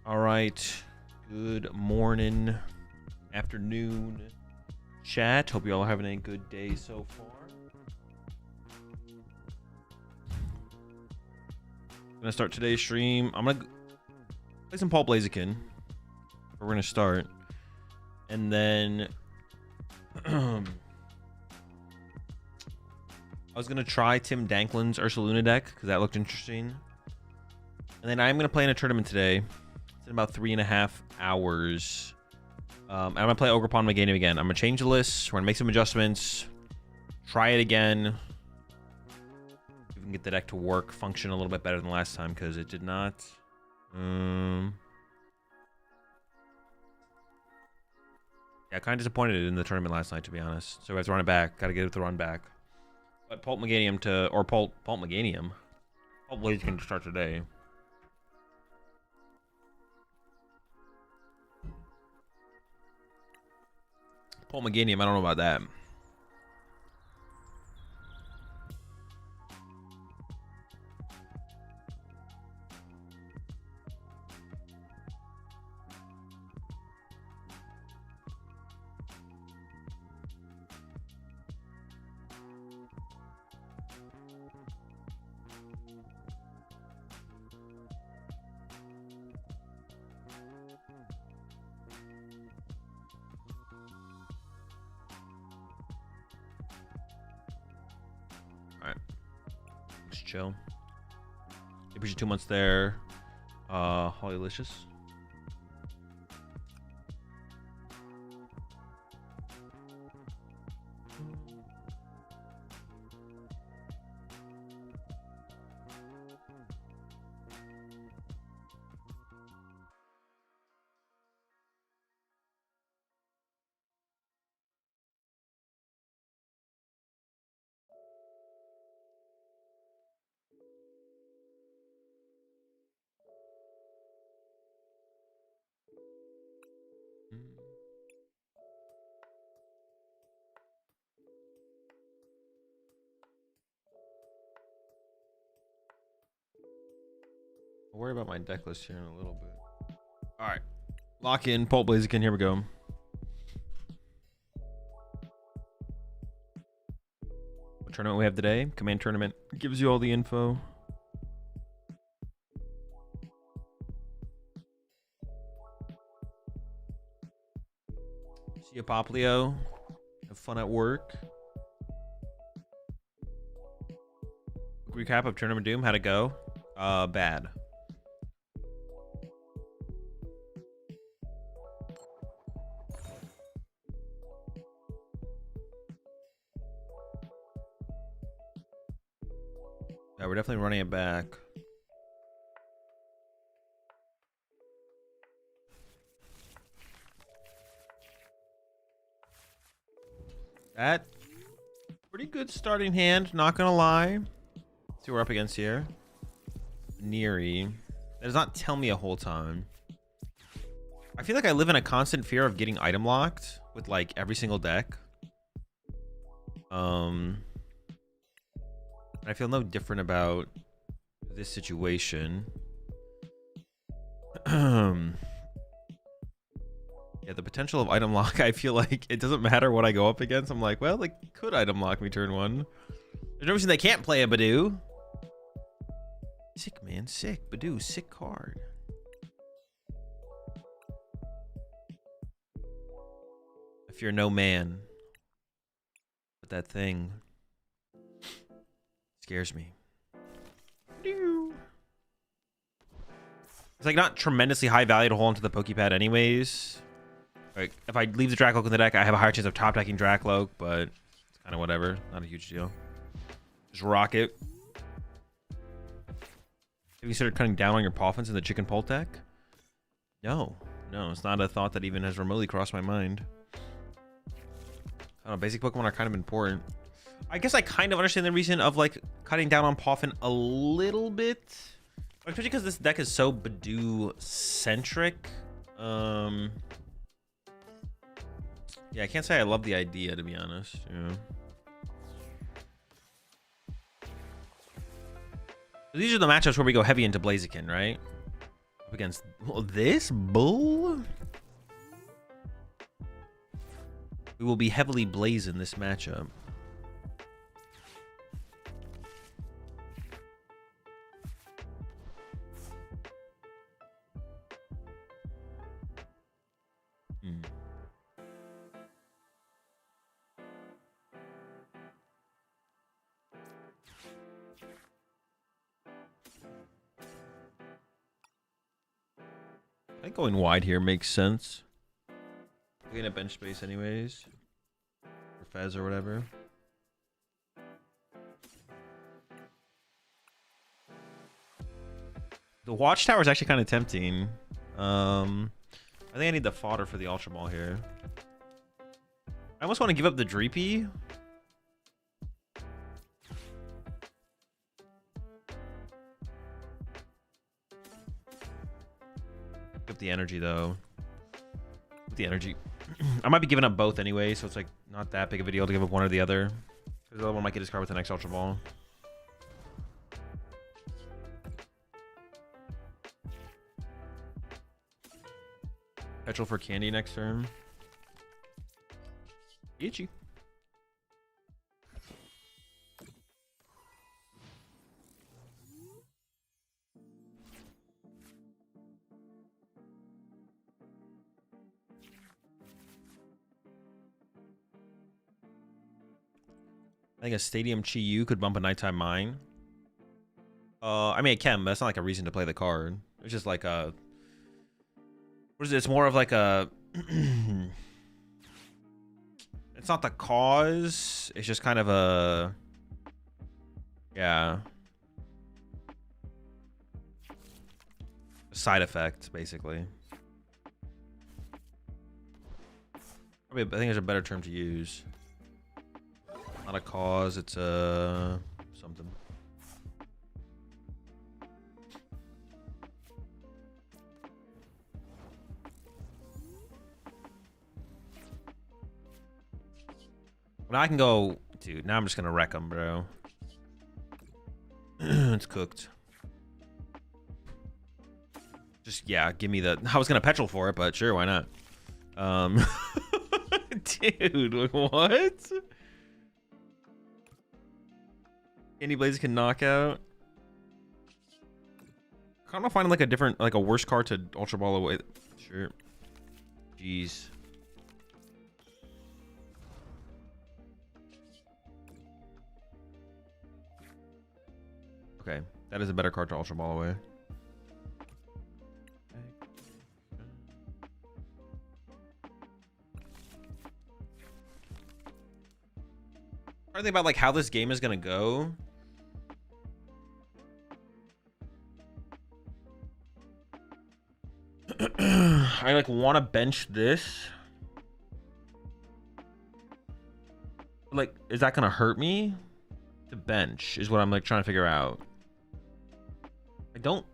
All right. Good morning, afternoon, chat. Hope you all are having a good day so far. I'm gonna start today's stream. I'm gonna play some Blaziken. We're gonna start, and then I was gonna try Tim Danklin's Ursaluna deck because that looked interesting. And then I'm gonna play in a tournament today. It's in about 3.5 hours. I'm gonna play Ogrepon Meganium again. I'm gonna change the list. We're gonna make some adjustments. Try it again. We can get the deck to work, function a little bit better than last time because it did not. Yeah, kind of disappointed in the tournament last night, to be honest. So we have to run it back. Got to get it to run back. But Pult Meganium Pult Meganium. Pult Blaziken to start today. Pult Meganium, I don't know about that. Chill. Appreciate 2 months there. Hollylicious. I'll worry about my deck list here in a little bit. All right, lock in Pult Blaziken. Here we go. What tournament we have today? Command tournament gives you all the info. See you, Poplio. Have fun at work. Quick recap of Tournament Doom. How'd it go? Bad. Yeah, we're definitely running it back. That pretty good starting hand, not gonna lie. Let's see what we're up against here. Neary. That does not tell me a whole ton. I feel like I live in a constant fear of getting item locked with like every single deck. I feel no different about this situation. Yeah, the potential of item lock, I feel like it doesn't matter what I go up against. I'm like, well, they could item lock me turn one. There's no reason they can't play a Badoo. Sick, man, sick. Badoo, sick card. If you're no man, but that thing scares me. It's like not tremendously high value to hold onto the Pokepad anyways. Like if I leave the Dracloak in the deck, I have a higher chance of top decking Dracloak, but it's kind of whatever. Not a huge deal. Just rock it. Have you considered cutting down on your Poffins in the Chicken Pult deck? No, it's not a thought that even has remotely crossed my mind. I don't know, basic Pokemon are kind of important. I guess I kind of understand the reason of like cutting down on Poffin a little bit, especially because this deck is so Badoo centric. Yeah, I can't say I love the idea, to be honest. Yeah. These are the matchups where we go heavy into Blaziken, right? Up against this bull. We will be heavily blazing this matchup. I think going wide here makes sense. We're getting a bench space anyways. For Fez or whatever. The Watchtower is actually kind of tempting. I think I need the fodder for the Ultra Ball here. I almost want to give up the Dreepy. Give up the energy though. The energy. I might be giving up both anyway, so it's like not that big of a deal to give up one or the other. Because the other one might get his card with the next Ultra Ball. Petrol for Candy next turn. Itchy. I think a Stadium Chi-Yu could bump a Nighttime Mine. I mean, it can, but that's not like a reason to play the card. It's just like a... What is it? It's more of like a... It's not the cause. It's just kind of a... Yeah. A side effect, basically. I think there's a better term to use. Not a cause, it's a... something. Now I can go... Dude, now I'm just gonna wreck him, bro. It's cooked. Just, yeah, give me the... I was gonna petrol for it, but sure, why not? Dude, what? Candy Blaziken knockout. I don't know if finding like a different, like a worse card to Ultra Ball away. Sure. Jeez. Okay, that is a better card to Ultra Ball away. Trying to think about like how this game is gonna go. I like want to bench this. Like, is that gonna hurt me? The bench is what I'm like trying to figure out. I don't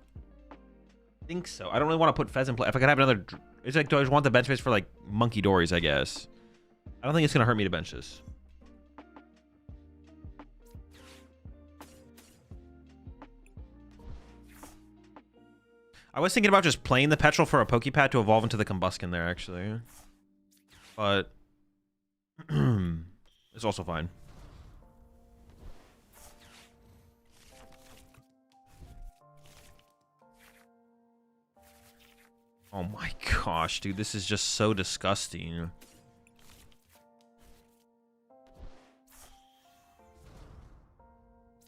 think so. I don't really want to put Fez in play. If I could have another, it's like, do I just want the bench space for like Monkey Dories? I guess. I don't think it's gonna hurt me to bench this. I was thinking about just playing the Petrol for a Pokepad to evolve into the Combuskin there, actually. But it's also fine. Oh my gosh, dude, this is just so disgusting.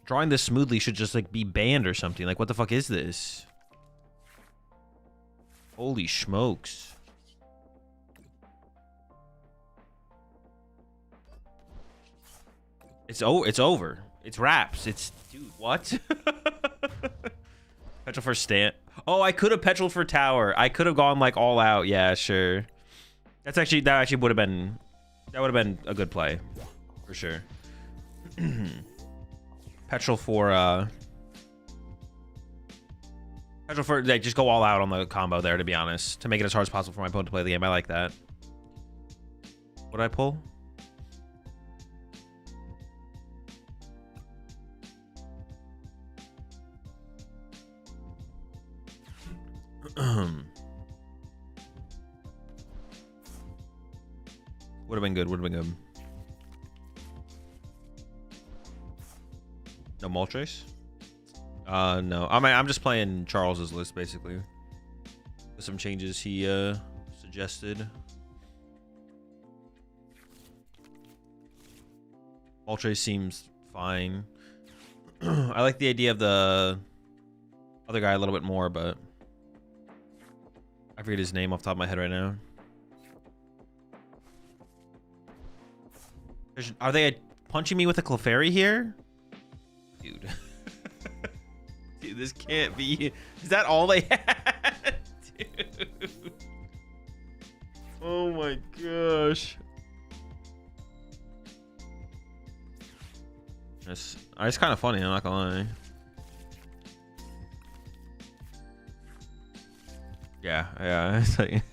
Drawing this smoothly should just like be banned or something. Like, what the fuck is this? Holy smokes. It's over. It's wraps. It's... Dude, what? Petrol for stand. Oh, I could have petroled for tower. I could have gone like all out. Yeah, sure. That actually would have been... That would have been a good play. For sure. Petrol for... Petrol for, like, just go all out on the combo there, to be honest. To make it as hard as possible for my opponent to play the game. I like that. What did I pull? Would have been good. Would have been good. No Moltres? No. I mean, I'm just playing Charles's list basically. With some changes he suggested. Moltres seems fine. I like the idea of the other guy a little bit more, but I forget his name off the top of my head right now. Are they punching me with a Clefairy here? Dude. Dude, this can't be. Is that all they had? Dude. Oh my gosh. It's kind of funny, I'm not gonna lie. Yeah. It's like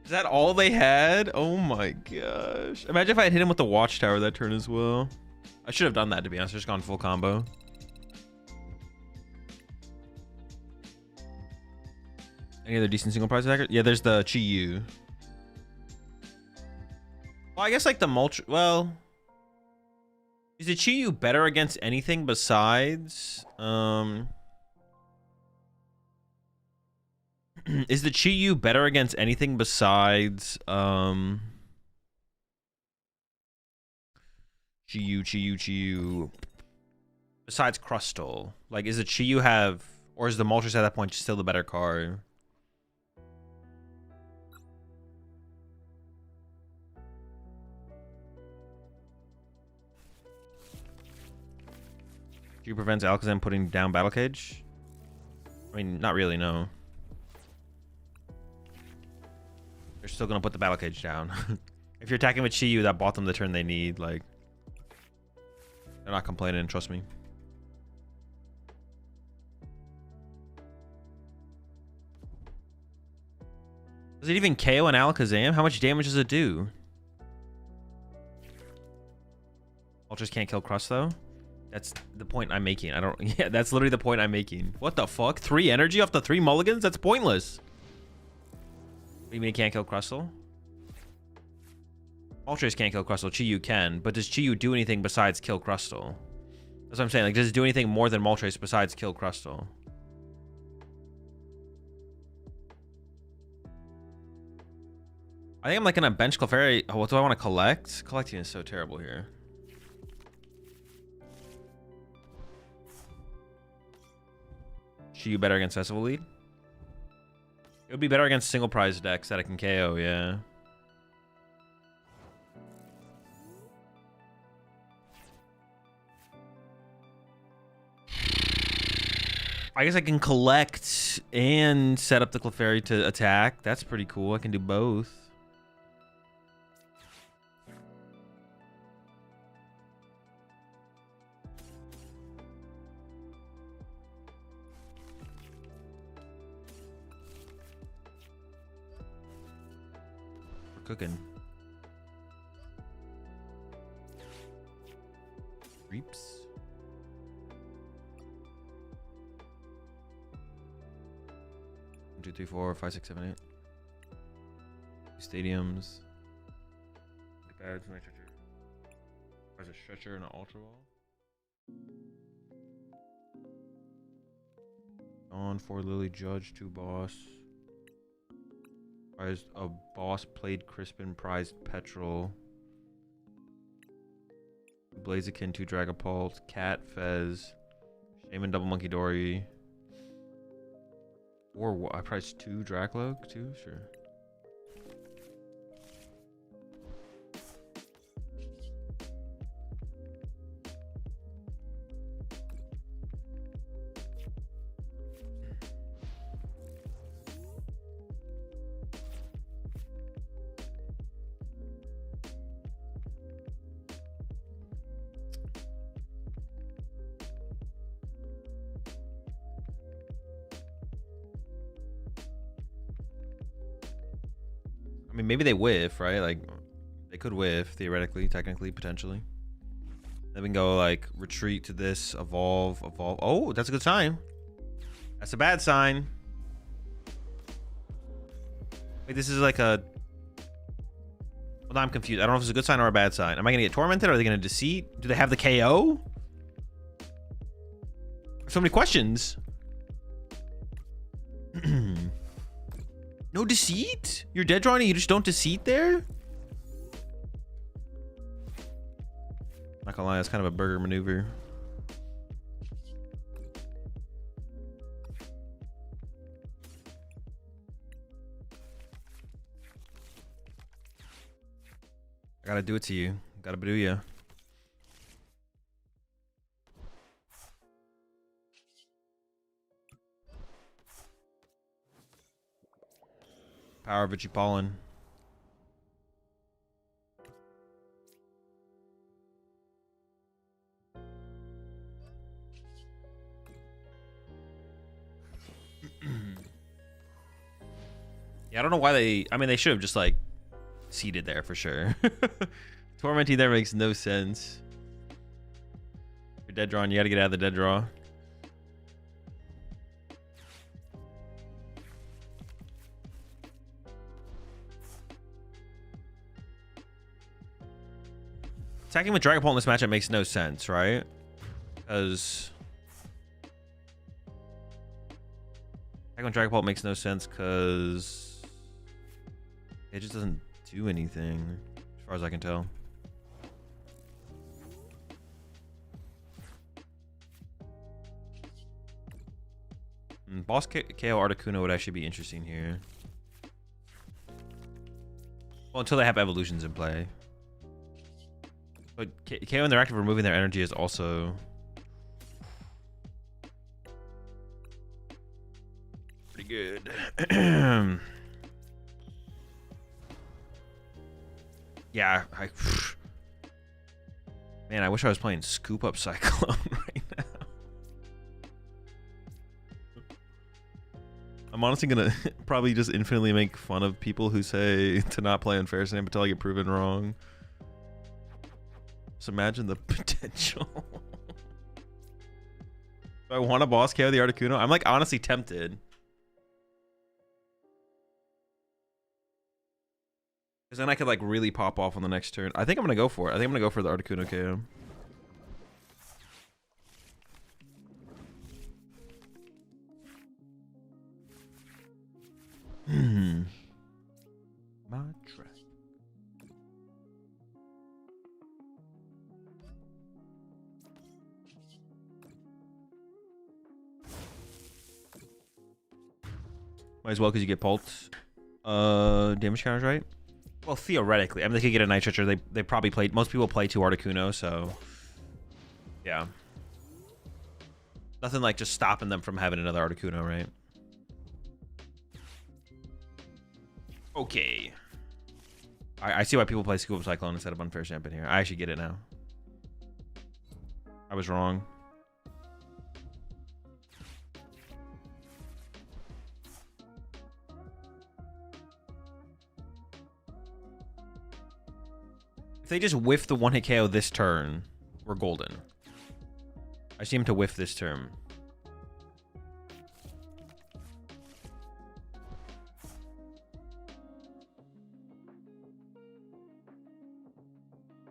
is that all they had? Oh my gosh. Imagine if I had hit him with the Watchtower that turn as well. I should have done that, to be honest. Just gone full combo. Any other decent single prize attacker? Yeah, there's the Chi-Yu. Well, I guess like the Moltres. Well, is the Chi-Yu better against anything besides is the Chi-Yu better against anything besides Chi-Yu besides Crustle? Like, is the Chi-Yu have, or is the Moltres at that point still the better card? Chi-Yu prevents Alakazam putting down Battle Cage? I mean, not really, no. They're still gonna put the Battle Cage down. If you're attacking with Chi-Yu, that bought them the turn they need. Like, they're not complaining, trust me. Does it even KO an Alakazam? How much damage does it do? Moltres can't kill Crust though. That's the point I'm making. I don't. Yeah, that's literally the point I'm making. What the fuck? 3 energy off the 3 mulligans? That's pointless. What do you mean it can't kill Crustle? Moltres can't kill Crustle. Chi-Yu can. But does Chi-Yu do anything besides kill Crustle? That's what I'm saying. Like, does it do anything more than Moltres besides kill Crustle? I think I'm like gonna bench Clefairy. Oh, what do I want to collect? Collecting is so terrible here. Chi-Yu better against Festival Lead? It would be better against single prize decks that I can KO, yeah. I guess I can collect and set up the Clefairy to attack. That's pretty cool. I can do both. Cooking. Reaps. 1, 2, 3, 4, 5, 6, 7, 8. Stadiums. Badge, my stretcher. There's a stretcher and an ultra ball. On 4 Lily Judge, 2 boss. Prized a boss played Crispin, prized Petrol. Blaziken, 2 Dragapult, Cat, Fez, Shaman, Double Monkey Dory. Or I priced 2 Dracloak too? Sure. I mean, maybe they whiff, right? Like, they could whiff, theoretically, technically, potentially. Then we can go, like, retreat to this, evolve. Oh, that's a good sign. That's a bad sign. Wait, this is like a... Well, now I'm confused. I don't know if it's a good sign or a bad sign. Am I going to get tormented? Are they going to deceit? Do they have the KO? So many questions. No deceit? You're dead drawing and you just don't deceit there? Not gonna lie, that's kind of a burger maneuver. I gotta do it to you. Gotta do ya. Power of Itchy Pollen. Yeah, I don't know why they... I mean, they should have just, like, seated there for sure. Tormenting there makes no sense. You're dead drawing. You gotta get out of the dead draw. Attacking with Dragapult in this matchup makes no sense, right? Because... attacking with Dragapult makes no sense because... it just doesn't do anything, as far as I can tell. Boss KO Articuno would actually be interesting here. Well, until they have evolutions in play. But KO and their active removing their energy is also... pretty good. Yeah, man, I wish I was playing Scoop Up Cyclone right now. I'm honestly gonna probably just infinitely make fun of people who say to not play Unfair Stamp until I get proven wrong. Just imagine the potential. Do I want to boss KO the Articuno? I'm like honestly tempted. Because then I could like really pop off on the next turn. I think I'm going to go for it. I think I'm going to go for the Articuno KO. My track. Might as well because you get pulse. Damage counters, right? Well, theoretically, I mean, they could get a Night Stretcher. They probably played. Most people play 2 Articuno, so yeah. Nothing like just stopping them from having another Articuno, right? Okay. I see why people play Scoop Up Cyclone instead of Unfair Champion here. I actually get it now. I was wrong. If they just whiff the one-hit KO this turn, we're golden. I see him to whiff this turn.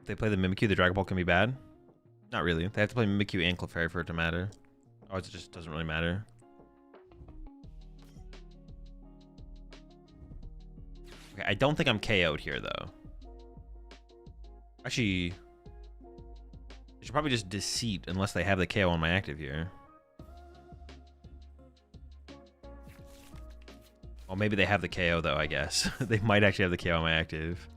If they play the Mimikyu, the Dragapult can be bad? Not really. They have to play Mimikyu and Clefairy for it to matter. Oh, it just doesn't really matter. Okay, I don't think I'm KO'd here, though. Actually, I should probably just Deceit unless they have the KO on my active here. Well, maybe they have the KO, though, I guess. They might actually have the KO on my active.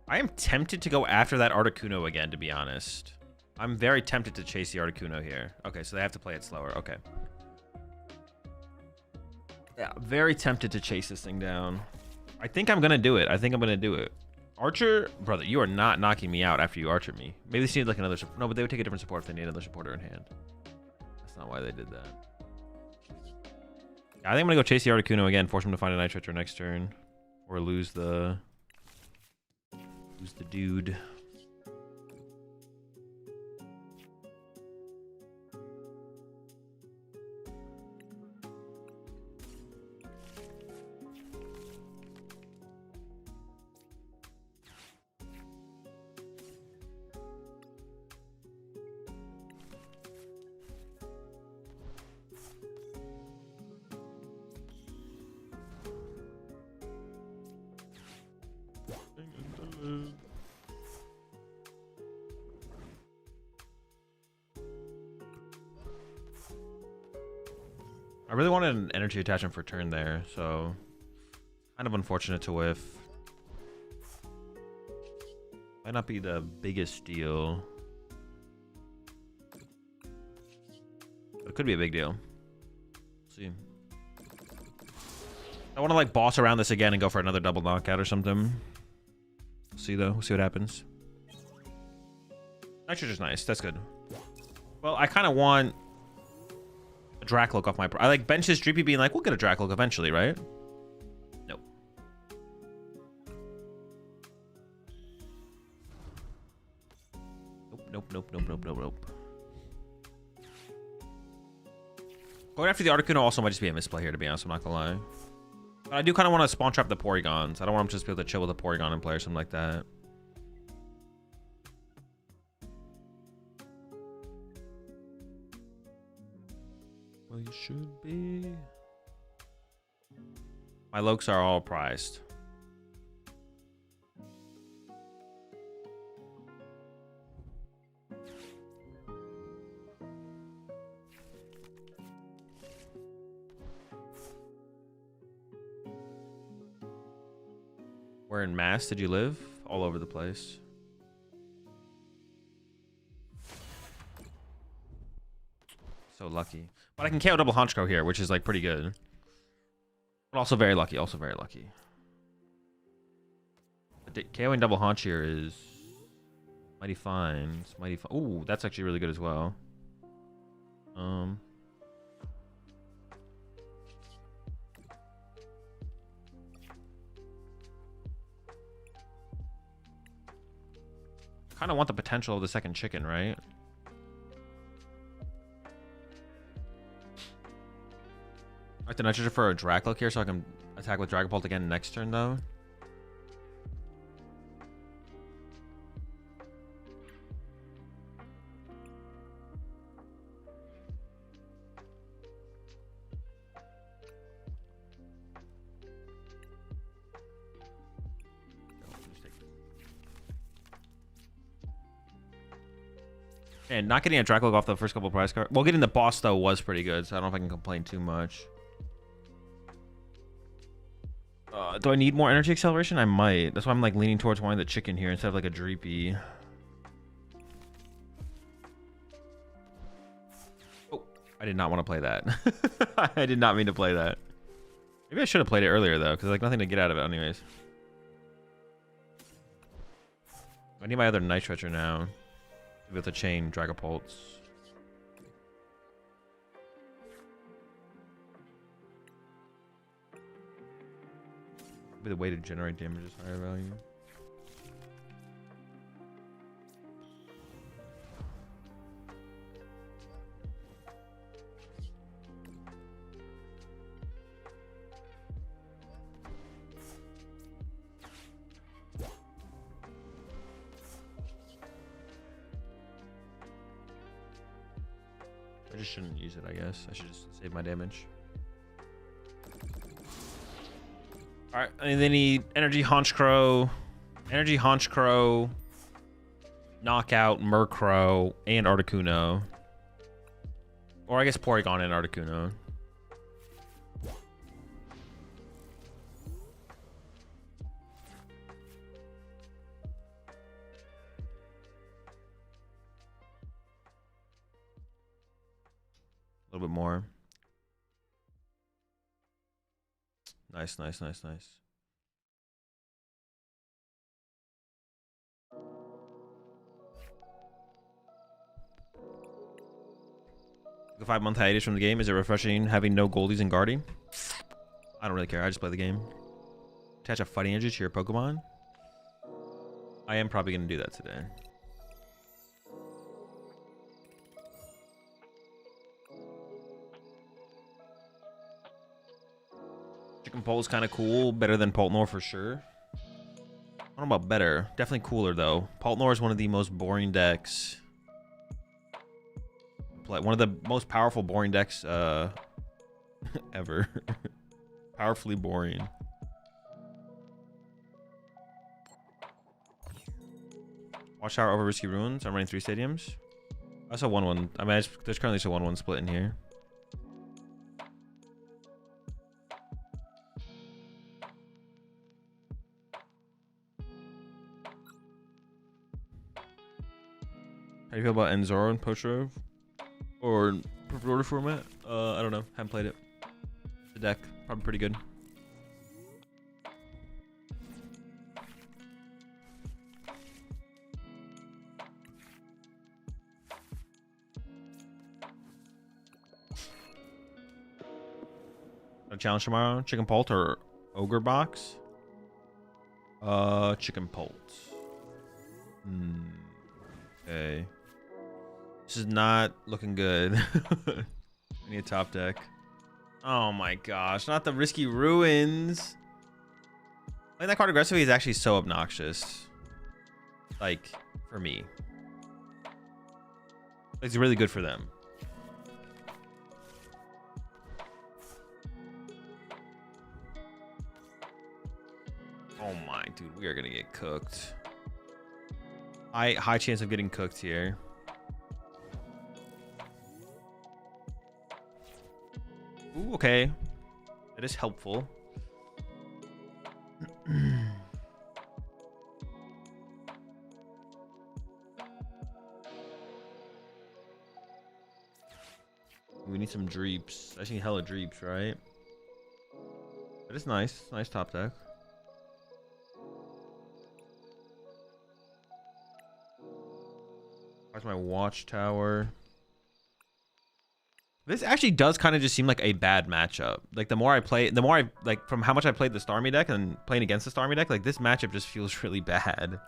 I am tempted to go after that Articuno again, to be honest. I'm very tempted to chase the Articuno here. Okay, so they have to play it slower. Okay. Yeah, very tempted to chase this thing down. I think I'm going to do it. I think I'm going to do it. Archer? Brother, you are not knocking me out after you Archer me. Maybe they need like another... No, but they would take a different support if they need another supporter in hand. That's not why they did that. I think I'm gonna go chase the Articuno again, force him to find a Night next turn, or lose the dude. I really wanted an energy attachment for turn there, so kind of unfortunate to whiff. Might not be the biggest deal, but it could be a big deal. Let's see. I want to like boss around this again and go for another double knockout or something. We'll see though. We'll see what happens. Nitrogen is nice. That's good. Well, I kind of want a Dracloak off my... I like benches Dreepy being like, we'll get a Dracloak eventually, right? Nope. Nope. Going after the Articuno also might just be a misplay here, to be honest. I'm not gonna lie. But I do kind of want to spawn trap the Porygons. I don't want him to just be able to chill with a Porygon and play or something like that. Well, you should be. My Lokes are all prized. Where in Mass did you live? All over the place. So lucky. But I can KO double Honchkrow here, which is like pretty good. But also very lucky. Also very lucky. But KOing double Honch here is mighty fine. It's mighty fine. Ooh, that's actually really good as well. Kind of want the potential of the second chicken, right? I have to nitrogen for a Dracloak here so I can attack with Dragapult again next turn, though. And not getting a Dracloak off the first couple prize cards. Well, getting the boss, though, was pretty good, so I don't know if I can complain too much. Do I need more energy acceleration? I might. That's why I'm like leaning towards wanting the chicken here instead of like a Dreepy. Oh, I did not want to play that. I did not mean to play that. Maybe I should have played it earlier, though, because like nothing to get out of it anyways. I need my other Night Stretcher now. With a chain Dragapults. Maybe the way to generate damage is higher value. I just shouldn't use it, I guess. I should just save my damage. Alright, and then need Energy Honchkrow, Knockout, Murkrow, and Articuno. Or I guess Porygon and Articuno. A little bit more. Nice. The 5-month hiatus from the game, is it refreshing having no goldies and guarding? I don't really care. I just play the game. Attach a fighting energy to your Pokemon. I am probably going to do that today. Dragapult is kind of cool. Better than Poltnor for sure. I don't know about better. Definitely cooler though. Poltnor is one of the most boring decks. One of the most powerful boring decks ever. Powerfully boring. Watchtower over Risky Ruins. I'm running 3 stadiums. I saw 1-1. I mean, there's currently just a 1-1 split in here. How do you feel about Enzoro and Potrov? Or preferred order format? I don't know. Haven't played it. The deck, probably pretty good. A challenge tomorrow? Dragapult or Ogre Box? Dragapult. Okay. This is not looking good. I need a top deck. Oh my gosh, not the Risky Ruins. Playing that card aggressively is actually so obnoxious. Like, for me. It's really good for them. Oh my, dude, we are gonna get cooked. High chance of getting cooked here. Ooh, okay. That is helpful. We need some Dreeps. I just need hella Dreeps, right? That is nice. Nice top deck. Where's my Watchtower? This actually does kind of just seem like a bad matchup. Like, the more I play, the more I, like, from how much I played the Starmie deck and playing against the Starmie deck, like, this matchup just feels really bad.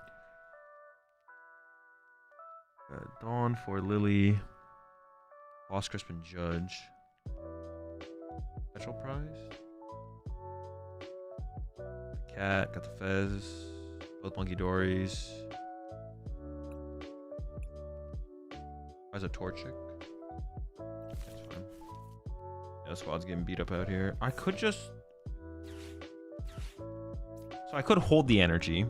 Dawn for Lily. Boss Crispin Judge. Special prize. The cat, got the Fez. Both Monkey Dories. Why's a Torchic? That's fine. Yeah, the squad's getting beat up out here. I could just... So I could hold the energy.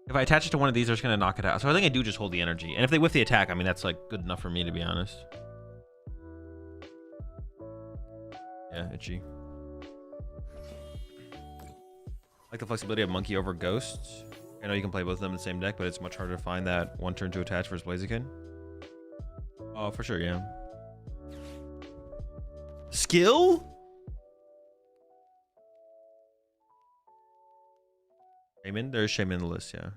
If I attach it to one of these, they're just going to knock it out. So I think I do just hold the energy. And if they whiff the attack, I mean, that's like good enough for me, to be honest. Yeah, itchy. Like the flexibility of Monkey over Ghosts. I know you can play both of them in the same deck, but it's much harder to find that one turn to attach versus Blaziken. Oh, for sure, yeah. Skill? Shaman? There's Shaman in the list, yeah.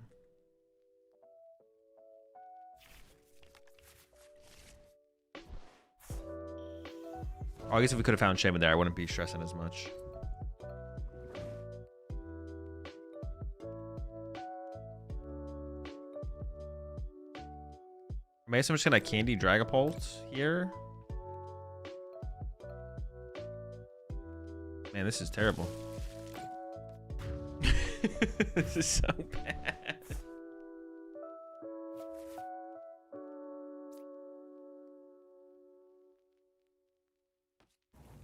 Oh, I guess if we could have found Shaman there, I wouldn't be stressing as much. Maybe I'm just gonna candy Dragapult here. Man, this is terrible. This is so bad.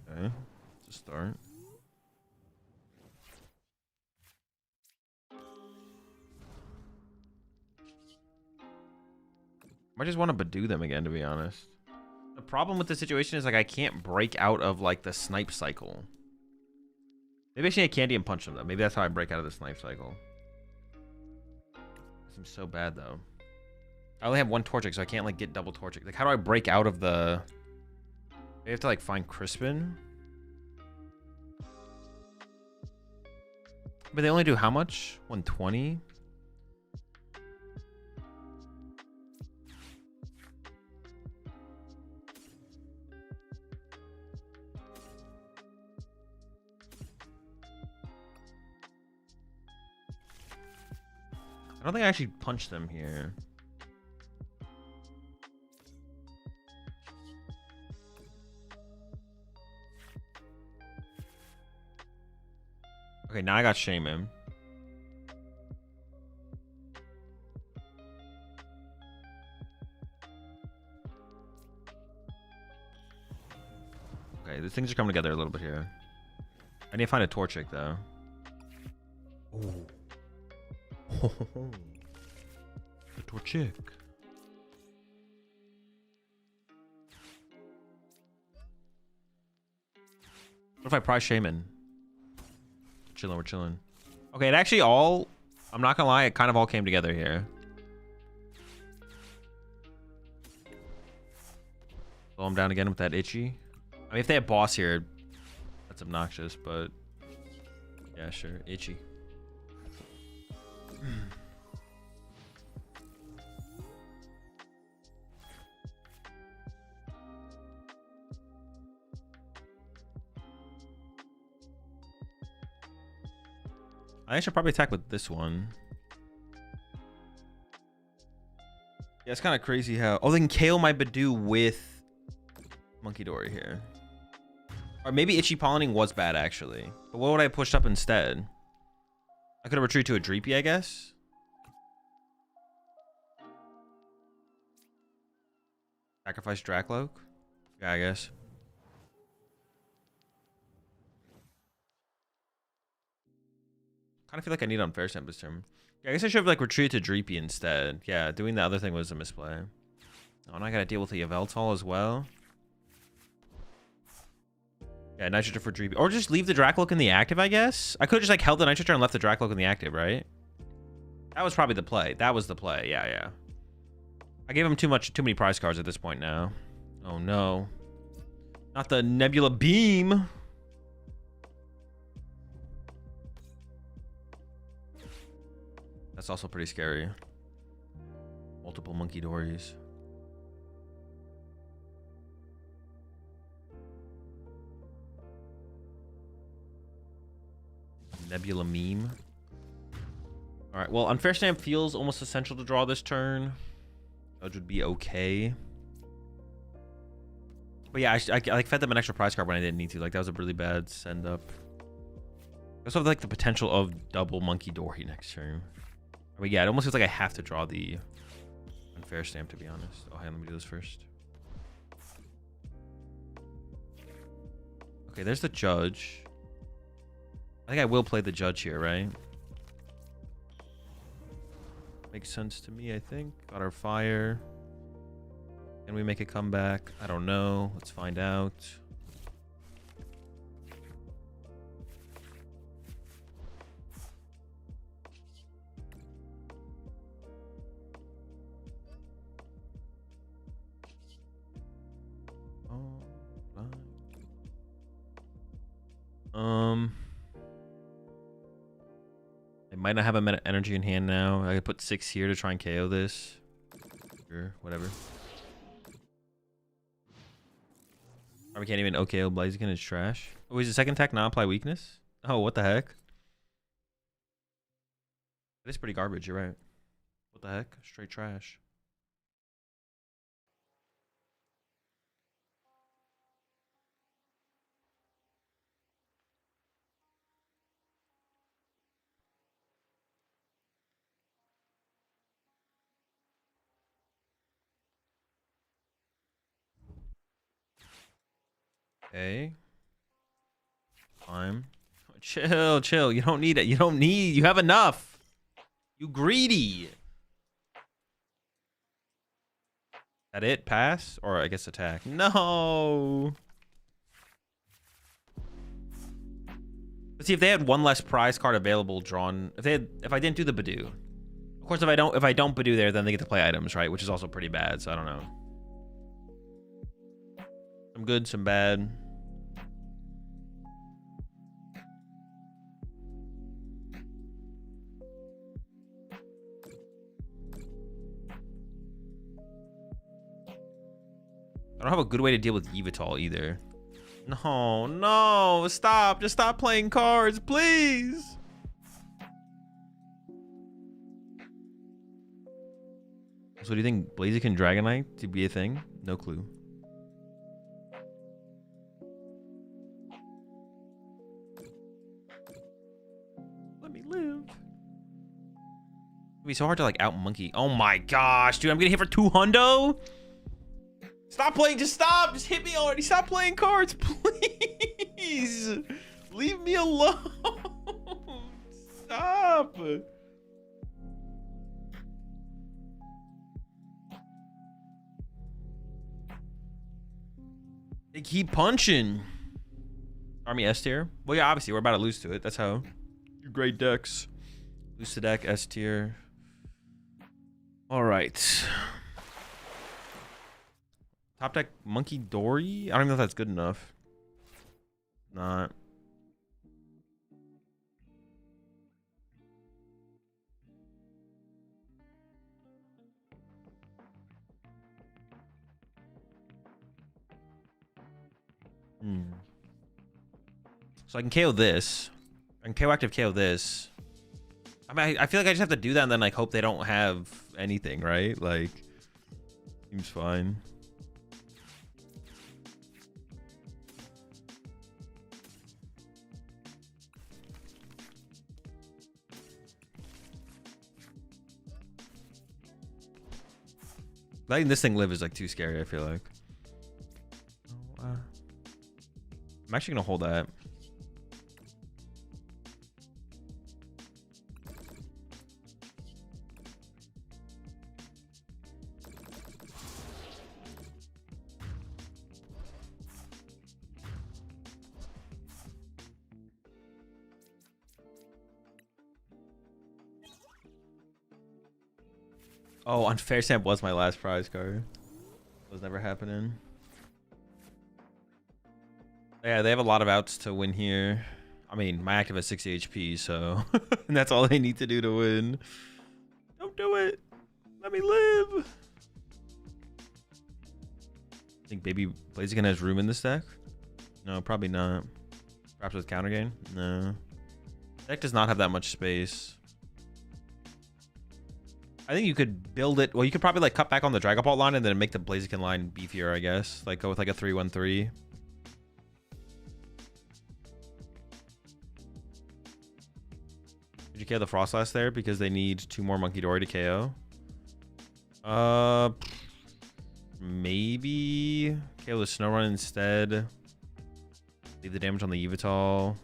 Okay, to start. I just want to Badoo them again, to be honest. The problem with the situation is, like, I can't break out of, like, the snipe cycle. Maybe I should get candy and punch them, though. Maybe that's how I break out of the snipe cycle. It seems so bad, though. I only have one Torchic, so I can't, like, get double Torchic. Like, how do I break out of the... I have to, like, find Crispin. But they only do how much? 120? I don't think I actually punched them here. Okay, now I got Shaman. Okay, these things are coming together a little bit here. I need to find a Torchic though. Oh. The Torchic. What if I prize Shaman? Chilling, we're chilling. Okay, it actually all, I'm not gonna lie, it kind of all came together here. Slow him down again with that itchy. I mean, if they have boss here, that's obnoxious, but yeah, sure, itchy. I should probably attack with this one. Yeah, it's kind of crazy how... Oh, they can KO my Badoo with Monkey Dory here. Or maybe Itchy Pollinating was bad, actually. But what would I have pushed up instead? I could have retreated to a Dreepy, I guess. Sacrifice Dracloak? Yeah, I guess. Kind of feel like I need Unfair Stamp this turn. Yeah, I guess I should have like retreated to Dreepy instead. Yeah, doing the other thing was a misplay. Oh, and I gotta deal with the Yveltal as well. Yeah, Nitrogen for Dreepy. Or just leave the Dracloak in the active, I guess. I could have just like held the Nitrogen and left the Dracloak in the active, right? That was probably the play. That was the play. Yeah, yeah. I gave him too many prize cards at this point now. Oh no. Not the Nebula Beam. That's also pretty scary. Multiple Monkey Dories. Nebula Meme. Alright, well, Unfair Stamp feels almost essential to draw this turn. Judge would be okay. But yeah, I like fed them an extra prize card when I didn't need to. Like, that was a really bad send up. I also have like the potential of double Monkey Dory next turn. But yeah, it almost feels like I have to draw the Unfair Stamp, to be honest. Oh, hey, let me do this first. Okay, there's the Judge. I think I will play the Judge here, right? Makes sense to me, I think. Got our fire. Can we make a comeback? I don't know. Let's find out. I might not have a energy in hand now. I could put 6 here to try and KO this. Sure, whatever. Probably can't even OKO Blaziken. It's trash. Oh, is the second attack not apply weakness? Oh, what the heck? That is pretty garbage, you're right. What the heck? Straight trash. Okay. Time. Chill, chill. You don't need it. You don't need. You have enough. You greedy. That it? Pass? Or I guess attack. No. Let's see if they had one less prize card available drawn. If I didn't do the Badoo. Of course, if I don't Badoo there, then they get to play items, right? Which is also pretty bad. So I don't know. Some good, some bad. I don't have a good way to deal with Yveltal either. No, no, stop. Just stop playing cards, please. So do you think Blaziken Dragonite to be a thing? No clue. Let me live. It'd be so hard to like out monkey. Oh my gosh, dude, I'm getting hit for 200. Stop playing, just stop. Just hit me already. Stop playing cards, please. Leave me alone. Stop. They keep punching. Army S tier. Well, yeah, obviously we're about to lose to it. That's how. You great decks. Lose to deck S tier. All right. Top deck Monkey Dory. I don't even know if that's good enough. Not. So I can KO this. I can KO active KO this. I mean, I feel like I just have to do that and then like hope they don't have anything, right? Like, seems fine. Letting this thing live is like too scary, I feel like. I'm actually gonna hold that. Oh, Unfair Stamp was my last prize card. Was never happening. Yeah, they have a lot of outs to win here. I mean, my active has 60 HP, so and that's all they need to do to win. Don't do it. Let me live. Think Baby Blaziken has room in this deck? No, probably not. Perhaps with counter gain? No. Deck does not have that much space. I think you could build it. Well, you could probably like cut back on the Dragapult line and then make the Blaziken line beefier, I guess. Like go with like a 3-1-3. Did you KO the Frostlass there because they need 2 more Monkey Dory to KO? Maybe KO the Snow instead. Leave the damage on the Yveltal.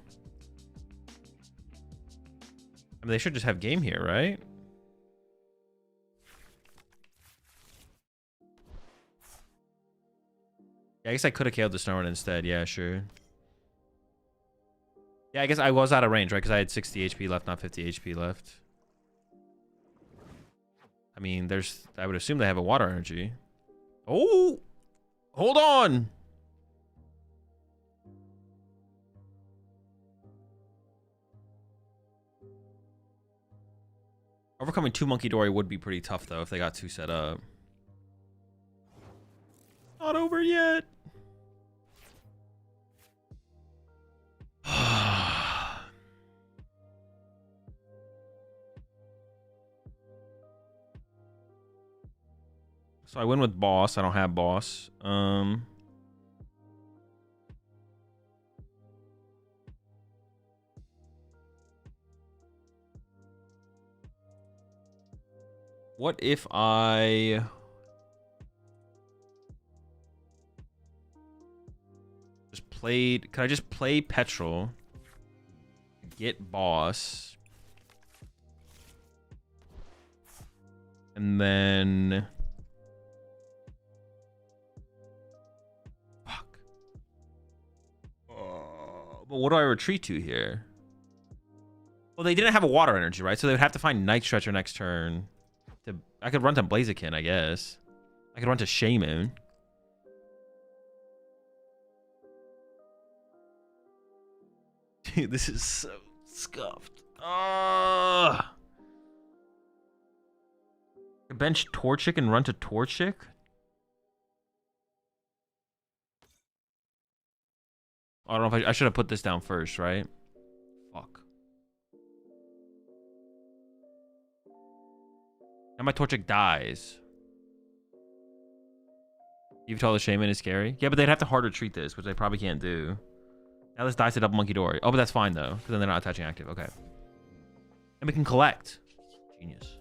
I mean, they should just have game here, right? Yeah, I guess I could have KO'd the Snow instead. Yeah, sure. Yeah, I guess I was out of range, right? Because I had 60 HP left, not 50 HP left. I mean, I would assume they have a water energy. Oh! Hold on! Overcoming 2 Monkey Dory would be pretty tough, though, if they got 2 set up. Not over yet. So I win with boss. I don't have boss. What if I just played? Can I just play Petrol? Get boss. And then fuck. But what do I retreat to here? Well, they didn't have a water energy, right? So they would have to find Night Stretcher next turn. I could run to Blaziken, I guess. I could run to Shaman. Dude, this is so scuffed. Bench Torchic and run to Torchic? I don't know if I should have put this down first, right? Fuck. Now my Torchic dies. You've told the Shaman is scary. Yeah, but they'd have to hard retreat this, which they probably can't do. Now this dies to double Monkey Dory. Oh, but that's fine though, because then they're not attaching active. Okay. And we can collect. Genius.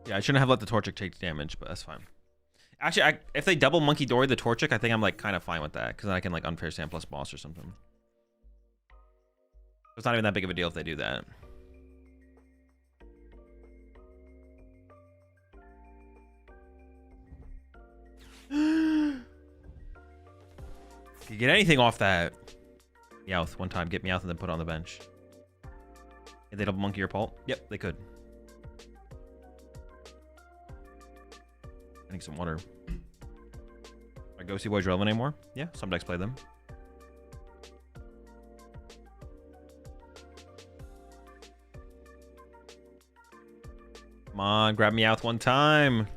Yeah, I shouldn't have let the Torchic take damage, but that's fine. Actually, if they double Monkey Dory the Torchic, I think I'm like kind of fine with that, because then I can like unfair sand plus boss or something. It's not even that big of a deal if they do that. You get anything off that. Meowth one time, get Meowth and then put it on the bench. Can they double Monkey your Pult? Yep, they could. I need some water. I go see Boys relevant anymore? Yeah, some decks play them. Come on, grab Meowth one time.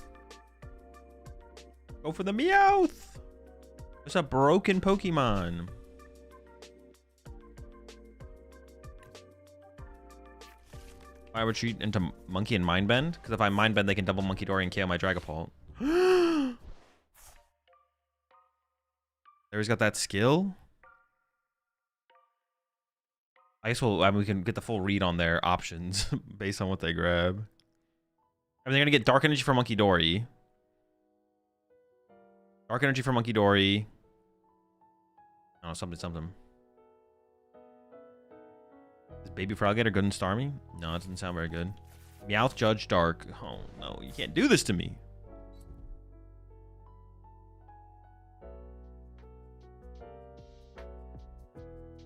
Go for the Meowth. It's a broken Pokemon. I retreat into Monkey and Mind Bend, because if I Mind Bend, they can double Monkey Dory and KO my Dragapult. There's got that skill. I guess we can get the full read on their options based on what they grab. I mean, they're gonna get Dark Energy for Monkey Dory. Dark Energy for Monkey Dory. Oh, something. Is Baby Froggator good in Starmie? No, it doesn't sound very good. Meowth, Judge, Dark. Oh, no. You can't do this to me.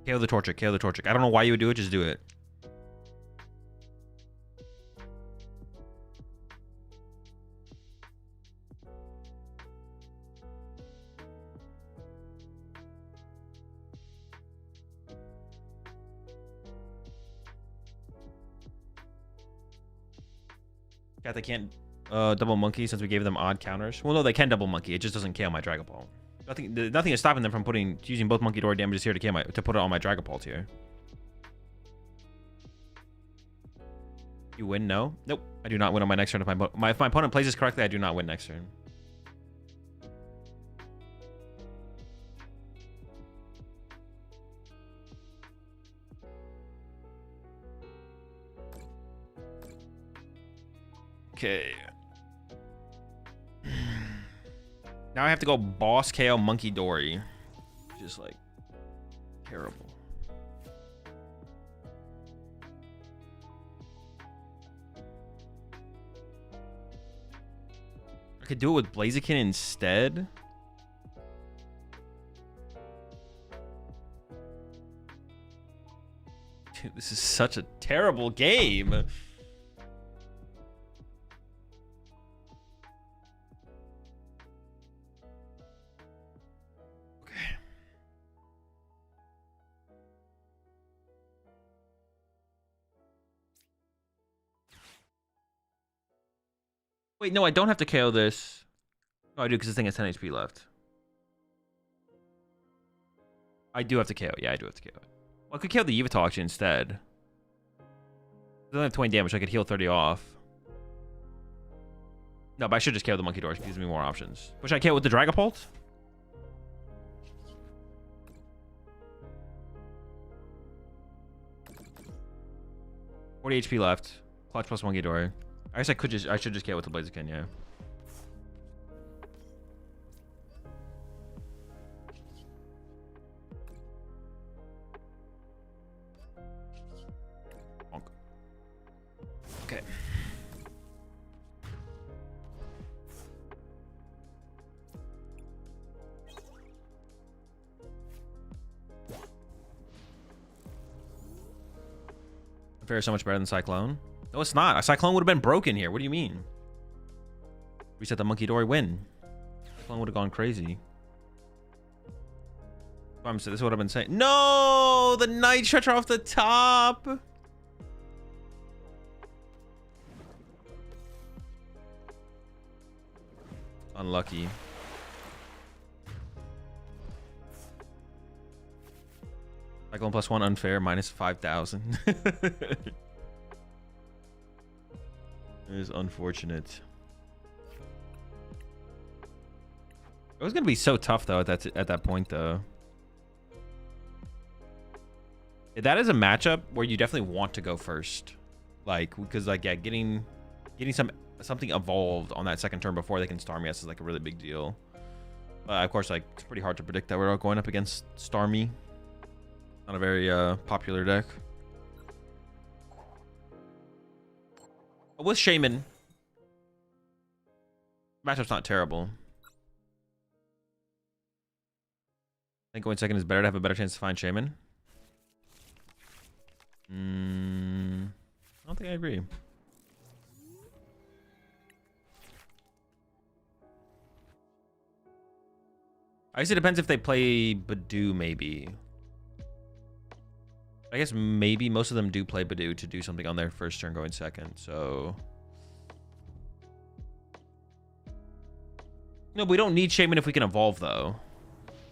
KO the Torchic. KO the Torchic. I don't know why you would do it. Just do it. Cat, they can't double Monkey since we gave them odd counters. Well, no, they can double Monkey. It just doesn't KO my Dragapult. Nothing is stopping them from using both Monkey Dory damages here to put it on my Dragapult here. You win? No. Nope. I do not win on my next turn. If my opponent plays this correctly, I do not win next turn. Okay. Now I have to go boss KO Monkey Dory. Just like terrible. I could do it with Blaziken instead. Dude, this is such a terrible game. Wait, no, I don't have to KO this. No, I do, because this thing has 10 HP left. I do have to KO. Yeah, I do have to KO it. Well, I could KO the Yveltal actually instead. I only have 20 damage, so I could heal 30 off. No, but I should just KO the Monkey Dory. It gives me more options. But should I KO with the Dragapult? $40 HP left. Clutch plus Monkey Dory. I guess I should just KO with the Blaziken, yeah. Bonk. Okay. Fair is so much better than Cyclone. No, it's not. A Cyclone would have been broken here. What do you mean? Reset the Monkey Dory, win. Cyclone would have gone crazy. This is what I've been saying. No! The Night Stretcher off the top! Unlucky. Cyclone +1 unfair, minus 5,000. It is unfortunate. It was gonna be so tough though at that point though. That is a matchup where you definitely want to go first, like because like yeah, getting something evolved on that second turn before they can Starmie us is like a really big deal. But of course, like it's pretty hard to predict that we're all going up against Starmie. Not a very popular deck. With Shaman, matchup's not terrible. I think going second is better to have a better chance to find Shaman. I don't think I agree. I guess it depends if they play Badoo, maybe. I guess maybe most of them do play Badoo to do something on their first turn going second, so... No, but we don't need Shaman if we can evolve, though.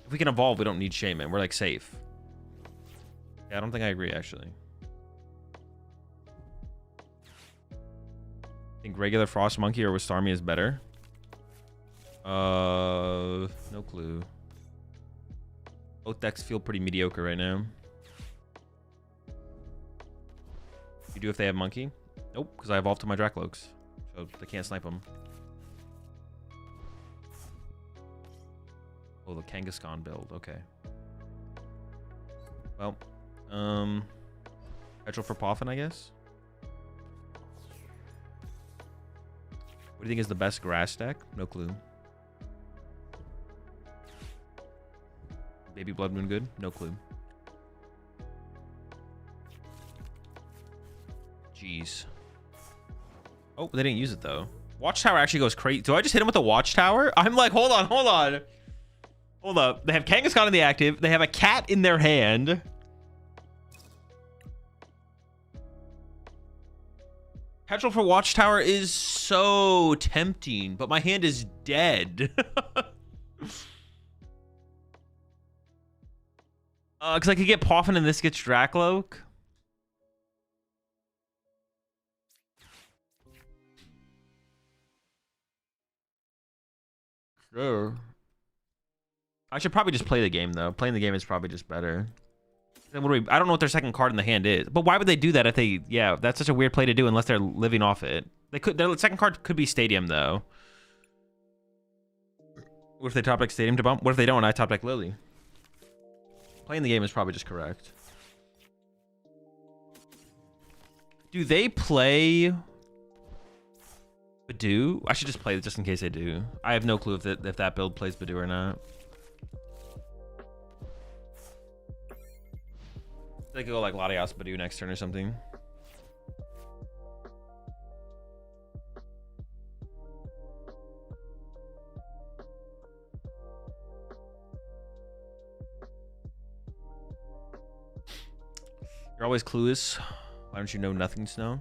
If we can evolve, we don't need Shaman. We're, like, safe. Yeah, I don't think I agree, actually. I think regular Frost Monkey or with Starmie is better. No clue. Both decks feel pretty mediocre right now. You do if they have Monkey? Nope, because I evolved to my Dracloaks. So they can't snipe them. Oh, the Kangaskhan build. Okay. Well, Petrol for Poffin, I guess. What do you think is the best grass deck? No clue. Baby Blood Moon good? No clue. Jeez. Oh, they didn't use it though. Watchtower actually goes crazy. Do I just hit him with a Watchtower? I'm like, hold on. Hold up. They have Kangaskhan in the active. They have a cat in their hand. Petrol for Watchtower is so tempting, but my hand is dead. Because I could get Poffin and this gets Dracloak. Sure. I should probably just play the game, though. Playing the game is probably just better. Then what do we, I don't know what their second card in the hand is. But why would they do that if they... Yeah, that's such a weird play to do unless they're living off it. They could. Their second card could be Stadium, though. What if they top deck Stadium to bump? What if they don't and I top deck Lily? Playing the game is probably just correct. Do they play... Badoo? I should just play it just in case they do. I have no clue if that build plays Badoo or not. They could go like Latias Badoo next turn or something. You're always clueless. Why don't you know nothing, Snow?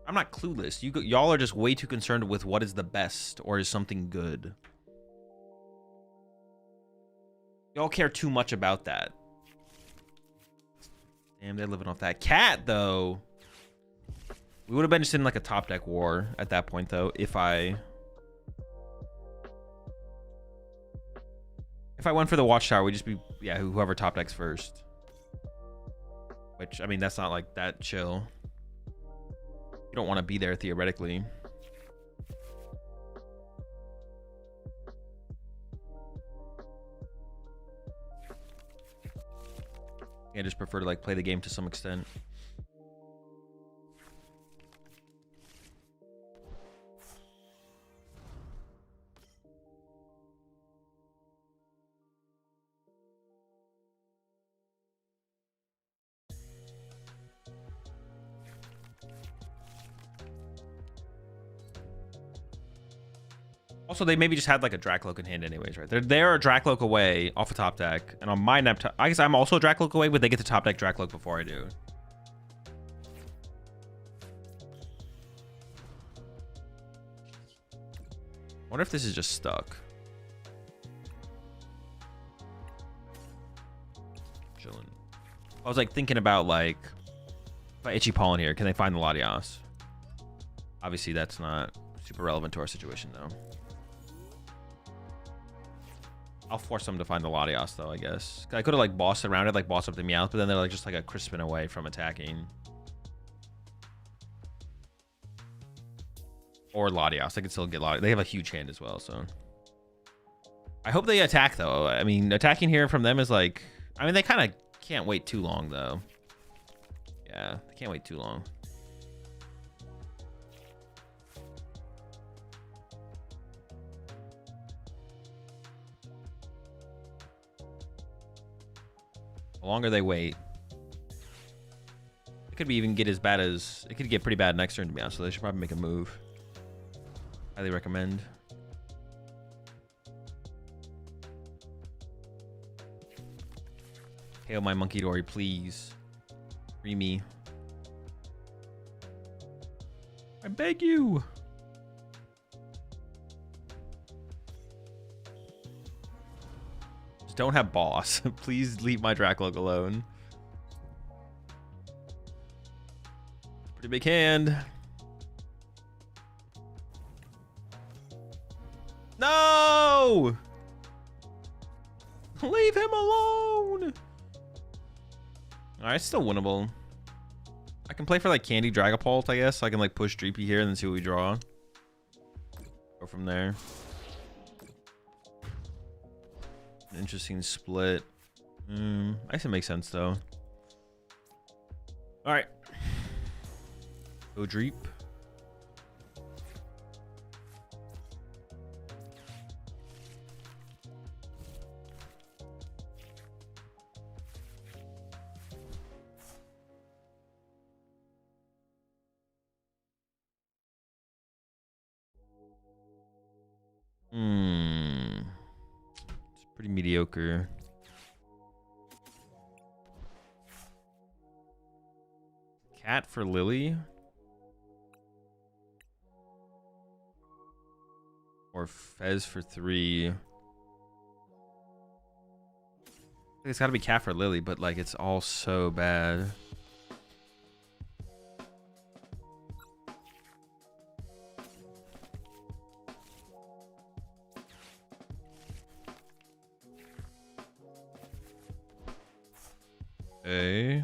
I'm not clueless. Y'all are just way too concerned with what is the best or is something good. Y'all care too much about that. Damn, they're living off that cat, though. We would have been just in like a top deck war at that point, though, if I went for the Watchtower, we'd just be, yeah, whoever top decks first. Which, I mean, that's not like that chill. You don't want to be there theoretically. I just prefer to like play the game to some extent. Also, they maybe just had like a Dracloak in hand anyways, right? They're a Dracloak away off a top deck. And on my nap, I guess I'm also a Dracloak away, but they get to top deck Dracloak before I do. I wonder if this is just stuck. Chilling. I was like thinking about like, if I Itchy Pollen here, can they find the Latias? Obviously, that's not super relevant to our situation, though. I'll force them to find the Latias, though, I guess. I could have, like, bossed around it, like, bossed up the Meowth, but then they're, like, just, like, a Crispin away from attacking. Or Latias. They could still get Latias. They have a huge hand as well, so. I hope they attack, though. I mean, attacking here from them is, like... I mean, they kind of can't wait too long, though. Yeah, they can't wait too long. The longer they wait, it could be even get as bad as it could get pretty bad next turn, to be honest. So they should probably make a move. Highly recommend. Hail my Monkey Dory, please. Free me. I beg you. Don't have boss. Please leave my Dracloak alone. Pretty big hand. No! Leave him alone! Alright, still winnable. I can play for like Candy Dragapult, I guess. So I can like push Dreepy here and then see what we draw. Go from there. Interesting split. I guess it makes sense though. All right. Go Dreep. Pretty mediocre. Cat for Lily? Or Fez for 3? It's gotta be Cat for Lily, but like it's all so bad. Okay.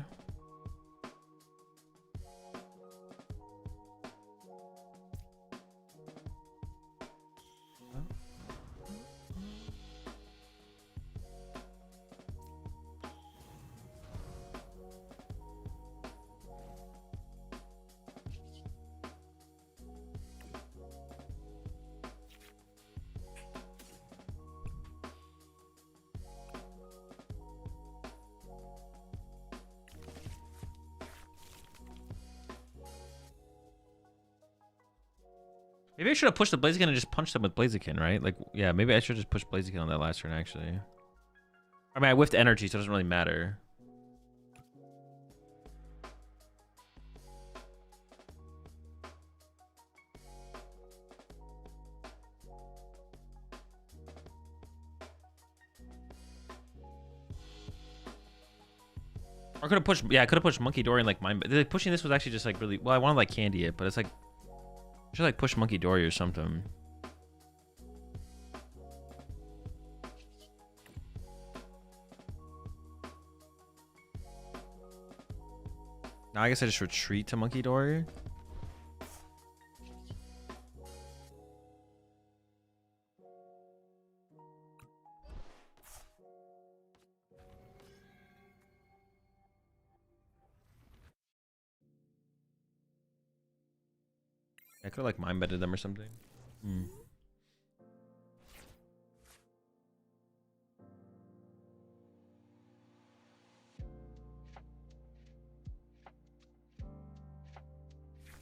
Maybe I should have pushed the Blaziken and just punched them with Blaziken, right? Like, yeah, maybe I should just push Blaziken on that last turn, actually. I mean, I whiffed energy, so it doesn't really matter. Or could have pushed, yeah, I could have pushed Monkey Dory and like mine. But pushing this was actually just like really, well, I want to like candy it, but it's like, I should like push Monkey Dory or something. Now I guess I just retreat to Monkey Dory. I could have like mind betted them or something.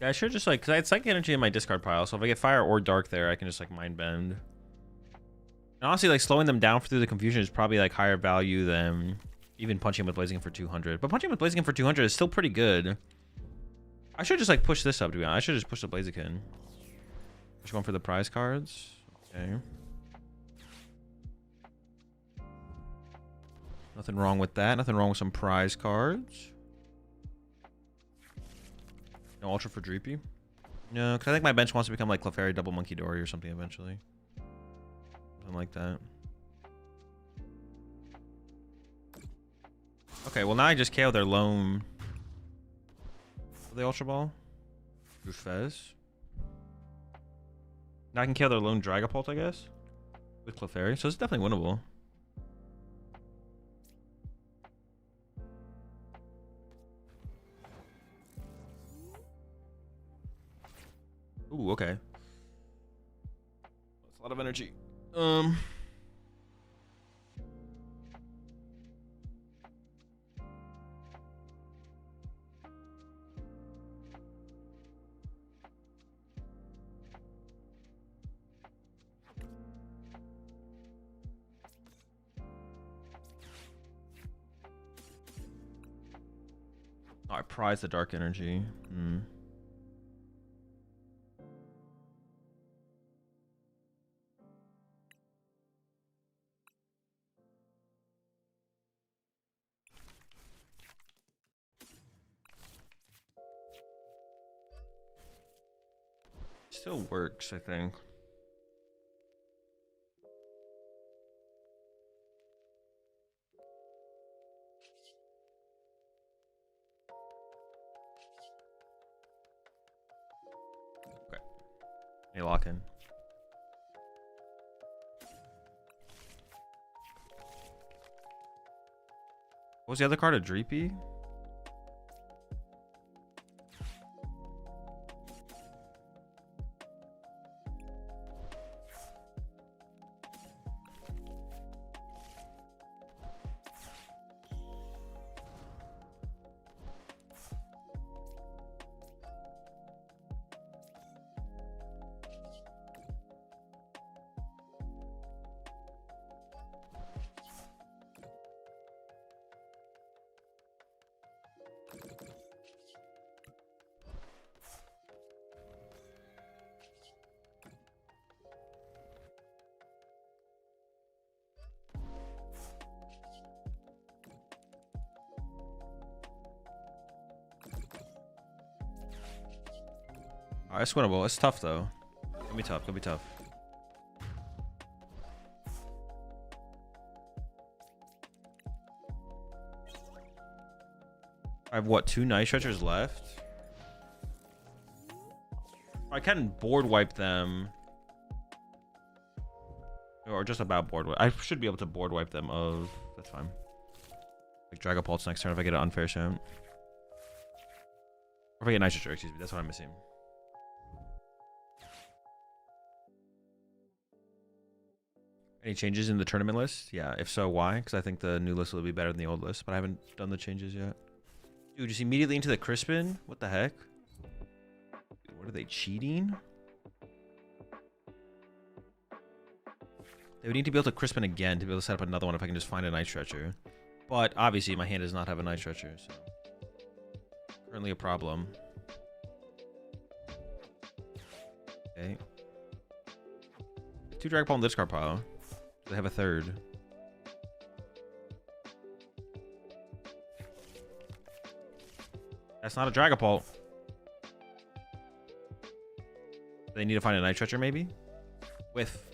Yeah, I should just like, cause I had psychic energy in my discard pile, so if I get fire or dark there, I can just like mind bend. And honestly, like slowing them down through the confusion is probably like higher value than even punching with Blaziken for 200. But punching with Blaziken for 200 is still pretty good. I should just like push this up, to be honest. I should just push the Blaziken. Just going for the prize cards. Okay. Nothing wrong with that. Nothing wrong with some prize cards. No ultra for Dreepy? No, because I think my bench wants to become like Clefairy, Double Monkey Dory or something eventually. Something like that. Okay, well now I just KO their lone. The Ultra Ball? Fez. Now I can kill their lone Dragapult, I guess. With Clefairy, so it's definitely winnable. Ooh, okay. That's a lot of energy. Oh, I prize the dark energy. Still works, I think. Okay. Hey, lock in. What was the other card? A Dreepy? Alright, it's winnable. It's tough though. Gonna be tough. Gonna be tough. I have what, 2 Night Stretchers left? I can board wipe them. Or just about board wipe. I should be able to board wipe them of. That's fine. Like Dragapult's next turn if I get an unfair shout. Or if I get Night Stretcher, excuse me. That's what I'm missing. Any changes in the tournament list? Yeah, if so, why? Because I think the new list will be better than the old list, but I haven't done the changes yet. Dude, just immediately into the Crispin? What the heck? Dude, what are they, cheating? They would need to be able to Crispin again to be able to set up another one if I can just find a Night Stretcher. But obviously my hand does not have a Night Stretcher, so currently a problem. Okay. 2 Dragapult in this card pile. They have a third. That's not a Dragapult. They need to find a Night Stretcher, maybe? With.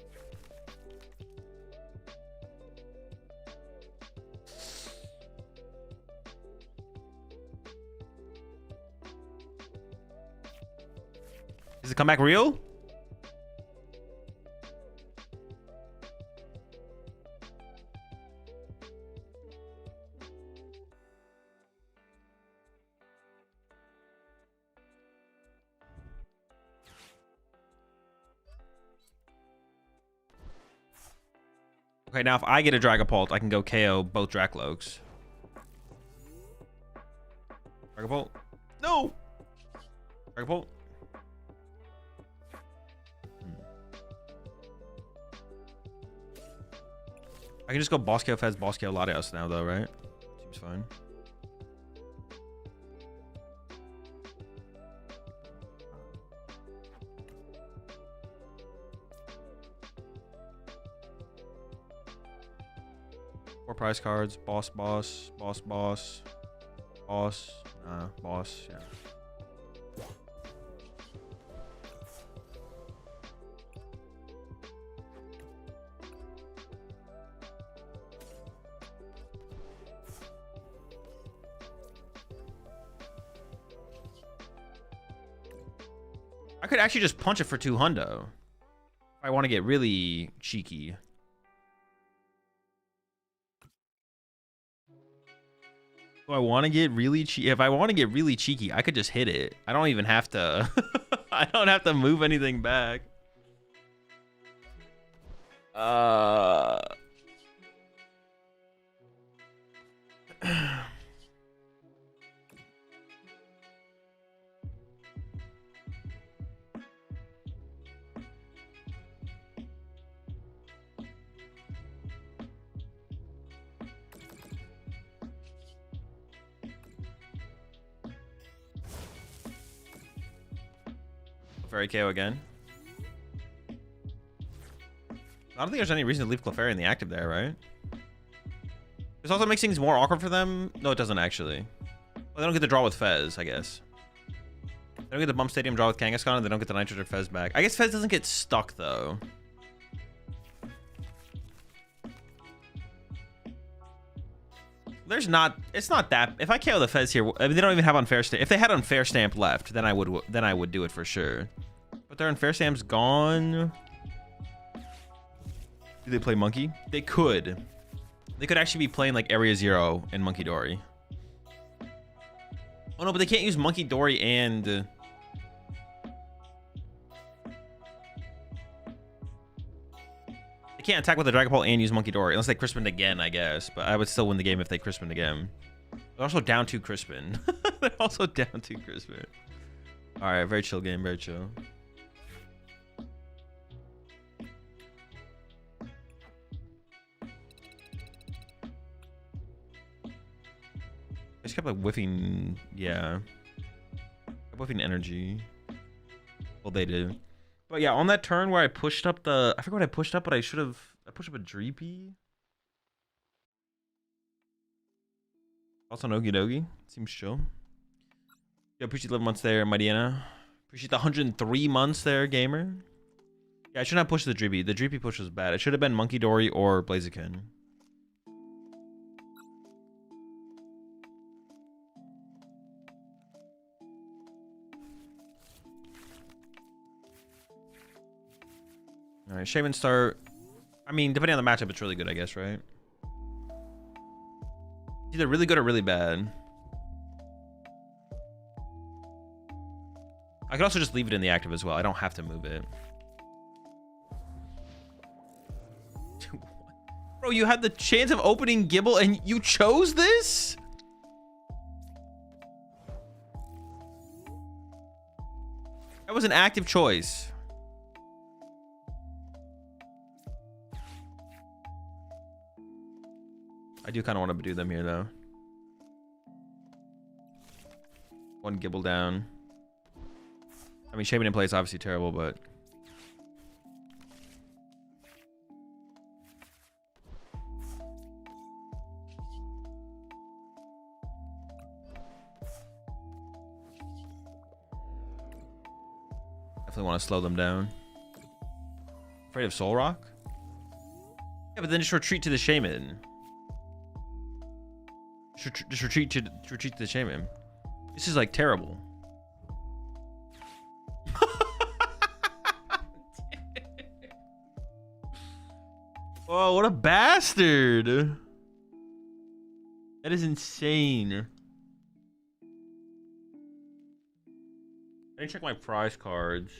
Is the comeback real? Okay, now if I get a Dragapult, I can go KO both Drakloaks. Dragapult? No! Dragapult? I can just go Boss KO Fez, Boss KO Latios now, though, right? Seems fine. Four prize cards. Boss, boss, boss, boss, boss. Boss, yeah. I could actually just punch it for 2 hundo. If I want to get really cheeky. Do I want to get really cheeky? If I want to get really cheeky, I could just hit it. I don't even have to. I don't have to move anything back. Clefairy KO again. I don't think there's any reason to leave Clefairy in the active there, right? This also makes things more awkward for them. No, it doesn't actually. Well, they don't get the draw with Fez, I guess. They don't get the Bump Stadium draw with Kangaskhan, and they don't get the Nitrogen Fez back. I guess Fez doesn't get stuck, though. There's not. It's not that. If I KO the Fez here, I mean, they don't even have Unfair Stamp. If they had Unfair Stamp left, then I would do it for sure. But their Unfair Stamp's gone. Do they play Monkey? They could. They could actually be playing like Area Zero and Monkey Dory. Oh no, but they can't use Monkey Dory and. They can't attack with the Dragapult and use Monkey Dory unless they Crispin again, I guess. But I would still win the game if they Crispin again. They're also down 2 Crispin. They're also down 2 Crispin. All right, very chill game, very chill. I just kept like whiffing, yeah. Whiffing energy. Well, they did. But yeah, on that turn where I pushed up the... I forgot what I pushed up, but I should have... I pushed up a Dreepy. Also an Okidogi. Seems chill. Yeah, appreciate the 11 months there, Mightyana. Appreciate the 103 months there, gamer. Yeah, I should not push the Dreepy. The Dreepy push was bad. It should have been Monkey Dory or Blaziken. All right, Shaman start. I mean, depending on the matchup, it's really good, I guess, right? It's either really good or really bad. I could also just leave it in the active as well. I don't have to move it. Bro, you had the chance of opening Gibble and you chose this? That was an active choice. I do kind of want to do them here, though. One Gibble down. I mean, Shaman in play is obviously terrible, but... definitely want to slow them down. Afraid of Soul Rock? Yeah, but then just retreat to the Shaman. Just retreat to the Shaman. This is like terrible. Oh, what a bastard! That is insane. I didn't check my prize cards.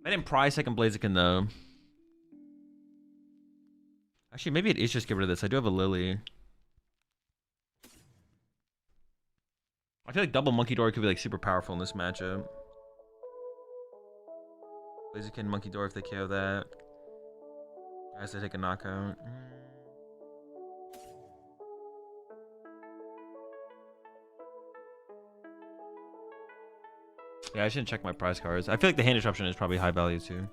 I didn't prize second Blaziken though. Actually, maybe it is just get rid of this. I do have a Lily. I feel like double Monkey Dory could be like super powerful in this matchup. Blaziken, Monkey Dory if they KO that. I have to take a knockout. Yeah, I shouldn't check my prize cards. I feel like the hand disruption is probably high value too.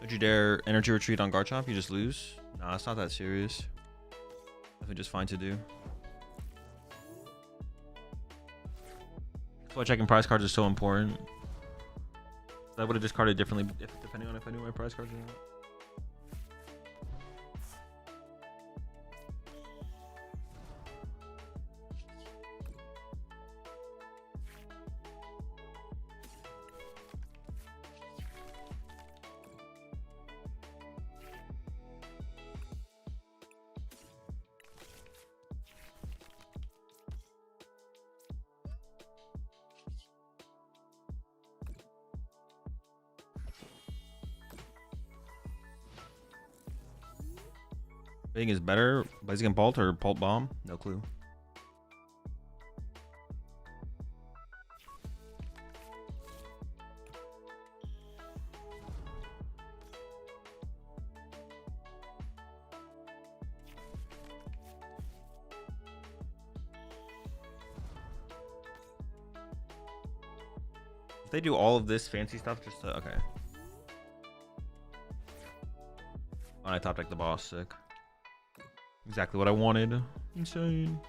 Would you dare energy retreat on Garchomp? You just lose? Nah, it's not that serious. Definitely just fine to do. That's why checking prize cards is so important. I would have discarded differently depending on if I knew my prize cards or not. Thing is better, Blaziken Bolt or Pulp Bomb? No clue. If they do all of this fancy stuff just to, okay. Oh, I top deck the boss, sick. Exactly what I wanted. Insane.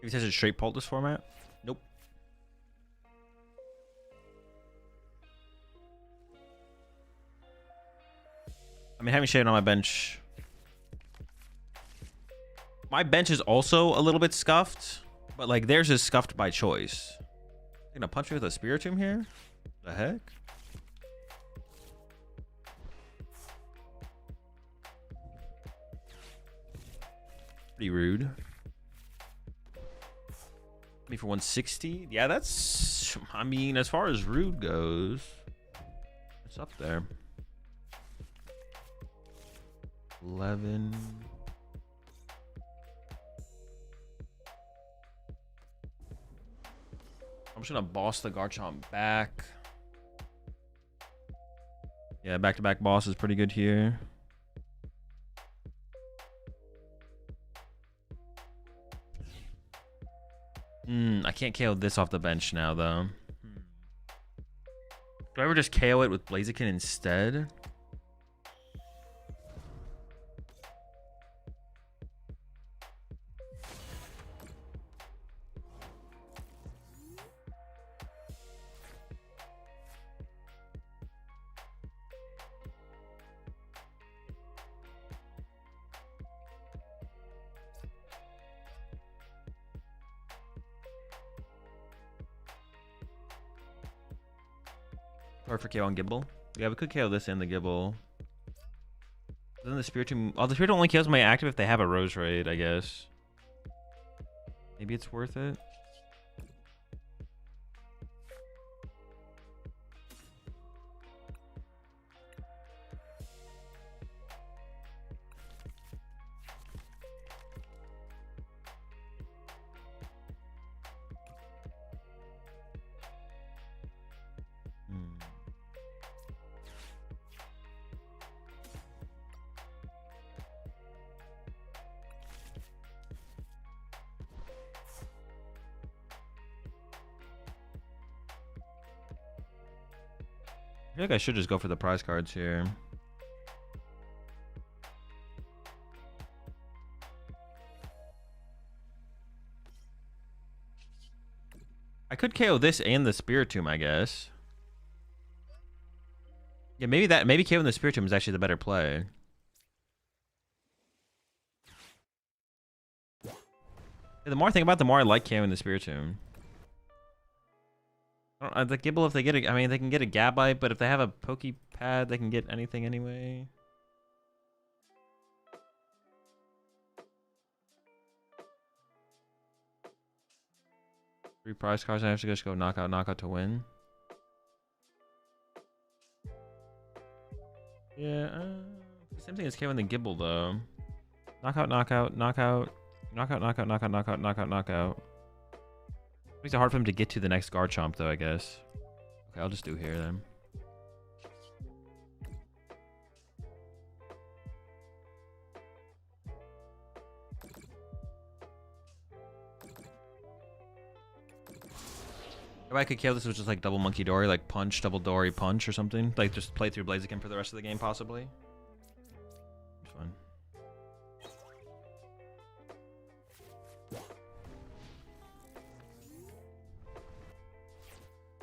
He says it's straight Pult this format? Nope. I mean, having Shade on my bench. My bench is also a little bit scuffed, but like theirs is scuffed by choice. You're gonna punch me with a Spiritomb here? The heck? Pretty rude. Me for 160? Yeah, that's... I mean, as far as rude goes, it's up there. 11... I'm just gonna boss the Garchomp back. Yeah, back-to-back boss is pretty good here. I can't KO this off the bench now, though. Do I ever just KO it with Blaziken instead? Or for KO on Gible. Yeah, we could KO this and the Gible. Then the Spiritomb... Oh, the Spiritomb only kills my active if they have a Rose Raid, I guess. Maybe it's worth it. I feel like I should just go for the prize cards here. I could KO this and the Spiritomb, I guess. Yeah, maybe KOing the Spiritomb is actually the better play. Yeah, the more I think about it, the more I like KOing the Spiritomb. The Gibble, if they get a, I mean, they can get a Gabite, but if they have a Pokepad, they can get anything anyway. Three prize cards, I have to just go knockout to win. Yeah, same thing as KOing the Gibble though. Knockout. Makes it hard for him to get to the next Garchomp though, I guess. Okay, I'll just do here then. If I could kill this with just like double Monkey Dory, like punch, double Dory, punch or something. Like just play through Blaziken for the rest of the game possibly. It's fun.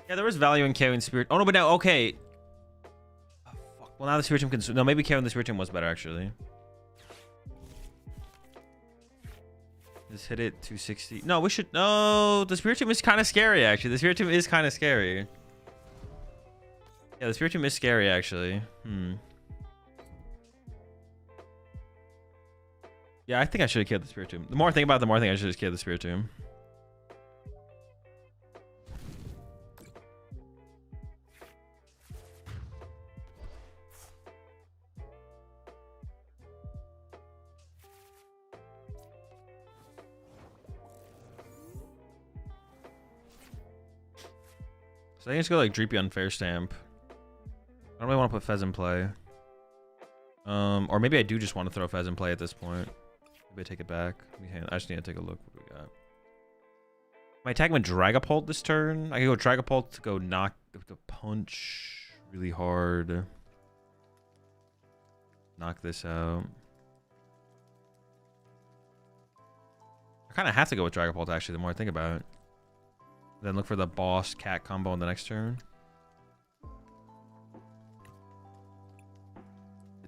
Yeah, there is value in KOing Spirit. Oh no, but now, okay. Oh, fuck. Well, now the Spiritomb can... No, maybe KOing the Spiritomb was better actually. Just hit it 260. No, we should. No, the Spiritomb is kind of scary actually. The Spiritomb is kind of scary. Yeah, the Spiritomb is scary actually. Yeah, I think I should have killed the Spiritomb. The more I think about it, the more I think I should have killed the Spiritomb. So I think it's go like Dreepy on Fair Stamp. I don't really want to put Fez in play. Or maybe I do just want to throw Fez in play at this point. Maybe I take it back. I just need to take a look what we got. Am I attacking with Dragapult this turn? I can go Dragapult to go to punch really hard. Knock this out. I kind of have to go with Dragapult actually the more I think about it. Then look for the boss cat combo on the next turn.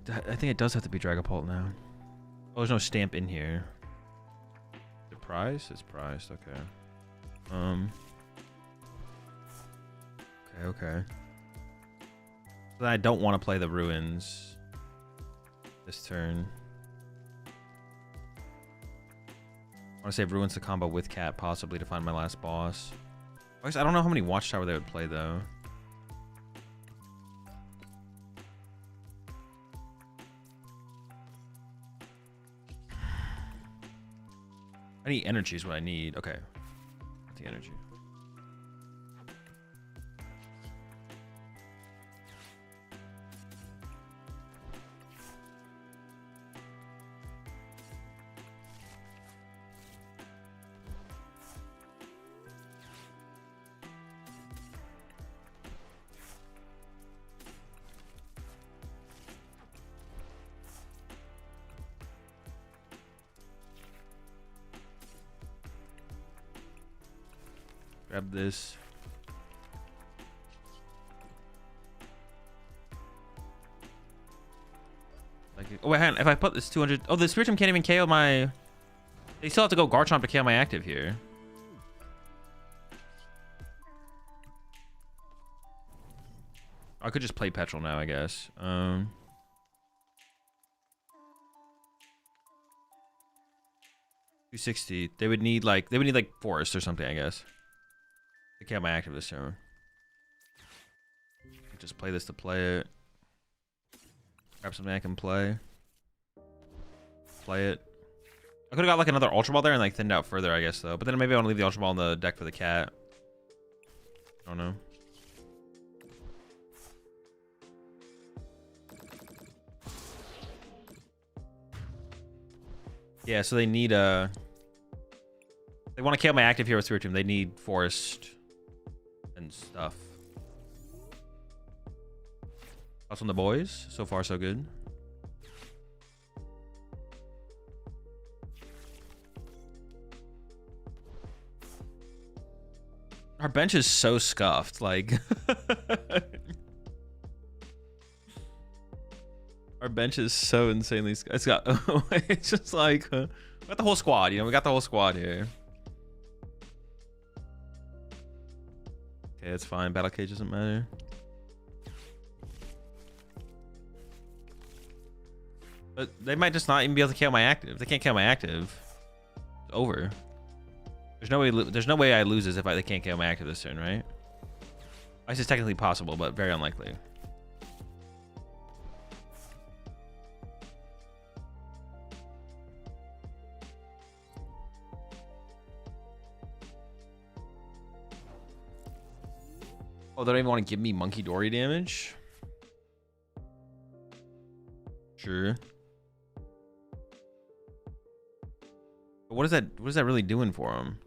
I think it does have to be Dragapult now. Oh, there's no stamp in here. Is it prized? It's prized. Okay. Okay. So then I don't want to play the ruins this turn. I want to save ruins to combo with cat possibly to find my last boss. I don't know how many Watchtower they would play though. I need energy is what I need. Okay. The energy. Grab this. Oh wait, hang on. If I put this 200, oh, the Spiritomb can't even KO my. They still have to go Garchomp to KO my active here. I could just play Petrol now, I guess. 260. They would need like Forest or something, I guess. To KO my active this turn. Just play this to play it. Grab something I can play. Play it. I could have got like another Ultra Ball there and like thinned out further, I guess, though. But then maybe I want to leave the Ultra Ball in the deck for the cat. I don't know. Yeah, so they need they want to kill my active here with Spiritomb. They need Forest and stuff. Thoughts on the boys? So far, so good. Our bench is so scuffed, like... Our bench is so insanely. It's got. It's just like we got the whole squad. You know, we got the whole squad here. Okay, it's fine. Battle cage doesn't matter. But they might just not even be able to KO my active. If they can't KO my active, it's over. There's no way. There's no way I lose this if they can't KO my active this turn, right? I guess it's technically possible, but very unlikely. Oh, they don't even want to give me Monkey Dory damage? Sure. But what is that really doing for him?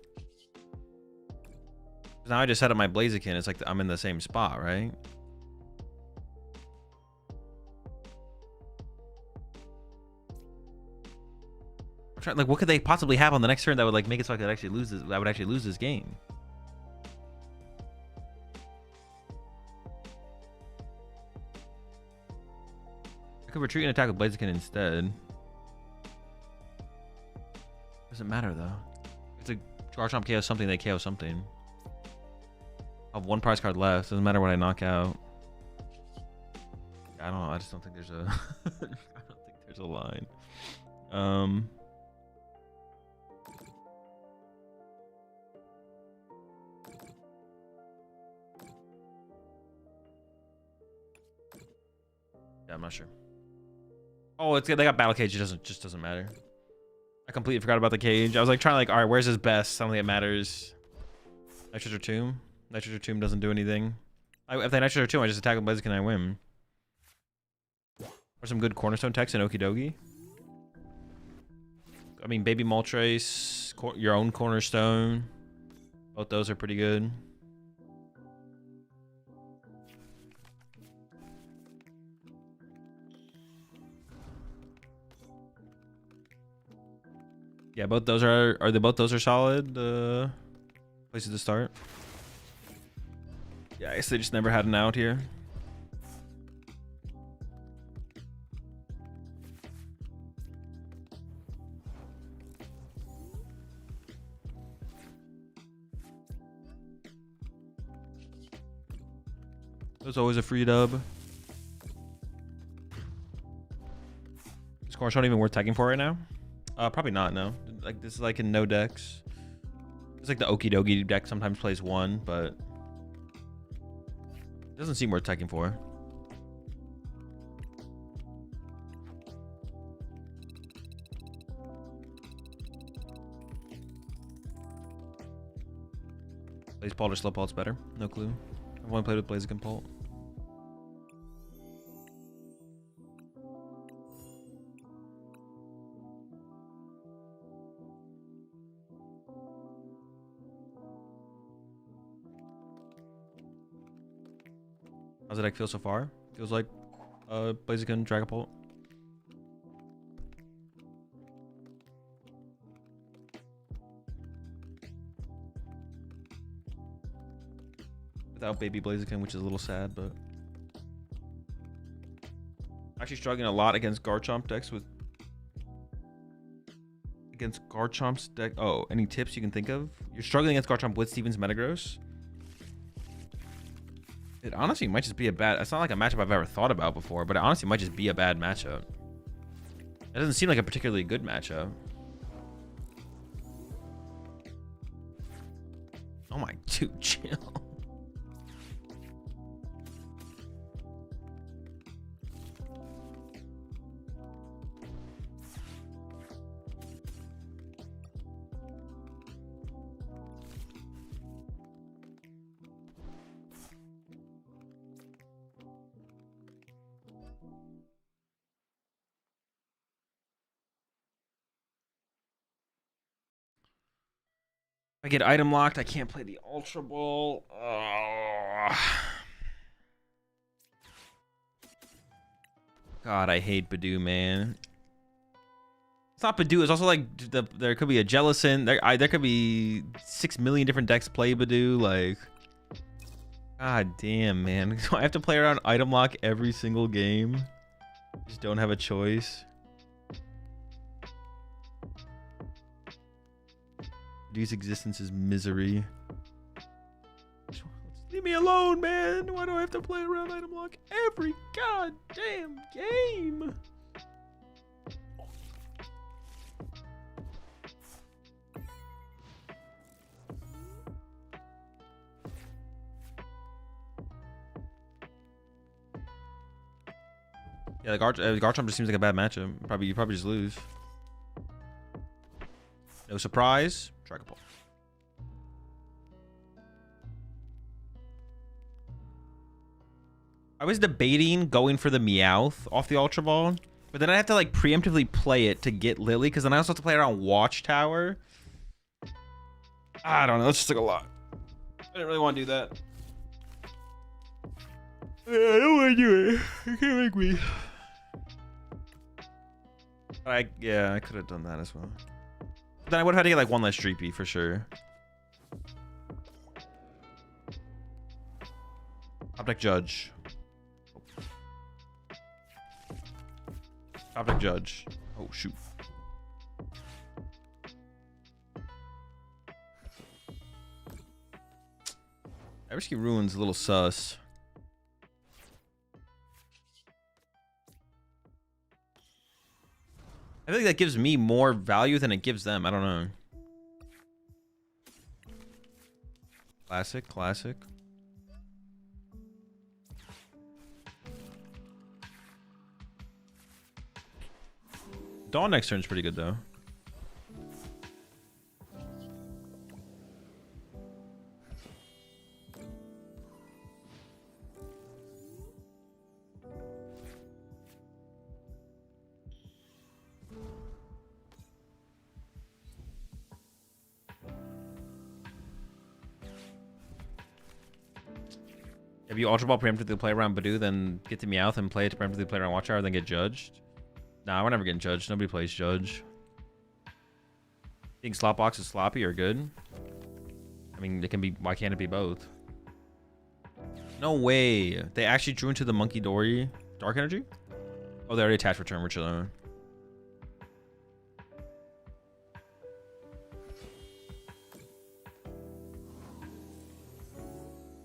Now I just set up my Blaziken. It's like I'm in the same spot, right? I'm trying, like, what could they possibly have on the next turn that would like make it so I could actually lose this? I would actually lose this game. I could retreat and attack with Blaziken instead. Doesn't matter though. It's a Garchomp KO something, they KO something. I have one prize card left. Doesn't matter what I knock out. I don't know. I just don't think there's a. I don't think there's a line. Yeah, I'm not sure. Oh, they got battle cage. It just doesn't matter. I completely forgot about the cage. I was like trying to like, all right, where's his best? I don't think it matters. Nitrous or Tomb. Nitrous or Tomb doesn't do anything. If they Nitrous or Tomb, I just attack with Blaziken and I win. Or some good cornerstone text in Okidogi. I mean, Baby Moltres, your own cornerstone. Both those are pretty good. Yeah, both those are both those are solid places to start. Yeah, I guess they just never had an out here. There's always a free dub. Is Cornerstone even worth tagging for right now? Probably not, no. Like, this is like in no decks. It's like the Okidogi deck sometimes plays one, but it doesn't seem worth tagging for. Blazepult or Slowpult's better? No clue. I've only played with Blaziken Pult. How's the deck feel so far? Feels like Blaziken, Dragapult. Without baby Blaziken, which is a little sad, but actually struggling a lot against Garchomp decks with Garchomp's deck. Oh, any tips you can think of? You're struggling against Garchomp with Steven's Metagross. It honestly might just be a bad. It's not like a matchup I've ever thought about before, but it honestly might just be a bad matchup. It doesn't seem like a particularly good matchup. Oh my dude, chill. I get item locked. I can't play the Ultra Ball. Oh. God, I hate Badoo, man. It's not Badoo. It's also like there could be a Jellicent. There could be 6 million different decks play Badoo. Like, God damn, man. Do I have to play around item lock every single game? Just don't have a choice. Dude's existence is misery. Leave me alone, man. Why do I have to play around item lock every goddamn game? Yeah, like Garchomp just seems like a bad matchup. You probably just lose. No surprise. Dragapult. I was debating going for the Meowth off the Ultra Ball, but then I have to like preemptively play it to get Lily, because then I also have to play around Watchtower. I don't know. It's just like a lot. I didn't really want to do that. Yeah, I don't want to do it. You can't make me. Yeah, I could have done that as well. But then I would have had to get like one less Streepy for sure. Top deck Judge. Top deck Judge. Oh shoot. Eversky Ruin's a little sus. I feel like that gives me more value than it gives them. I don't know. Classic, classic. Dawn next turn's pretty good though. If you Ultra Ball preemptively play around Badoo, then get to Meowth and play it to preemptively play around Watchtower, then get judged. Nah, we're never getting judged. Nobody plays judge. Think Slot Box is sloppy or good? I mean, it can be. Why can't it be both? No way. They actually drew into the Monkey Dory Dark Energy? Oh, they already attached Return. We're chilling.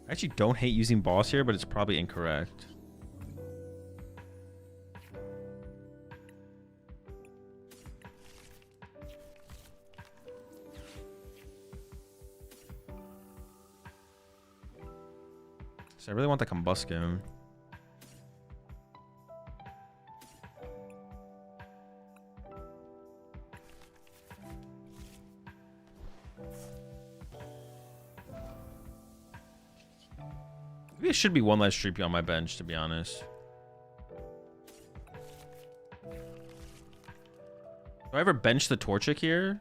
I actually don't hate using boss here, but it's probably incorrect. So I really want the Combustion. Maybe it should be one less Streepy on my bench, to be honest. Do I ever bench the Torchic here?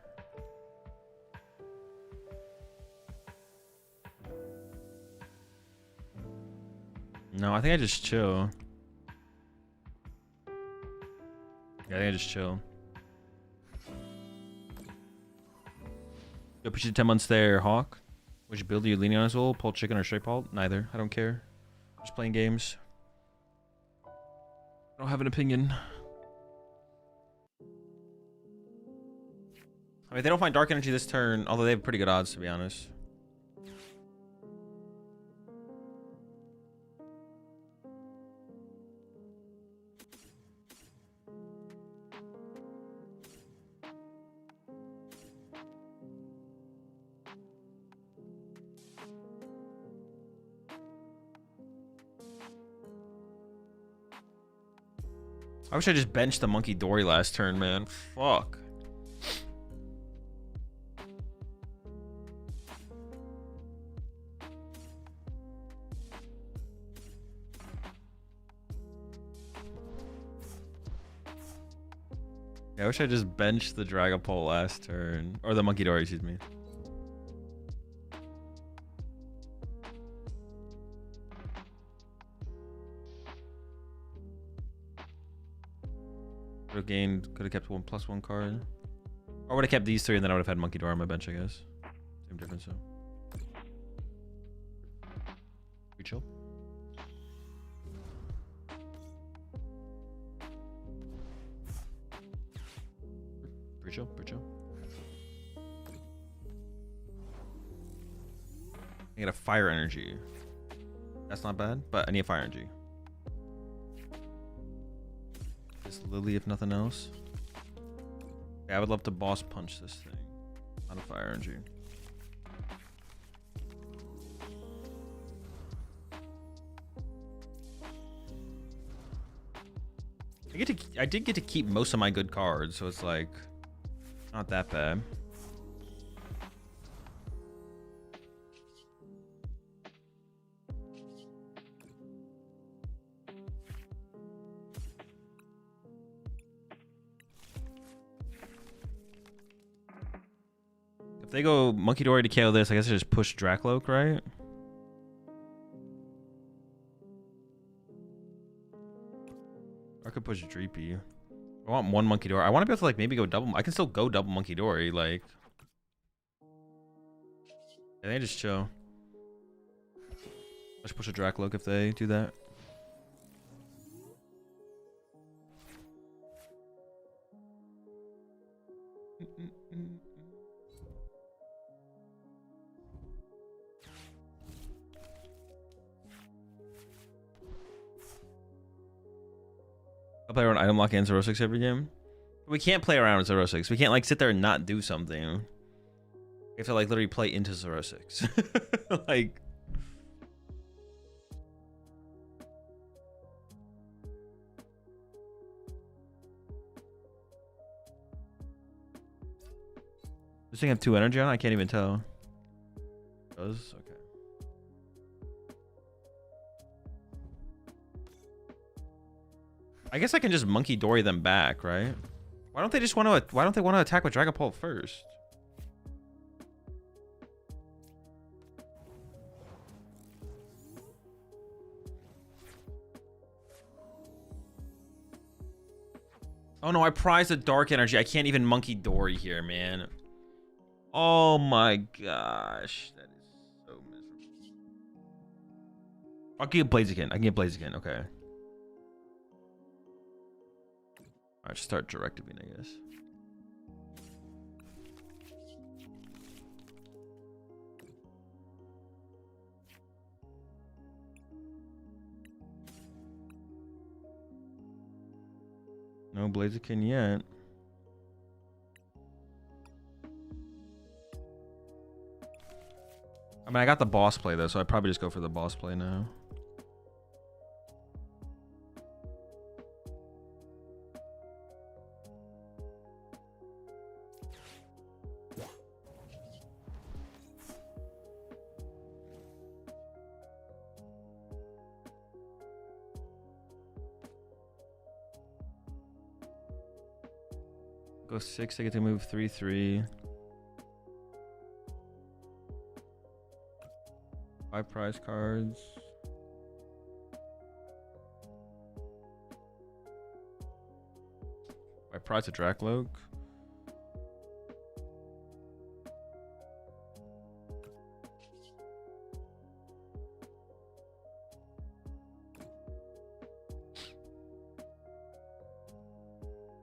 No, I think I just chill. Yeah, I think I just chill. Yo, push you 10 months there, Hawk. Which build are you leaning on as well? Pull chicken or straight pult? Neither. I don't care. Just playing games. I don't have an opinion. I mean, they don't find Dark Energy this turn, although they have pretty good odds, to be honest. I wish I just benched the Monkey Dory last turn, man. Fuck. Yeah, I wish I just benched the Dragapult last turn. Or the Monkey Dory, excuse me. Could have gained, could have kept one +1 card. Or would have kept these three and then I would have had Monkey Door on my bench, I guess. Same difference, though. We chill. Bridgel. I get a fire energy. That's not bad, but I need a fire energy. This Lily, if nothing else. Yeah, I would love to boss punch this thing. Not a fire energy. I did get to keep most of my good cards, so it's like not that bad. If they go Monkey Dory to KO this, I guess I just push Dracloak, right? Or I could push Dreepy. I want one Monkey Dory. I want to be able to like maybe go double. I can still go double Monkey Dory. Like, yeah, they just chill. Let's push a Dracloak if they do that. I'll play around item lock and 0-6 every game. We can't play around with 0-6. We can't like sit there and not do something. We have to like literally play into 0-6. Like, this thing have 2 energy on it? I can't even tell. It does? Okay. I guess I can just Monkey Dory them back, right? Why don't they just want to? Why don't they want to attack with Dragapult first? Oh no, I prize the dark energy. I can't even Monkey Dory here, man. Oh my gosh, that is so miserable. I'll get Blaziken. I can get Blaziken. Okay. Alright, start directing, I guess. No Blaziken yet. I mean, I got the boss play though, so I'd probably just go for the boss play now. Go 6, I get to move 3/3. 5 prize cards. I prize a Dracloak.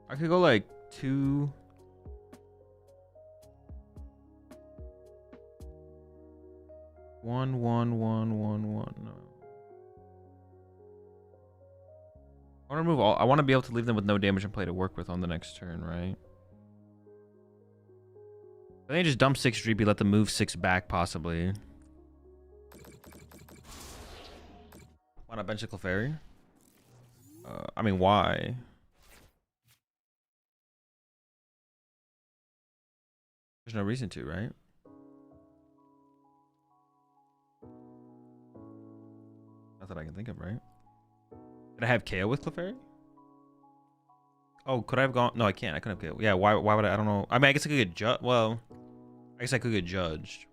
I could go like 2. One. No. I want to remove all. I want to be able to leave them with no damage and play to work with on the next turn, right? I think just dump 6 Dreepy, let them move 6 back, possibly. Why not bench a Clefairy? I mean, why? There's no reason to, right? Not that I can think of, right? Did I have KO with Clefairy? Oh, could I have gone? No, I can't. I couldn't have KO. Yeah, why would I? I don't know. I mean, I guess I could get judged. Well, I guess I could get judged.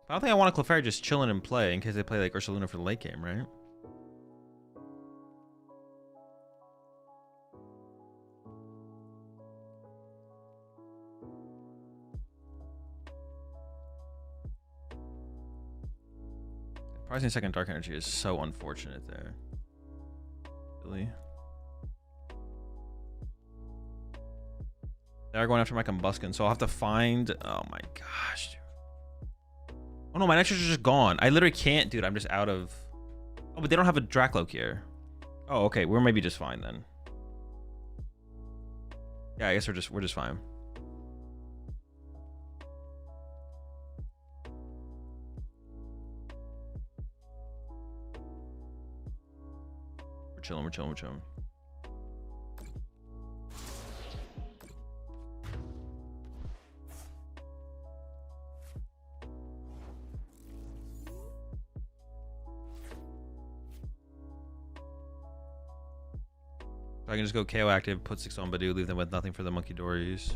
But I don't think I want a Clefairy just chilling and play in case they play like Ursaluna for the late game, right? Pricing second dark energy is so unfortunate there. Really? They're going after my Combuskin, so I'll have to find... Oh my gosh, dude. Oh no, my Nitro's just gone. I literally can't, dude. I'm just out of... Oh, but they don't have a Dracloak here. Oh, okay. We're maybe just fine then. Yeah, I guess we're just fine. We're chilling, we're chilling, we're chilling. So I can just go KO active, put 6 on Badoo, leave them with nothing for the Monkey Dories.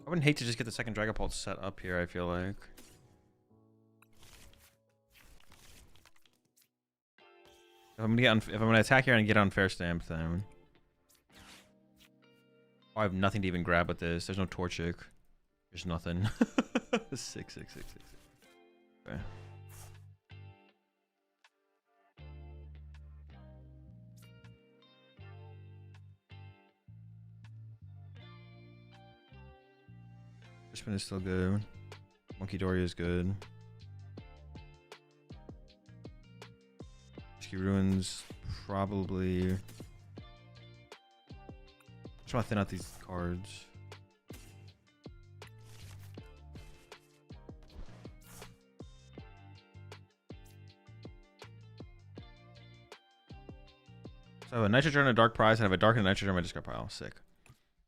I wouldn't hate to just get the second Dragapult set up here, I feel like. If I'm gonna attack here and get on Fair Stamp, then I have nothing to even grab with this. There's no Torchic. There's nothing. 6. Okay. Crispin is still good. Monkey Dory is good. Ruins probably. Just want to thin out these cards. So I have a Nitrogen and a Dark Prize, and I have a Dark and a Nitrogen in my discard pile. Sick.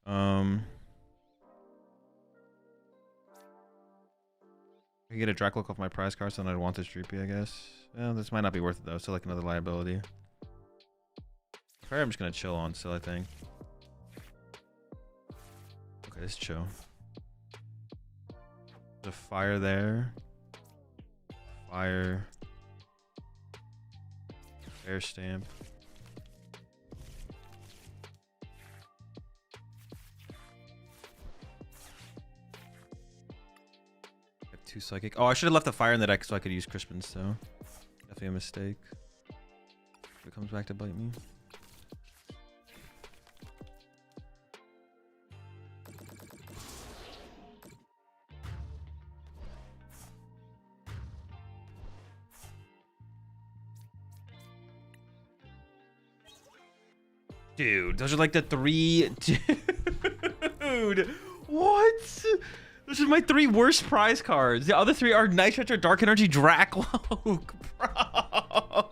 I can get a Dracloak off my prize card, so then I'd want this Droopy, I guess. Well, this might not be worth it though. Still like another liability. Probably I'm just gonna chill on still, I think. Okay, let's chill. There's a fire there. Fire. Air stamp. I have 2 psychic. Oh, I should have left the fire in the deck so I could use Crispin still. Definitely a mistake. If it comes back to bite me. Dude, those are like the 3. Dude, what? Those are my 3 worst prize cards. The other 3 are Nitrate or Dark Energy Dracloak, bro.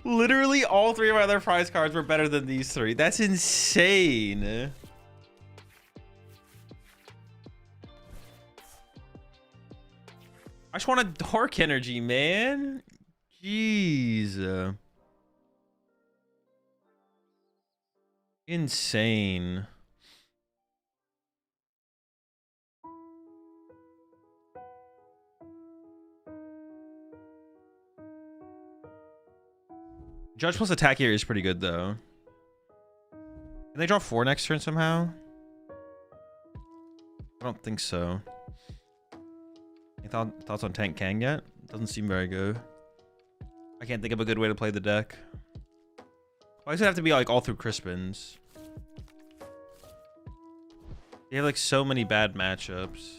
Literally all 3 of my other prize cards were better than these 3. That's insane. I just want a Dark Energy, man. Jeez. Insane. Judge plus attack here is pretty good though. Can they draw 4 next turn somehow? I don't think so. Any thoughts on Tank Kang yet? Doesn't seem very good. I can't think of a good way to play the deck. Why does it have to be like all through Crispins? You have like so many bad matchups.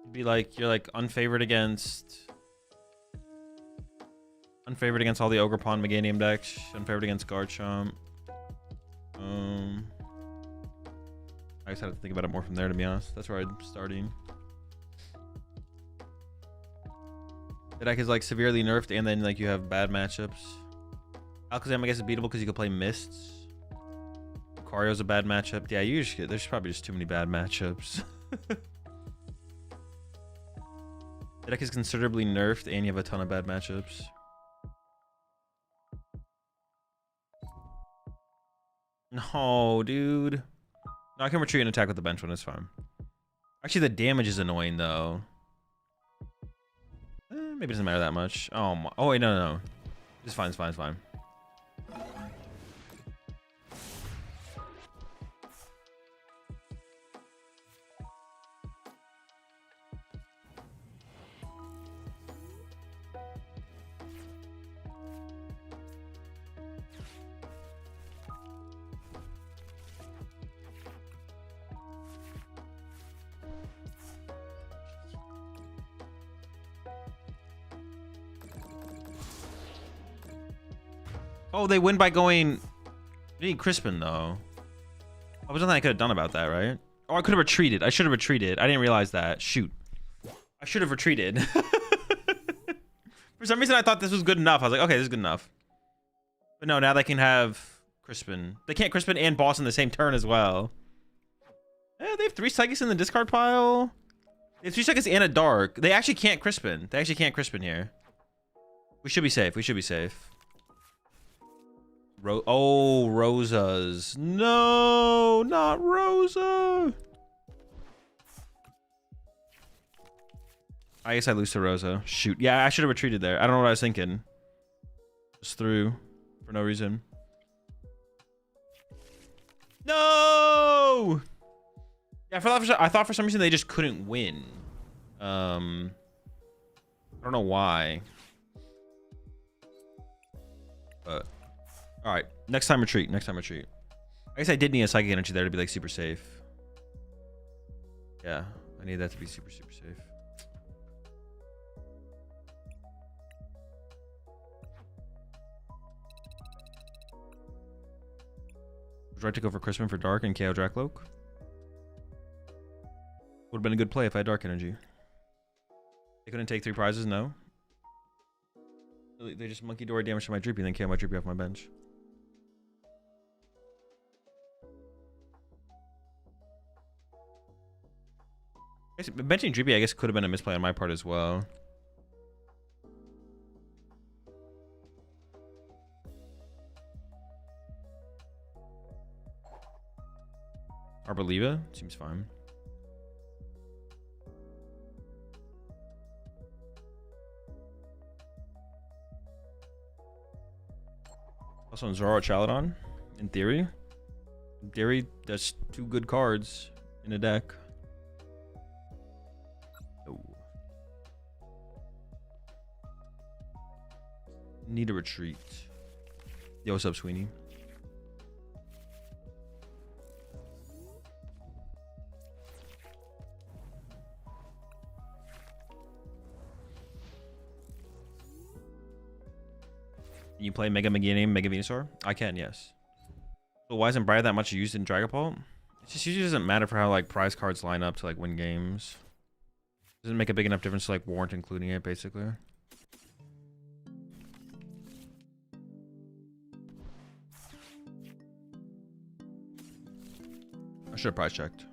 It'd be like you're like unfavored against all the Ogerpon Meganium decks, unfavored against Garchomp. I just had to think about it more from there, to be honest. That's where I'm starting. The deck is like severely nerfed, and then like you have bad matchups. Alakazam, I guess, is beatable because you can play Mists. Lucario's a bad matchup. Yeah, there's probably just too many bad matchups. The deck is considerably nerfed, and you have a ton of bad matchups. No, dude. No, I can retreat and attack with the bench one. It's fine. Actually, the damage is annoying, though. Maybe it doesn't matter that much. Oh, my, oh wait, no. It's fine, it's fine, it's fine. Oh, they win by going... We need Crispin, though. Oh, there's nothing I could have done about that, right? Oh, I could have retreated. I should have retreated. I didn't realize that. Shoot. I should have retreated. For some reason, I thought this was good enough. I was like, okay, this is good enough. But no, now they can have Crispin. They can't Crispin and Boss in the same turn as well. They have 3 Psychics in the discard pile. They have 3 Psychics and a Dark. They actually can't Crispin. They actually can't Crispin here. We should be safe. We should be safe. Oh, Rosa's. No, not Rosa. I guess I lose to Rosa. Shoot. Yeah, I should have retreated there. I don't know what I was thinking. Just threw for no reason. No! Yeah, I thought for some reason they just couldn't win. I don't know why. But... all right, next time retreat. Next time retreat. I guess I did need a Psychic Energy there to be like super safe. Yeah, I need that to be super safe. Would I take over Crispin for Dark and KO Dracloak? Would have been a good play if I had Dark Energy. They couldn't take 3 prizes, no. They just Monkey Dory damage to my Droopy, then KO my Droopy off my bench. Benching Droopy, I guess, could have been a misplay on my part as well. Arboliva seems fine. Also, Zoro Chaladon, in theory. In theory, that's 2 good cards in a deck. Oh. Need a retreat. Yo, what's up, Sweeney? Can you play Mega Meganium, Mega Venusaur? I can, yes. So why isn't Briar that much used in Dragapult? It just usually doesn't matter for how like prize cards line up to like win games. Doesn't make a big enough difference to like warrant including it, basically. I should have prize checked.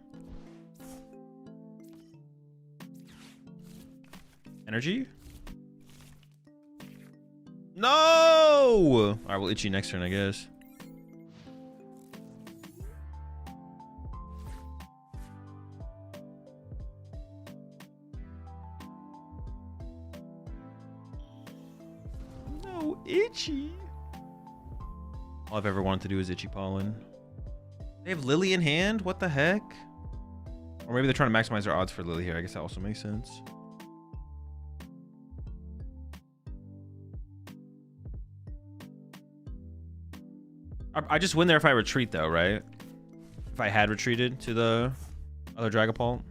Energy? No! Alright, we'll itchy next turn, I guess. No, itchy. All I've ever wanted to do is itchy pollen. They have Lily in hand? What the heck? Or maybe they're trying to maximize their odds for Lily here. I guess that also makes sense. I just win there if I retreat, though, right? If I had retreated to the other Dragapult.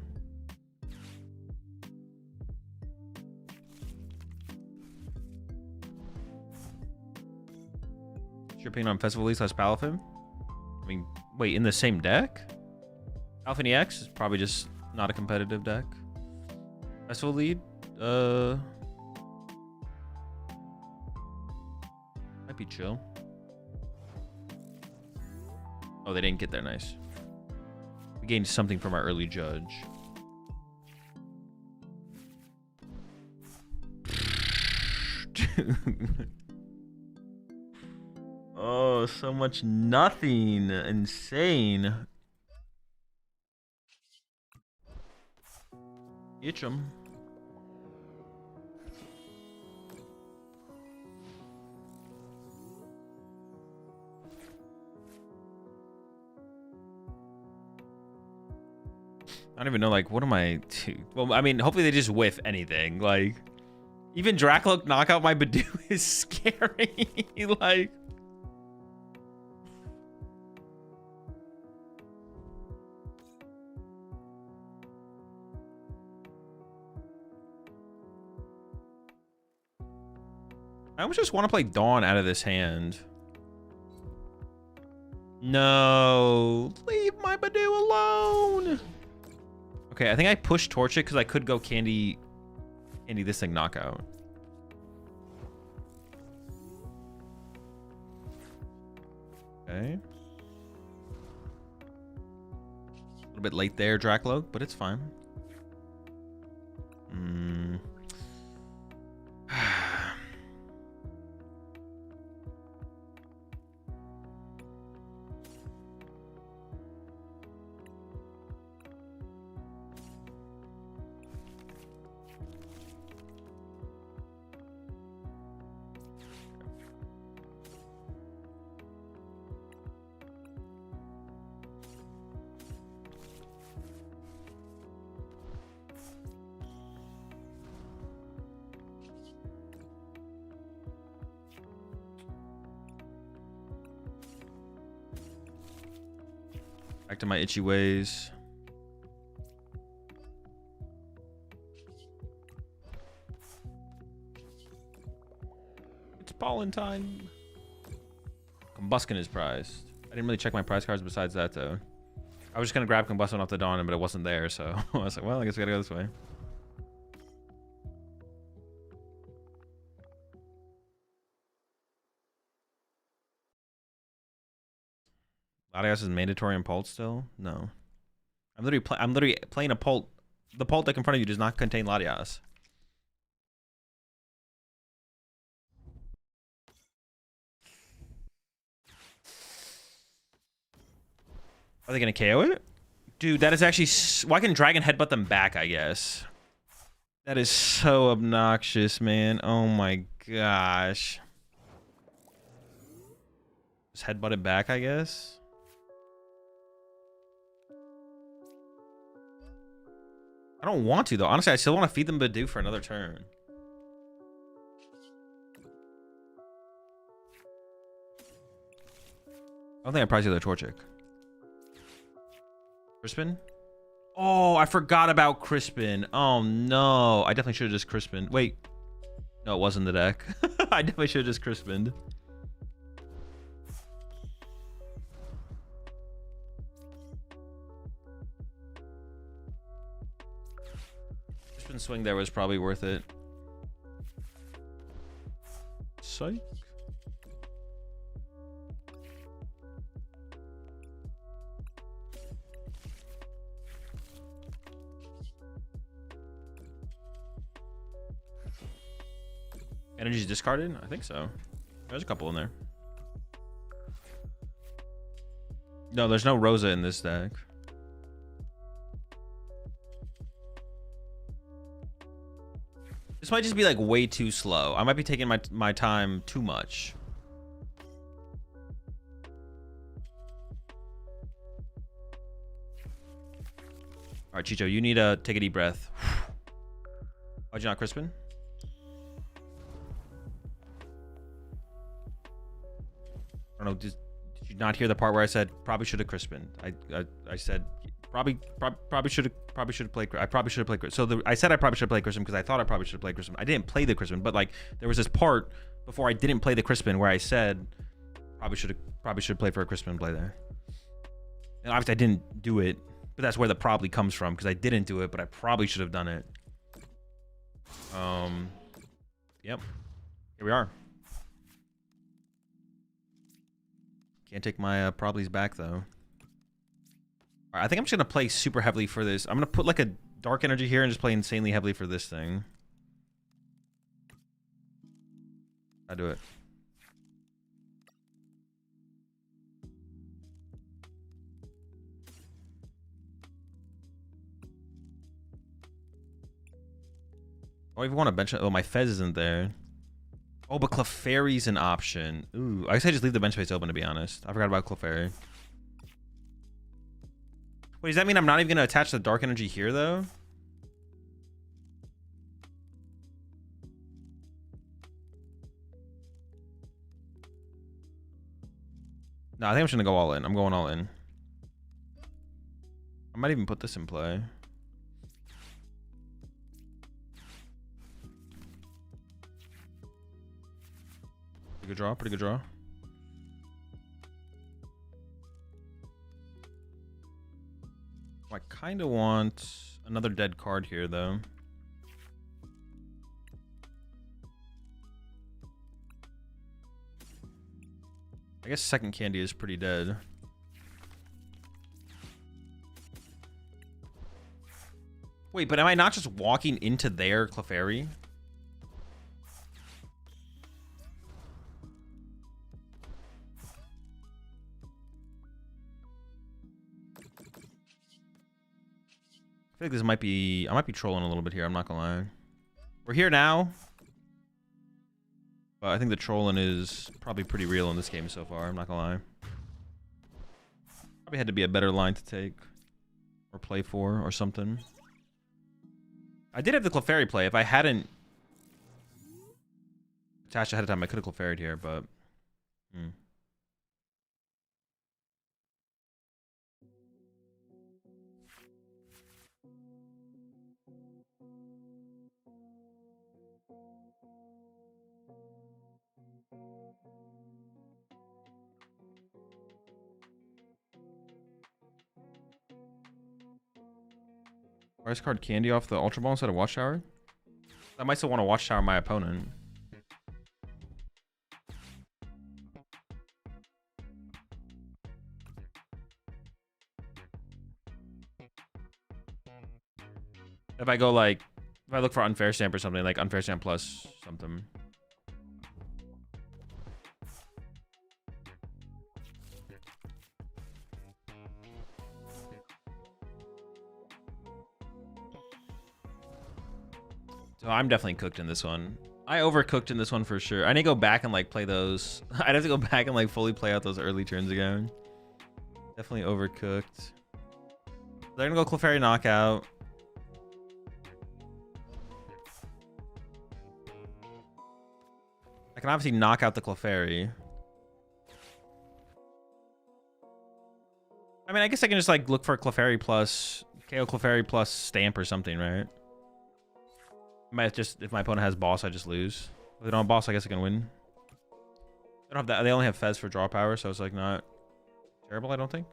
Your opinion on Festival League / Palafin? I mean, wait, in the same deck? Palafin EX is probably just not a competitive deck. Festival Lead? Might be chill. Oh, they didn't get there. Nice. We gained something from our early judge. Oh, so much nothing. Insane. Itch 'em. don't even know, like, what am I... Well, I mean, hopefully they just whiff anything. Like, even Dracloak knock out my Badoo is scary. Like... I almost just want to play Dawn out of this hand. No, leave my Badoo alone. Okay, I think I pushed Torch it because I could go Candy this thing knockout. Okay. A little bit late there, Dracloak, but it's fine. Back to my itchy ways. It's pollen time. Combuskin is prized. I didn't really check my prize cards besides that, though. I was just going to grab Combuskin off the Dawn, but it wasn't there, so I was like, well, I guess we got to go this way. Latias is mandatory in Pult still? No. I'm literally playing a Pult. The Pult deck in front of you does not contain Latias. Are they gonna KO it? Dude, that is actually... Why can Dragon headbutt them back, I guess? That is so obnoxious, man. Oh my gosh. Just headbutt it back, I guess? I don't want to, though. Honestly, I still want to feed them Badoo for another turn. I don't think I probably see the Torchic. Crispin? Oh, I forgot about Crispin. Oh, no. I definitely should have just Crispin. Wait. No, it wasn't the deck. I definitely should have just Crispined. Swing there was probably worth it. Psych. Energy's discarded? I think so. There's a couple in there. No, there's no Rosa in this deck. This might just be like way too slow. I might be taking my time too much. All right, Chicho, you need to take a deep breath. Why'd you not Crispin? I don't know. Did you not hear the part where I said probably should have Crispin? I said probably should have played. I probably should have played. So I said I probably should have played Crispin because I thought I probably should have played Crispin. I didn't play the Crispin, but like there was this part before I didn't play the Crispin where I said probably should have played for a Crispin play there. And obviously I didn't do it, but that's where the probably comes from because I didn't do it, but I probably should have done it. Yep. Here we are. Can't take my probablys back though. All right, I think I'm just gonna play super heavily for this. I'm gonna put like a dark energy here and just play insanely heavily for this thing. I do it. Oh, I even want to bench. Oh, my Fez isn't there. Oh, but Clefairy's an option. Ooh, I guess I just leave the bench space open, to be honest. I forgot about Clefairy. Wait, does that mean I'm not even going to attach the dark energy here, though? No, I think I'm just going to go all in. I'm going all in. I might even put this in play. Pretty good draw. Pretty good draw. I kind of want another dead card here, though. I guess second candy is pretty dead. Wait, but am I not just walking into their Clefairy? I feel like this might be... I might be trolling a little bit here. I'm not gonna lie. We're here now. But I think the trolling is probably pretty real in this game so far. I'm not gonna lie. Probably had to be a better line to take. Or play for or something. I did have the Clefairy play. If I hadn't attached ahead of time, I could have Clefairy'd here, but... Price card candy off the Ultra Ball instead of Watchtower? I might still want to Watchtower my opponent. If I go like, if I look for Unfair Stamp or something, like Unfair Stamp plus something. So I'm definitely cooked in this one. I overcooked in this one for sure. I need to go back and like play those. I'd have to go back and like fully play out those early turns again. Definitely overcooked. They're gonna go Clefairy knockout. I can obviously knock out the Clefairy. I mean, I guess I can just like look for Clefairy plus KO Clefairy plus Stamp or something, right? I might just, if my opponent has boss, I just lose. If they don't have boss, I guess I can win. They don't have that. They only have Fez for draw power, so it's like not terrible, I don't think.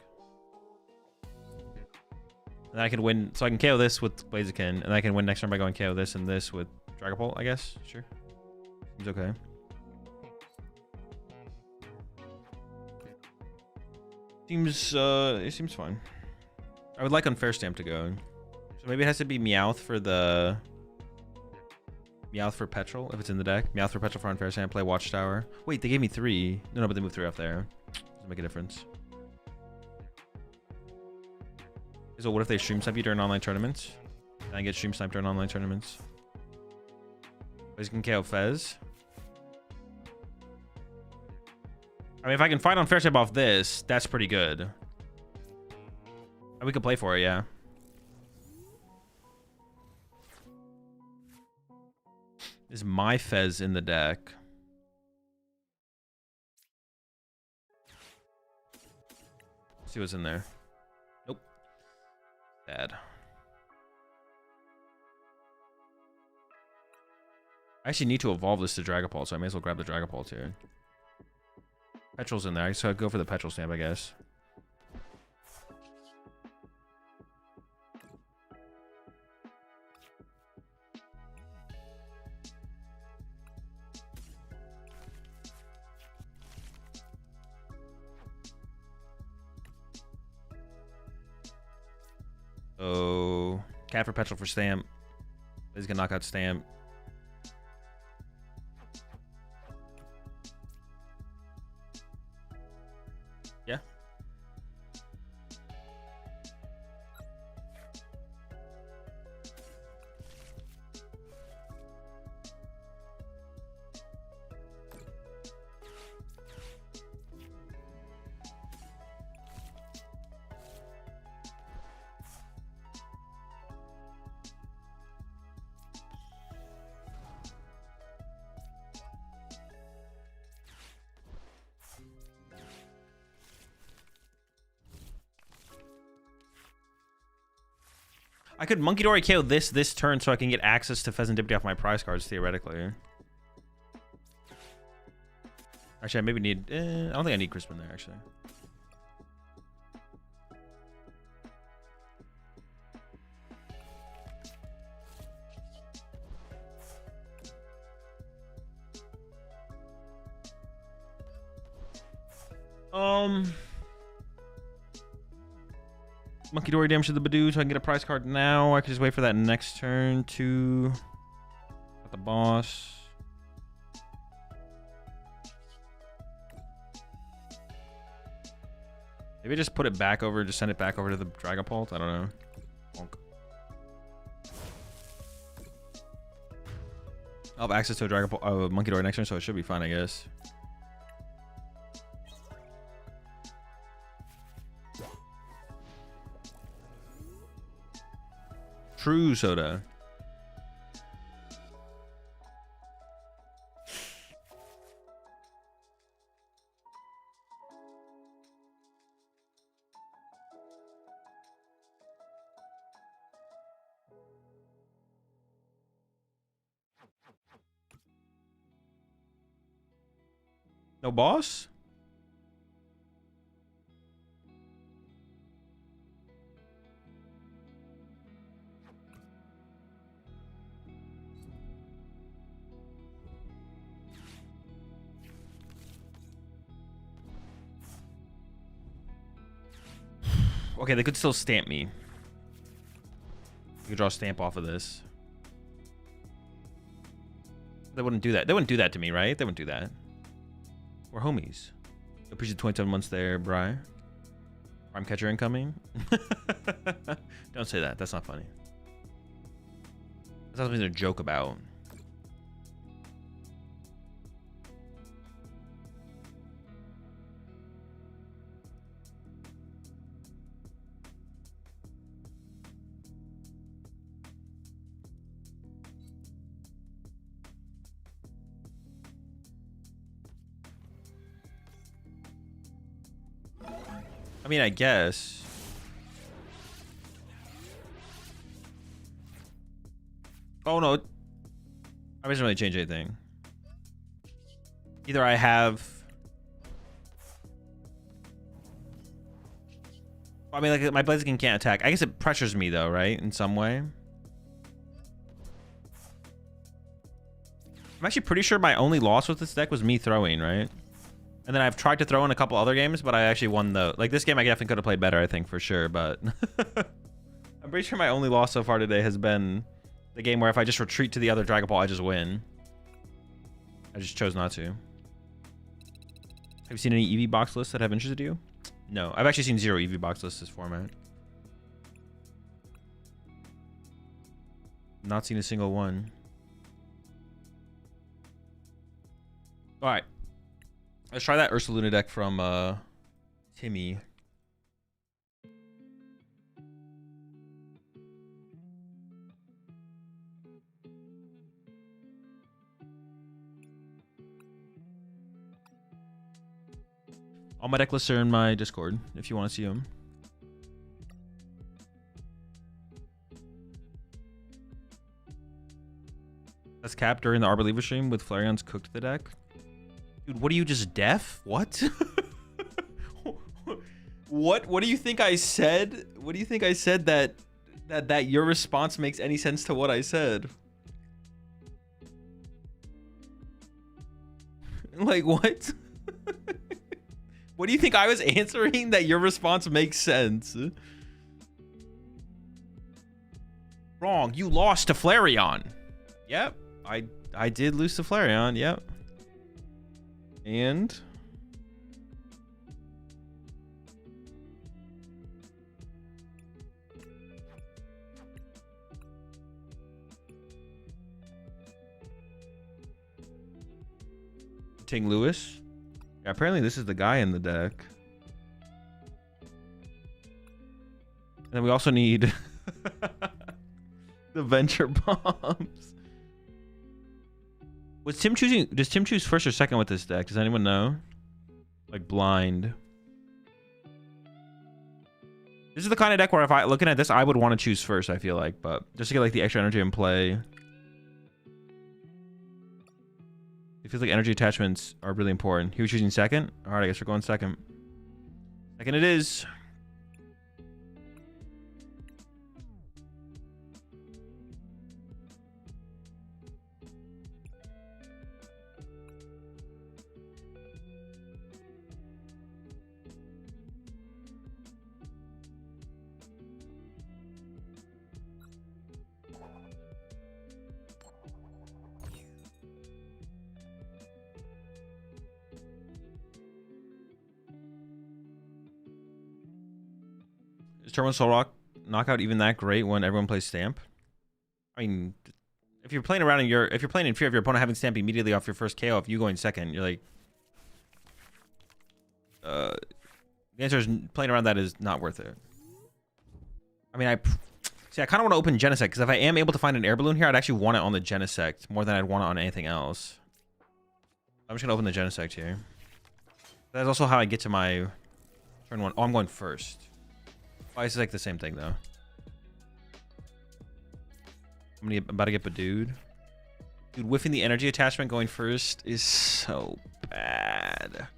And I can win, so I can KO this with Blaziken, and I can win next turn by going KO this and this with Dragapult, I guess. Sure. Seems okay. It seems fine. I would like Unfair Stamp to go. So maybe it has to be Meowth for the... Meowth for Petrol, if it's in the deck. Meowth for Petrol for Unfair Stamp, play Watchtower. Wait, they gave me 3. No, but they moved 3 off there. Doesn't make a difference. So what if they stream snipe you during online tournaments? Can I get stream sniped during online tournaments? But can KO Fez. I mean, if I can find Unfair Stamp off this, that's pretty good. And we could play for it, yeah. Is my Fez in the deck? Let's see what's in there. Nope. Bad. I actually need to evolve this to Dragapult, so I may as well grab the Dragapult here. Petrol's in there, so I'd go for the Petrol Stamp, I guess. So, Cat for Petrol for Stamp. He's gonna knock out Stamp. Yeah. I could Monkey Dory KO this turn so I can get access to Pheasantipity off my prize cards, theoretically. Actually, I maybe need... I don't think I need Crispin there, actually. Monkey Dory damage to the Badoo so I can get a prize card now. I could just wait for that next turn to... Got the boss. Maybe just put it back over, just send it back over to the Dragapult. I don't know. Bonk. I'll have access to a Dragapult, Monkey Dory next turn, so it should be fine, I guess. True soda. No boss? Okay, they could still stamp me. You could draw a stamp off of this. They wouldn't do that. They wouldn't do that to me, right? They wouldn't do that. We're homies. Appreciate 27 months there, Bri. Prime catcher incoming. Don't say that. That's not funny. That's not something to joke about. I mean, I guess. Oh, no. I doesn't really change anything. Either I have... I mean, like, my Blaziken can't attack. I guess it pressures me, though, right? In some way. I'm actually pretty sure my only loss with this deck was me throwing, right? And then I've tried to throw in a couple other games, but I actually won the... Like, this game I definitely could have played better, I think, for sure, but... I'm pretty sure my only loss so far today has been the game where if I just retreat to the other Dragapult, I just win. I just chose not to. Have you seen any EV box lists that have interested you? No. I've actually seen 0 EV box lists this format. Not seen a single one. Alright. Let's try that Ursaluna deck from Timmy. All my deck lists are in my Discord if you want to see them. That's capped during the Arbor Lever stream with Flareon's cooked the deck. Dude, what are you, just deaf? What? What do you think I said? What do you think I said that your response makes any sense to what I said? Like, what? What do you think I was answering that your response makes sense? Wrong. You lost to Flareon. Yep. I did lose to Flareon. Yep. And Ting Lewis. Yeah, apparently this is the guy in the deck. And then we also need the Venture Bombs. Was Tim choosing? Does Tim choose first or second with this deck? Does anyone know? Like blind. This is the kind of deck where if I looking at this, I would want to choose first, I feel like, but just to get like the extra energy in play. It feels like energy attachments are really important. He was choosing second. All right, I guess we're going second. Second it is. Is Turbo Soul Rock knockout even that great when everyone plays Stamp? I mean, if you're playing around if you're playing in fear of your opponent having Stamp immediately off your first KO, if you going second, you're like, the answer is playing around that is not worth it. I mean, I kind of want to open Genesect because if I am able to find an air balloon here, I'd actually want it on the Genesect more than I'd want it on anything else. I'm just gonna open the Genesect here. That's also how I get to my turn one. Oh, I'm going first. Oh, it's like the same thing though. I'm about to get Badooed. Dude, whiffing the energy attachment going first is so bad.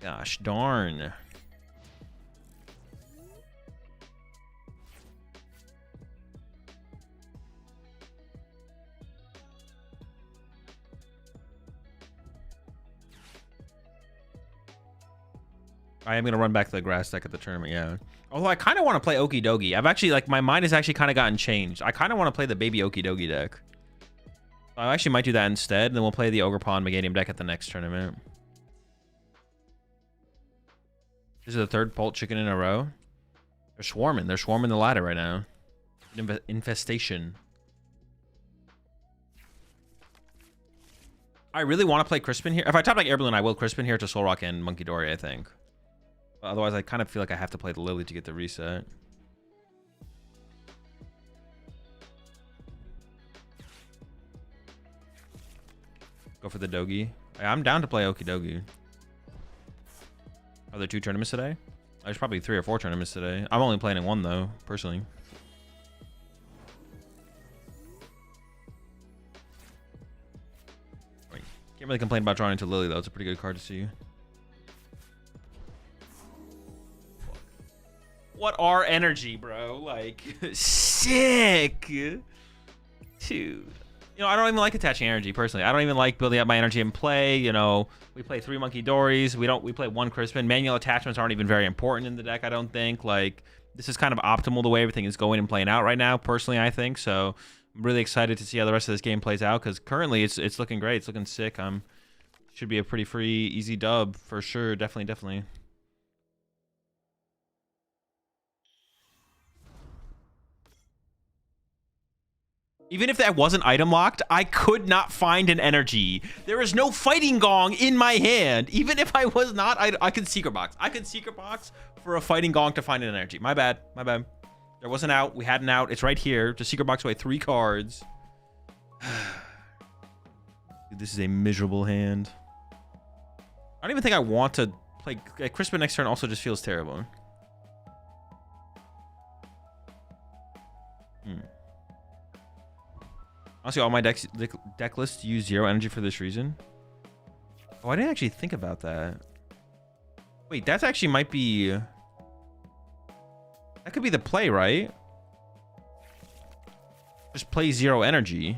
Gosh darn. I am going to run back to the grass deck at the tournament, yeah. Although I kind of want to play Okidogi. I've actually, like, my mind has actually kind of gotten changed. I kind of want to play the baby Okidogi deck. I actually might do that instead, and then we'll play the Ogre Pond Meganium deck at the next tournament. This is the third Bolt Chicken in a row. They're swarming. They're swarming the ladder right now. Infestation. I really want to play Crispin here. If I top like Air Balloon, I will Crispin here to Soul Rock and Monkey Dory, I think. But otherwise, I kind of feel like I have to play the Lily to get the reset. Go for the Dogi. I'm down to play Okidogi. Are there 2 tournaments today? There's probably 3 or 4 tournaments today. I'm only playing in 1 though, personally. I mean, can't really complain about drawing into Lily though. It's a pretty good card to see. What are energy, bro? Like, sick. Dude. You know, I don't even like attaching energy, personally. I don't even like building up my energy in play. You know, we play 3 Monkey Dories. We play 1 Crispin. Manual attachments aren't even very important in the deck, I don't think. Like, this is kind of optimal the way everything is going and playing out right now, personally, I think. So, I'm really excited to see how the rest of this game plays out, because currently it's looking great. It's looking sick. Should be a pretty free, easy dub, for sure. Definitely. Even if that wasn't item locked, I could not find an energy. There is no fighting gong in my hand. Even if I was not, I could secret box. I could secret box for a fighting gong to find an energy. My bad. There was an out. We had an out. It's right here. Just secret box away 3 cards. Dude, this is a miserable hand. I don't even think I want to play. Crispin next turn also just feels terrible. Honestly, all my deck lists use 0 energy for this reason. Oh, I didn't actually think about that. Wait, that's actually might be... That could be the play, right? Just play 0 energy.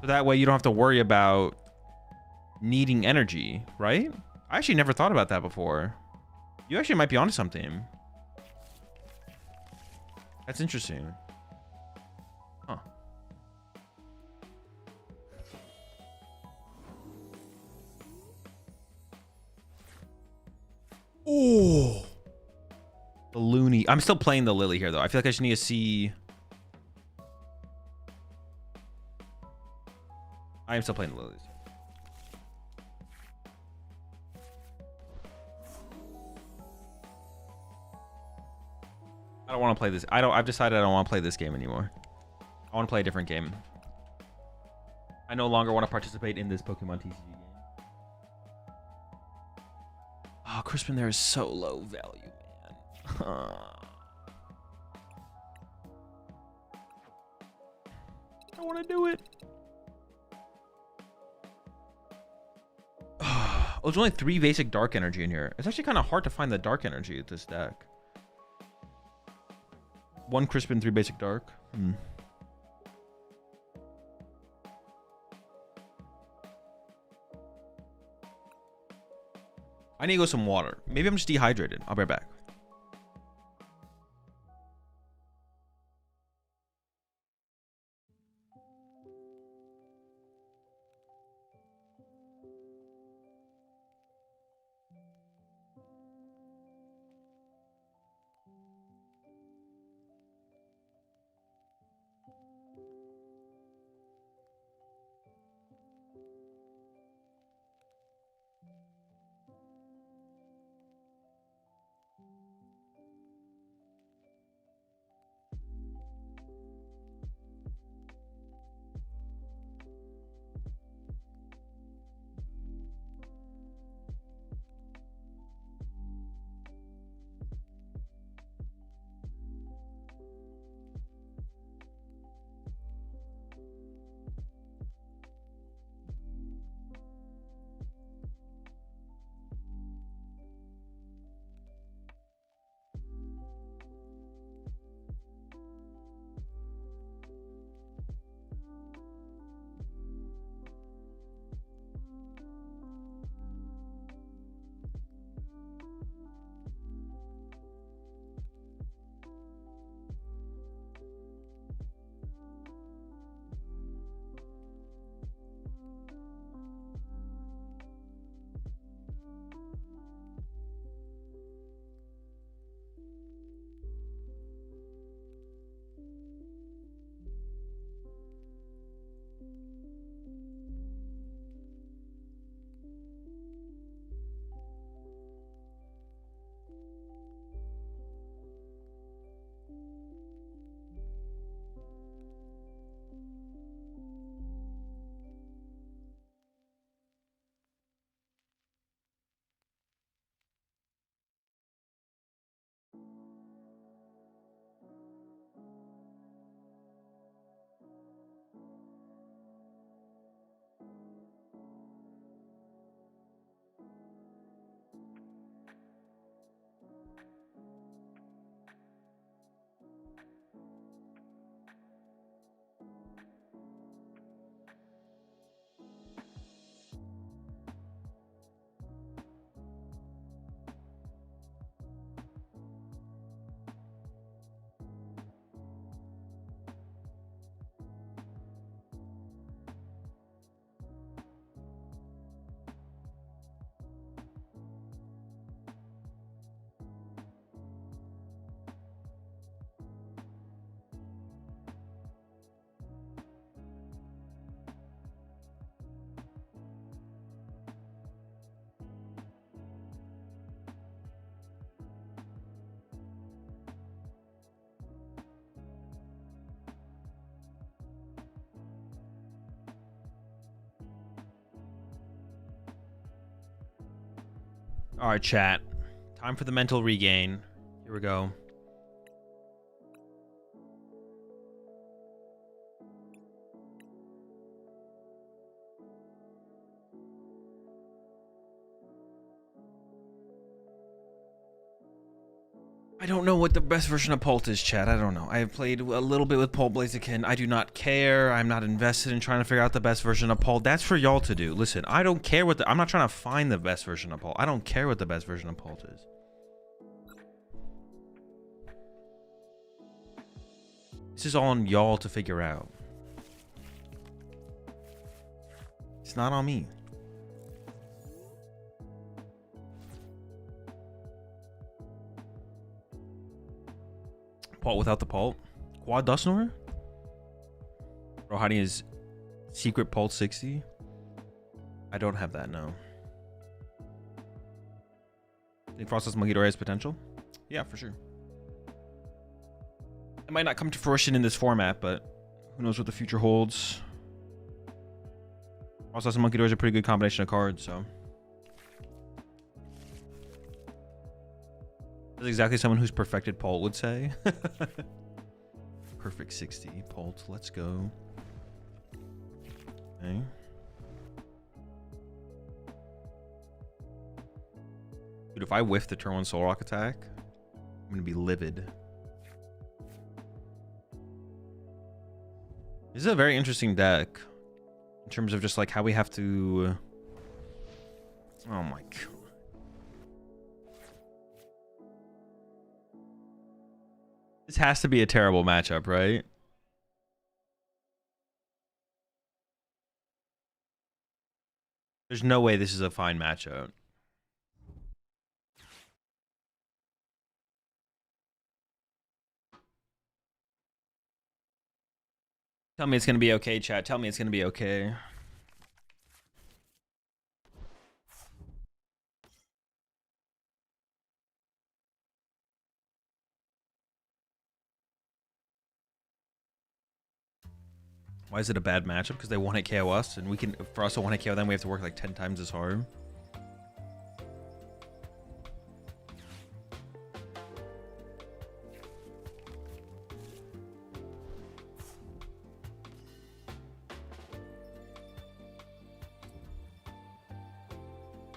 So that way you don't have to worry about needing energy, right? I actually never thought about that before. You actually might be onto something. That's interesting. Huh. Oh. The Looney. I'm still playing the Lily here, though. I feel like I just need to see... I am still playing the Lilies. I don't want to play this. I've decided I don't want to play this game anymore. I want to play a different game. I no longer want to participate in this PokemonTCG game. Oh, Crispin there is so low value, man. I want to do it. Oh, there's only 3 basic dark energy in here. It's actually kind of hard to find the dark energy at this deck. 1 Crispin, 3 basic dark. I need to go some water. Maybe I'm just dehydrated. I'll be right back. All right, chat. Time for the mental regain. Here we go. I don't know what the best version of Pult is, chat. I don't know. I have played a little bit with Pult Blaziken. I do not care. I'm not invested in trying to figure out the best version of Pult. That's for y'all to do. Listen, I don't care what I'm not trying to find the best version of Pult. I don't care what the best version of Pult is. This is all on y'all to figure out. It's not on me. Pult without the Pult. Quad Dustnor? Bro, hiding his secret Pult 60? I don't have that, no. Think Frost has Monkey Door has potential? Yeah, for sure. It might not come to fruition in this format, but who knows what the future holds. Frost and Monkey Door is a pretty good combination of cards, so. That's exactly someone who's perfected Pult would say. Perfect 60. Pult, let's go. Okay. Dude, if I whiff the turn 1 Soul Rock attack, I'm gonna be livid. This is a very interesting deck in terms of just like how we have to. Oh my god. This has to be a terrible matchup, right? There's no way this is a fine matchup. Tell me it's gonna be okay, chat. Tell me it's gonna be okay. Why is it a bad matchup? Because they 1-hit KO us, and we can, for us to 1-hit KO them, we have to work like 10 times as hard.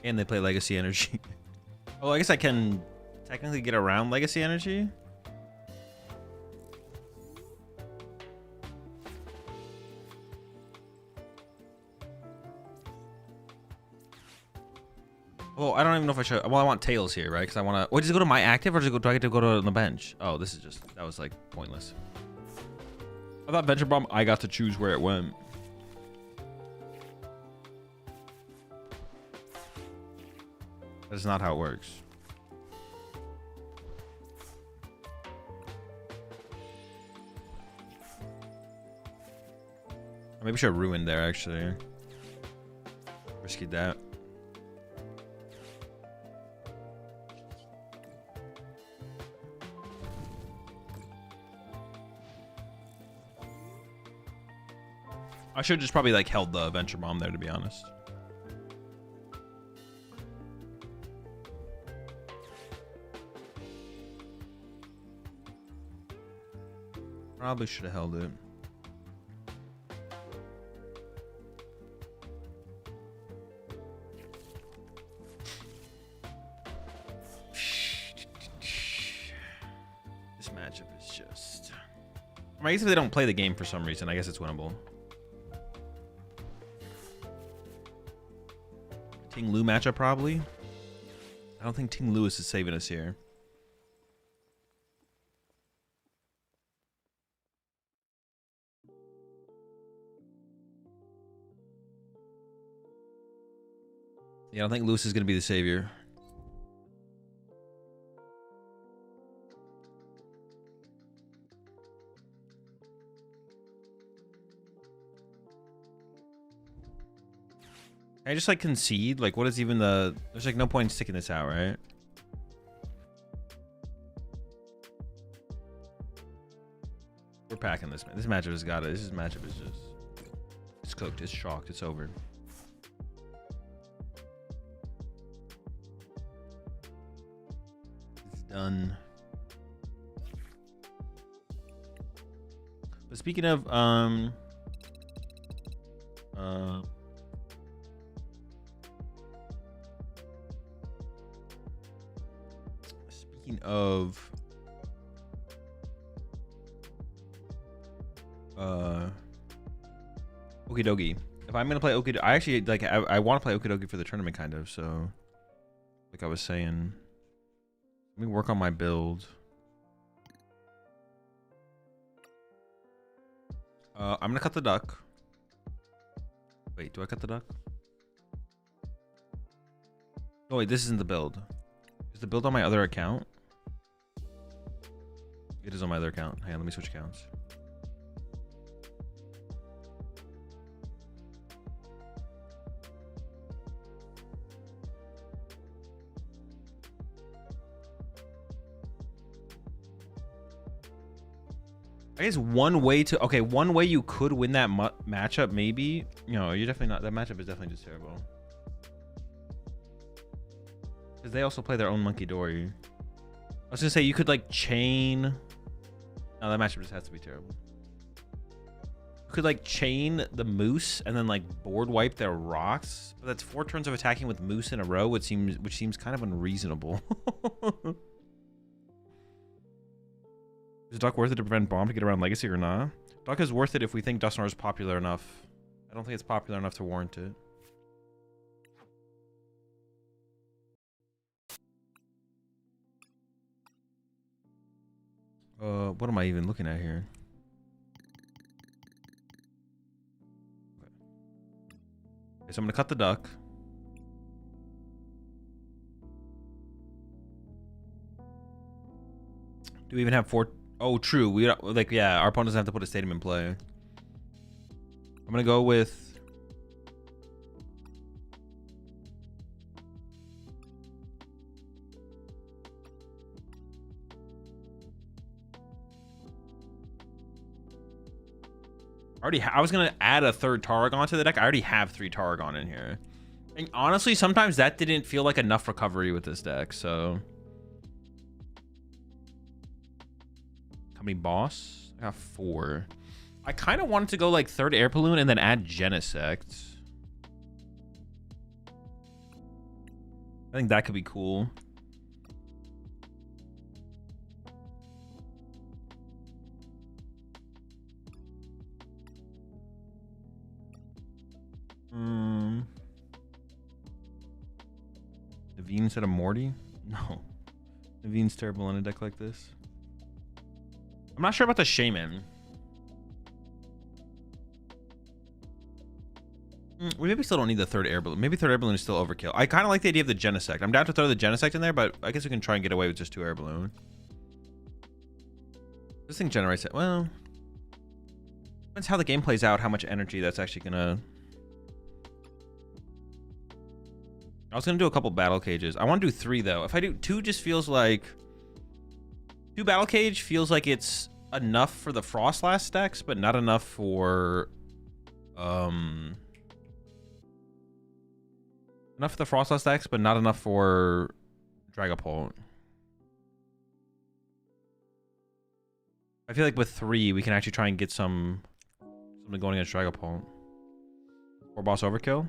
And they play Legacy Energy. Oh, I guess I can technically get around Legacy Energy. Well, I don't even know if I should. Well, I want Tails here, right? Because I want to. Wait, does it go to my active or do I get to go to the bench? Oh, this is just. That was like pointless. I thought Venture Bomb, I got to choose where it went. That's not how it works. Maybe I should have ruined there, actually. Risky that. I should have just probably like held the Venture Bomb there, to be honest. Probably should have held it. This matchup is just. I guess if they don't play the game for some reason, I guess it's winnable. Ting Lu matchup probably. I don't think Ting Lewis is saving us here. Yeah, I don't think Lewis is going to be the savior. Can I just like concede? Like, what is even the... There's like no point in sticking this out, right? We're packing this, man. This matchup has got it. This matchup is just... It's cooked. It's shocked. It's over. It's done. But speaking of... Speaking of Okidogi, if I'm gonna play Okidogi, I actually like I want to play Okidogi for the tournament, kind of. So, like I was saying, let me work on my build. I'm gonna cut the duck. Wait, do I cut the duck? Oh wait, this isn't the build. Is the build on my other account? It is on my other account. Hang on, let me switch accounts. I guess one way to... Okay, one way you could win that matchup, maybe... No, you're definitely not... That matchup is definitely just terrible. Because they also play their own Monkey Dory. I was gonna say you could like chain. No, that matchup just has to be terrible. You could like chain the Moose and then like board wipe their rocks. But that's 4 turns of attacking with Moose in a row, which seems kind of unreasonable. Is Duck worth it to prevent Bomb to get around Legacy or not? Duck is worth it if we think Dusknoir is popular enough. I don't think it's popular enough to warrant it. What am I even looking at here? Okay, so I'm gonna cut the Duck. Do we even have 4? Oh, true. We like, yeah, our opponent doesn't have to put a stadium in play. I'm gonna go with. I was gonna add a 3rd Tarragon to the deck. I already have 3 Tarragon in here. And honestly, sometimes that didn't feel like enough recovery with this deck, so. How many boss? I got 4. I kind of wanted to go like 3rd Air Balloon and then add Genesect. I think that could be cool. Naveen instead of Morty? No. Naveen's terrible in a deck like this. I'm not sure about the Shaman. We maybe still don't need the 3rd Air Balloon. Maybe 3rd Air Balloon is still overkill. I kind of like the idea of the Genesect. I'm down to throw the Genesect in there, but I guess we can try and get away with just 2 Air Balloon. This thing generates it. Well, depends how the game plays out, how much energy that's actually gonna. I was gonna do a couple battle cages. I want to do 3 though. If I do 2, just feels like 2 battle cage feels like it's enough for the Frostlass stacks, but not enough for enough for the Frostlass stacks, but not enough for Dragapult. I feel like with 3, we can actually try and get something going against Dragapult. 4 boss overkill?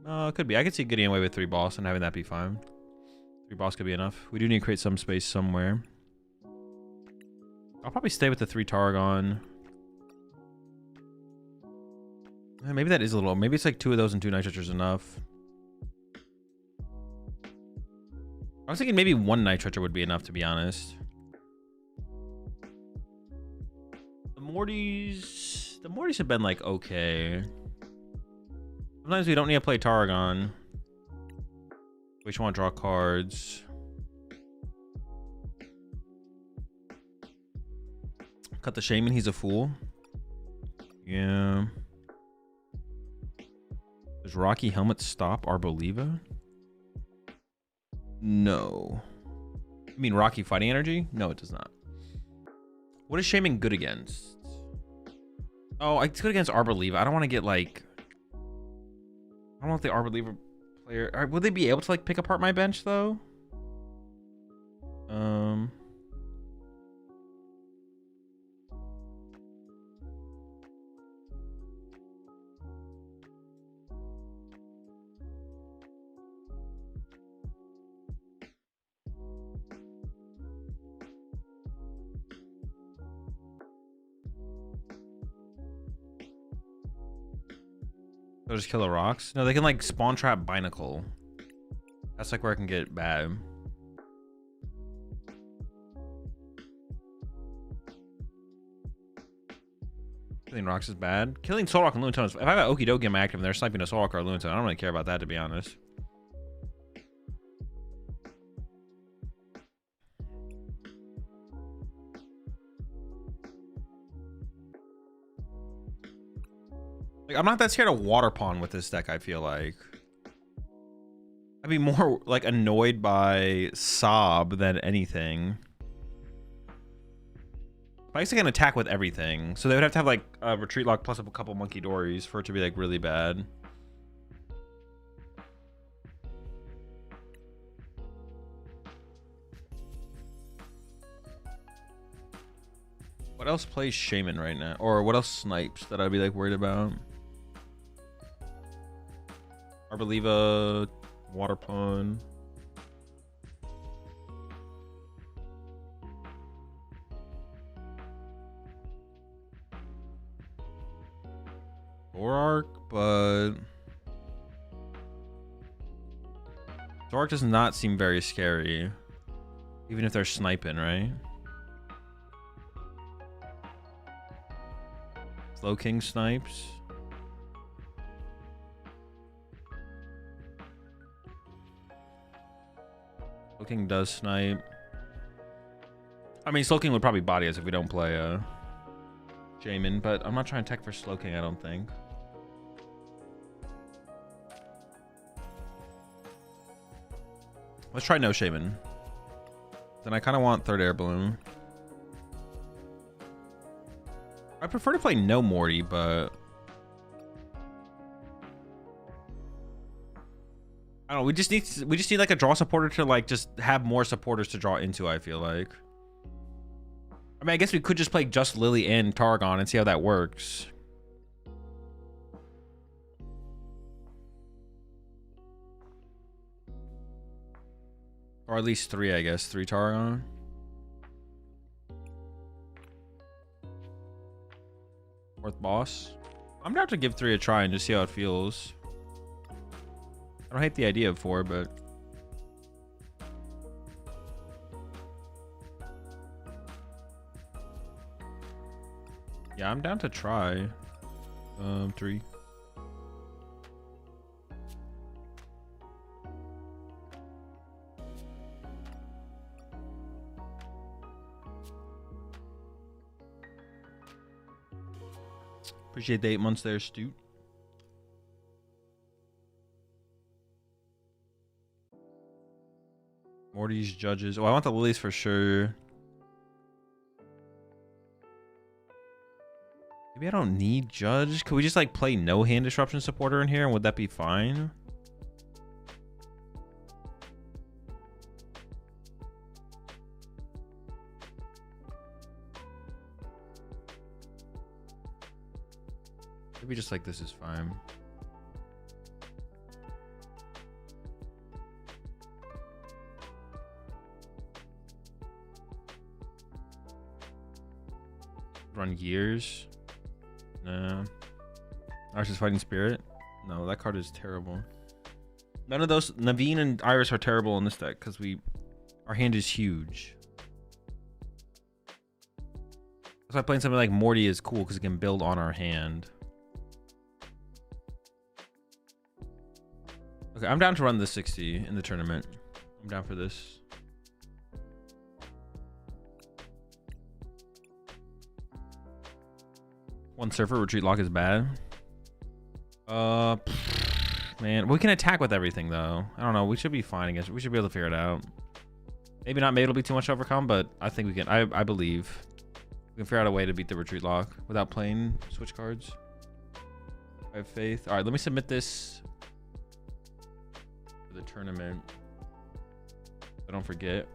It could be. I could see getting away with 3 boss and having that be fine. 3 boss could be enough. We do need to create some space somewhere. I'll probably stay with the 3 Tarragon. Maybe that is a little. Maybe it's like 2 of those and 2 Night Treacher's enough. I was thinking maybe 1 Night Treacher would be enough, to be honest. The Mortys have been like okay. Sometimes we don't need to play Tarragon. We just want to draw cards. Cut the Shaman, he's a fool. Yeah. Does Rocky Helmet stop Arboliva? No. You mean Rocky Fighting Energy? No, it does not. What is Shaman good against? Oh, it's good against Arboliva. I don't want to get like... I don't know if the Arboliva player... Would they be able to like pick apart my bench though? They'll just kill the rocks? No, they can like spawn trap Binacle. That's like where I can get bad. Killing rocks is bad. Killing Soul Rock and Lunatone is... If I have an Okidogi in my active and they're sniping a Soul Rock or a Lunatone, I don't really care about that, to be honest. Like, I'm not that scared of Water Pond with this deck, I feel like. I'd be more like annoyed by Sob than anything. I guess they can attack with everything. So they would have to have like a Retreat Lock plus a couple Monkey Dories for it to be like really bad. What else plays Shaman right now? Or what else snipes that I'd be like worried about? Arboliva, Water Pun. Zorark, but Zorark does not seem very scary. Even if they're sniping, right? Slow King snipes. Slow King does snipe. I mean, Slow King would probably body us if we don't play Shaman, but I'm not trying to tech for Slow King, I don't think. Let's try no Shaman. Then I kind of want third air balloon. I prefer to play no Morty, but I don't know. We just need like a draw supporter to like just have more supporters to draw into. I feel like. I mean, I guess we could just play just Lily and Targon and see how that works. Or at least 3, I guess. 3 Targon. Fourth boss. I'm gonna have to give 3 a try and just see how it feels. I don't hate the idea of 4, but yeah, I'm down to try 3. Appreciate the 8 months there, Stu. Morty's judges. Oh, I want the lilies for sure. Maybe I don't need judge. Could we just like play no hand disruption supporter in here and would that be fine? Maybe just like this is fine. Run years. No. Arceus Fighting Spirit. No, that card is terrible. None of those. Naveen and Iris are terrible in this deck because our hand is huge. That's why playing something like Morty is cool because it can build on our hand. Okay, I'm down to run the 60 in the tournament. I'm down for this. One Surfer retreat lock is bad. Man, we can attack with everything though. I don't know. We should be fine against. We should be able to figure it out. Maybe not. Maybe it'll be too much overcome, but I think we can. I believe we can figure out a way to beat the retreat lock without playing switch cards. I have faith. All right, let me submit this for the tournament. So don't forget.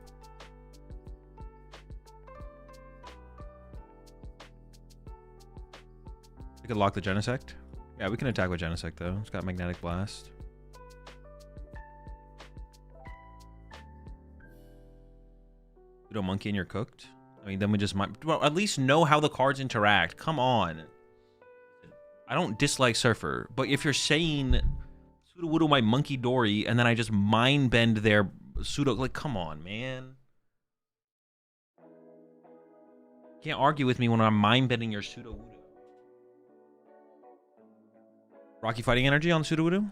We could lock the Genesect. Yeah, we can attack with Genesect though. It's got Magnetic Blast. Pseudo Monkey and you're cooked. I mean, then we just might. Well, at least know how the cards interact. Come on. I don't dislike Surfer, but if you're saying Sudowoodo my Monkey Dory and then I just mind bend their pseudo, like, come on, man. Can't argue with me when I'm mind bending your Sudowoodo. Rocky Fighting Energy on Sudowoodo.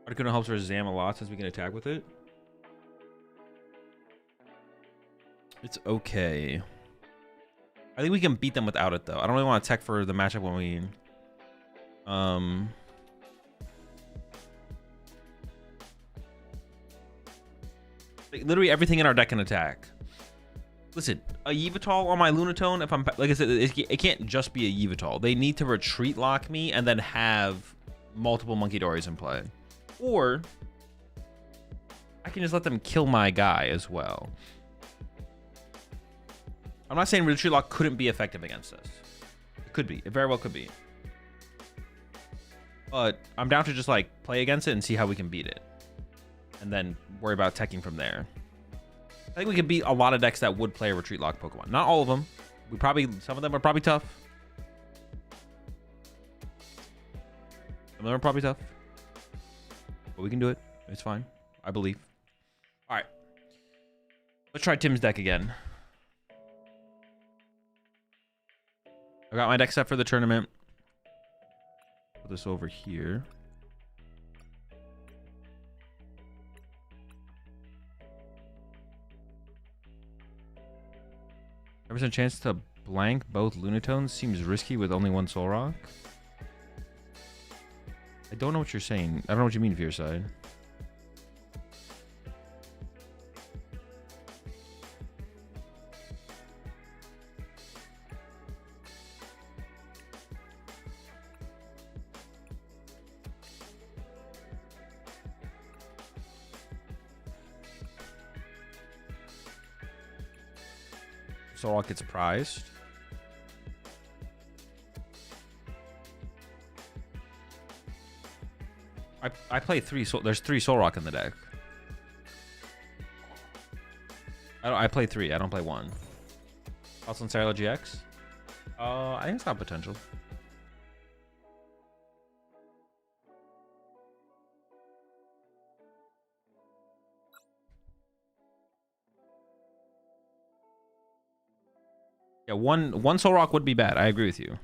Articuno helps our Zam a lot since we can attack with it. It's okay. I think we can beat them without it though. I don't really want to tech for the matchup when we literally everything in our deck can attack. Listen, a Yveltal on my Lunatone, if I'm like I said, it can't just be a Yveltal. They need to retreat lock me and then have multiple Monkey Dories in play. Or I can just let them kill my guy as well. I'm not saying Retreat Lock couldn't be effective against us. It could be. It very well could be. But I'm down to just like play against it and see how we can beat it. And then worry about teching from there. I think we could beat a lot of decks that would play a Retreat Lock Pokemon. Not all of them. Some of them are probably tough. Some of them are probably tough. But we can do it. It's fine. I believe. All right. Let's try Tim's deck again. I got my deck set for the tournament. Put this over here. There's a chance to blank both Lunatones. Seems risky with only one Soul Rock. I don't know what you're saying. I don't know what you mean, Fearside. Soul Rock gets prized. I play there's 3 Soul Rock in the deck. I play 3. I don't play 1. Also in Cyril GX. I think it's got potential. Yeah, one Soul Rock would be bad. I agree with you.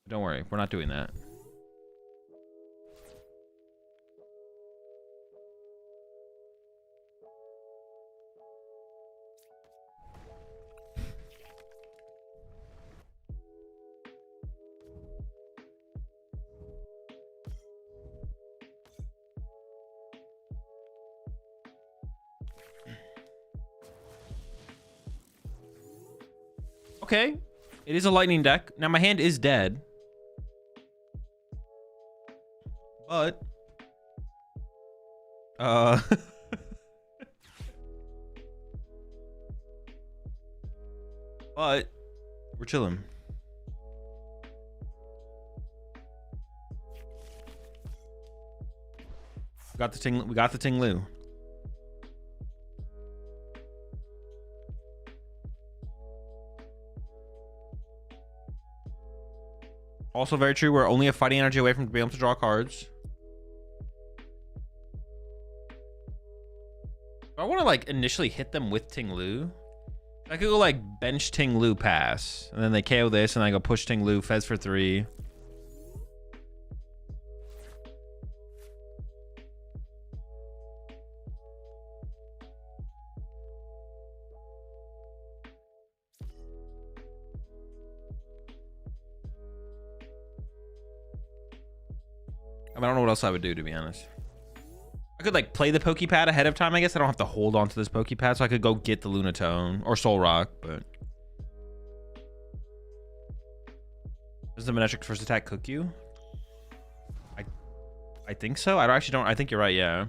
Don't worry, we're not doing that. Okay, it is a lightning deck. Now my hand is dead, but but we're chilling. We got the Ting-Lu. Also very true. We're only a fighting energy away from being able to draw cards. I want to like initially hit them with Ting-Lu. I could go like bench Ting-Lu pass, and then they KO this, and I go push Ting-Lu, Fez for 3. I don't know what else I would do, to be honest. I could like play the Pokepad ahead of time, I guess. I don't have to hold on to this Pokepad, so I could go get the Lunatone or Soul Rock, but does the Manectric first attack cook you? I think so. I think you're right, yeah.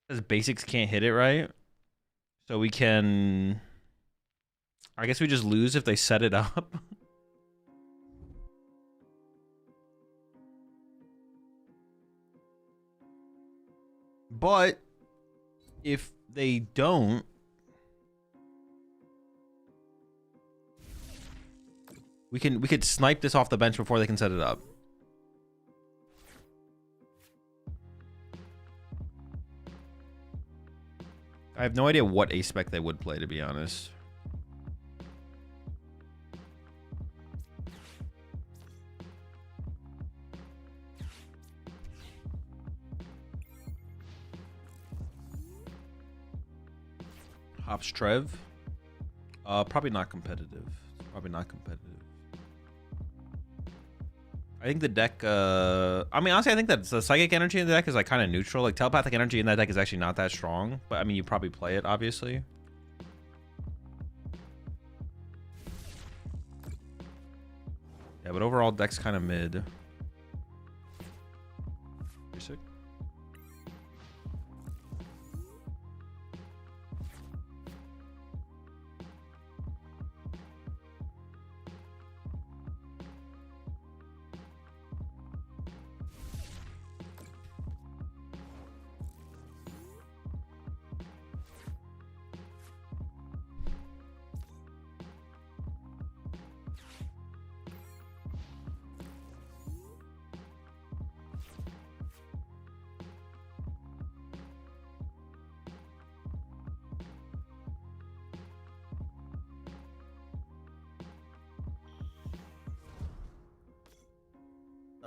Because basics can't hit it, right? So we can, I guess we just lose if they set it up. But if they don't, we could snipe this off the bench before they can set it up. I have no idea what ace spec they would play, to be honest. Hops Trev. Probably not competitive. Probably not competitive. I think the deck, I mean, honestly, I think that the psychic energy in the deck is like kind of neutral. Like telepathic energy in that deck is actually not that strong, but I mean, you probably play it, obviously. Yeah, but overall, deck's kind of mid. Basic.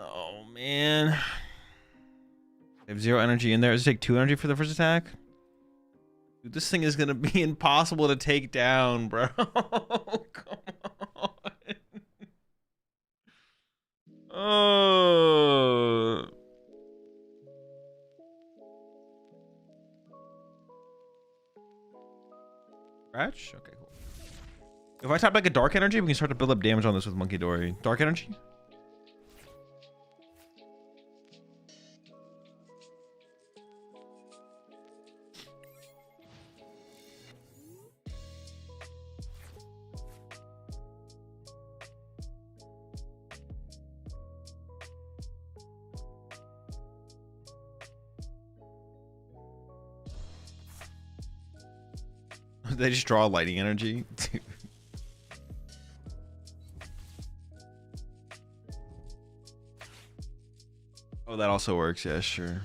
Oh, man. They have 0 energy in there. Does it take 2 energy for the first attack? Dude, this thing is going to be impossible to take down, bro. Come on. Oh. Scratch? Okay, cool. If I tap like a dark energy, we can start to build up damage on this with Monkey Dory. Dark energy? They just draw lightning energy? Oh, that also works. Yeah, sure.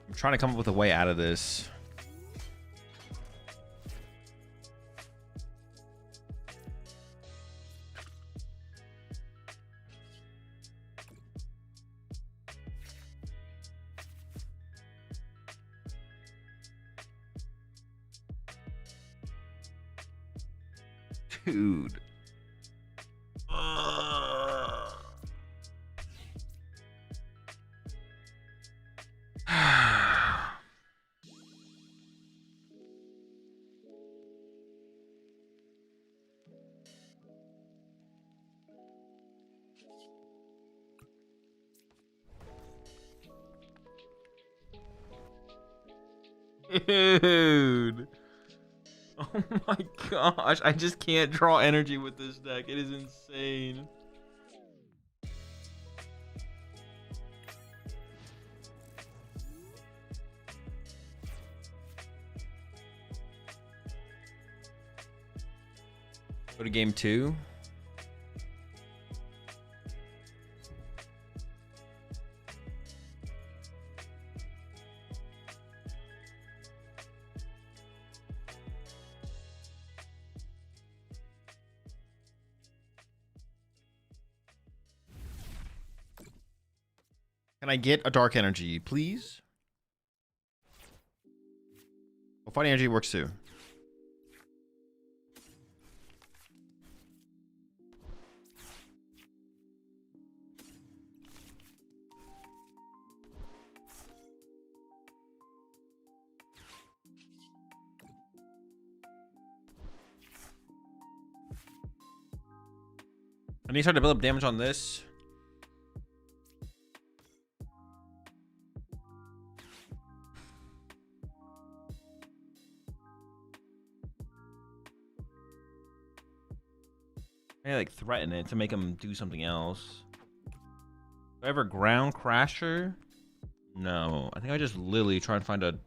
I'm trying to come up with a way out of this. Dude. Dude. Oh my gosh. I just can't draw energy with this deck. It is insane. Go to game 2. Can I get a dark energy, please? Well, fighting energy works too. I need to start to build up damage on this. I like threaten it to make him do something else. Do I ever ground crasher? No. I think I just literally try and find a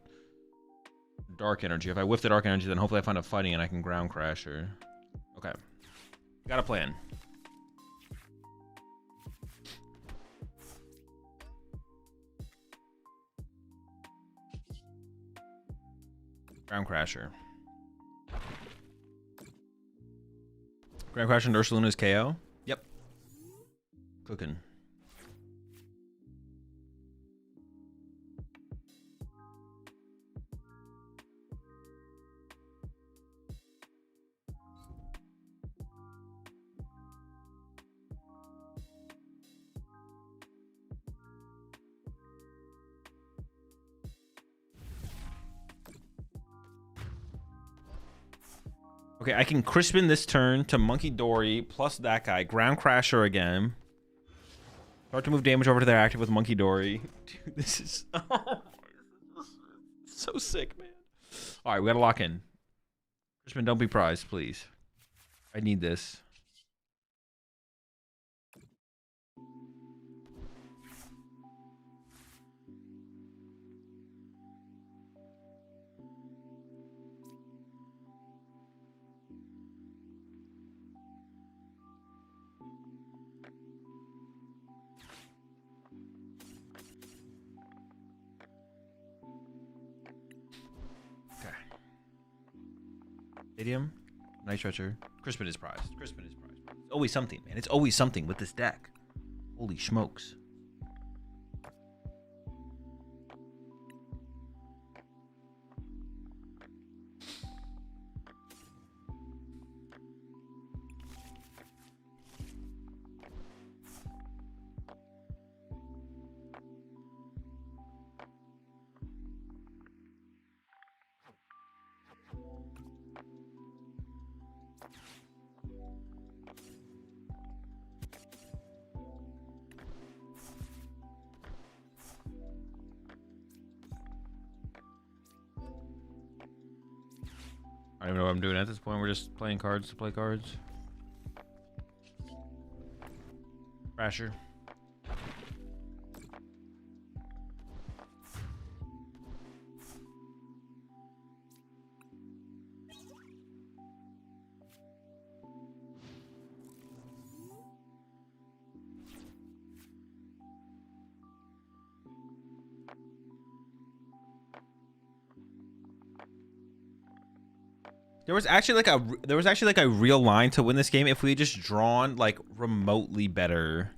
dark energy. If I whiff the dark energy, then hopefully I find a fighting and I can ground crasher. Okay. Got a plan. Ground crasher. Ground crasher and Ursaluna's KO? Yep. Cooking. Okay, I can Crispin this turn to Monkey Dory plus that guy. Ground Crasher again. Start to move damage over to their active with Monkey Dory. Dude, this is so sick, man. All right, we gotta lock in. Crispin, don't be prized, please. I need this. Stadium. Night Stretcher. Crispin is prized. Crispin is prized. It's always something, man. It's always something with this deck. Holy smokes. I don't even know what I'm doing at this point. We're just playing cards to play cards. Thrasher. There was actually like a real line to win this game if we had just drawn like remotely better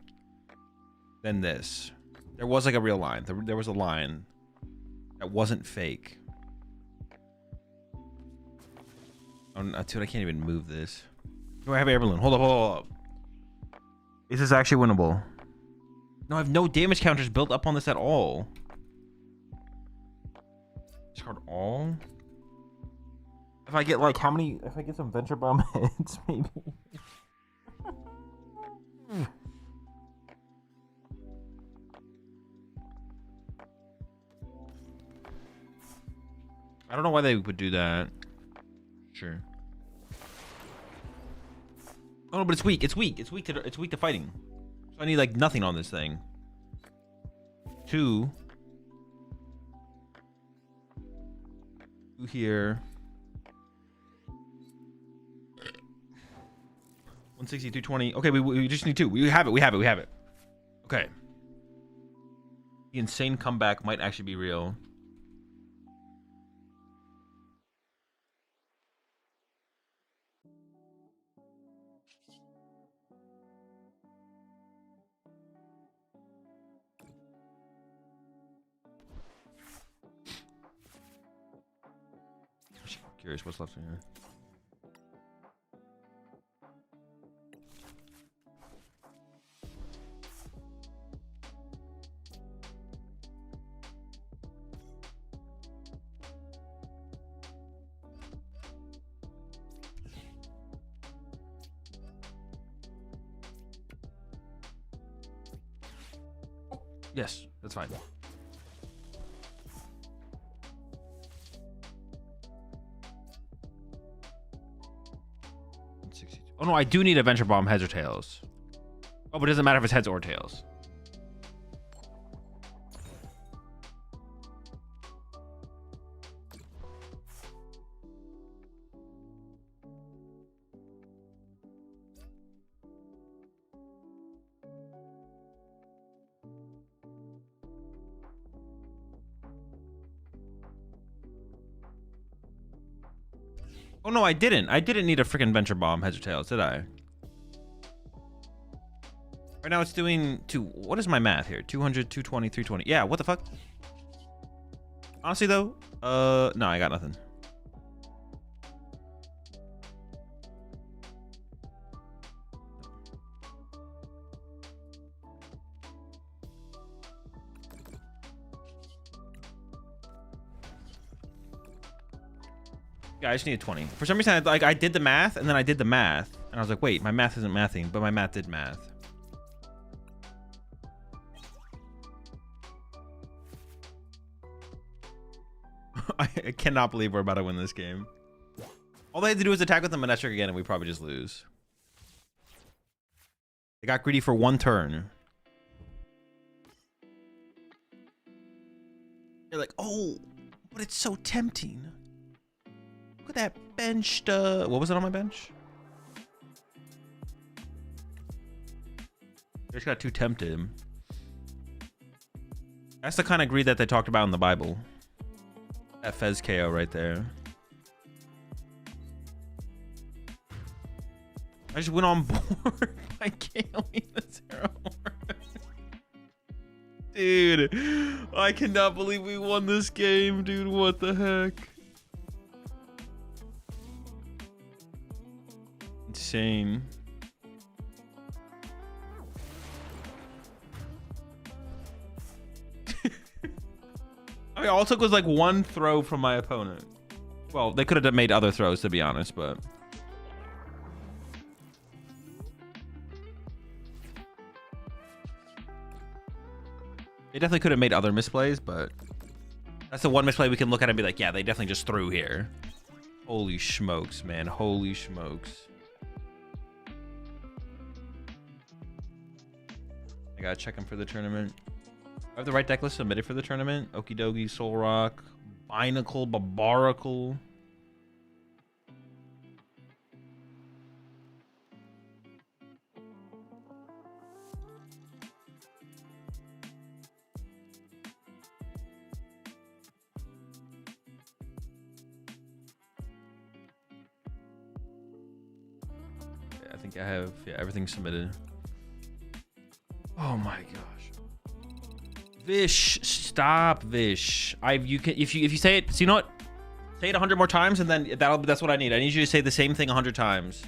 than this. There was like a real line. There was a line that wasn't fake. Oh, dude, I can't even move this. Do I have air balloon? Hold up. Is this actually winnable? No, I have no damage counters built up on this at all. Discard all. If I get like how many? If I get some Venture Bomb heads, maybe. I don't know why they would do that. Sure. Oh no, but it's weak. It's weak. It's weak to fighting. So I need like nothing on this thing. 2 here. 160, 220. Okay, we just need 2. We have it. Okay. The insane comeback might actually be real. Curious what's left in here. Yes, that's fine. Oh no, I do need a Venture Bomb heads or tails. Oh, but it doesn't matter if it's heads or tails. Oh no, I didn't. I didn't need a freaking Venture Bomb heads or tails, did I? Right now it's doing what is my math here? 200, 220, 320. Yeah, what the fuck? Honestly though, no, I got nothing. Yeah, I just need a 20. For some reason, I did the math, and then I did the math, and I was like, wait, my math isn't mathing, but my math did math. I cannot believe we're about to win this game. All they had to do was attack with the Manetric again, and we probably just lose. They got greedy for 1 turn. They're like, oh, but it's so tempting. Look at that benched. What was it on my bench? I just got too tempted. That's the kind of greed that they talked about in the Bible. That Fez KO right there. I just went on board by Kaylee the Zero. Dude, I cannot believe we won this game, dude. What the heck? Insane. I mean, all it took was like one throw from my opponent. Well, they could have made other throws, to be honest, but... They definitely could have made other misplays, but... That's the one misplay we can look at and be like, yeah, they definitely just threw here. Holy smokes, man. Holy smokes. I gotta check them for the tournament. I have the right deck list submitted for the tournament. Okidogi, Soul Rock, Binacle, Barbaracle. Yeah, I think I have everything submitted. Oh my gosh. Vish, stop, Vish. You can if you say it, so you know what? Say it 100 more times, and then that's what I need. I need you to say the same thing 100 times.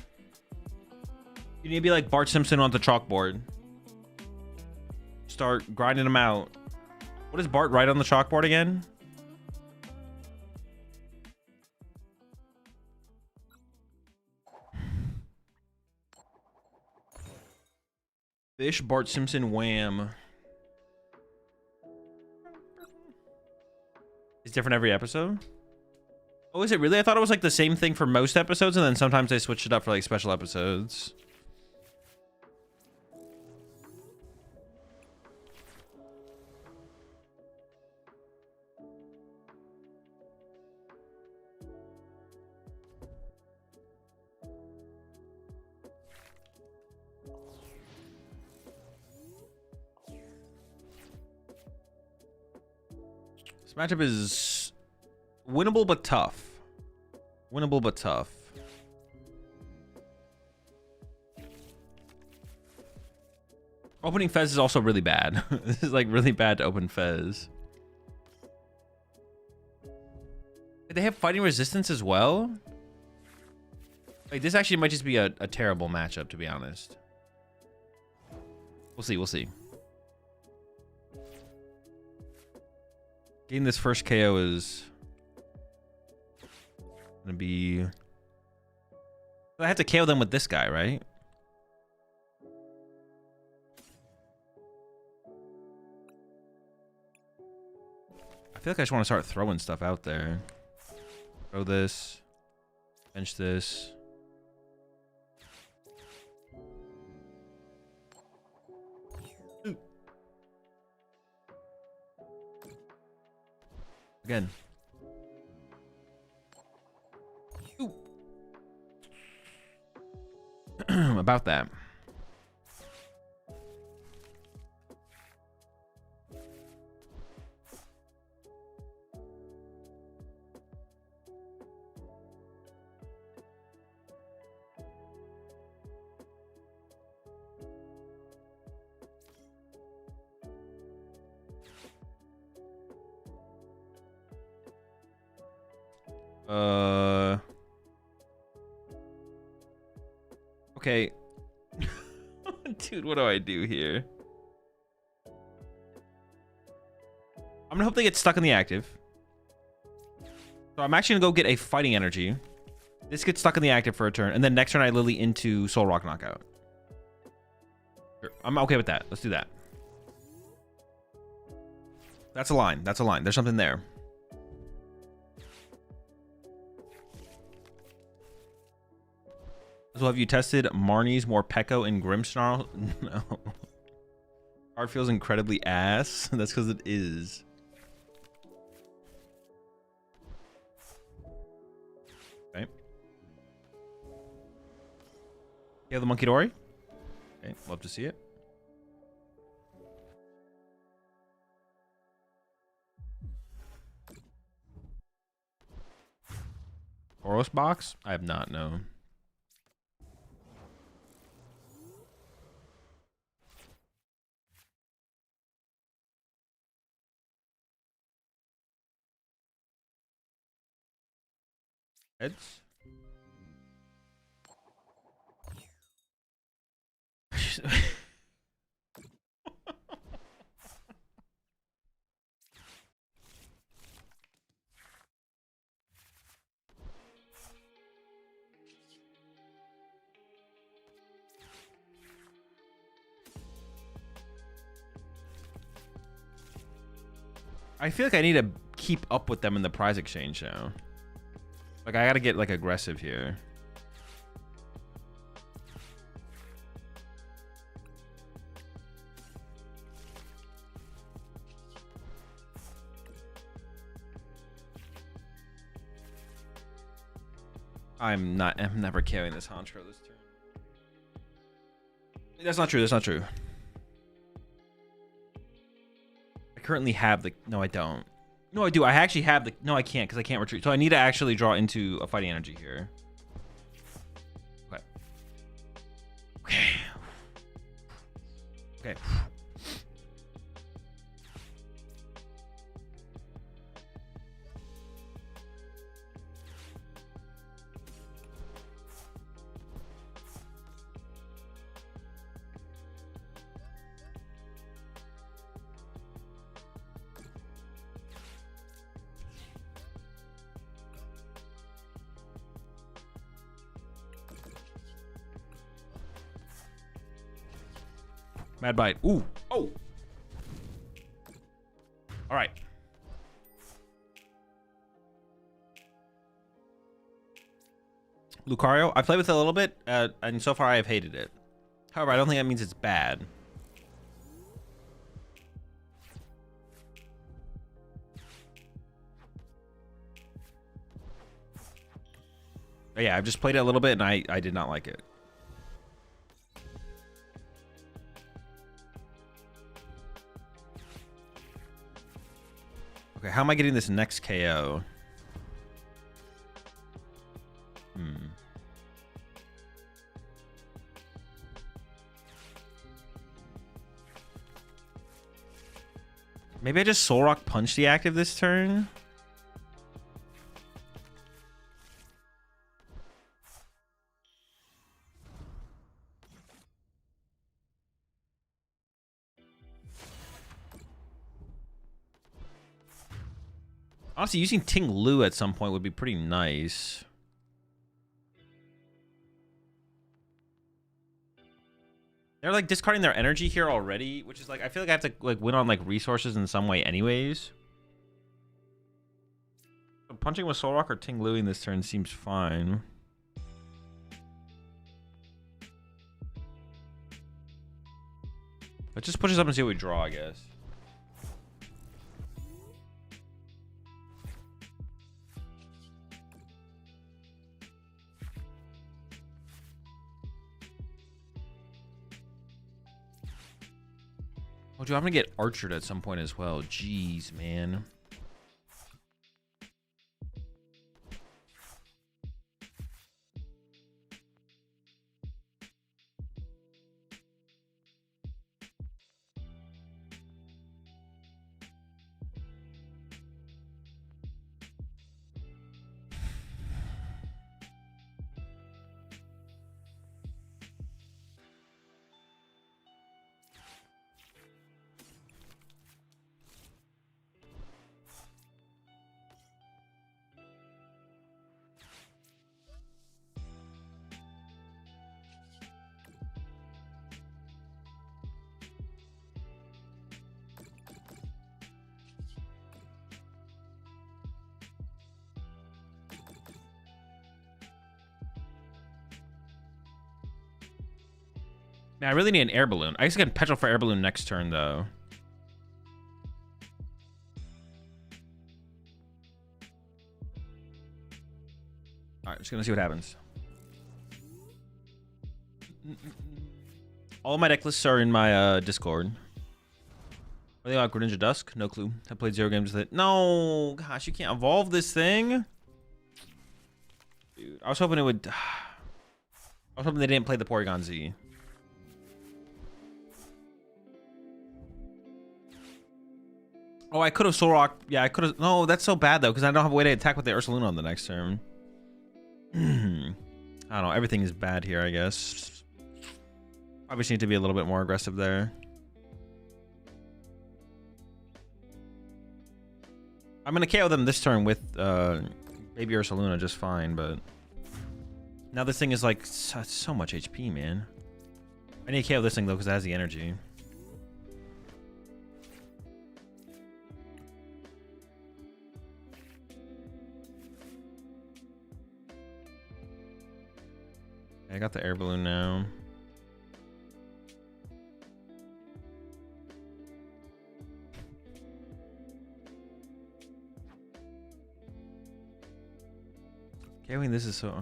You need to be like Bart Simpson on the chalkboard. Start grinding them out. What does Bart write on the chalkboard again? Fish, Bart Simpson, wham. It's different every episode? Oh, is it really? I thought it was like the same thing for most episodes, and then sometimes they switched it up for like special episodes. This matchup is winnable but tough. Winnable but tough. Opening Fez is also really bad. This is like really bad to open Fez. They have fighting resistance as well? Like, this actually might just be a terrible matchup, to be honest. We'll see, we'll see. Getting this first KO is gonna be... I have to KO them with this guy, right? I feel like I just want to start throwing stuff out there. Throw this. Bench this. Ooh. Again. Ooh. About that. Okay. Dude, what do I do here? I'm gonna hope they get stuck in the active. So I'm actually gonna go get a fighting energy. This gets stuck in the active for a turn, and then next turn I Lily into Soul Rock Knockout. Sure. I'm okay with that. Let's do that. That's a line. That's a line. There's something there. So have you tested Marnie's, Morpeko, and Grimmsnarl? No. Card feels incredibly ass. That's because it is. Okay. You have the Monkey Dory? Okay, love to see it. Oros box? I have not known. Heads. I feel like I need to keep up with them in the prize exchange now. Like, I gotta get, like, aggressive here. I'm never carrying this Honchkrow this turn. That's not true. That's not true. I currently have the... No, I don't. No, I do. I actually have the... No, I can't because I can't retreat. So I need to actually draw into a fighting energy here. Okay. Okay. Okay. Mad Bite. Ooh. Oh. All right. Lucario. I played with it a little bit, and so far I have hated it. However, I don't think that means it's bad. But yeah, I've just played it a little bit, and I did not like it. Okay, how am I getting this next KO? Maybe I just Soul Rock Punch the active this turn? Honestly, using Ting Lu at some point would be pretty nice. They're like discarding their energy here already, which is like, I feel like I have to like win on like resources in some way anyways. So punching with Soul Rock or Ting Luing this turn seems fine. Let's just push this up and see what we draw, I guess. Oh, dude, I'm gonna get archered at some point as well. Jeez, man. Man, I really need an air balloon. I guess I can petrol for air balloon next turn, though. All right, just gonna see what happens. All of my deck lists are in my Discord. What are they about? Greninja Dusk? No clue. I played 0 games with it. No, gosh, you can't evolve this thing. Dude, I was hoping it would. I was hoping they didn't play the Porygon Z. Oh, I could have Soul Rock. Yeah, I could have. No, that's so bad, though, because I don't have a way to attack with the Ursaluna on the next turn. I don't know. Everything is bad here, I guess. Probably just need to be a little bit more aggressive there. I'm going to KO them this turn with Baby Ursaluna just fine, but... Now this thing is like so much HP, man. I need to KO this thing, though, because it has the energy. I got the air balloon now. Okay, I mean, this is so...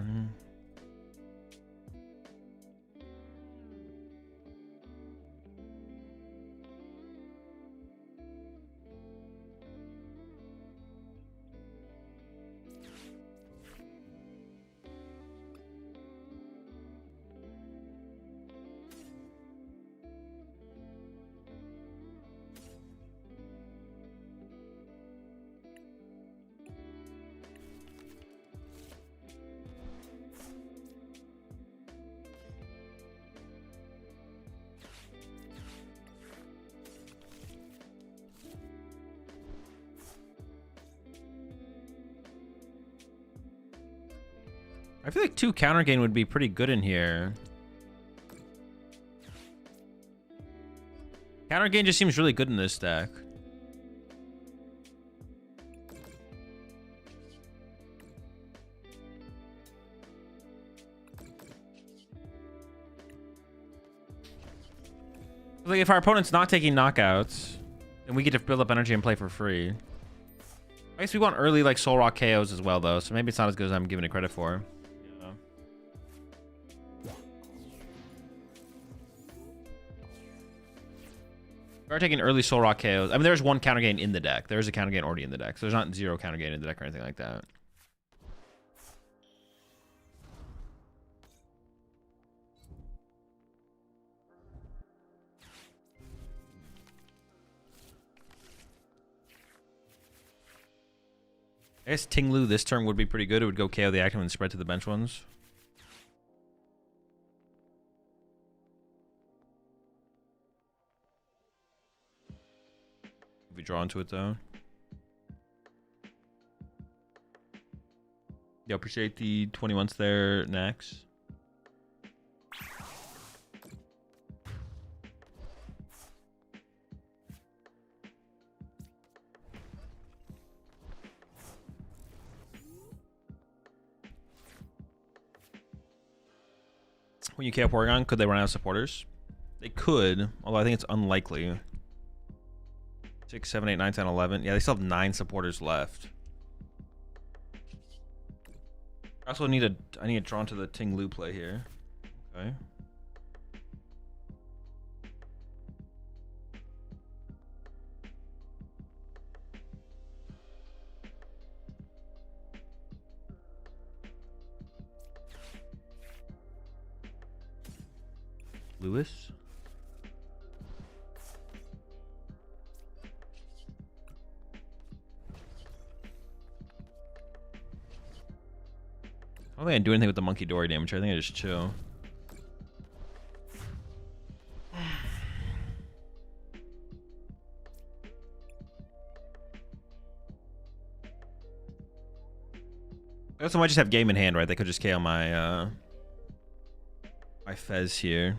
I feel like 2 counter gain would be pretty good in here. Counter gain just seems really good in this deck. Like if our opponent's not taking knockouts, then we get to build up energy and play for free. I guess we want early like Soul Rock KOs as well though, so maybe it's not as good as I'm giving it credit for. We are taking early Soul Rock KOs. I mean, there's 1 counter gain in the deck. There's a counter gain already in the deck. So there's not 0 counter gain in the deck or anything like that. I guess Tinglu this turn would be pretty good. It would go KO the active and spread to the bench ones. We draw into it though. Yeah, appreciate the 20 months there, Nax. When you KO Porygon, could they run out of supporters? They could, although I think it's unlikely. 6, 7, 8, 9, 10, 11. Yeah, they still have 9 supporters left. I also need I need to draw into the Tinglu play here. Okay. Lewis. I don't think I do anything with the Monkey Dory damage. I think I just chill. I also might just have game in hand, right? They could just KO my my Fez here.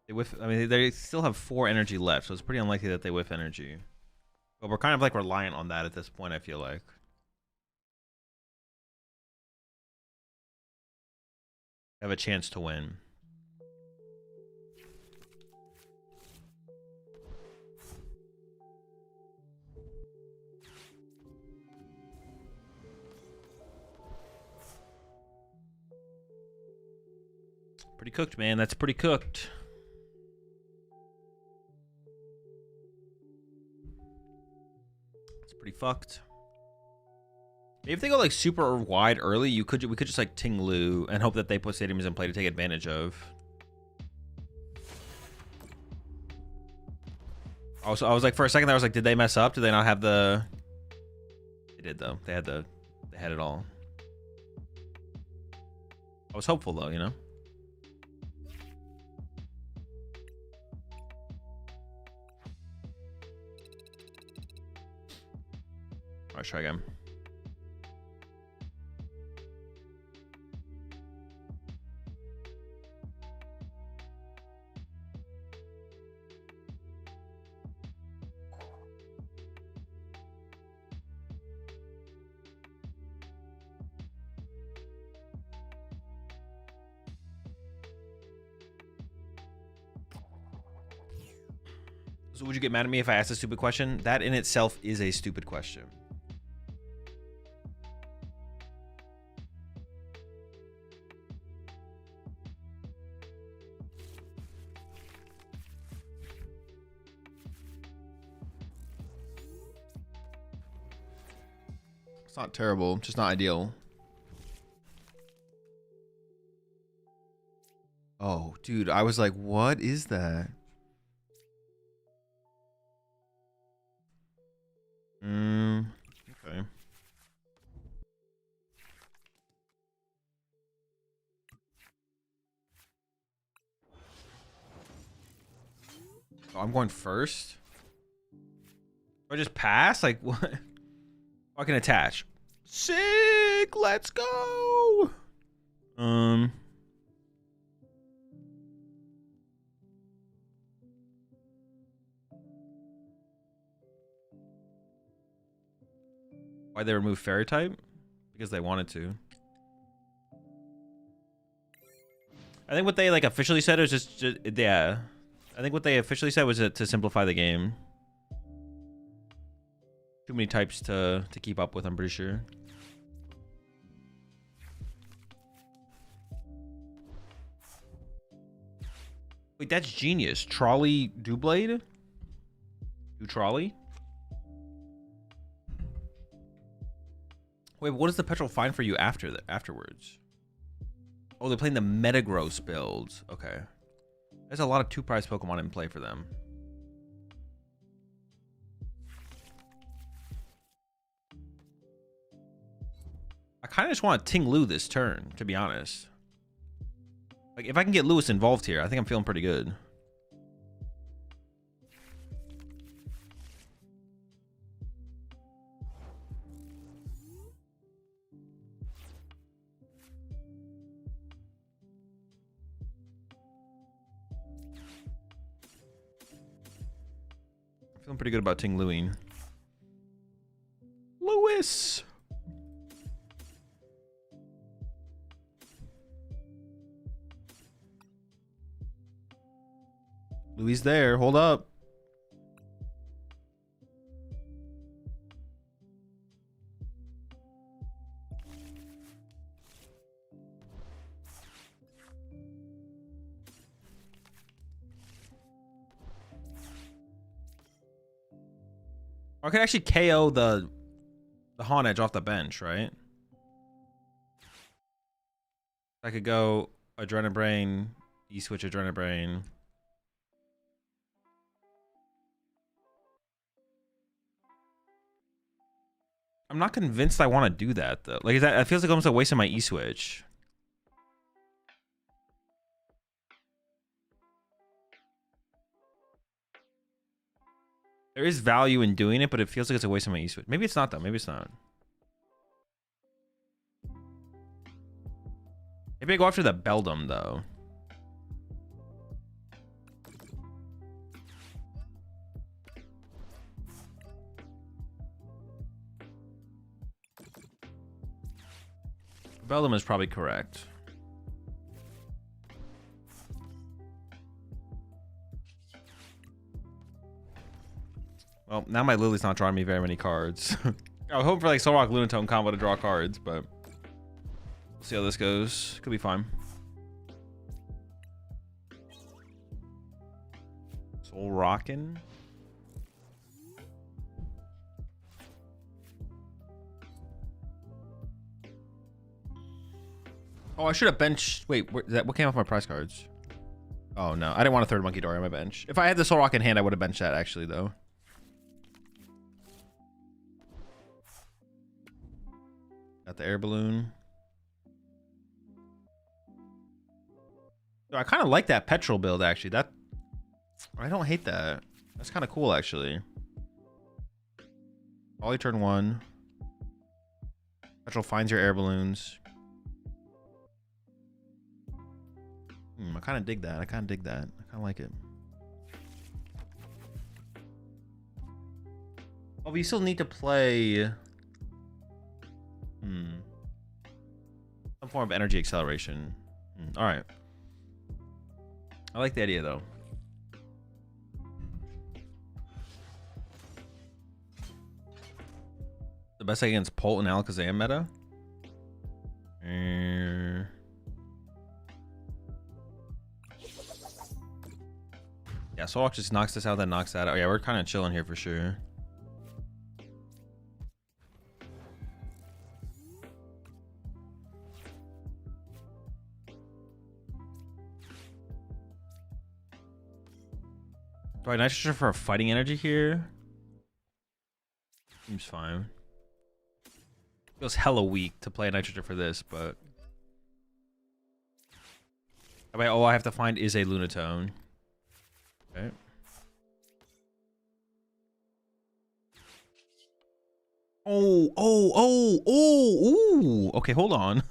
They whiff. I mean, they still have 4 energy left, so it's pretty unlikely that they whiff energy. But we're kind of like reliant on that at this point, I feel like. Have a chance to win. Pretty cooked, man. That's pretty cooked. fucked. Maybe if they go like super wide early, we could just like Ting Lu and hope that they put stadiums in play to take advantage of. Also, I was like, for a second there, I was like, did they mess up? Did they not have the? They did though. They had it all. I was hopeful though, you know. Let's try again. So would you get mad at me if I asked a stupid question? That in itself is a stupid question. It's not terrible, just not ideal. Oh, dude, I was like, what is that? Okay. Oh, I'm going first? Do I just pass? Like, what? Oh, I can attach. Sick! Let's go! Why'd they remove fairy type? Because they wanted to. I think what they like officially said was just yeah. I think what they officially said was to simplify the game. Too many types to keep up with, I'm pretty sure. Wait, that's genius. Trolley Doublade? Do trolley? Wait, what does the petrol find for you afterwards? Oh, they're playing the Metagross build. Okay. There's a lot of 2-prize Pokemon in play for them. I kind of just want to Ting Lu this turn, to be honest. Like, if I can get Lewis involved here, I think I'm feeling pretty good. Feeling pretty good about Ting Luing. Lewis! Louis there. Hold up. I could actually KO the Haunedge off the bench, right? I could go Adrenabrain, E-switch Adrenabrain. I'm not convinced I want to do that though. Like, it feels like almost a waste of my E-switch. There is value in doing it, but it feels like it's a waste of my E-switch. Maybe it's not though. Maybe it's not. Maybe I go after the Beldum though. Beldum is probably correct. Well, now my Lily's not drawing me very many cards. I was hoping for like Solrock Lunatone combo to draw cards, but we'll see how this goes. Could be fine. Solrockin'. Oh, I should have benched. Wait, what came off my prize cards? Oh no, I didn't want a third Monkey Dory on my bench. If I had the Soul Rock in hand, I would have benched that actually though. Got the air balloon. So I kind of like that petrol build actually. I don't hate that. That's kind of cool actually. Volley turn 1. Petrol finds your air balloons. I kind of dig that. I kind of like it. Oh, but you still need to play some form of energy acceleration. All right. I like the idea though. The best against Pult and Alakazam meta? Yeah, Solrock just knocks this out, then knocks that out. Oh, yeah, we're kind of chilling here for sure. Do I nitrogen for a fighting energy here? Seems fine. Feels hella weak to play a nitrogen for this, but all I have to find is a Lunatone. Okay. Ooh. Okay, hold on.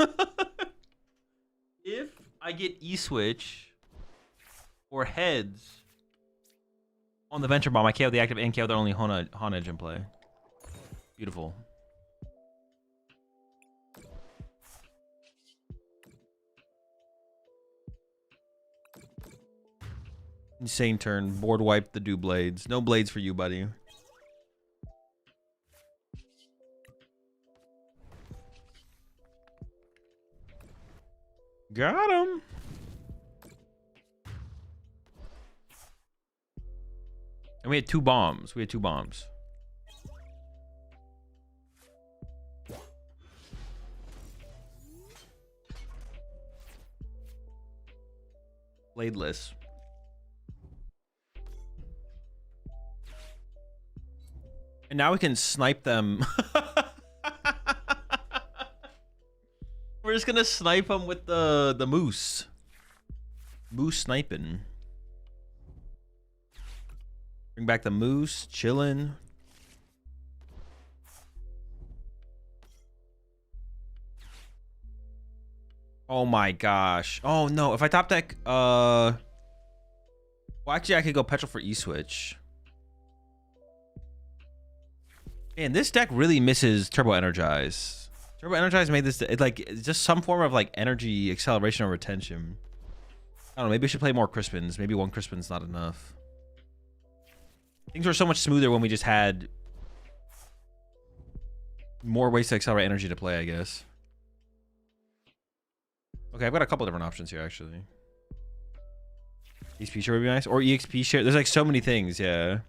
If I get E-Switch or heads on the Venture Bomb, I KO the active and KO the only Honedge in play. Beautiful. Insane turn. Board wipe the blades. No blades for you, buddy. Got him. And we had 2 bombs. Bladeless. And now we can snipe them. We're just gonna snipe them with the moose. Moose sniping. Bring back the moose, chilling. Oh my gosh. Oh no, if I top deck, well actually I could go Petrol for E-Switch. Man, this deck really misses Turbo Energize. Turbo Energize made this like just some form of like energy acceleration or retention. I don't know, maybe I should play more Crispins. Maybe 1 Crispin's not enough. Things were so much smoother when we just had more ways to accelerate energy to play, I guess. Okay, I've got a couple different options here, actually. EXP share would be nice. Or EXP share. There's like so many things, yeah.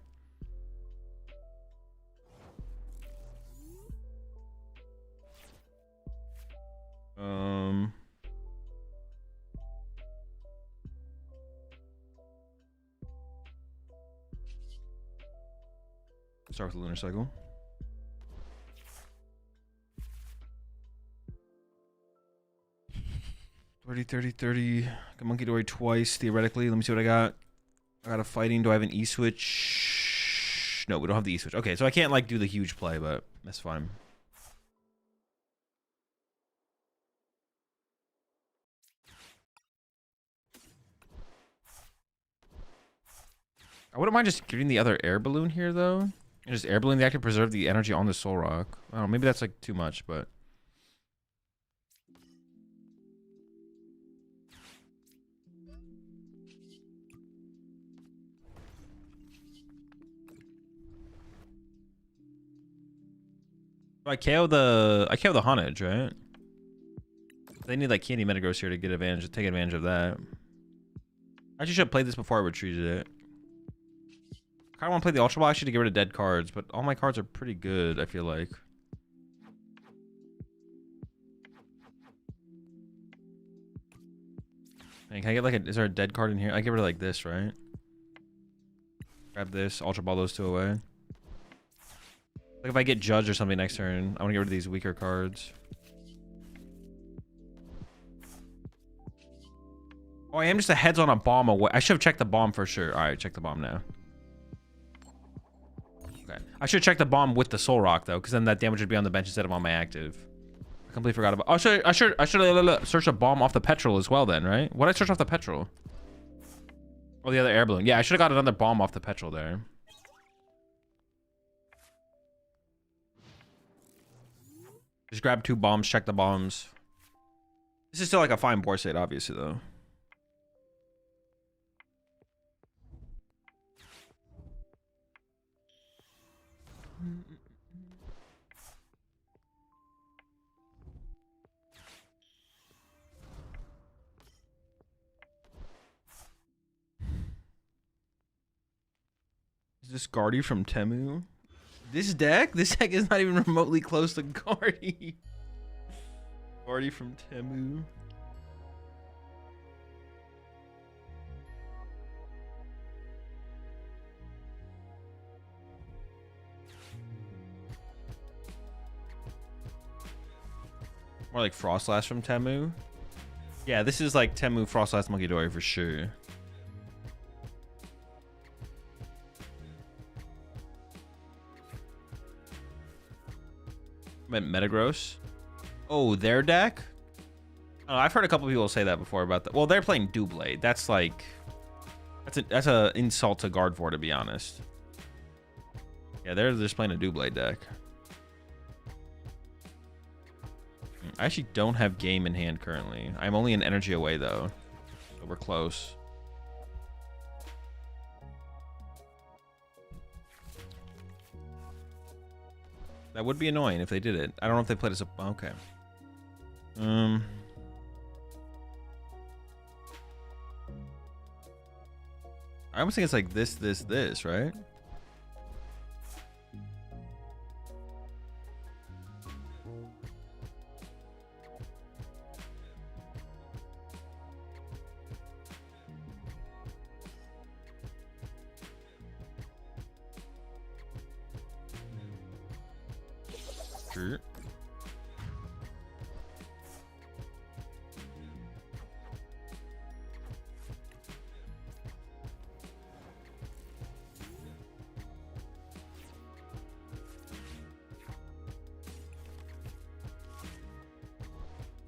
Start with the Lunar Cycle. $30. Got Monkey Dory twice, theoretically. Let me see what I got. I got a fighting. Do I have an E-Switch? No, we don't have the E-Switch. Okay, so I can't like do the huge play, but that's fine. I wouldn't mind just getting the other air balloon here, though. And just air balloon the active, preserve the energy on the Soul Rock. I don't know, maybe that's like too much, but... I KO the Honedge, right? They need like Candy Metagross here to take advantage of that. I actually should have played this before I retreated it. I kind of want to play the Ultra Ball actually to get rid of dead cards, but all my cards are pretty good, I feel like. Hey, can I get like a, is there a dead card in here? I get rid of like this, right? Grab this, Ultra Ball those two away. Like if I get Judge or something next turn, I want to get rid of these weaker cards. Oh, I am just a heads on a bomb away. I should have checked the bomb for sure. All right, check the bomb now. Okay. I should check the bomb with the Soul Rock though, because then that damage would be on the bench instead of on my active. I completely forgot about. Oh, I should search a bomb off the petrol as well then, right? What did I search off the petrol? Oh, the other air balloon. Yeah, I should have got another bomb off the petrol there. Just grab 2 bombs, check the bombs. This is still like a fine board state, obviously though. Is this Guardy from Temu? This deck? This deck is not even remotely close to Guardy. Guardy from Temu. More like Frostlass from Temu. Yeah, this is like Temu Frostlass Monkey Dory for sure. Metagross. Oh, their deck? Oh, I've heard a couple people say that before about that. Well, they're playing Doublade. That's like that's a insult to Gardevoir, to be honest. Yeah, they're just playing a Doublade deck. I actually don't have game in hand currently. I'm only an energy away though, so we're close. That would be annoying if they did it. I don't know if they played as a... Okay. I almost think it's like this, right? Sure.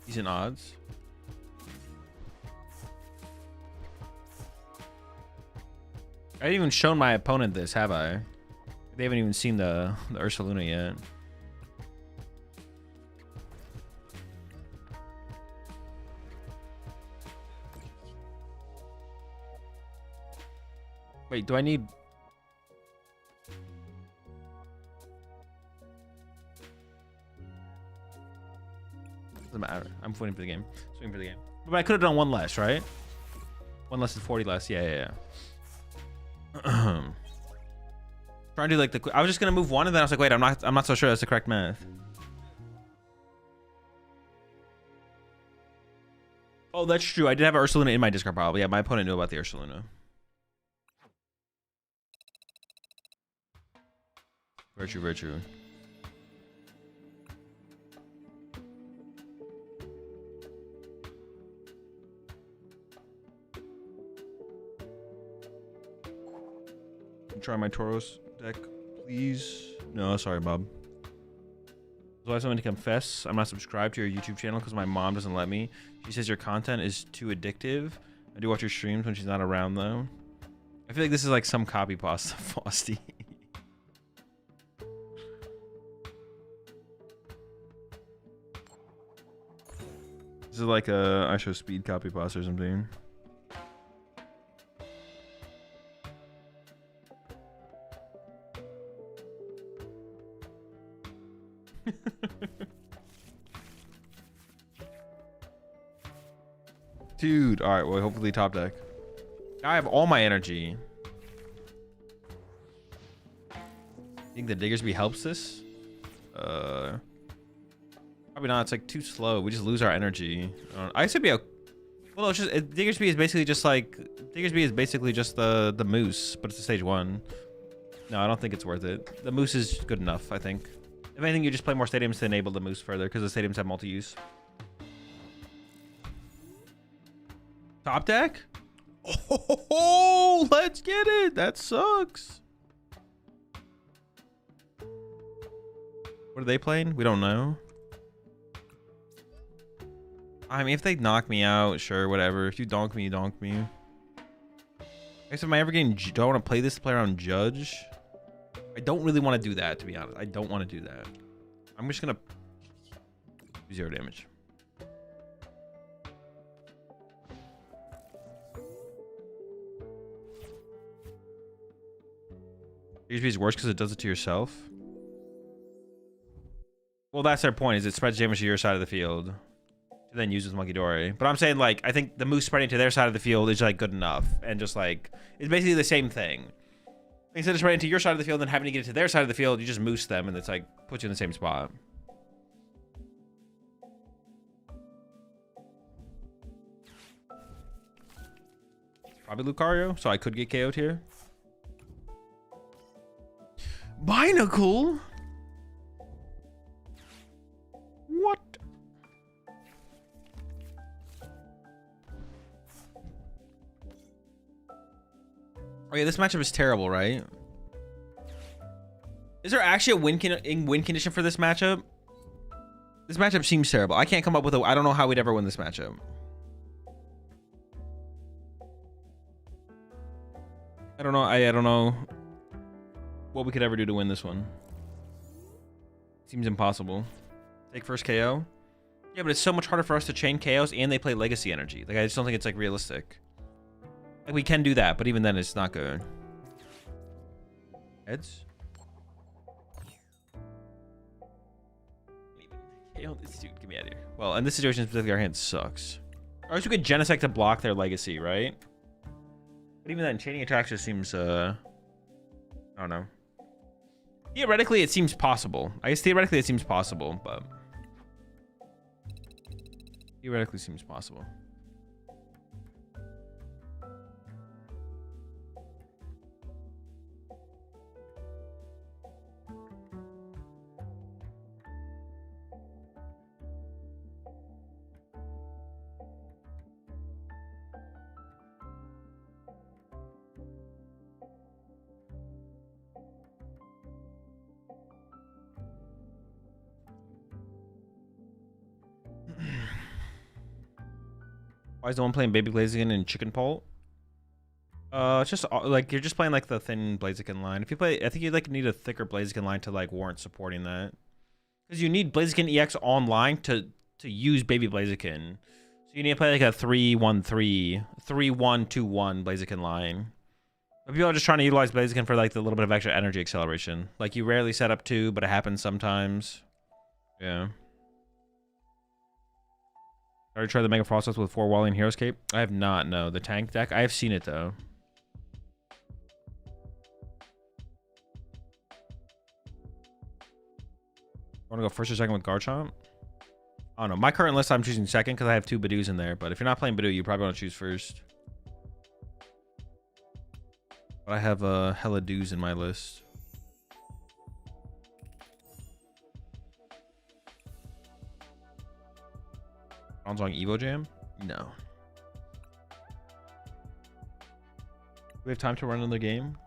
Decent odds. I haven't even shown my opponent this, have I? They haven't even seen the Ursaluna yet. Wait, do I need... Doesn't matter. I'm waiting for the game. Swing for the game. But I could have done one less, right? One less is 40 less. Yeah. Trying to do like the... I was just gonna move one, and then I was like, wait, I'm not so sure that's the correct math. Oh, that's true. I did have an Ursaluna in my discard pile. But yeah, my opponent knew about the Ursaluna. Very true, very true. Try my Tauros deck, please. No, sorry, Bob. So I have something to confess. I'm not subscribed to your YouTube channel because my mom doesn't let me. She says your content is too addictive. I do watch your streams when she's not around, though. I feel like this is like some copy pasta, Frosty. This is like a I show speed copy pasta or something. Dude, all right, well, hopefully top deck. I have all my energy. Think the Diggersby helps this? Probably not. It's like too slow. We just lose our energy. I should be Well, it's just Diggersby is basically just like Diggersby is basically just the moose, but it's a stage 1. No, I don't think it's worth it. The moose is good enough, I think. If anything, you just play more stadiums to enable the moose further because the stadiums have multi-use. Top deck? Oh, let's get it. That sucks. What are they playing? We don't know. I mean, if they knock me out, sure, whatever. If you donk me, you donk me. I guess, am I ever getting... Do I want to play this to play around Judge? I don't really want to do that, to be honest. I don't want to do that. I'm just going to... 0 damage. Diggersby is worse because it does it to yourself. Well, that's their point, is it spreads damage to your side of the field. To then use with Monkey Dory. But I'm saying, like, I think the moose spreading to their side of the field is, like, good enough. And just, like, it's basically the same thing. Instead of spreading to your side of the field and having to get it to their side of the field, you just moose them, and it's, like, puts you in the same spot. Probably Lucario, so I could get KO'd here. Binacle? What? Oh yeah, this matchup is terrible, right? Is there actually a win condition for this matchup? This matchup seems terrible. I can't come up with a... I don't know how we'd ever win this matchup. I don't know. I don't know what we could ever do to win this one. Seems impossible. Take first KO. Yeah, but it's so much harder for us to chain KOs, and they play Legacy Energy. Like, I just don't think it's, like, realistic. Like, we can do that, but even then, it's not good. Heads? KO this dude. Get me out of here. Well, in this situation, specifically, our hand sucks. Or else we could Genesect to block their Legacy, right? But even then, chaining attacks just seems, I don't know. Theoretically, it seems possible. I guess theoretically it seems possible, but... Theoretically seems possible. Why is no one playing Baby Blaziken and Chicken Pult? It's just like you're just playing like the thin Blaziken line. If you play, I think you like need a thicker Blaziken line to like warrant supporting that, because you need Blaziken EX online to use Baby Blaziken. So you need to play like a 3-1-3, 3-1-2-1 Blaziken line. But people are just trying to utilize Blaziken for like the little bit of extra energy acceleration. Like you rarely set up 2, but it happens sometimes. Yeah. I already tried the Mega Process with 4 Wally and Hero's Cape. I have not, no. The tank deck? I have seen it, though. Want to go first or second with Garchomp? I don't know. My current list, I'm choosing second because I have 2 Badoos in there. But if you're not playing Badoo, you probably want to choose first. But I have hella Doos in my list. On Evo Jam? No. Do we have time to run another game?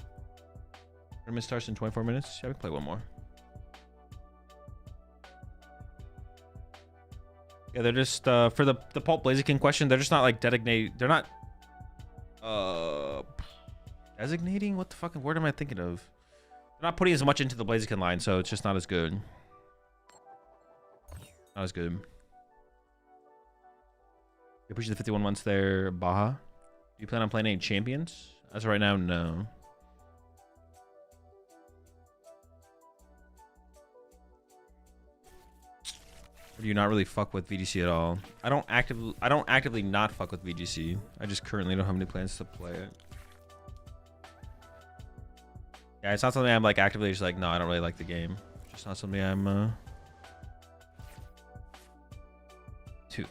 Tournament starts in 24 minutes. Yeah, we can play one more. Yeah, they're just for the Pulp Blaziken question, they're just not like designating. They're not designating. What the fucking word am I thinking of? They're not putting as much into the Blaziken line, so it's just not as good. Not as good. You push the 51 once there, Baja. Do you plan on playing any champions? As of right now, no. Or do you not really fuck with VGC at all? I don't actively not fuck with VGC. I just currently don't have any plans to play it. Yeah, it's not something I'm like actively just like, no, I don't really like the game. It's just not something I'm Dude.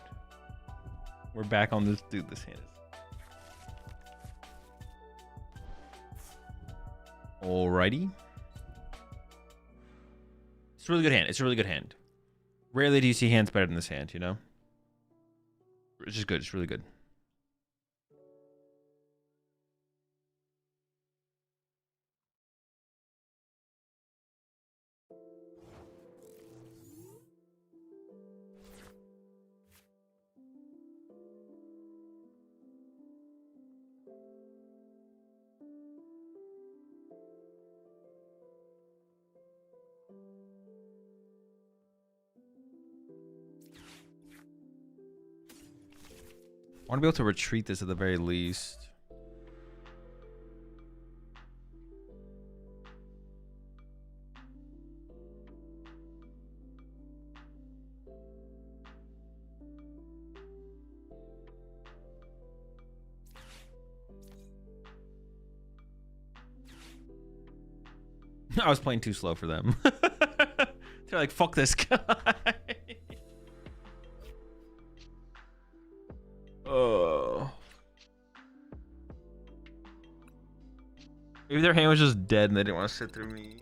We're back on this. Dude, this hand is... Alrighty. It's a really good hand. It's a really good hand. Rarely do you see hands better than this hand, you know? It's just good. It's really good. I want to be able to retreat this at the very least. I was playing too slow for them. They're like, fuck this guy. Oh. Maybe their hand was just dead and they didn't want to sit through me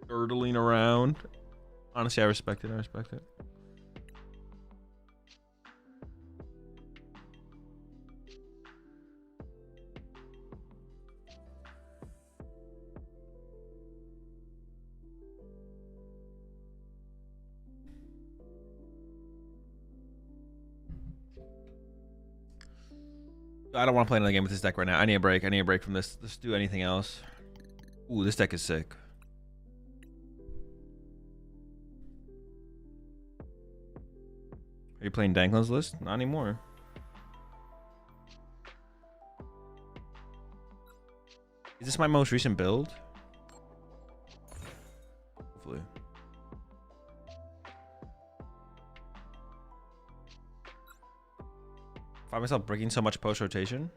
girdling around. Honestly, I respect it. I respect it. I don't want to play another game with this deck right now. I need a break. I need a break from this. Let's do anything else. Ooh, this deck is sick. Are you playing Danklin's list? Not anymore. Is this my most recent build? Hopefully. Find myself breaking so much post rotation.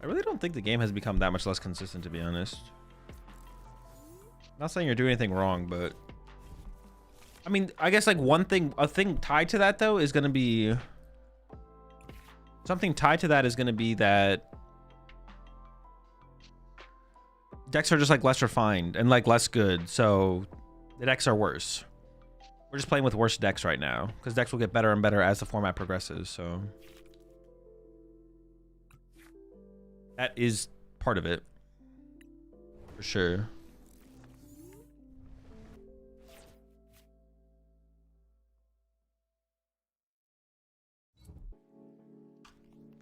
I really don't think the game has become that much less consistent, to be honest. Not saying you're doing anything wrong, but I mean, I guess like a thing tied to that though is gonna be something tied to that is gonna be that decks are just like less refined and like less good, so the decks are worse. We're just playing with worse decks right now because decks will get better and better as the format progresses. So that is part of it for sure.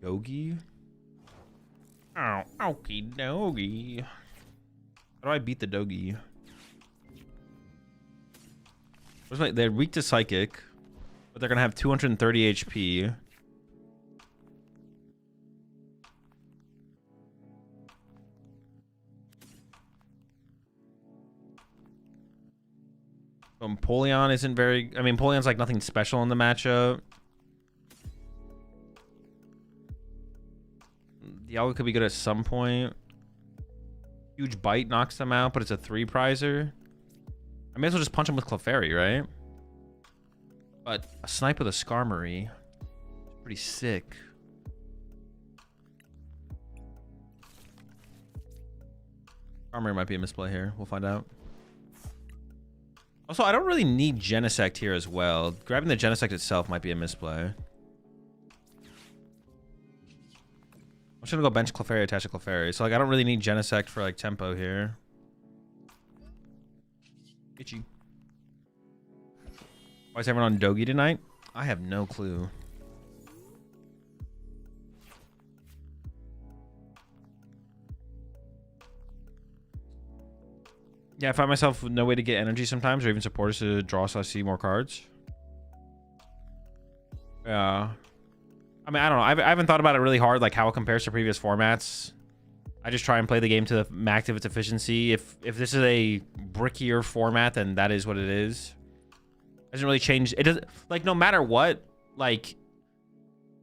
Okidogi? Oh, Okidogi. How do I beat the Dogi? They're weak to Psychic, but they're going to have 230 HP. Empoleon isn't very... I mean, Empoleon's like nothing special in the matchup. Dialga could be good at some point. Huge Bite knocks them out, but it's a 3-prizer. I may as well just punch him with Clefairy, right? But a snipe with a Skarmory. Pretty sick. Skarmory might be a misplay here. We'll find out. Also, I don't really need Genesect here as well. Grabbing the Genesect itself might be a misplay. I'm just gonna go bench Clefairy, attach to Clefairy. So like I don't really need Genesect for like tempo here. Itchy. Why is everyone on Dogi tonight? I have no clue. Yeah, I find myself with no way to get energy sometimes, or even supporters to draw so I see more cards. Yeah. I mean, I don't know. I haven't thought about it really hard, like how it compares to previous formats. I just try and play the game to the max of its efficiency. If this is a brickier format, then that is what it is. It doesn't really change. It doesn't, like, no matter what, like,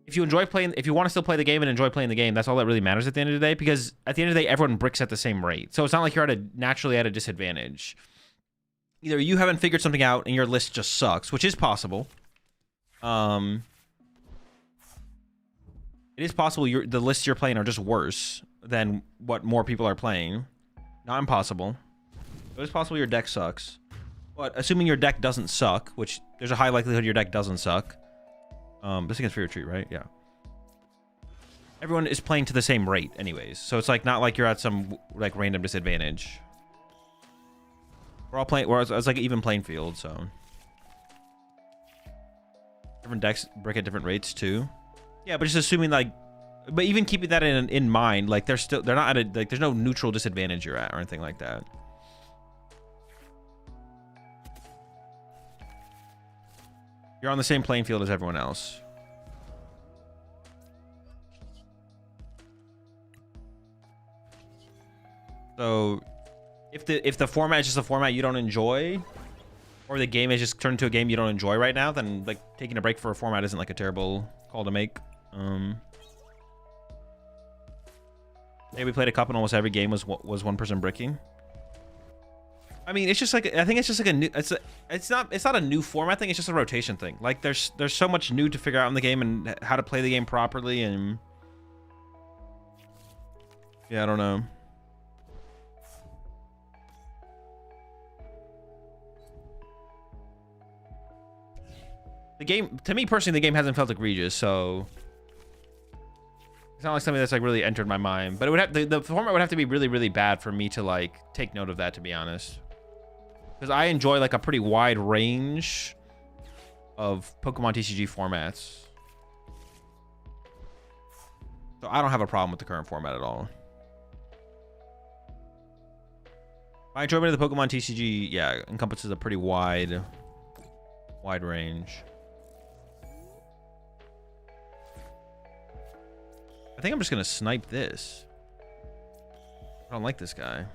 if you enjoy playing, if you want to still play the game and enjoy playing the game, that's all that really matters at the end of the day, because at the end of the day, everyone bricks at the same rate. So it's not like you're naturally at a disadvantage. either you haven't figured something out and your list just sucks, which is possible. It is possible the lists you're playing are just worse than what more people are playing. Not impossible. It is possible your deck sucks. But assuming your deck doesn't suck, which there's a high likelihood your deck doesn't suck. This against Fear Retreat, right? Yeah. Everyone is playing to the same rate anyways. So it's like not like you're at some like random disadvantage. We're all playing, it's like an even playing field, so. Different decks break at different rates too. Yeah, but just assuming like, but even keeping that in mind, like they're not at a, like there's no neutral disadvantage you're at or anything like that. You're on the same playing field as everyone else. So if the format is just a format you don't enjoy, or the game is just turned into a game you don't enjoy right now, then like taking a break for a format isn't like a terrible call to make. Yeah, we played a cup and almost every game was one person bricking. I mean, it's just like, I think it's just like a new, it's not a new format thing, it's just a rotation thing. Like there's so much new to figure out in the game and how to play the game properly, and yeah, I don't know. The game, to me personally, the game hasn't felt egregious, so it's not like something that's like really entered my mind. But it would have the format would have to be really, really bad for me to like take note of that, to be honest. Because I enjoy like a pretty wide range of Pokemon TCG formats, so I don't have a problem with the current format at all. My enjoyment of the Pokemon TCG, yeah, encompasses a pretty wide range. I think I'm just gonna snipe this. I don't like this guy.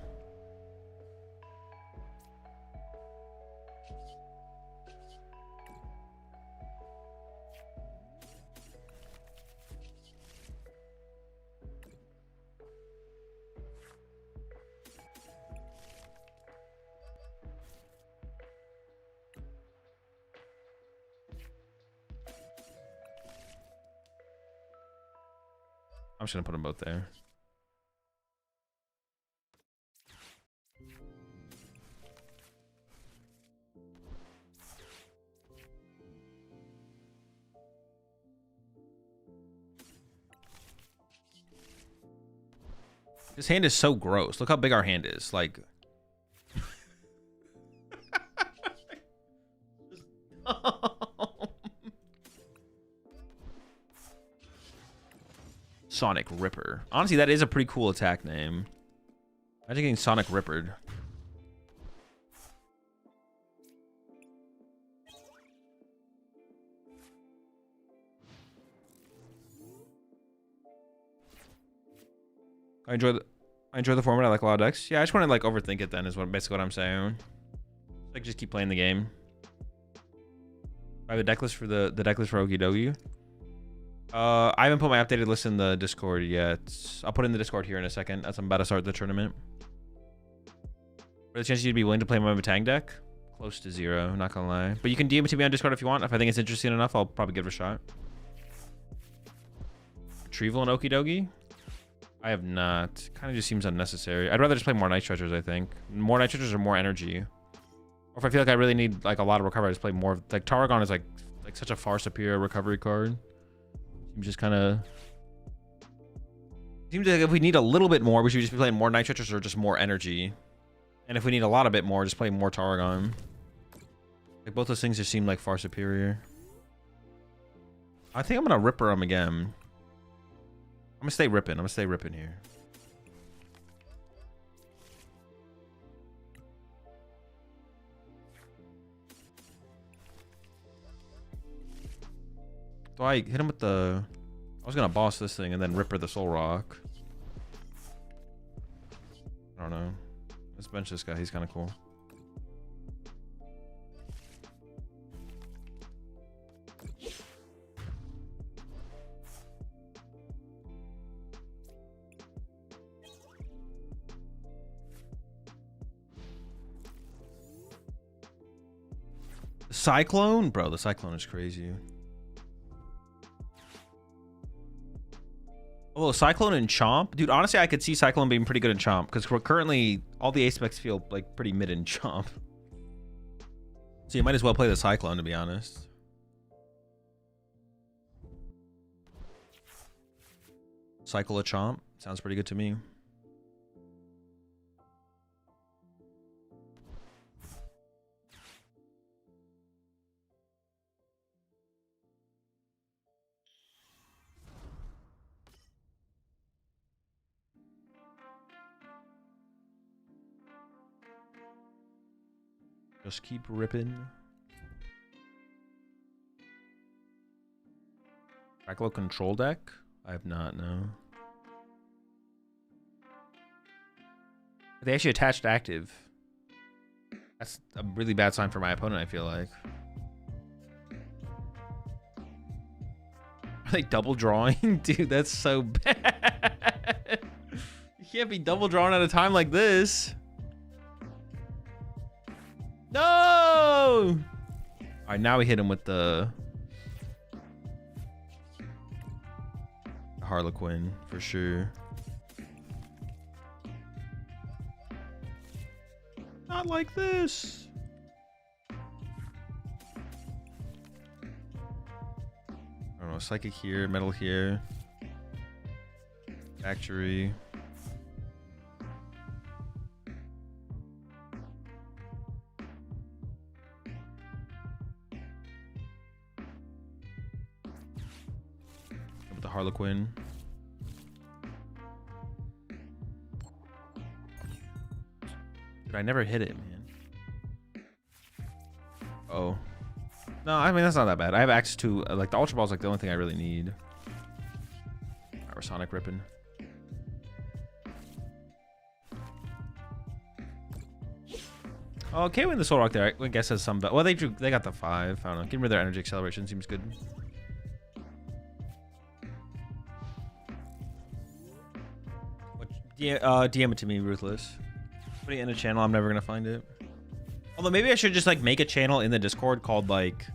I'm just gonna put them both there. This hand is so gross. Look how big our hand is. Like, Sonic Ripper. Honestly, that is a pretty cool attack name. Imagine getting Sonic Rippered. I enjoy the format. I like a lot of decks. Yeah, I just want to like overthink it then is basically what I'm saying. Like just keep playing the game. I have a deck list for the deck list for Okidogi. I haven't put my updated list in the Discord yet. I'll put it in the Discord here in a second as I'm about to start the tournament. For the chance you'd be willing to play my Matang deck? Close to 0, not gonna lie. But you can DM it to me on Discord if you want. If I think it's interesting enough, I'll probably give it a shot. Retrieval and Okidogi? I have not. Kind of just seems unnecessary. I'd rather just play more Night Treasures, I think. More Night Treasures or more energy. Or if I feel like I really need like a lot of recovery, I just play more. Like Tarragon is like such a far superior recovery card. Seems just kind of... Seems like if we need a little bit more, we should just be playing more Night Treasures or just more energy. And if we need a lot of bit more, just play more Tarragon. Like both those things just seem like far superior. I think I'm gonna Ripper them again. I'm gonna stay ripping. I'm gonna stay ripping here. Do I hit him with the... I was gonna boss this thing and then Ripper the Soul Rock. I don't know. Let's bench this guy. He's kind of cool. Cyclone? Bro, the Cyclone is crazy. Oh, Cyclone and Chomp? Dude, honestly, I could see Cyclone being pretty good in Chomp because currently all the aspects feel like pretty mid in Chomp. So you might as well play the Cyclone, to be honest. Cycle a Chomp? Sounds pretty good to me. Just keep ripping. Dracula control deck? I have not, no. They actually attached active. That's a really bad sign for my opponent, I feel like. Are they double drawing? Dude, that's so bad. You can't be double drawing at a time like this. No! All right, now we hit him with the Harlequin for sure. Not like this. I don't know, Psychic here, Metal here. Factory. With the Harlequin. Dude, I never hit it, man. Oh. No, I mean, that's not that bad. I have access to, like, the Ultra Ball is, like, the only thing I really need. Alright, we're Sonic ripping. Oh, okay, when the Soul Rock there, I guess has some... Well, they got the 5. I don't know. Getting rid of their Energy Acceleration seems good. DM it to me, Ruthless. Put it in a channel, I'm never gonna find it. Although maybe I should just like make a channel in the Discord called like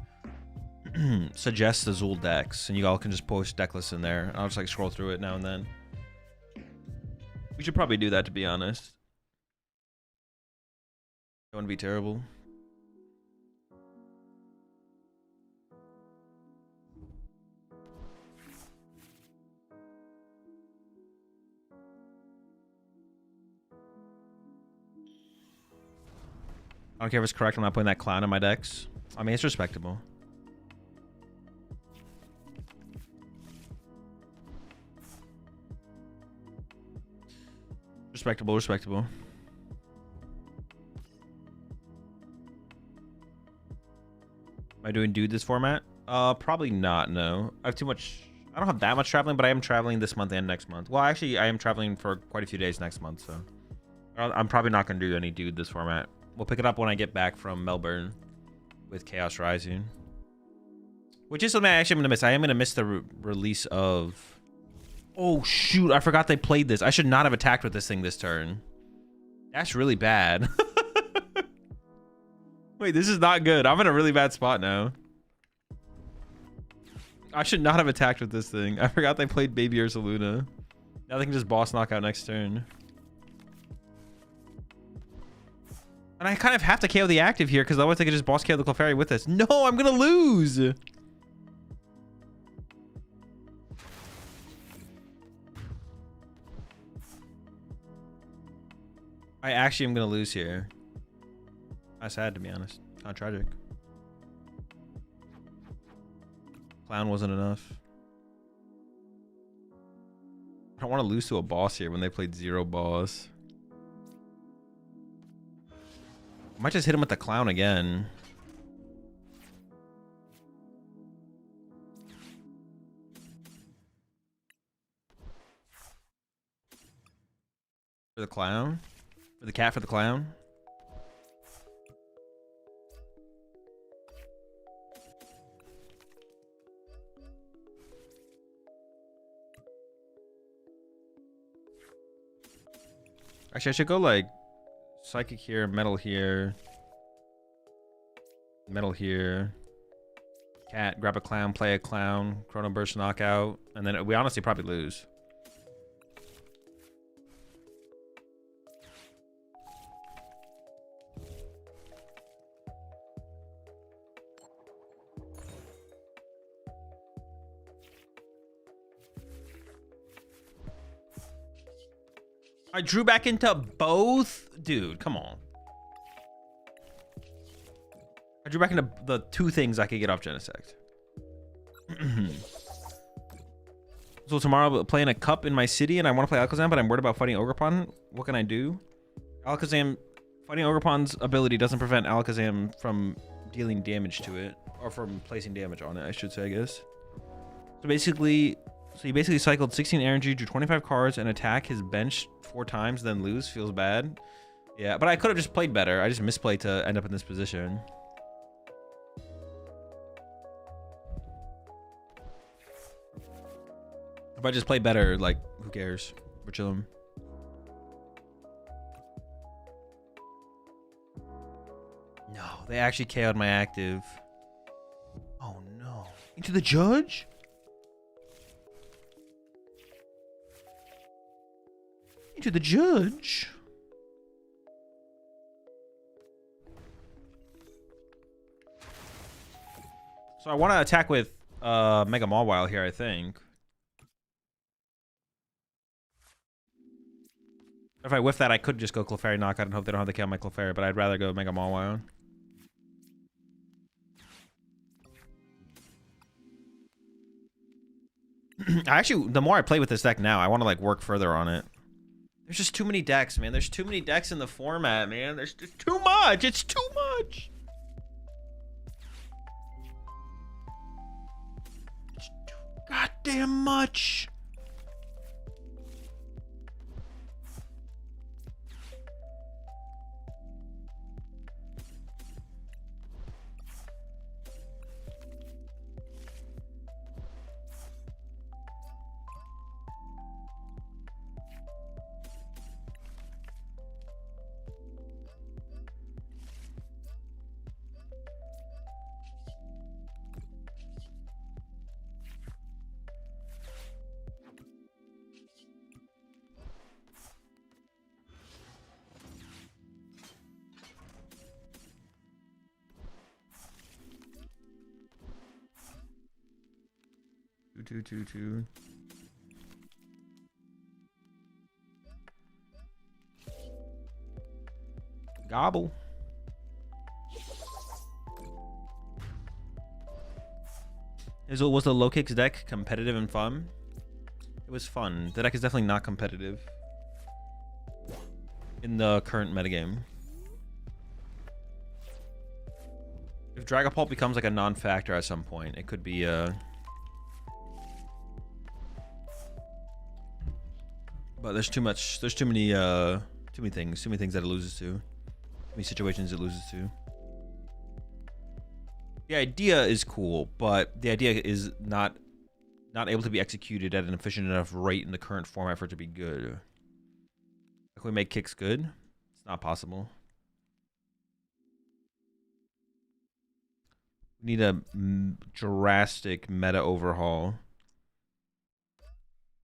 suggest Azul decks, and you all can just post deck lists in there. I'll just like scroll through it now and then. We should probably do that, to be honest. Don't want to be terrible. I don't care if it's correct. I'm not putting that clown in my decks. I mean, it's respectable. Respectable, respectable. Am I doing dude this format? Probably not, no. I have too much... I don't have that much traveling, but I am traveling this month and next month. Well, actually, I am traveling for quite a few days next month, so... I'm probably not going to do any dude this format. We'll pick it up when I get back from Melbourne with Chaos Rising. Which is something I'm going to miss. I am going to miss the release of... Oh, shoot. I forgot they played this. I should not have attacked with this thing this turn. That's really bad. Wait, this is not good. I'm in a really bad spot now. I should not have attacked with this thing. I forgot they played Baby Ursaluna. Now they can just boss knockout next turn. And I kind of have to KO the active here because otherwise they could just boss KO the Clefairy with this. No, I'm going to lose. I actually am going to lose here. That's sad, to be honest. Kind of tragic. Clown wasn't enough. I don't want to lose to a boss here when they played 0 boss. I might just hit him with the clown again. For the clown? For the cat for the clown? Actually, I should go like Psychic here, Metal here. Metal here. Cat, grab a clown, play a clown, Chrono Burst knockout, and then we honestly probably lose. I drew back into both? Dude, come on. I drew back into the 2 things I could get off Genesect. So tomorrow I'm playing a cup in my city and I want to play Alakazam, but I'm worried about fighting Ogerpon. What can I do? Fighting Ogerpon's ability doesn't prevent Alakazam from dealing damage to it. Or from placing damage on it, I should say, I guess. So you basically cycled 16 energy, drew 25 cards, and attack his bench 4 times, then lose. Feels bad. Yeah, but I could have just played better. I just misplayed to end up in this position. If I just play better, like, who cares? We're chilling. No, they actually KO'd my active. Oh no. Into the judge? Into the judge? So I want to attack with Mega Mawile here, I think. If I whiff that, I could just go Clefairy Knockout and hope they don't have to kill my Clefairy, but I'd rather go Mega Mawile. Actually, the more I play with this deck now, I want to like work further on it. There's just too many decks, man. There's too many decks in the format, man. There's just too much. It's too much. It's too goddamn much. Two. Gobble. Was the low kicks deck competitive and fun? It was fun. The deck is definitely not competitive in the current metagame. If Dragapult becomes like a non-factor at some point, it could be but there's too many things that it loses to. Too many situations it loses to. The idea is cool, but the idea is not able to be executed at an efficient enough rate in the current format for it to be good. Can we make kicks good? It's not possible. We need a drastic meta overhaul.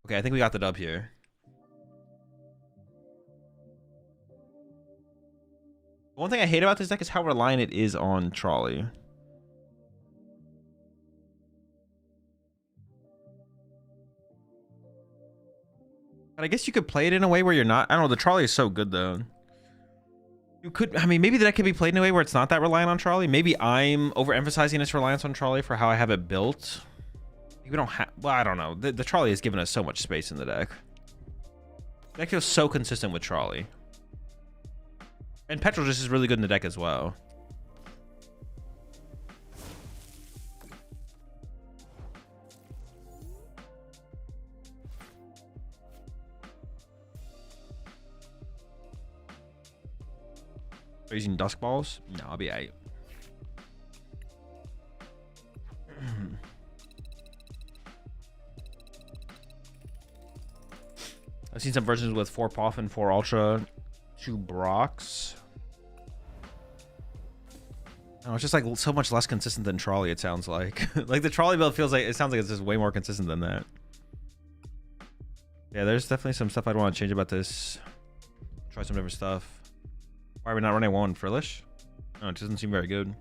Okay, I think we got the dub here. One thing I hate about this deck is how reliant it is on Trolley. But I guess you could play it in a way where you're not. I don't know. The Trolley is so good, though. You could. I mean, maybe the deck could be played in a way where it's not that reliant on Trolley. Maybe I'm overemphasizing its reliance on Trolley for how I have it built. We don't have. Well, I don't know. The Trolley has given us so much space in the deck. The deck feels so consistent with Trolley. And Petrol just is really good in the deck as well. Are you using Dusk Balls? No, I'll be aight. I've seen some versions with 4 Poff and 4 Ultra, 2 Brox. Oh, it's just like so much less consistent than Trolley, it sounds like. Like the Trolley build feels like, it sounds like it's just way more consistent than that. Yeah, there's definitely some stuff I'd want to change about this. Try some different stuff. Why are we not running one? Frillish? No, it doesn't seem very good.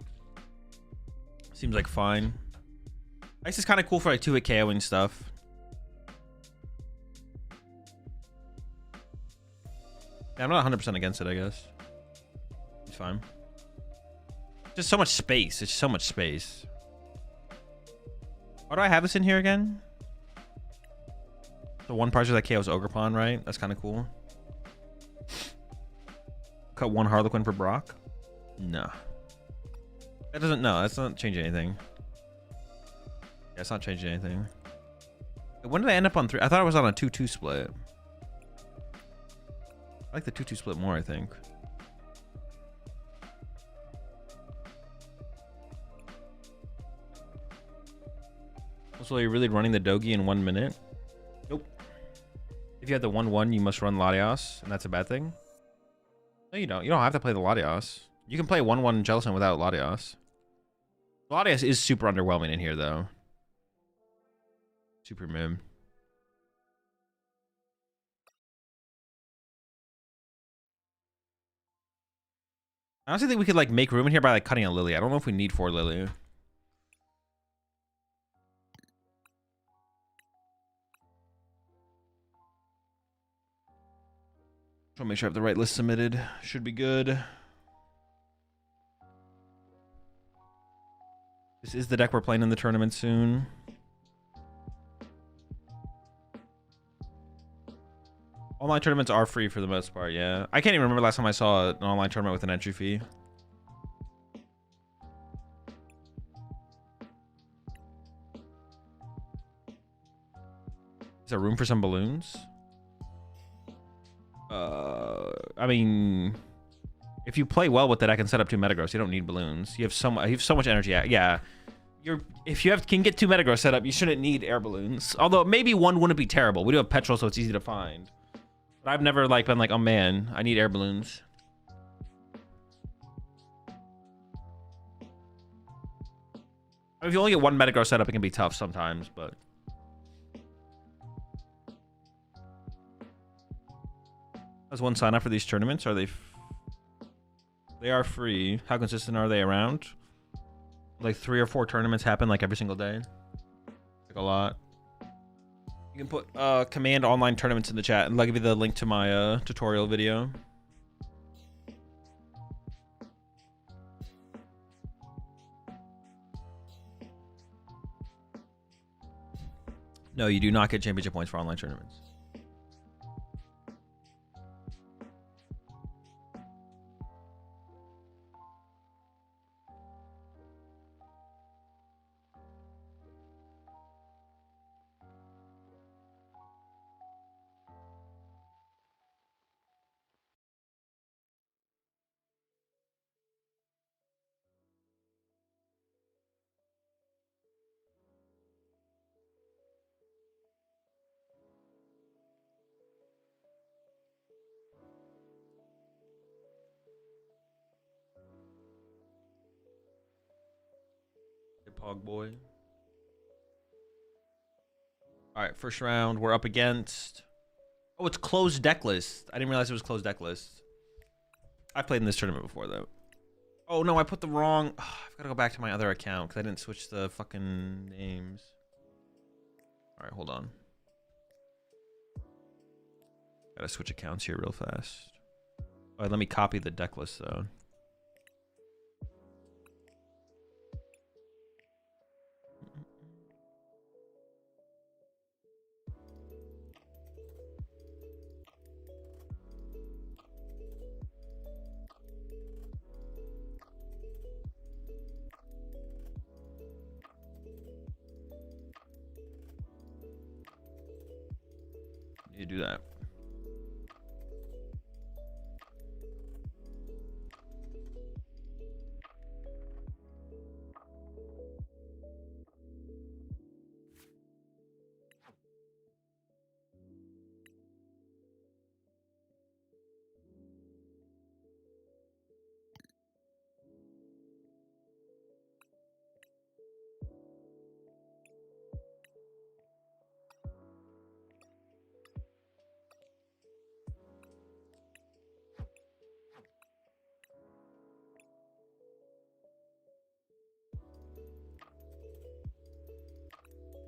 Seems like fine. Ice is kind of cool for like 2-hit KOing stuff. Yeah, I'm not 100% against it, I guess. It's fine. Just so much space. It's so much space. Why do I have this in here again? The one part that KOs Ogerpon, right? That's kind of cool. Cut one Harlequin for Brock? No. That doesn't, no, that's not changing anything. Yeah, it's not changing anything. When did I end up on 3? I thought I was on a 2-2 split. I like the 2-2 split more, I think. So you're really running the Dogi in 1 minute? Nope. If you have the 1-1, you must run Latios, and that's a bad thing? No, you don't. You don't have to play the Latios. You can play 1-1 Jellicent without Latios. Latios is super underwhelming in here, though. Super mid. I honestly think we could like make room in here by like cutting a Lily. I don't know if we need 4 Lily. Try to make sure I have the right list submitted. Should be good. This is the deck we're playing in the tournament soon. Online tournaments are free for the most part, yeah. I can't even remember last time I saw an online tournament with an entry fee. Is there room for some balloons? I mean, if you play well with it, I can set up 2 Metagross. You don't need balloons. You have so much energy. Yeah, if you can get 2 Metagross set up, you shouldn't need air balloons. Although maybe one wouldn't be terrible. We do have petrol, so it's easy to find. But I've never like been like, oh man, I need air balloons. I mean, if you only get 1 Metagross set up, it can be tough sometimes, but. Does one sign up for these tournaments? Are they? They are free. How consistent are they around? Like 3 or 4 tournaments happen like every single day. Like a lot. You can put command online tournaments in the chat, and I'll give you the link to my tutorial video. No, you do not get championship points for online tournaments. Pog boy. All right, first round. We're up against. Oh, it's closed deck list. I didn't realize it was closed deck list. I've played in this tournament before, though. Oh no, I put the wrong. Oh, I've got to go back to my other account because I didn't switch the fucking names. All right, hold on. Gotta switch accounts here real fast. All right, let me copy the deck list though. You do that.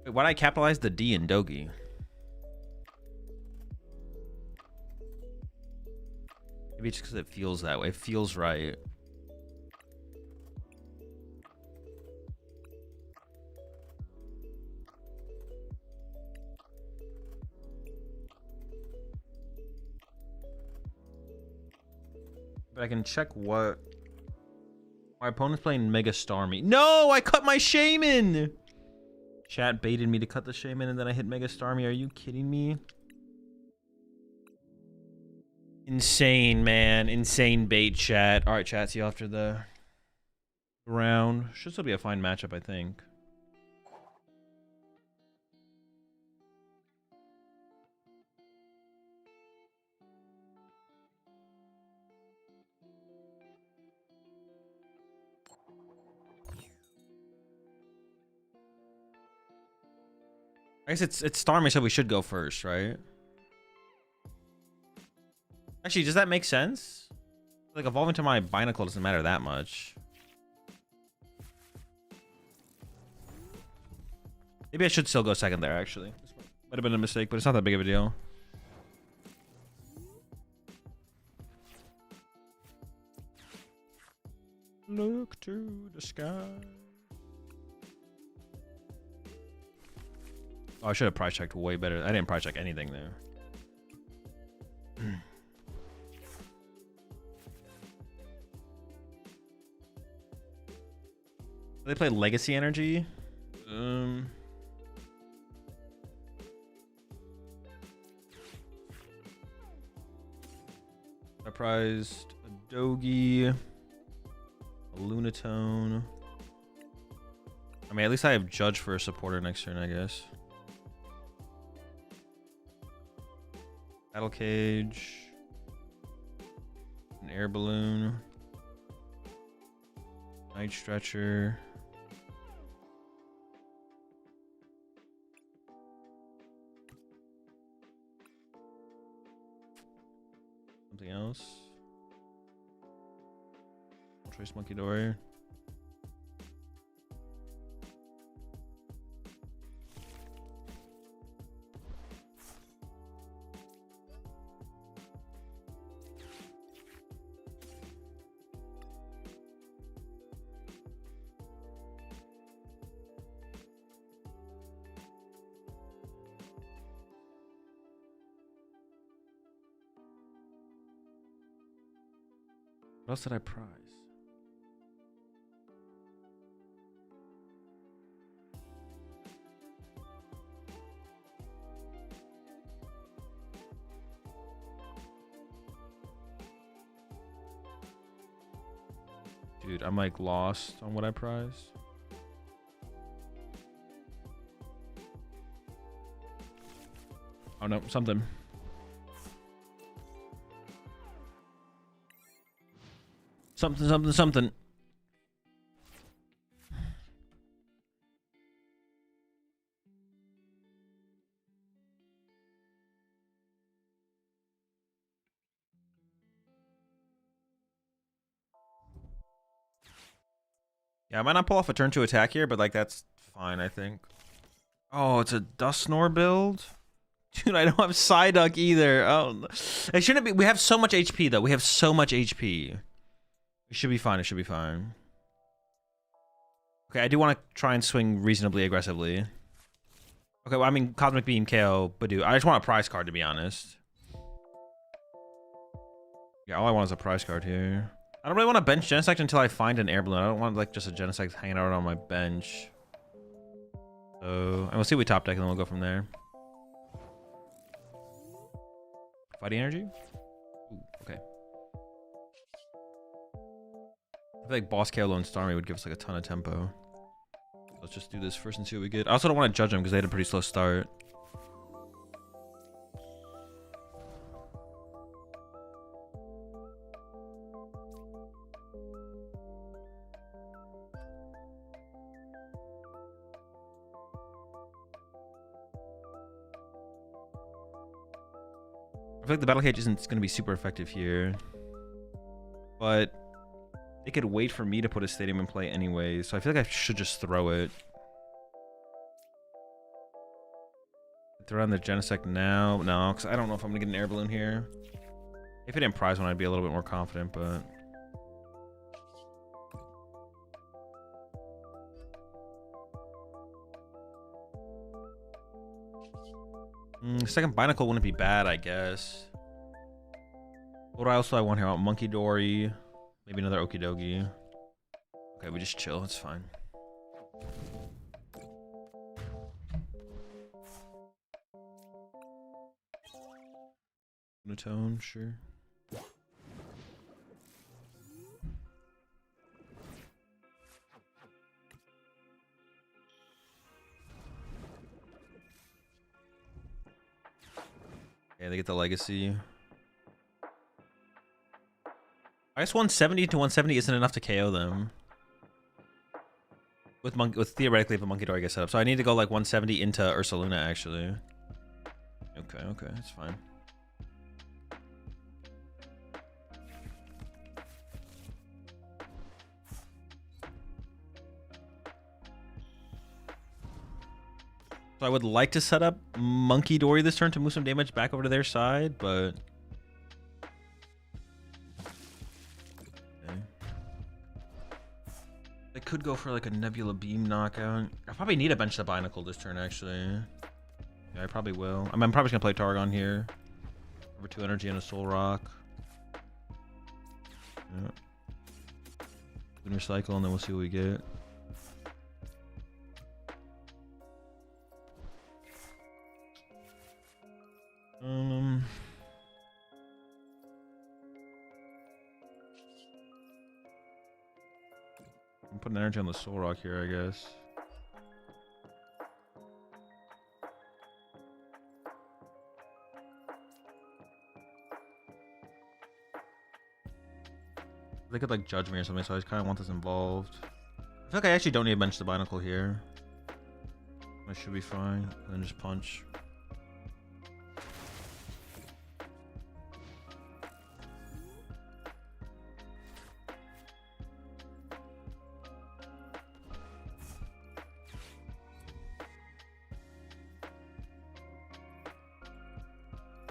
Wait, why'd I capitalize the D in Dogi? Maybe it's because it feels that way. It feels right. But I can check what... My opponent's playing Mega Starmie. No! I cut my Shaman! Chat baited me to cut the Shaman and then I hit Mega Starmie. Are you kidding me? Insane, man. Insane bait, chat. Alright, chat. See you after the round. Should still be a fine matchup, I think. I guess it's Starmie, so we should go first, right? Actually, does that make sense? Like, evolving to my Binacle doesn't matter that much. Maybe I should still go second there, actually. This might have been a mistake, but it's not that big of a deal. Look to the sky. Oh, I should have price checked way better. I didn't price check anything there. They play Legacy Energy. I prized a Dogi, a Lunatone. I mean, at least I have Judge for a supporter next turn, I guess. Battle Cage, an Air Balloon, Night Stretcher. Something else. Trace Monkey Dory. What else did I prize? Dude, I'm like lost on what I prized. Oh no, something. Something. Yeah, I might not pull off a turn 2 attack here, but like that's fine, I think. Oh, it's a Dusknor build? Dude, I don't have Psyduck either. Oh, it shouldn't be. We have so much HP though. We have so much HP. It should be fine. It should be fine. Okay, I do want to try and swing reasonably aggressively. Okay, well, I mean, Cosmic Beam, KO, Badoo. I just want a prize card, to be honest. Yeah, all I want is a prize card here. I don't really want to bench Genesect until I find an Air Balloon. I don't want, like, just a Genesect hanging out on my bench. So, and we'll see what we top deck, and then we'll go from there. Fighting Energy? Ooh, okay. I feel like Boss KO and Starmie would give us like a ton of tempo. Let's just do this first and see what we get. I also don't want to judge them because they had a pretty slow start. I feel like the Battle Cage isn't going to be super effective here. But they could wait for me to put a Stadium in play anyway, so I feel like I should just throw it. throw on the Genesect now. No, because I don't know if I'm gonna get an air balloon here. If it didn't prize one, I'd be a little bit more confident, but second Binacle wouldn't be bad, I guess. What else do I want here? I want Monkey Dory, maybe another Okidogi. Okay, we just chill. It's fine. Monotone, sure. Yeah, they get the legacy. I guess 170 to 170 isn't enough to KO them. With theoretically if a Monkey Dory gets set up. So I need to go like 170 into Ursaluna actually. Okay, that's fine. So I would like to set up Monkey Dory this turn to move some damage back over to their side, but okay. I could go for like a Nebula Beam knockout. I probably need a bench the Binacle this turn actually. Yeah, I probably will. I'm probably just gonna play Targon here. Over 2 energy and a Soul Rock. Yeah. Lunar Cycle and then we'll see what we get. I'm putting energy on the Soul Rock here, I guess. They could like judge me or something, so I just kind of want this involved. I feel like I actually don't need to bench the Binacle here. I should be fine. And then just punch.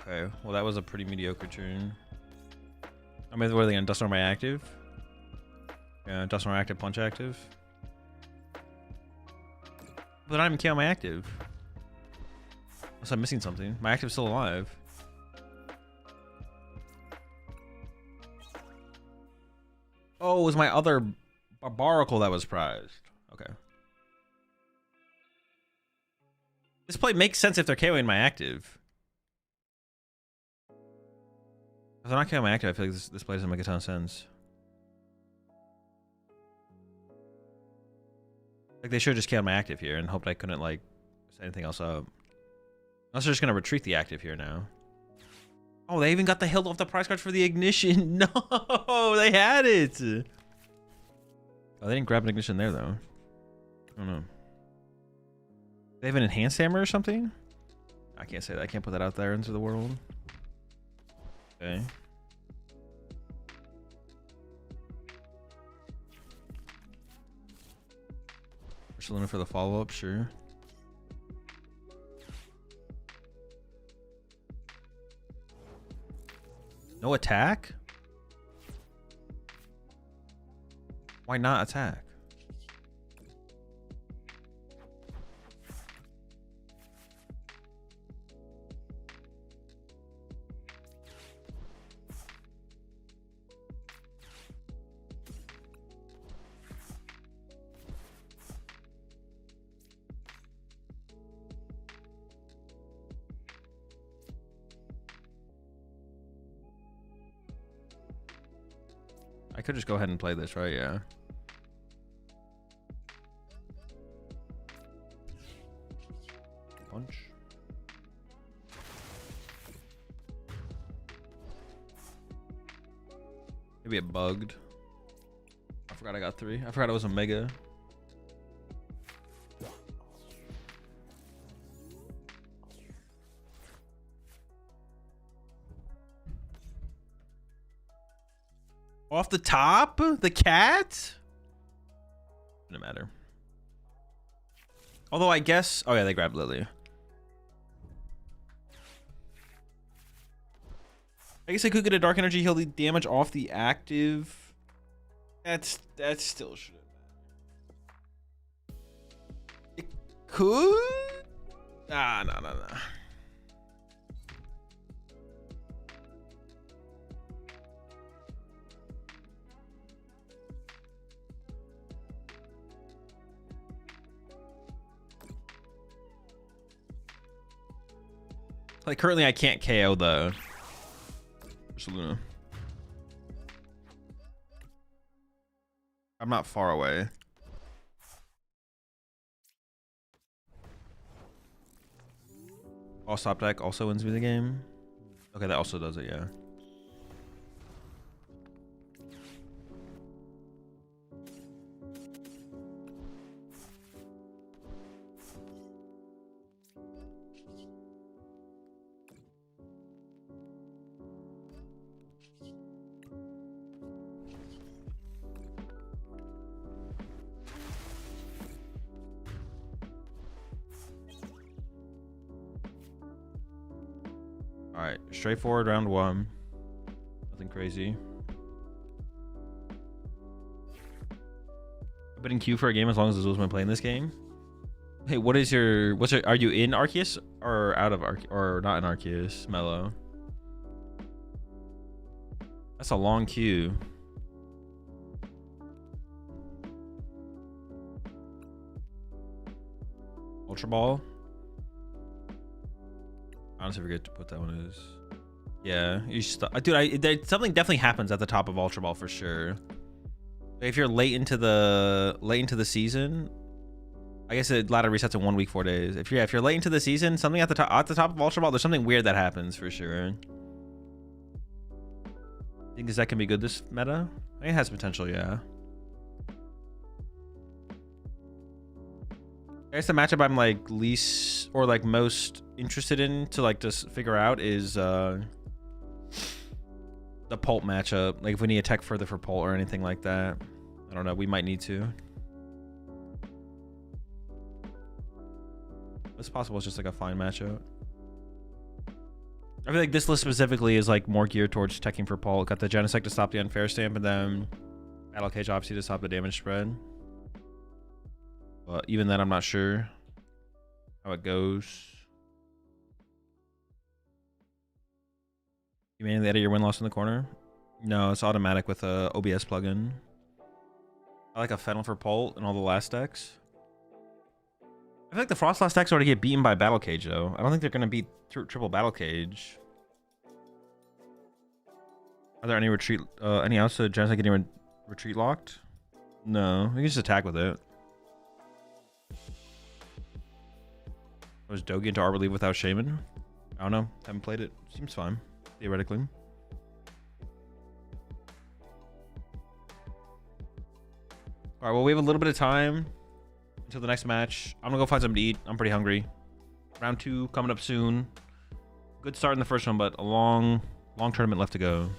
Okay, well that was a pretty mediocre turn. I mean, what are they gonna Dust Storm my active? Yeah, Dust Storm active, punch active. But I'm killing my active. Unless I'm missing something. My active's still alive. Oh, it was my other Barbaracle that was prized. Okay. This play makes sense if they're KOing my active. If they're not KOing my active, I feel like this play doesn't make a ton of sense. Like, they should have just KO'd my active here and hoped I couldn't, like, set anything else up. Unless they're just gonna retreat the active here now. Oh, they even got the hilt off the prize card for the ignition. No, they had it. Oh, they didn't grab an ignition there, though. I don't know. They have an enhanced hammer or something? I can't say that. I can't put that out there into the world. Okay. Ursaluna for the follow-up, sure. No attack? Why not attack? I could just go ahead and play this, right? Yeah. Punch. Maybe it bugged. I forgot I got 3. I forgot it was a mega. Off the top? The cat? Doesn't matter. Although I guess... Oh yeah, they grabbed Lily. I guess I could get a Dark Energy, heal the damage off the active. That's still shit. It could. Nah. Like currently, I can't KO the Luna. I'm not far away. All stop deck also wins me the game. Okay, that also does it, yeah. All right, straightforward round one. Nothing crazy. I've been in queue for a game as long as Azul's been playing this game. Hey, what's your, are you in Arceus or out of Arceus, or not in Arceus, Mellow? That's a long queue. Ultra Ball. I honestly forget what that one is. Yeah, you dude. Something definitely happens at the top of Ultra Ball for sure. If you're late into the season, I guess the ladder resets in 1 week, 4 days. If you're late into the season, something at the top of Ultra Ball, there's something weird that happens for sure. Think that can be good this meta? I think it has potential, yeah. I guess the matchup I'm like least or like most interested in to like just figure out is the Pult matchup. Like if we need to tech further for Pult or anything like that. I don't know, we might need to. It's possible it's just like a fine matchup. I feel like this list specifically is like more geared towards teching for Pult. Got the Genesect to stop the unfair stamp and then Battle Cage obviously to stop the damage spread. But even then, I'm not sure how it goes. You manually edit your win-loss in the corner? No, it's automatic with a OBS plugin. I like a Fennel for Pult and all the last decks. I feel like the Frostlass decks already get beaten by Battle Cage, though. I don't think they're going to beat triple Battle Cage. Are there any retreat, any outside Genesect getting retreat locked? No, you can just attack with it. Was Dogi into Arbor Leave without Shaman? I don't know. Haven't played it. Seems fine, theoretically. All right, well, we have a little bit of time until the next match. I'm gonna go find something to eat. I'm pretty hungry. Round 2 coming up soon. Good start in the first one, but a long tournament left to go.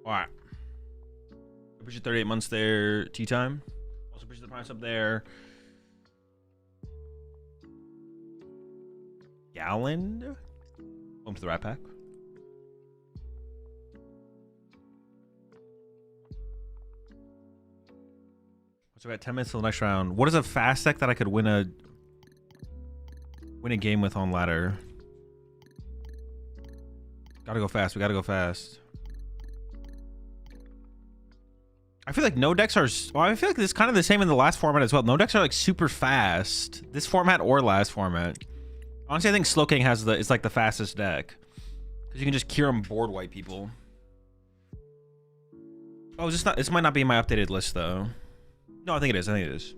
All right. Appreciate 38 months there. Tea time. Also appreciate the price up there. Gallon. Welcome to the Rat Pack. So we got 10 minutes till the next round. What is a fast deck that I could win a game with on ladder? Gotta go fast. We gotta go fast. I feel like no decks are... Well, I feel like it's kind of the same in the last format as well. No decks are like super fast. This format or last format. Honestly, I think Slowking is like the fastest deck. Because you can just cure them board wipe people. Oh, this might not be in my updated list though. No, I think it is. I think it is.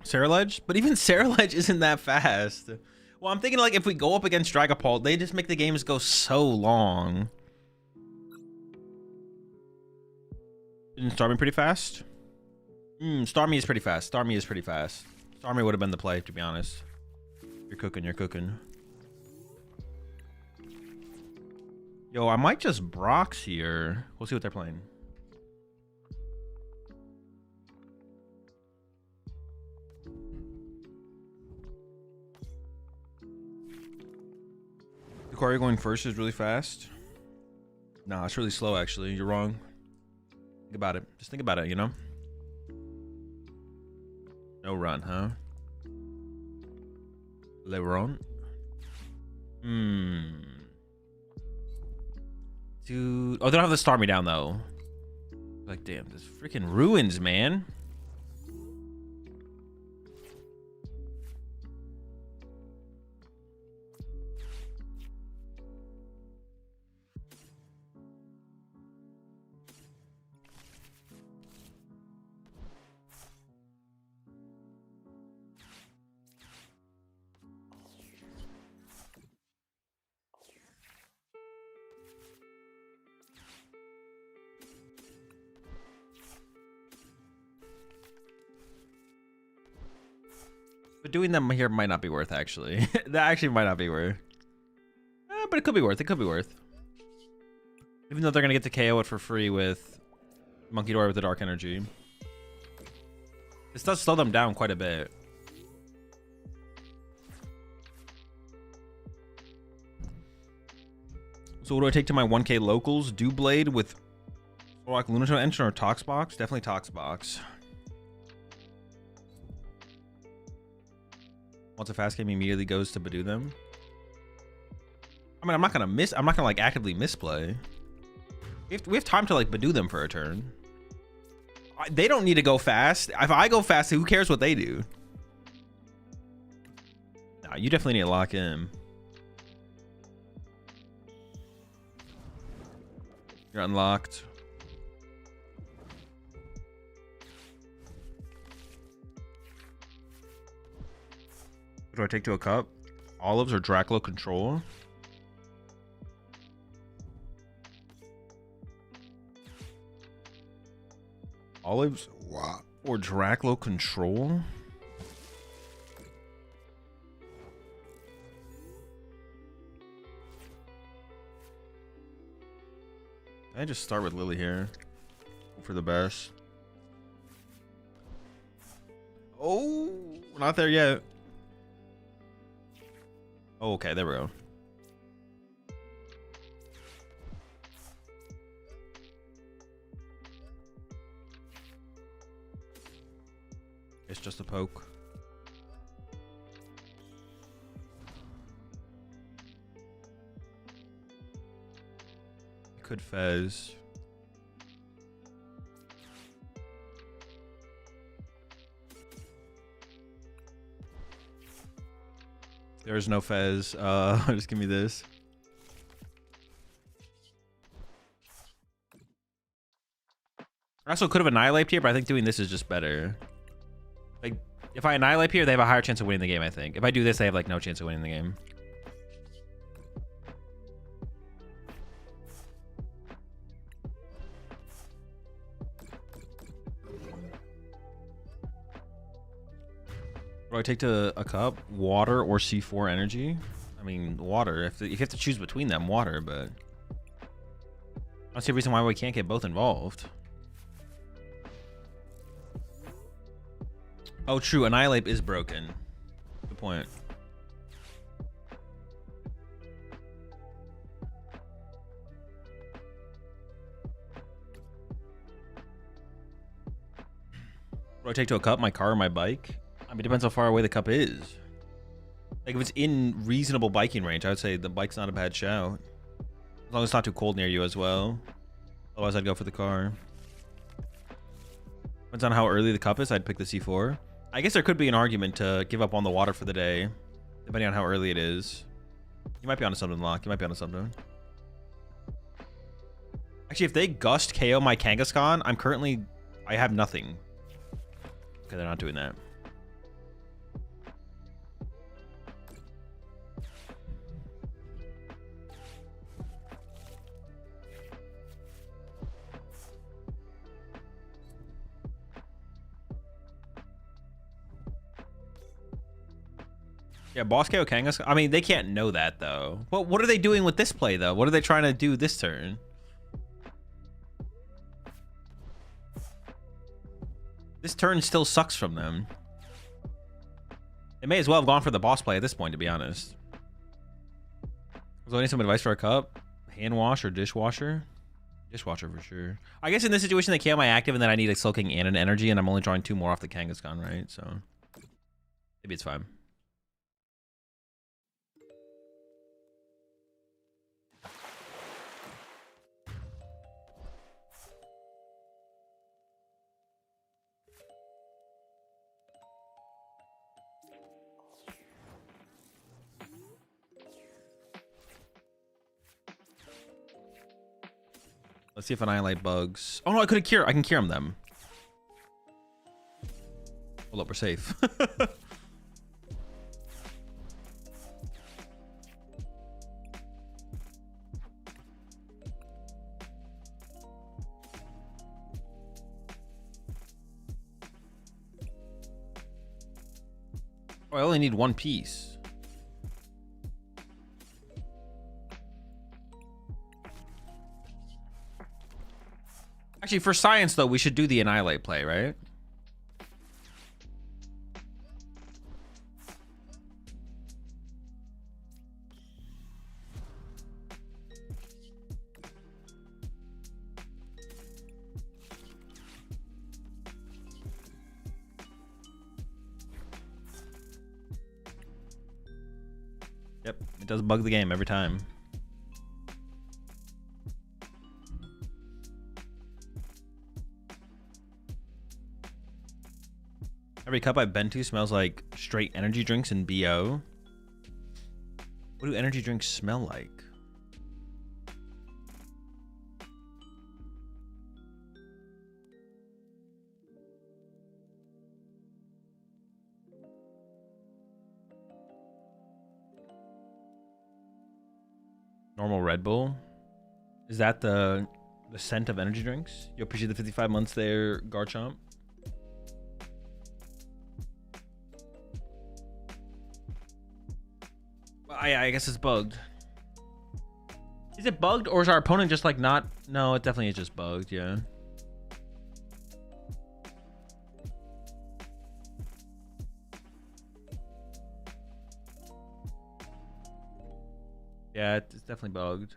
Saraledge? But even Saraledge isn't that fast. Well, I'm thinking like if we go up against Dragapult, they just make the games go so long. Isn't Starmie pretty fast? Starmie is pretty fast. Starmie is pretty fast. Starmie would have been the play, to be honest. You're cooking, you're cooking. Yo, I might just Brox here. We'll see what they're playing. Lucario going first is really fast. Nah, it's really slow, actually. You're wrong. Think about it. Just think about it, you know? No run, huh? LeBron? Dude. Oh, they don't have the Starmie down, though. Like, damn, this freaking ruins, man. But doing them here might not be worth, actually. That actually might not be worth. But it could be worth. It could be worth. Even though they're going to get to KO it for free with Monkey Door with the Dark Energy. This does slow them down quite a bit. So what do I take to my 1K locals? Dewblade with like Lunato Engine or Toxbox? Definitely Toxbox. Once a fast game immediately goes to Badoo them. I mean, I'm not gonna like actively misplay. We have time to like Badoo them for a turn. They don't need to go fast. If I go fast, who cares what they do? Nah, you definitely need to lock in. You're unlocked. What do I take to a cup? Olives or Draclo Control? Olives or Draclo Control? I just start with Lily here. Hope for the best. Oh, we're not there yet. Oh, okay, there we go. It's just a poke. Could Fez. There is no Fez. Just give me this. I also could have Annihilate here, but I think doing this is just better. Like, if I Annihilate here, they have a higher chance of winning the game, I think. If I do this, they have, like, no chance of winning the game. What do I take to a cup? Water or C4 energy? I mean, water. If you have to choose between them, water, but I don't see a reason why we can't get both involved. Oh, true. Annihilate is broken. Good point. What do I take to a cup? My car or my bike? I mean, it depends how far away the cup is. Like, if it's in reasonable biking range, I would say the bike's not a bad shout. As long as it's not too cold near you as well. Otherwise, I'd go for the car. Depends on how early the cup is. I'd pick the C4. I guess there could be an argument to give up on the water for the day, depending on how early it is. You might be onto something, Locke. You might be onto something. Actually, if they gust KO my Kangaskhan, I have nothing. Okay, they're not doing that. Yeah, boss KO Kangaskhan. I mean, they can't know that, though. What are they doing with this play, though? What are they trying to do this turn? This turn still sucks from them. They may as well have gone for the boss play at this point, to be honest. Was there any some advice for a cup? Hand wash or dishwasher? Dishwasher for sure. I guess in this situation, they KO my active, and then I need a Soaking and an energy, and I'm only drawing 2 more off the Kangaskhan, right? So maybe it's fine. Let's see if Annihilate bugs. Oh no, I can cure them. Hold up, we're safe. Oh, I only need 1 piece. Actually, for science, though, we should do the Annihilate play, right? Yep, it does bug the game every time. Every cup I've been to smells like straight energy drinks and BO. What do energy drinks smell like? Normal Red Bull? Is that the scent of energy drinks? You appreciate the 55 months there, Garchomp? I guess it's bugged. Is it bugged, or is our opponent just like not? No, it definitely is just bugged, yeah. Yeah, it's definitely bugged.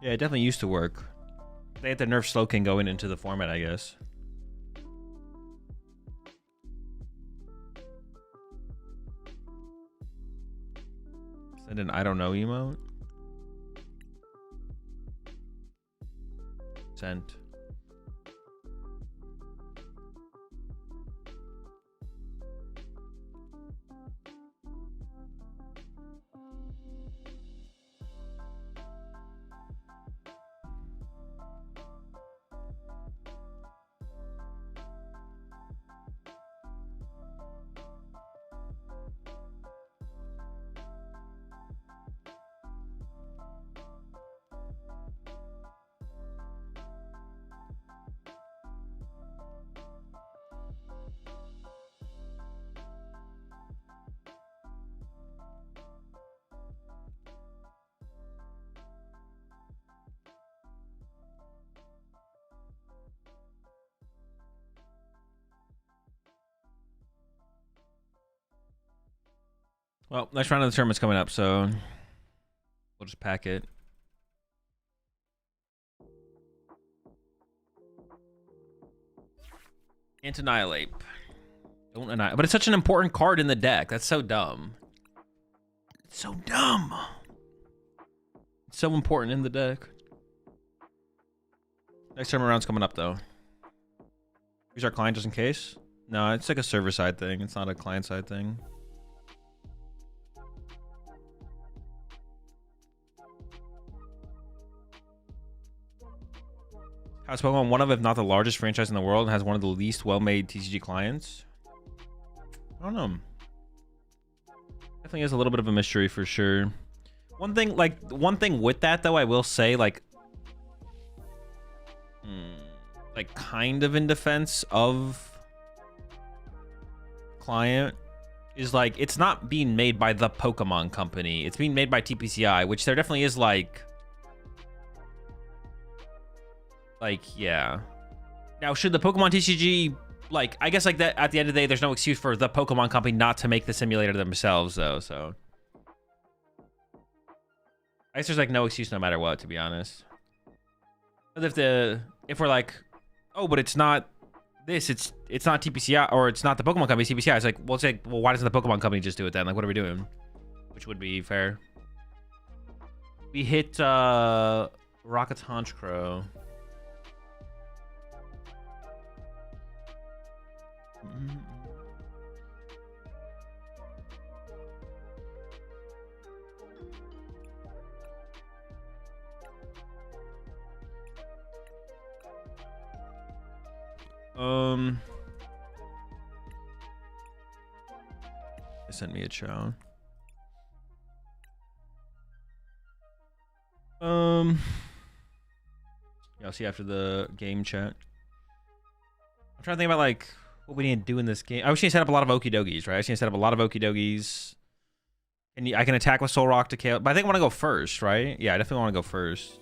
Yeah, it definitely used to work. They had to nerf Slowking going into the format, I guess. Send an I don't know emote. Sent. Well, next round of the tournament's coming up, so we'll just pack it. Can't annihilate. Don't annihilate. But it's such an important card in the deck. That's so dumb. It's so dumb. It's so important in the deck. Next tournament round's coming up, though. Use our client just in case. No, it's like a server-side thing. It's not a client-side thing. How's Pokemon one of, if not the largest franchise in the world, and has one of the least well-made TCG clients? I don't know. Definitely is a little bit of a mystery for sure. One thing with that though, I will say, like kind of in defense of client, is like it's not being made by the Pokemon company. It's being made by TPCI, which there definitely is like yeah. Now, should the Pokemon TCG, like, I guess like that at the end of the day, there's no excuse for the Pokemon company not to make the simulator themselves though, so I guess there's like no excuse no matter what, to be honest. But if we're like, oh, but it's not this, it's not TPCI, or it's not the Pokemon company, it's TPCI, it's like, well, why doesn't the Pokemon company just do it then? Like, what are we doing? Which would be fair. We hit Rocket's Honchkrow. They sent me a chow. Yeah, I'll see after the game chat. I'm trying to think about like what we need to do in this game. I was going to set up a lot of Okidogis, right? I was going to set up a lot of Okidogis. And I can attack with Soul Rock to KO. But I think I want to go first, right? Yeah, I definitely want to go first.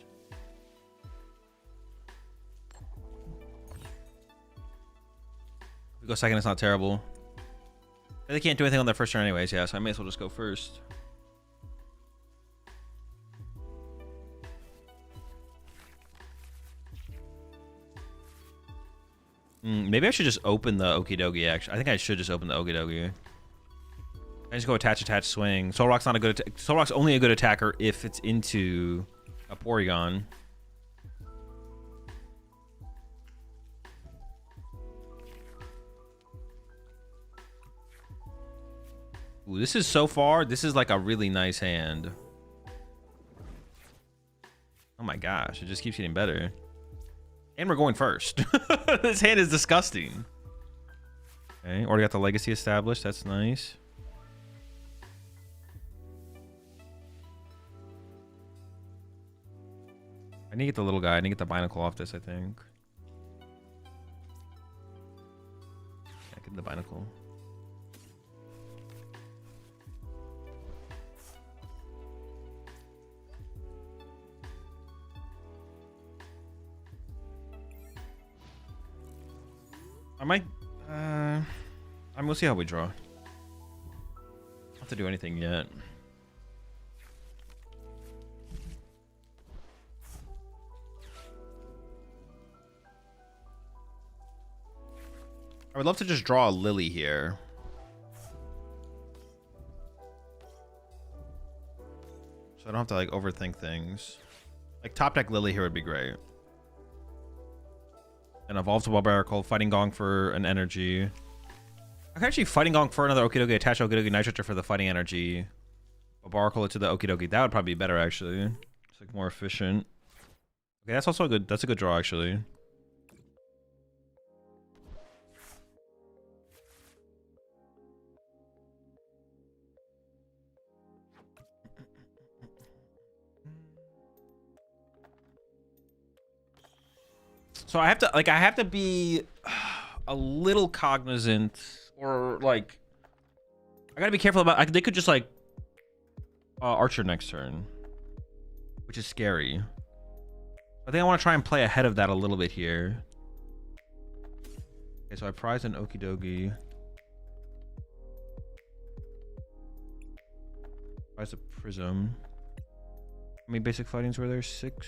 If we go second, it's not terrible. They can't do anything on their first turn anyways, yeah, so I may as well just go first. Maybe I should just open the Okidogi, actually. I think I should just open the Okidogi. I just go attach, swing. Soul Rock's not a good Soul Rock's only a good attacker if it's into a Porygon. Ooh, this is so far, this is like a really nice hand. Oh my gosh, it just keeps getting better. And we're going first. This hand is disgusting. Okay, already got the legacy established. That's nice. I need to get the little guy. I need to get the Binacle off this, I think. Yeah, get the Binacle. I might, I mean, we'll see how we draw. I don't have to do anything yet. I would love to just draw a Lily here. So I don't have to like overthink things. Like top deck Lily here would be great. And evolve to Barbarical, Fighting Gong for an energy. I could actually Fighting Gong for another Okidogi, attach Okidogi Nitrate for the fighting energy. Barbarical to the Okidogi. That would probably be better actually. It's like more efficient. Okay, that's also a good, that's a good draw actually. So I have to be a little cognizant, or like, I gotta be careful about, they could just like Archer next turn, which is scary. I think I want to try and play ahead of that a little bit here. Okay, so I prize an Okidogi. Prize a Prism. How many basic fightings were there? 6,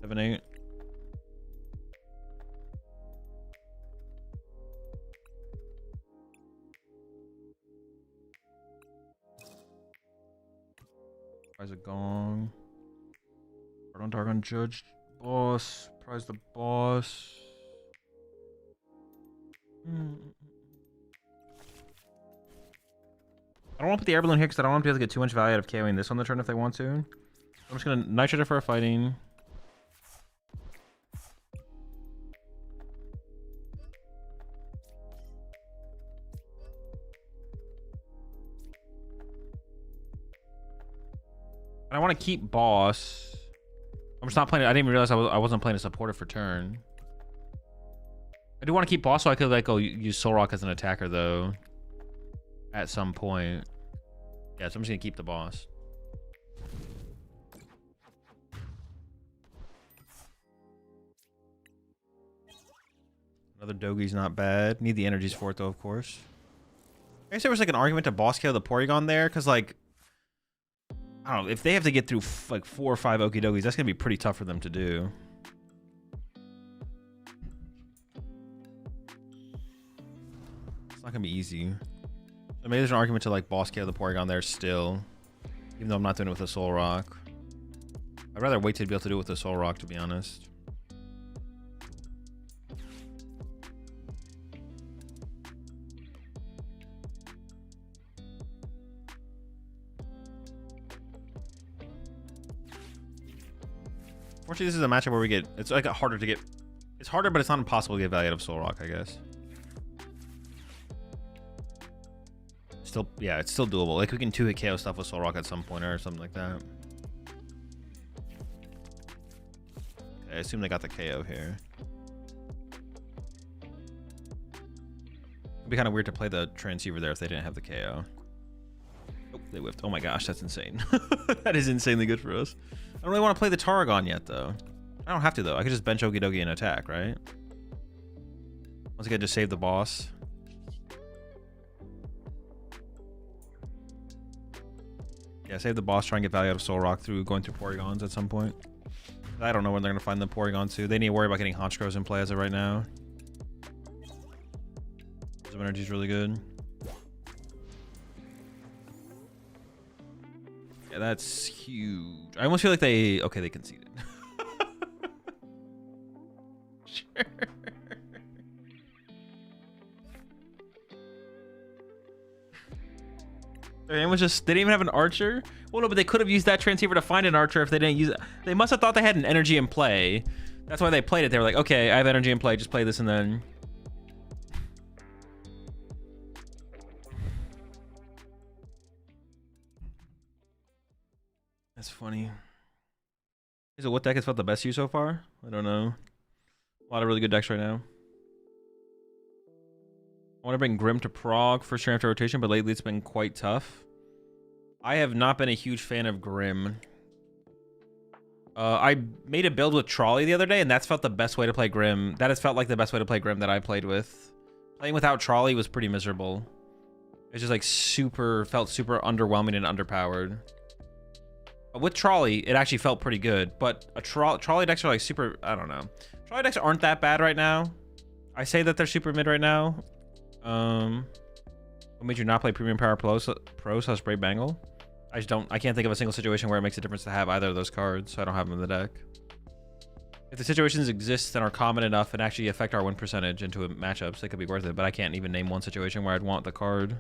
7, 8. Prize a Gong. Pardon, Dargon Judge. Boss. Prize the boss. I don't want to put the air balloon here because I don't want to be able to get too much value out of KOing this on the turn if they want to. I'm just going to Nitrate it for a fighting. I want to keep boss. I'm just not playing. I didn't even realize I wasn't playing a supporter for turn. I do want to keep boss so I could like go use Soul Rock as an attacker though. At some point. Yeah, so I'm just gonna keep the boss. Another Dogi's not bad. Need the energies for it though, of course. I guess there was like an argument to boss kill the Porygon there, because like, I don't know, if they have to get through like 4 or 5 Okidogis, that's gonna be pretty tough for them to do. It's not gonna be easy. So maybe there's an argument to like boss KO the Porygon there still, even though I'm not doing it with a Soul Rock. I'd rather wait to be able to do it with a Soul Rock, to be honest. Fortunately, this is a matchup where we get, it's like harder to get, it's harder, but it's not impossible to get value out of Soul Rock, I guess. Still, yeah, it's still doable. Like we can 2-hit KO stuff with Soul Rock at some point or something like that. Okay, I assume they got the KO here. It'd be kind of weird to play the Transceiver there if they didn't have the KO. Oh, they whiffed. Oh my gosh, that's insane. That is insanely good for us. I don't really want to play the Tarragon yet, though. I don't have to, though. I could just bench Okidogi and attack, right? Once again, just save the boss. Yeah, save the boss, try and get value out of Soul Rock through going through Porygons at some point. I don't know when they're going to find the Porygons too. They need to worry about getting Honchkrows in play as of right now. Prism Energy is really good. Yeah, that's huge. I almost feel like they... Okay, they conceded. Sure. Their aim was just... They didn't even have an Archer? Well, no, but they could have used that Transceiver to find an Archer if they didn't use it. They must have thought they had an energy in play. That's why they played it. They were like, okay, I have energy in play. Just play this and then... That's funny. So what deck has felt the best to you so far? I don't know. A lot of really good decks right now. I want to bring Grim to Prague first turn after rotation, but lately it's been quite tough. I have not been a huge fan of Grim. I made a build with Trolley the other day, and that's felt the best way to play Grim. That has felt like the best way to play Grim that I played with. Playing without Trolley was pretty miserable. It's just like felt super underwhelming and underpowered. With Trolley, it actually felt pretty good, but Trolley decks are like super, I don't know. Trolley decks aren't that bad right now. I say that they're super mid right now. What made you not play Premium Power Pro / Brave Bangle? I can't think of a single situation where it makes a difference to have either of those cards, so I don't have them in the deck. If the situations exist and are common enough and actually affect our win percentage into matchups, they could be worth it, but I can't even name one situation where I'd want the card.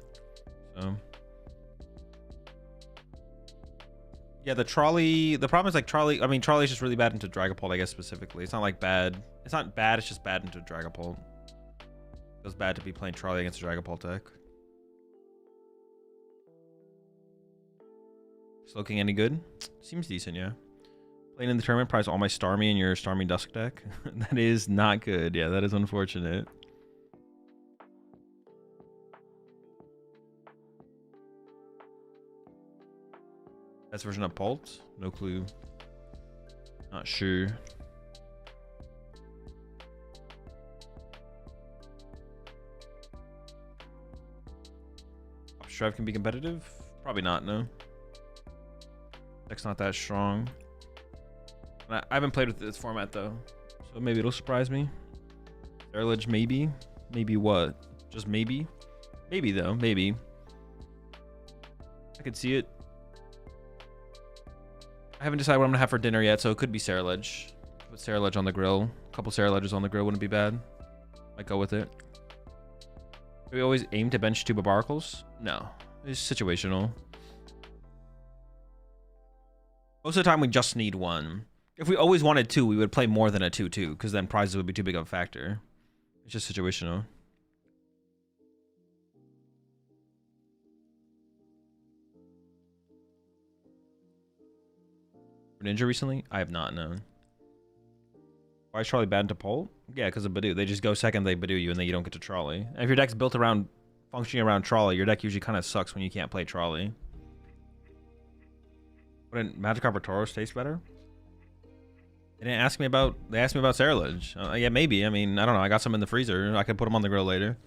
So yeah, the problem is like Trolley is just really bad into Dragapult, I guess specifically. It's not like bad. It's not bad, it's just bad into Dragapult. It feels bad to be playing Trolley against a Dragapult deck. It's looking any good? Seems decent, yeah. Playing in the tournament, prize all my Starmie in your Starmie Dusk deck. That is not good. Yeah, that is unfortunate. Best version of Pult? No clue. Not sure. Strive can be competitive? Probably not, no. Deck's not that strong. I haven't played with this format though, so maybe it'll surprise me. Serlage, maybe. Maybe what? Just maybe? Maybe though, maybe. I could see it. I haven't decided what I'm gonna have for dinner yet, so it could be Serlage. Put Serlage on the grill. A couple Serlages on the grill wouldn't be bad. Might go with it. Do we always aim to bench 2 Barbaracles? No, it's situational. Most of the time we just need 1. If we always wanted 2, we would play more than a 2/2, because then prizes would be too big of a factor. It's just situational. Ninja recently? I have not known. Why is Trolley bad into Pult? Yeah, because of Badoo. They just go second, they Badoo you, and then you don't get to Trolley. And if your deck's built around, functioning around Trolley, your deck usually kind of sucks when you can't play Trolley. Wouldn't Magikarp or Tauros taste better? They didn't ask me about. They asked me about Serlage. Yeah, maybe. I mean, I don't know. I got some in the freezer. I could put them on the grill later.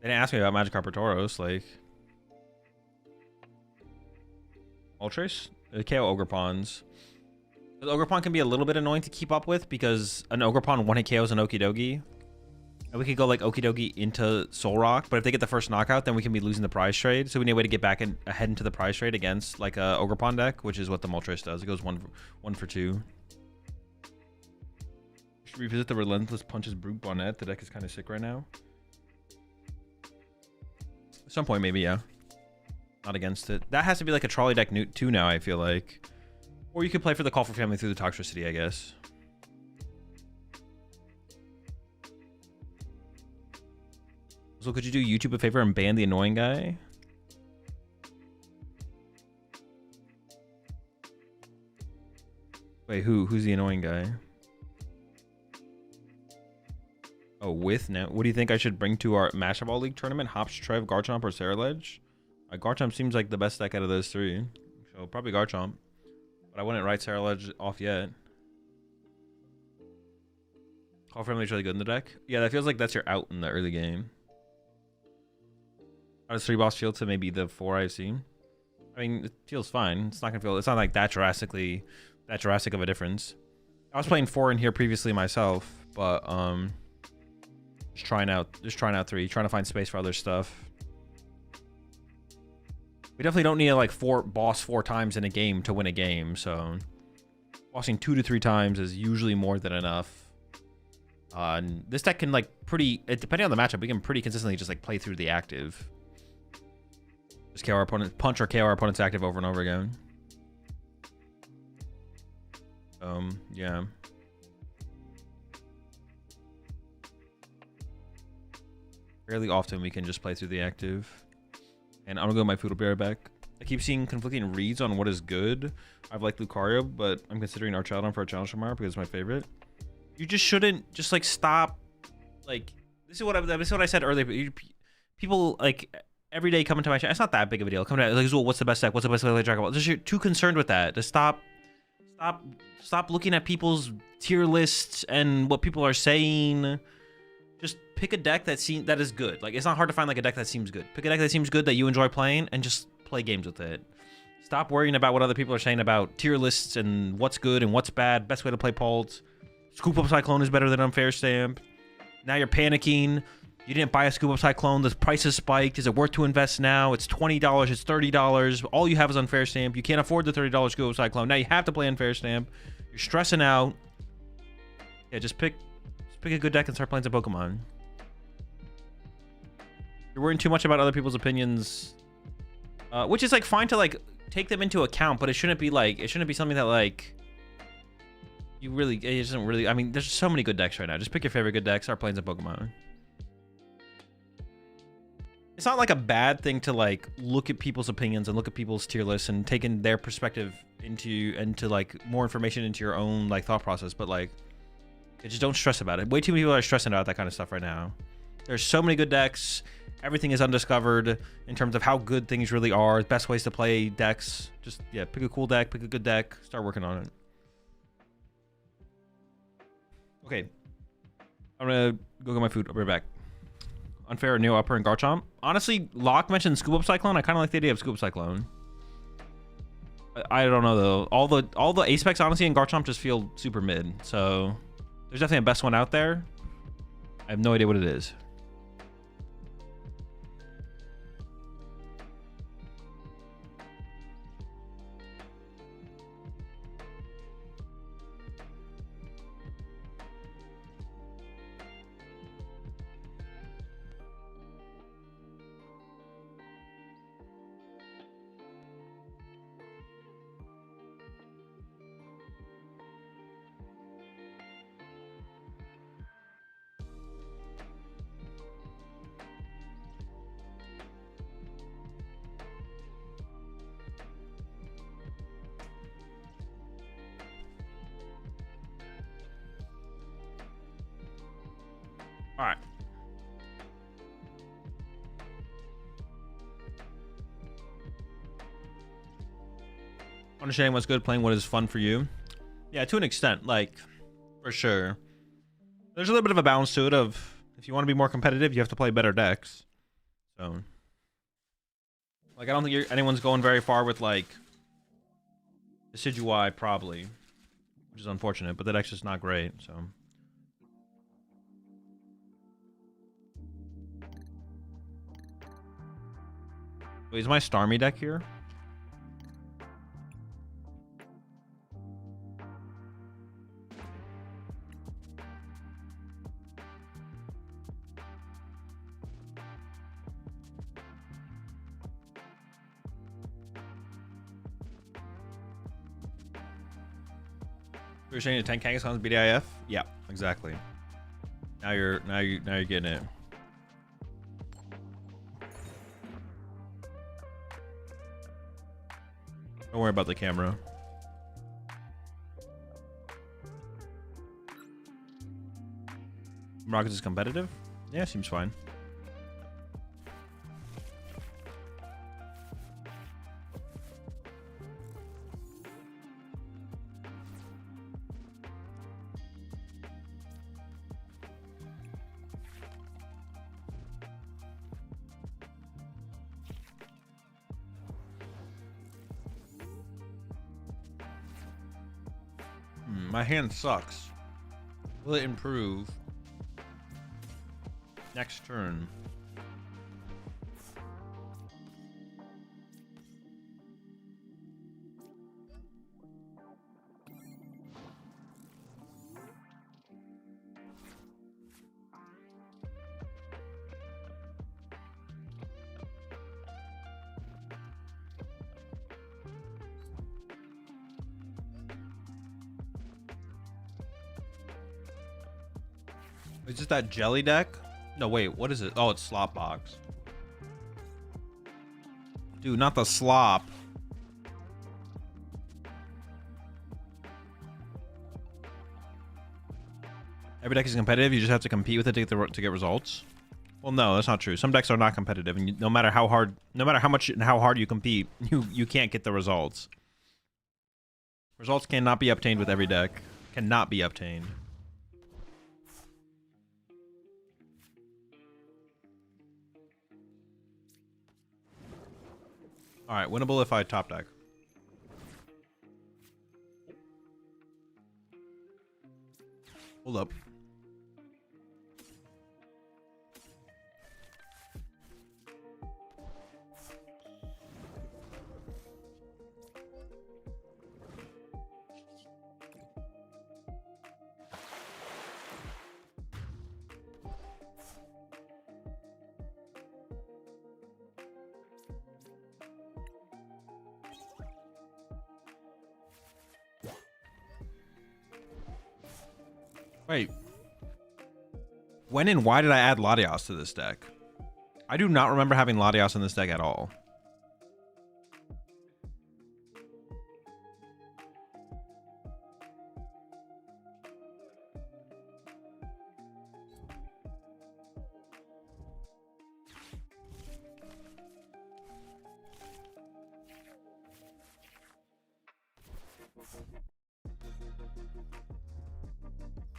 They didn't ask me about Magikarp or Tauros. Like, Moltres? KO Ogrepons. The Ogrepon can be a little bit annoying to keep up with because an Ogrepon 1-hit KOs an Okidogi. And we could go like Okidogi into Soul Rock, but if they get the first knockout, then we can be losing the prize trade. So we need a way to get back ahead into the prize trade against like a Ogrepon deck, which is what the Moltres does. It goes one for 2. Should revisit the Relentless Punches Brute Bonnet. The deck is kind of sick right now. At some point, maybe, yeah. Not against it. That has to be like a Trolley deck too now, I feel like. Or you could play for the Call for Family through the Toxicity, I guess. So could you do YouTube a favor and ban the annoying guy? Wait, who's the annoying guy? Oh, with now. What do you think I should bring to our Master Ball League tournament? Hops, Trev, Garchomp, or Serlage? Garchomp seems like the best deck out of those 3. So probably Garchomp. But I wouldn't write Serlage off yet. Call Family is really good in the deck. Yeah, that feels like that's your out in the early game. How does 3-boss feel to maybe the 4 I've seen? I mean, it feels fine. It's not gonna feel. It's not like that drastic of a difference. I was playing 4 in here previously myself, but just trying out 3, trying to find space for other stuff. We definitely don't need to like boss 4 times in a game to win a game, so bossing 2 to 3 times is usually more than enough. And this deck can like depending on the matchup, we can pretty consistently just like play through the active. Just KO our opponent, punch or KO our opponent's active over and over again. Yeah. Fairly often we can just play through the active. And I'm gonna go with my Foodle Bear back. I keep seeing conflicting reads on what is good. I've liked Lucario, but I'm considering Archaladon for a challenge tomorrow because it's my favorite. You just shouldn't just like stop. Like this is what I said earlier. People like every day come into my channel. It's not that big of a deal. Come to like, well, what's the best deck? What's the best way to play Dragon Ball? Just you're too concerned with that. Just stop looking at people's tier lists and what people are saying. Just pick a deck that is good. Like it's not hard to find like a deck that seems good. Pick a deck that seems good that you enjoy playing and just play games with it. Stop worrying about what other people are saying about tier lists and what's good and what's bad. Best way to play Pult. Scoop Up Cyclone is better than Unfair Stamp. Now you're panicking. You didn't buy a Scoop Up Cyclone. The price has spiked. Is it worth to invest now? It's $20. It's $30. All you have is Unfair Stamp. You can't afford the $30 Scoop Up Cyclone. Now you have to play Unfair Stamp. You're stressing out. Yeah, just pick a good deck and start playing some Pokemon. You're worrying too much about other people's opinions, which is like fine to like take them into account, but it shouldn't be something that like it isn't really. I mean, there's so many good decks right now. Just pick your favorite good deck, start playing some Pokemon. It's not like a bad thing to like look at people's opinions and look at people's tier lists and take in their perspective into like more information into your own like thought process, but like just don't stress about it. Way too many people are stressing about that kind of stuff right now. There's so many good decks. Everything is undiscovered in terms of how good things really are. Best ways to play decks. Just, yeah, pick a cool deck, pick a good deck, start working on it. Okay. I'm gonna go get my food. I'll be right back. Unfair, Neo Upper, and Garchomp. Honestly, Locke mentioned Scoop Up Cyclone. I kind of like the idea of Scoop Up Cyclone. I don't know, though. All the ace specs, honestly, and Garchomp just feel super mid. So, there's definitely a best one out there. I have no idea what it is. All right. Understanding what's good, playing what is fun for you. Yeah, to an extent, like, for sure. There's a little bit of a balance to it of, if you want to be more competitive, you have to play better decks. So, like, I don't think anyone's going very far with, like, Decidueye, probably. Which is unfortunate, but that deck's just not great, so. Wait, is my Starmie deck here? You're saying the 10 Kangaskhan's BDIF? Yeah, exactly. Now you're getting it. Don't worry about the camera. Rockets is competitive? Yeah, seems fine. My hand sucks. Will it improve next turn? Is this that jelly deck? No, wait, what is it? Oh, it's Slop Box. Dude, not the slop. Every deck is competitive. You just have to compete with it to get results. Well, no, that's not true. Some decks are not competitive, and no matter how much and how hard you compete, you can't get the results. Results cannot be obtained with every deck. Cannot be obtained. All right, winnable if I top deck. Hold up. Wait. When and why did I add Latios to this deck? I do not remember having Latios in this deck at all.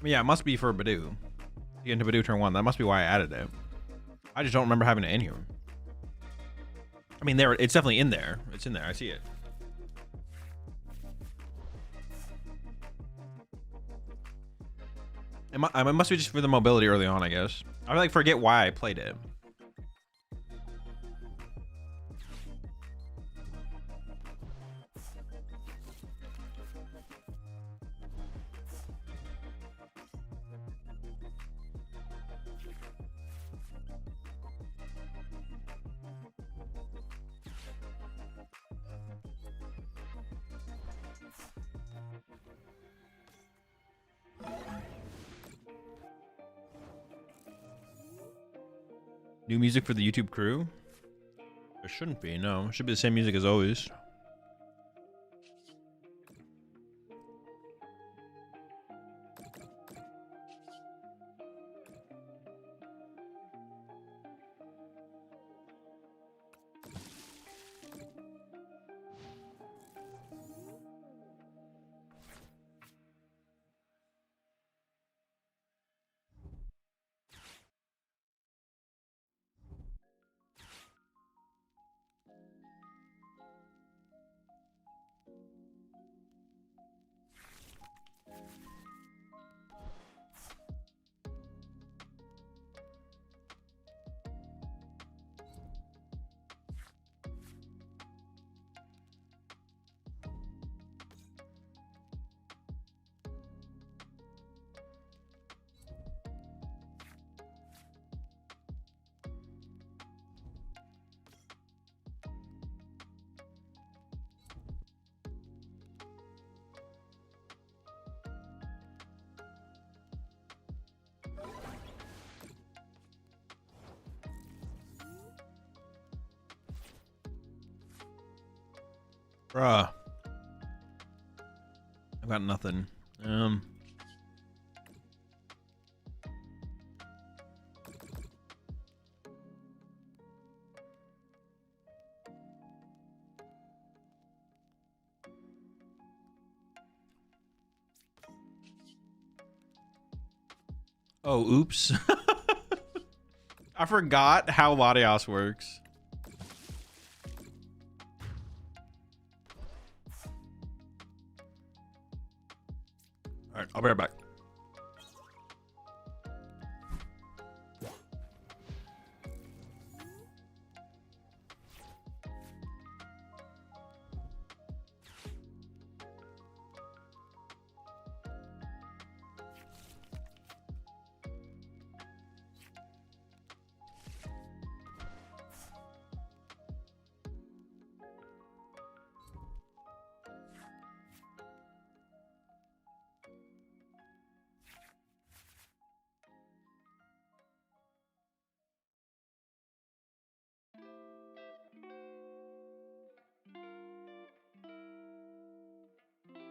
Yeah, it must be for Badoo. You get into Badoo turn 1. That must be why I added it. I just don't remember having it in here. I mean, it's definitely in there. It's in there. I see it. It must be just for the mobility early on, I guess. I like forget why I played it. New music for the YouTube crew? There shouldn't be, no. It should be the same music as always. Bruh. I've got nothing. Oh, oops. I forgot how Latios works. All right, I'll be right back.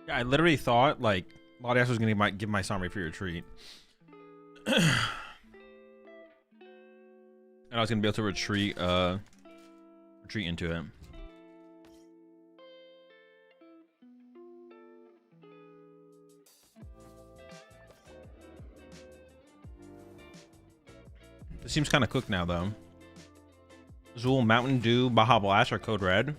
Yeah, I literally thought like Latias was gonna give my summary for your treat. And I was gonna be able to retreat into it. It seems kind of cooked now though. Azul, Mountain Dew, Baja Blast, or Code Red.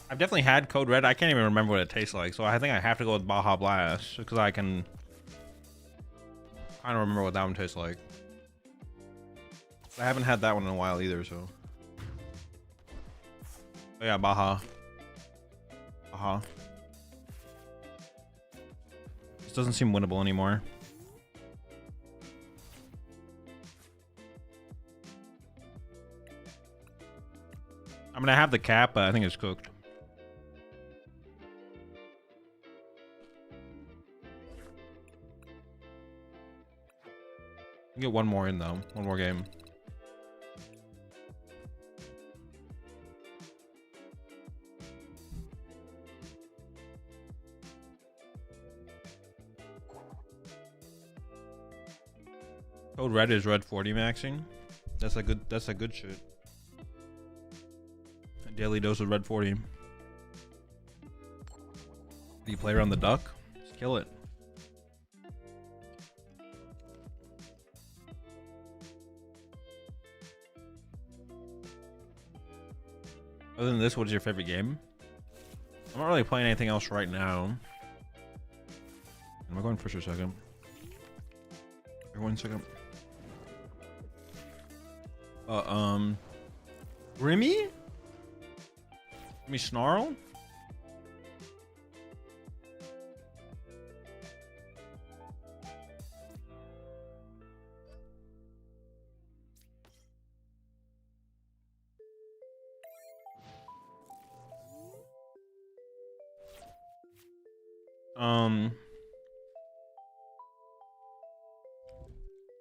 I've definitely had Code Red. I can't even remember what it tastes like, so I think I have to go with Baja Blast because I can kind of remember what that one tastes like. I haven't had that one in a while either, so. Oh yeah, Baja. This doesn't seem winnable anymore. I'm gonna have the cap, but I think it's cooked. Get one more in though. One more game. Code red is red 40 maxing. That's a good shit. A daily dose of red 40. Do you play around the duck? Just kill it. Other than this, what is your favorite game? I'm not really playing anything else right now. Am I going first or second? One second. Grimmy? Grimmy Snarl?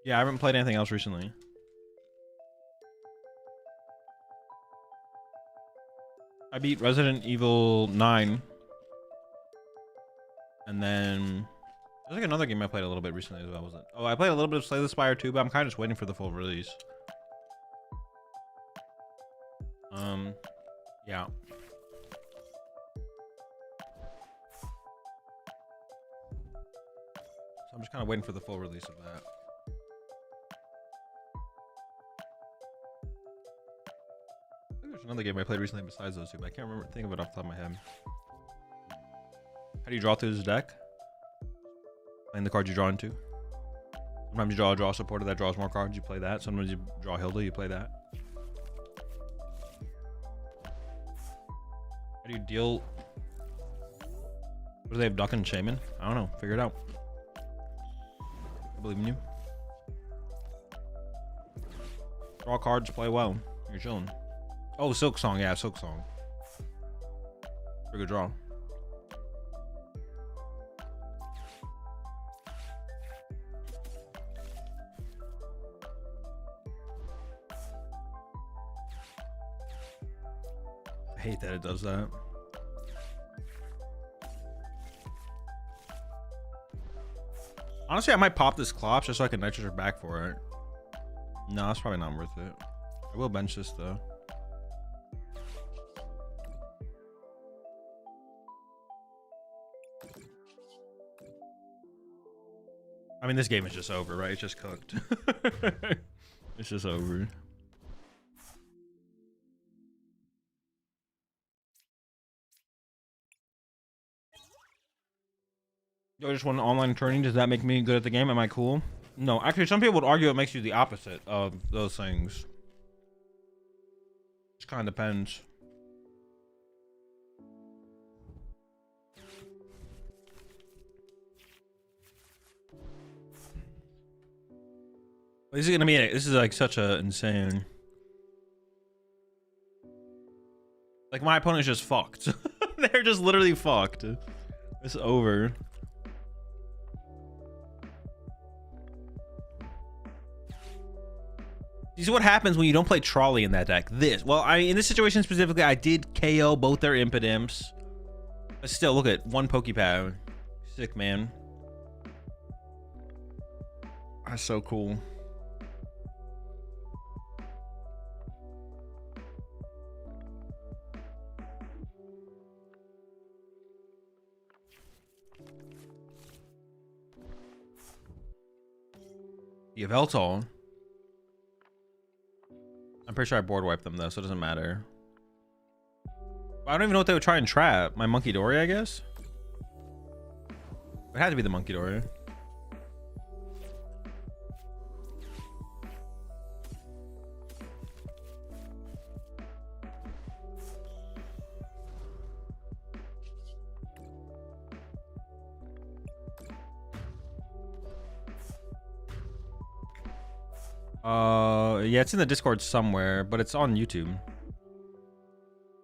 Yeah, I haven't played anything else recently. I beat Resident Evil 9. And then there's like another game I played a little bit recently as well, was it? Oh, I played a little bit of Slay the Spire too, but I'm kind of just waiting for the full release. Yeah. So I'm just kind of waiting for the full release of that. I think there's another game I played recently besides those two, but I can't remember. Think of it off the top of my head. How do you draw through this deck? Playing the cards you draw into. Sometimes you draw a draw supporter that draws more cards. You play that. Sometimes you draw Hilda. You play that. How do you deal? What do they have? Duck and Shaman? I don't know. Figure it out. I believe in you. Draw cards, play well. You're chilling. Oh, Silk Song. Yeah, Silk Song. Pretty good draw. I hate that it does that. Honestly, I might pop this Clops just so I can nitrate her back for it. No, it's probably not worth it. I will bench this though. I mean, this game is just over, right? It's just cooked. It's just over. Yo, I just won online tourney. Does that make me good at the game? Am I cool? No, actually, some people would argue it makes you the opposite of those things. Just kind of depends. This is gonna be this is like such a insane. Like my opponent's just fucked. They're just literally fucked. It's over. This is what happens when you don't play Trolley in that deck. Well, in this situation specifically, I did KO both their Impidimps. But still, look at one Pokepad. Sick, man. That's so cool. You have Eltol. I'm pretty sure I board wiped them though, so it doesn't matter. I don't even know what they would try and trap. My Monkey Dory, I guess. It had to be the Monkey Dory. Yeah, it's in the Discord somewhere, but it's on YouTube.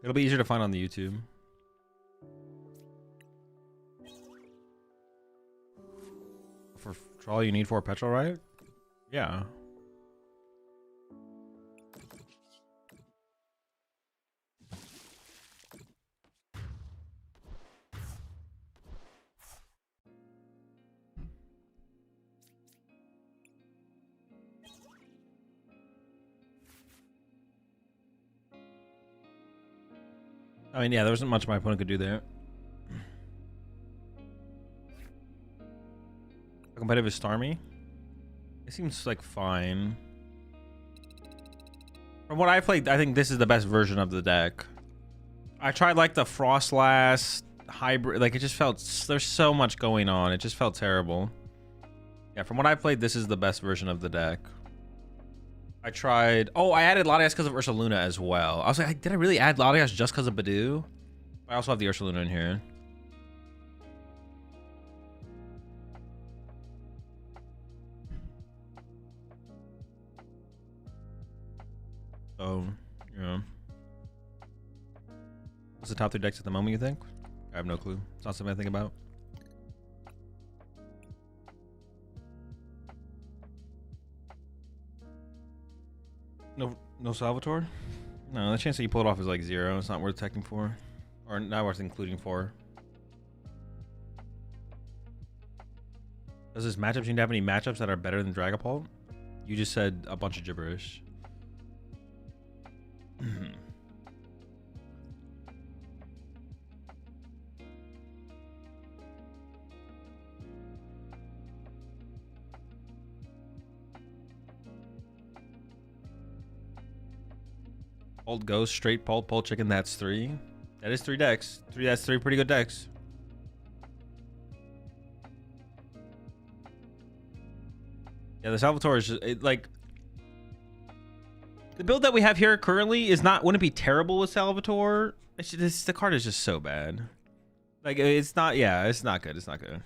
It'll be easier to find on the YouTube. For Troll, you need 4 petrol, right? Yeah. I mean, yeah, there wasn't much my opponent could do there. How competitive is Starmie? It seems like fine. From what I played, I think this is the best version of the deck. I tried like the Frostlass hybrid, like it just felt, there's so much going on. It just felt terrible. Yeah, from what I played, this is the best version of the deck. I tried, oh, I added Latias because of Ursaluna as well. I was like, did I really add Latias just because of Badoo? I also have the Ursaluna in here. So, yeah. What's the top 3 decks at the moment, you think? I have no clue. It's not something I think about. No Salvatore? No, the chance that you pull it off is like 0. It's not worth teching for. Or not worth including for. Does this matchup seem to have any matchups that are better than Dragapult? You just said a bunch of gibberish. Pult Ghost, straight Pult Chicken, that's 3. That is 3 decks. That's 3 pretty good decks. Yeah, the Salvatore is just, like... The build that we have here currently is not... Wouldn't be terrible with Salvatore. It's just, the card is just so bad. Like, it's not... Yeah, it's not good. It's not good.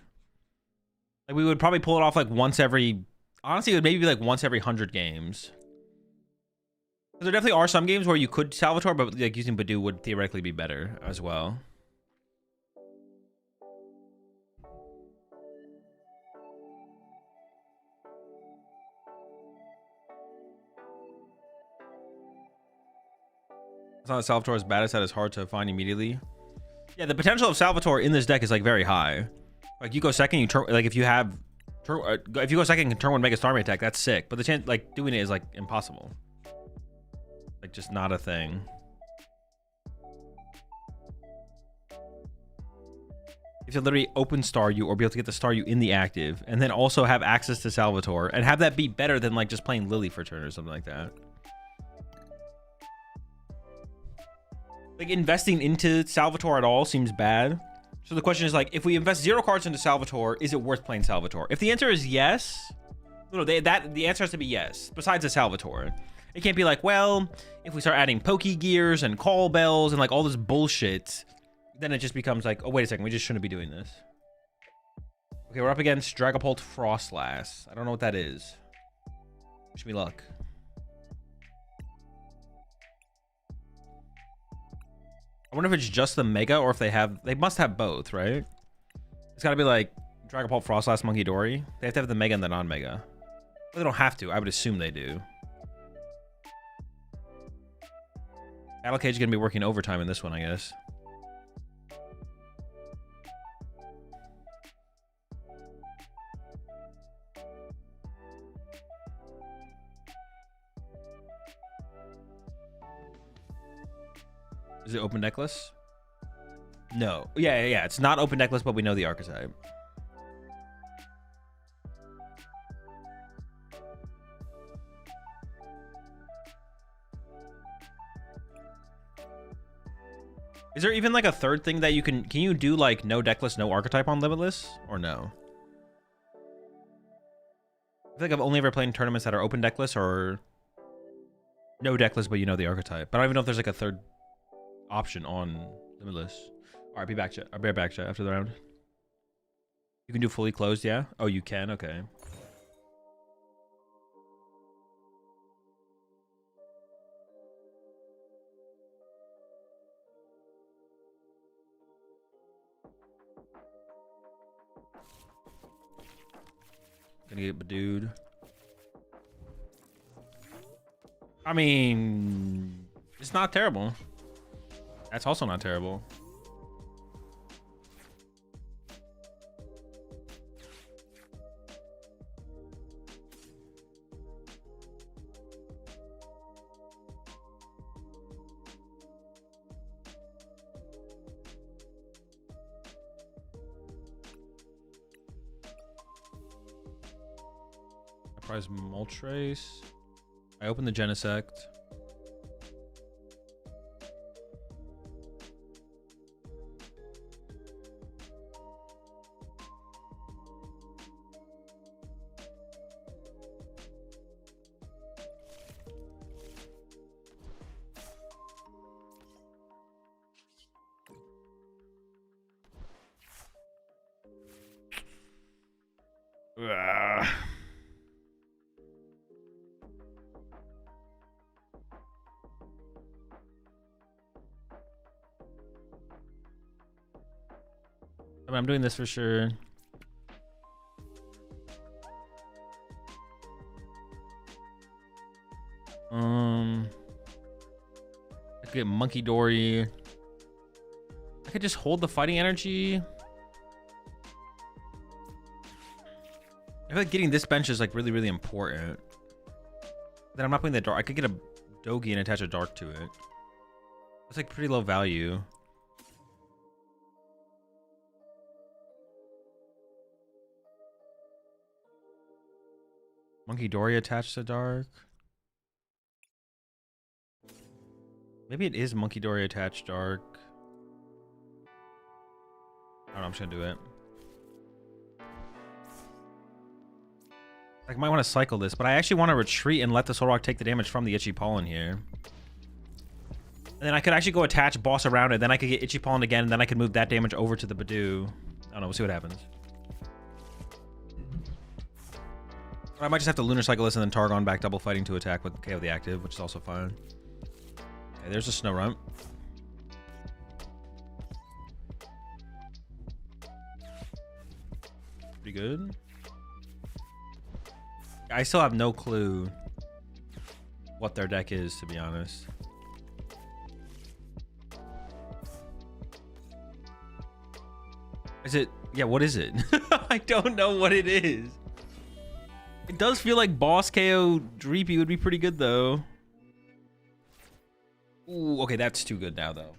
Like, we would probably pull it off, like, once every... Honestly, it would maybe be, like, once every 100 games. There definitely are some games where you could Salvatore, but like using Badoo would theoretically be better as well. It's not that Salvatore is bad, it's that it's hard to find immediately. Yeah, the potential of Salvatore in this deck is like very high. Like you go second, you turn, like if you have if you go second and turn 1 Mega Starmie attack, that's sick. But the chance like doing it is like impossible. Like just not a thing. You have to literally open Staryu or be able to get the Staryu in the active and then also have access to Salvatore and have that be better than like just playing Lily for turn or something like that. Like investing into Salvatore at all seems bad. So the question is like, if we invest 0 cards into Salvatore, is it worth playing Salvatore? If the answer is yes, the answer has to be yes, besides the Salvatore. It can't be like, well, if we start adding Poke Gears and Call Bells and like all this bullshit, then it just becomes like, oh, wait a second, we just shouldn't be doing this. Okay, we're up against Dragapult Frostlass. I don't know what that is. Wish me luck. I wonder if it's just the Mega or if they must have both, right? It's gotta be like Dragapult Frostlass Monkey Dory. They have to have the Mega and the non-Mega. Well, they don't have to. I would assume they do. Battle Cage is gonna be working overtime in this one, I guess. Is it open necklace? No. Yeah. It's not open necklace, but we know the archetype. Is there even like a third thing that you can you do like no deckless, no archetype on Limitless or no? I feel like I've only ever played in tournaments that are open deckless or no deckless, but you know the archetype. But I don't even know if there's like a third option on Limitless. All right, be back, chat. I'll be right back, chat, after the round. You can do fully closed, yeah? Oh, you can? Okay. Gonna get Badooed. I mean, it's not terrible. That's also not terrible. Prize Moltres. I open the Genesect. Ugh. I'm doing this for sure. I could get Monkey Dory. I could just hold the fighting energy. I feel like getting this bench is like really important. Then I'm not playing the dark. I could get a Dogi and attach a dark to it. That's like pretty low value. Monkey Dory attached to dark. Maybe it is Monkey Dory attached dark. I don't know, I'm just gonna do it. I might want to cycle this, but I actually want to retreat and let the Soul Rock take the damage from the Itchy Pollen here. And then I could actually go attach boss around it, then I could get Itchy Pollen again, and then I could move that damage over to the Badoo. I don't know, we'll see what happens. I might just have to Lunar Cycle this and then Targon back double fighting to attack with KO the active, which is also fine. Okay, there's a Snow Rump. Pretty good. I still have no clue what their deck is, to be honest. Is it? Yeah, what is it? I don't know what it is. It does feel like boss KO Dreepy would be pretty good, though. Ooh, okay, that's too good now, though.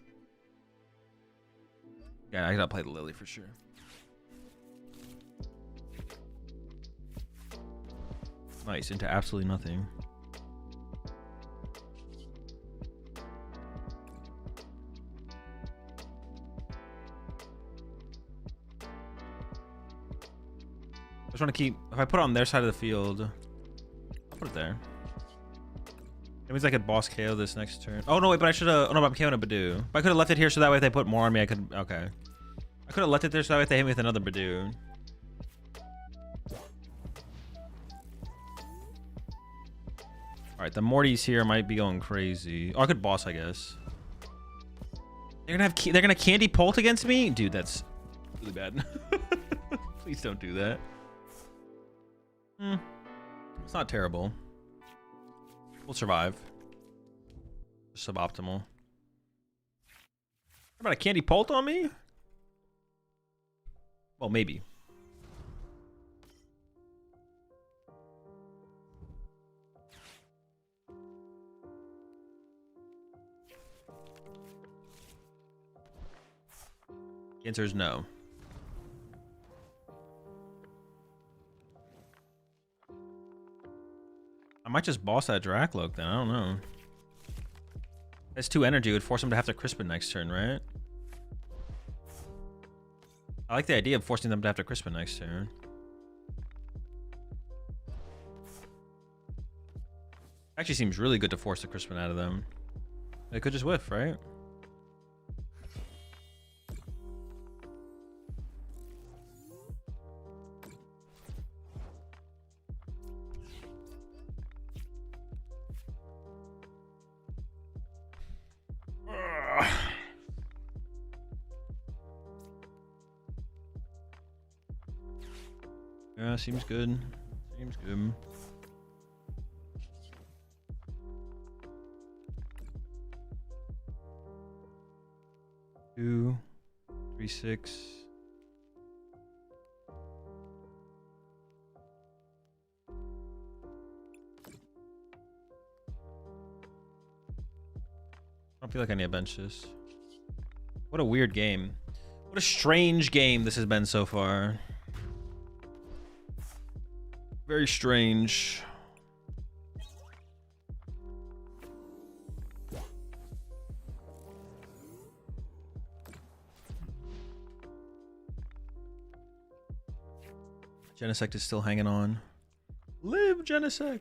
Yeah, I gotta play the Lily for sure. Nice, into absolutely nothing. I just want to keep, if I put it on their side of the field, I'll put it there. It means I could boss KO this next turn. Oh no, wait, but I should have, oh no, I'm KOing a Badoo. But I could have left it here so that way if they put more on me, I could, okay. I could have left it there so that way if they hit me with another Badoo. Alright, the Mortys here might be going crazy. Oh, I could boss, I guess. They're gonna Candy Pult against me? Dude, that's really bad. Please don't do that. It's not terrible. We'll survive. Suboptimal. How about a Candy Pult on me? Well, maybe. The answer is no. I might just boss that Dracloak then. I don't know. That's 2 energy. It would force him to have to Crispin next turn, right? I like the idea of forcing them to have to Crispin next turn. Actually seems really good to force the Crispin out of them. They could just whiff, right? Yeah, seems good. Seems good. 2, 3, 6. I don't feel like I need to bench this. What a weird game. What a strange game this has been so far. Very strange. Genesect is still hanging on. Live, Genesect!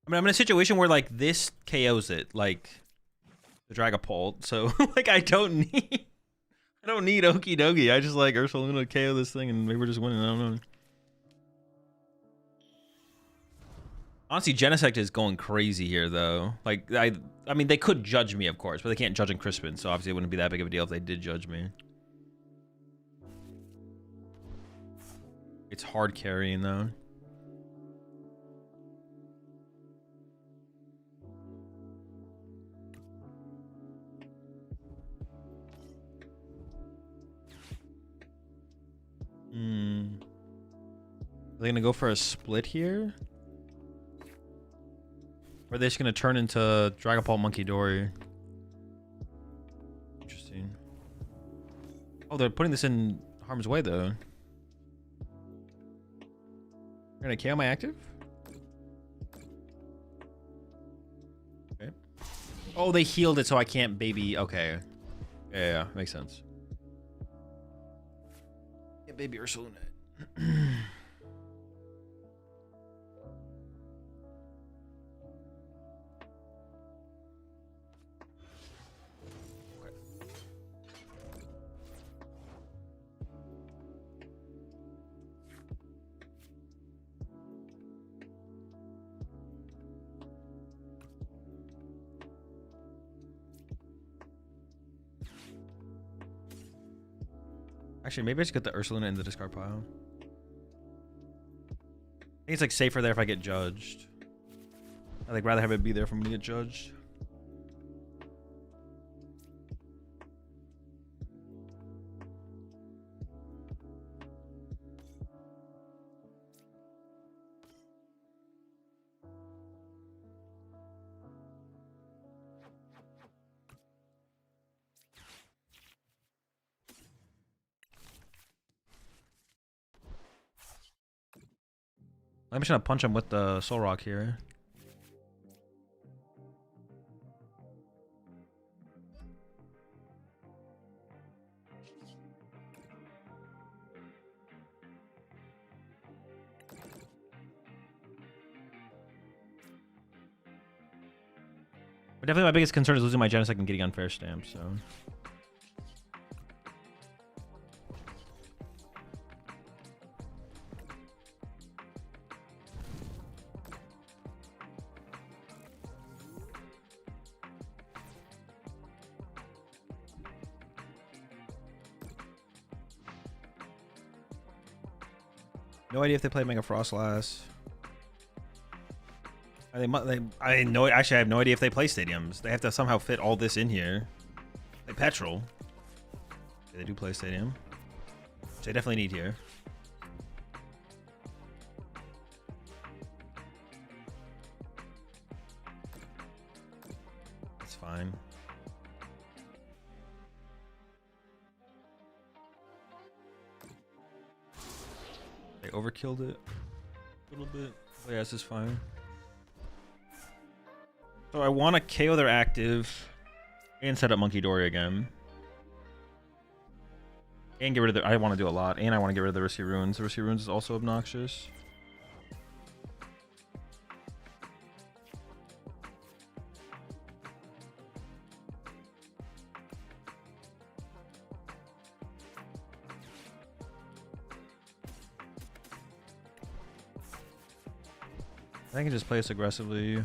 I mean, I'm in a situation where, like, this KOs it, like, the Dragapult, so, like, I don't need Okidogi. I just, like, Ursaluna KO this thing, and maybe we're just winning, I don't know. Honestly, Genesect is going crazy here, though. Like, I mean, they could judge me, of course, but they can't judge in Crispin, so obviously it wouldn't be that big of a deal if they did judge me. It's hard carrying, though. Are they gonna go for a split here? Or are they just gonna turn into Dragapult Monkey Dory? Interesting. Oh, they're putting this in harm's way, though. You're gonna KO my active? Okay. Oh, they healed it so I can't baby. Okay. Yeah, makes sense. Yeah, baby Ursaluna. Actually, maybe I just get the Ursaluna in the discard pile. I think it's like safer there if I get judged. I'd like rather have it be there if I'm gonna get judged. I'm just gonna punch him with the Soul Rock here. But definitely my biggest concern is losing my Genesect and getting unfair stamp, so. No idea if they play Mega Frostlass. I know. Actually, I have no idea if they play stadiums. They have to somehow fit all this in here. Like Petrol. Yeah, they do play stadium, which they definitely need here. That's fine. They overkilled it a little bit. But yeah, this is fine. So I want to KO their active and set up Monkey Dory again. And get rid of the... I want to do a lot. And I want to get rid of the Risky Ruins. The Risky Ruins is also obnoxious. I can just play this aggressively.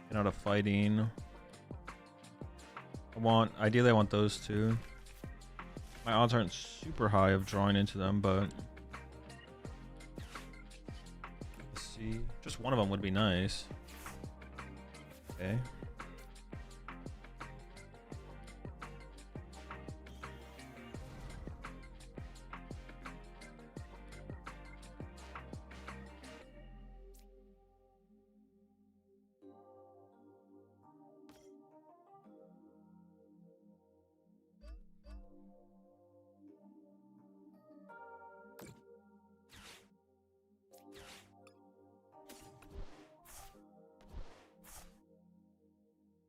Get out of fighting. Ideally I want those two. My odds aren't super high of drawing into them, but let's see. Just one of them would be nice. Okay.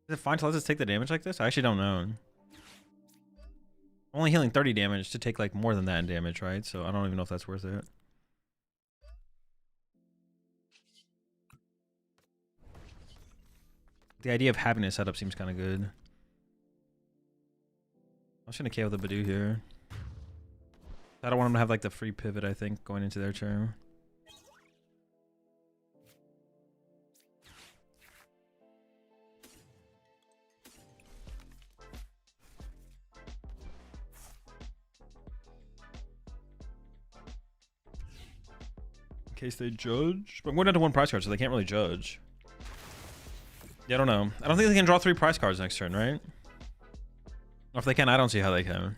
Is it fine to let us take the damage like this? I actually don't know. I'm only healing 30 damage to take like more than that in damage, right? So I don't even know if that's worth it. The idea of having a setup seems kind of good. I'm just gonna KO the Badoo here. I don't want them to have like the free pivot, I think, going into their turn. In case they judge. But I'm going down to 1 prize card, so they can't really judge. Yeah, I don't know. I don't think they can draw 3 prize cards next turn, right? Or if they can, I don't see how they can.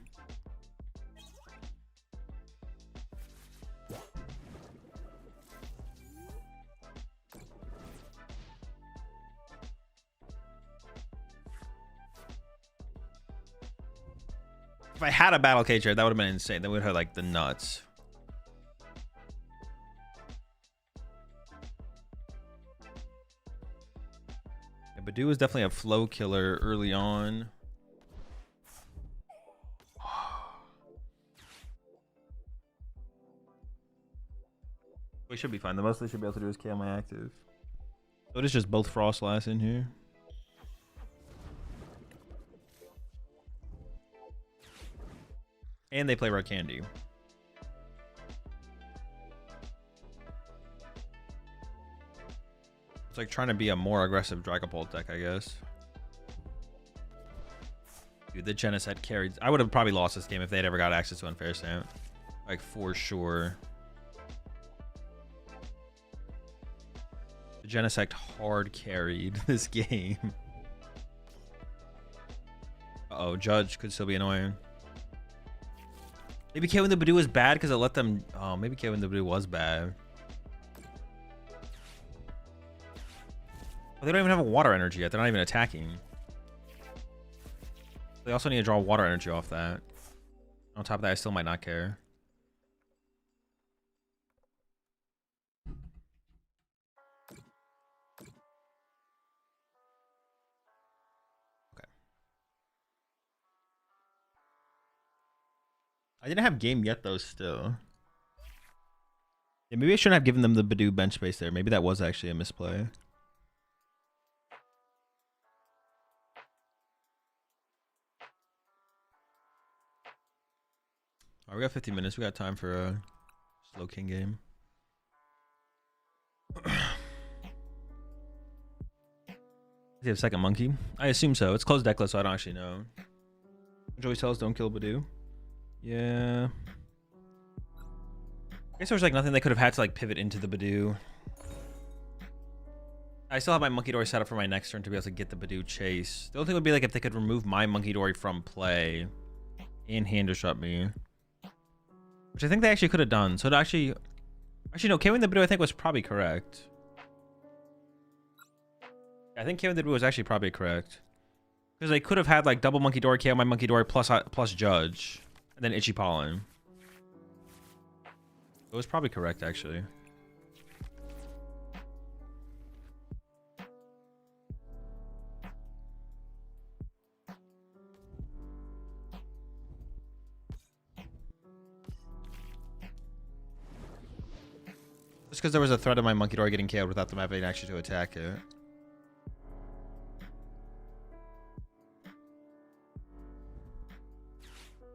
If I had a battle cage here, that would have been insane. That would have like the nuts. Yeah, Badoo is definitely a flow killer early on. We should be fine. The most they should be able to do is KO my active. So it is just both Frost Lass in here. And they play Red Candy. It's like trying to be a more aggressive Dragapult deck, I guess. Dude, the Genesis had carried. I would have probably lost this game if they'd ever got access to Unfair Stamp. Like, for sure. The Genesect hard carried this game. Uh-oh, Judge could still be annoying. Maybe KOing the Badoo was bad because it let them... Oh, maybe KOing the Badoo was bad. Well, they don't even have a water energy yet. They're not even attacking. They also need to draw water energy off that. On top of that, I still might not care. I didn't have game yet, though, still. Yeah, maybe I shouldn't have given them the Badoo bench space there. Maybe that was actually a misplay. Alright, we got 15 minutes. We got time for a slow king game. Does he have second monkey? I assume so. It's closed decklist, so I don't actually know. Joey tells don't kill Badoo. Yeah. I guess there was like nothing they could have had to like pivot into the Badoo. I still have my Monkey Dory set up for my next turn to be able to get the Badoo chase. The only thing would be like if they could remove my Monkey Dory from play and hand disrupt me. Which I think they actually could have done. So it actually no, KOing the Badoo I think was probably correct. I think KOing the Badoo was actually probably correct. Because they could have had like double Monkey Dory, KO my Monkey Dory plus Judge. And then Itchy Pollen. It was probably correct, actually. Just because there was a threat of my Monkey Dory getting KO'd without them having actually to attack it.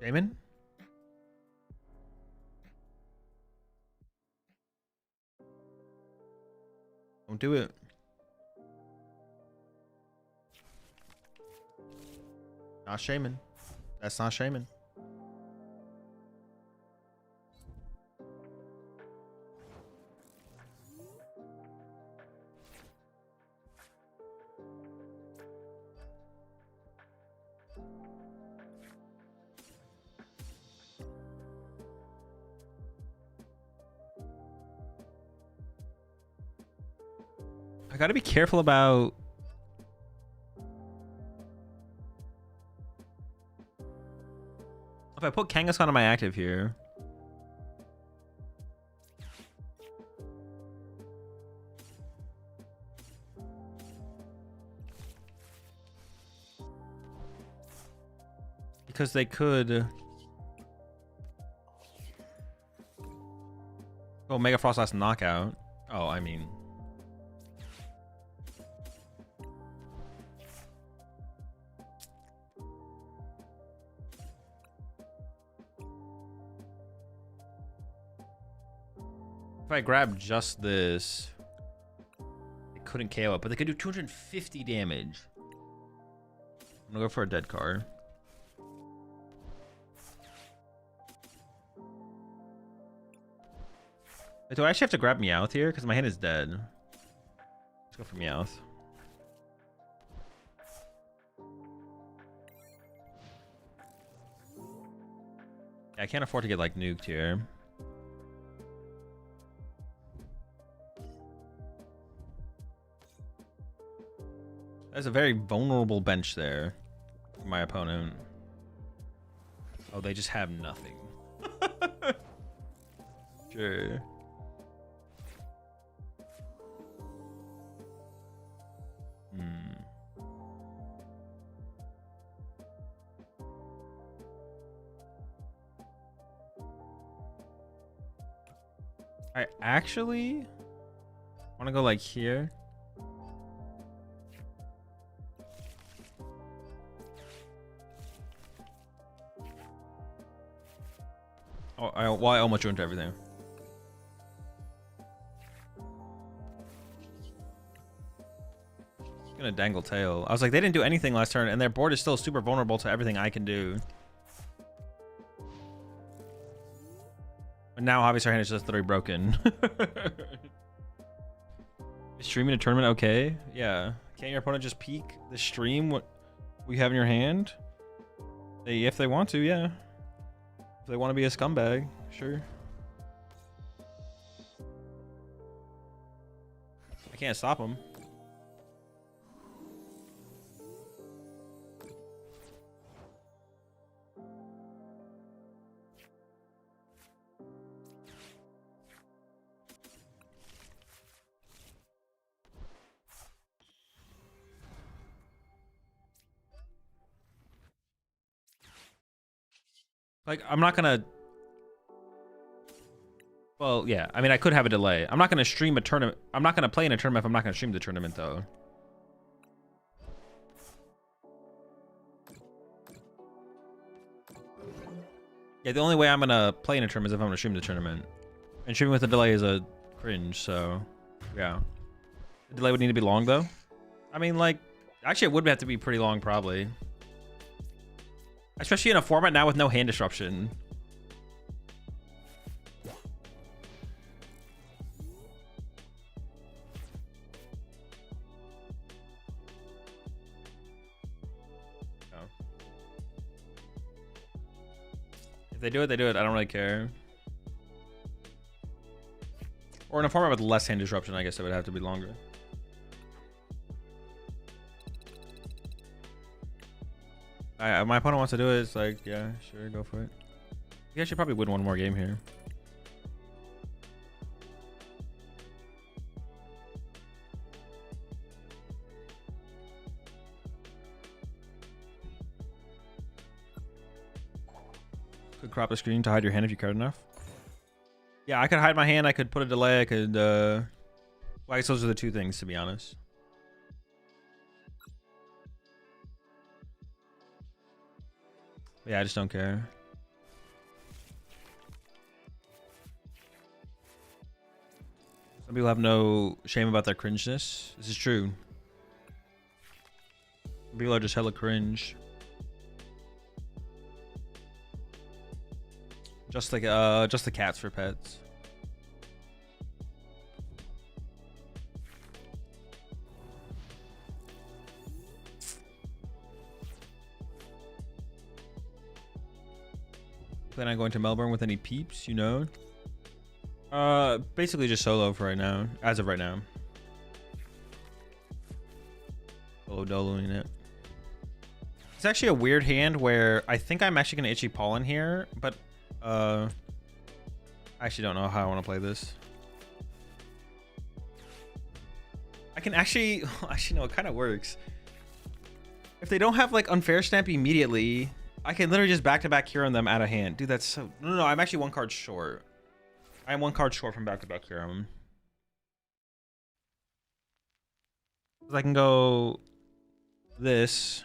Damon? Don't do it. Not Shaman. That's not Shaman. I gotta be careful about... If I put Kangaskhan on my active here... because they could. Oh, Mega Frost last knockout. Oh, I mean. If I grab just this, they couldn't KO it, but they could do 250 damage. I'm gonna go for a dead card. Do I actually have to grab Meowth here? Because my hand is dead. Let's go for Meowth. Yeah, I can't afford to get like nuked here. There's a very vulnerable bench there for my opponent. Oh, they just have nothing. Sure. I actually want to go like here. Oh, I almost ruined everything. Gonna dangle tail. I was like, they didn't do anything last turn, and their board is still super vulnerable to everything I can do. But now, obviously, our hand is just literally broken. Is streaming a tournament okay? Yeah. Can't your opponent just peek the stream what we have in your hand? If they want to, yeah. If they want to be a scumbag, sure. I can't stop them. Like, I'm not gonna... Well, yeah. I mean, I could have a delay. I'm not gonna stream a tournament. I'm not gonna play in a tournament if I'm not gonna stream the tournament, though. Yeah, the only way I'm gonna play in a tournament is if I'm gonna stream the tournament. And streaming with a delay is a cringe, so... Yeah. The delay would need to be long, though. I mean, like... Actually, it would have to be pretty long, probably. Especially in a format now with no hand disruption. Oh. If they do it, they do it. I don't really care. Or in a format with less hand disruption, I guess it would have to be longer. My opponent wants to do it. It's like, yeah, sure, go for it. You guys should probably win one more game here. Could crop the screen to hide your hand if you cared enough. Yeah, I could hide my hand. I could put a delay. I could, well, I guess those are the two things, to be honest. Yeah, I just don't care. Some people have no shame about their cringeness. This is true. Some people are just hella cringe. Just the cats for pets. Plan on going to Melbourne with any peeps, you know? Basically just solo for right now, as of right now. Solo doloing it. It's actually a weird hand where I think I'm actually gonna itchy paw in here, but I actually don't know how I want to play this. I can actually no, it kind of works. If they don't have like unfair stamp immediately, I can literally just back-to-back hero them out of hand. Dude, that's so... No, I'm actually 1 card short. I am 1 card short from back-to-back hero them. I can go... this.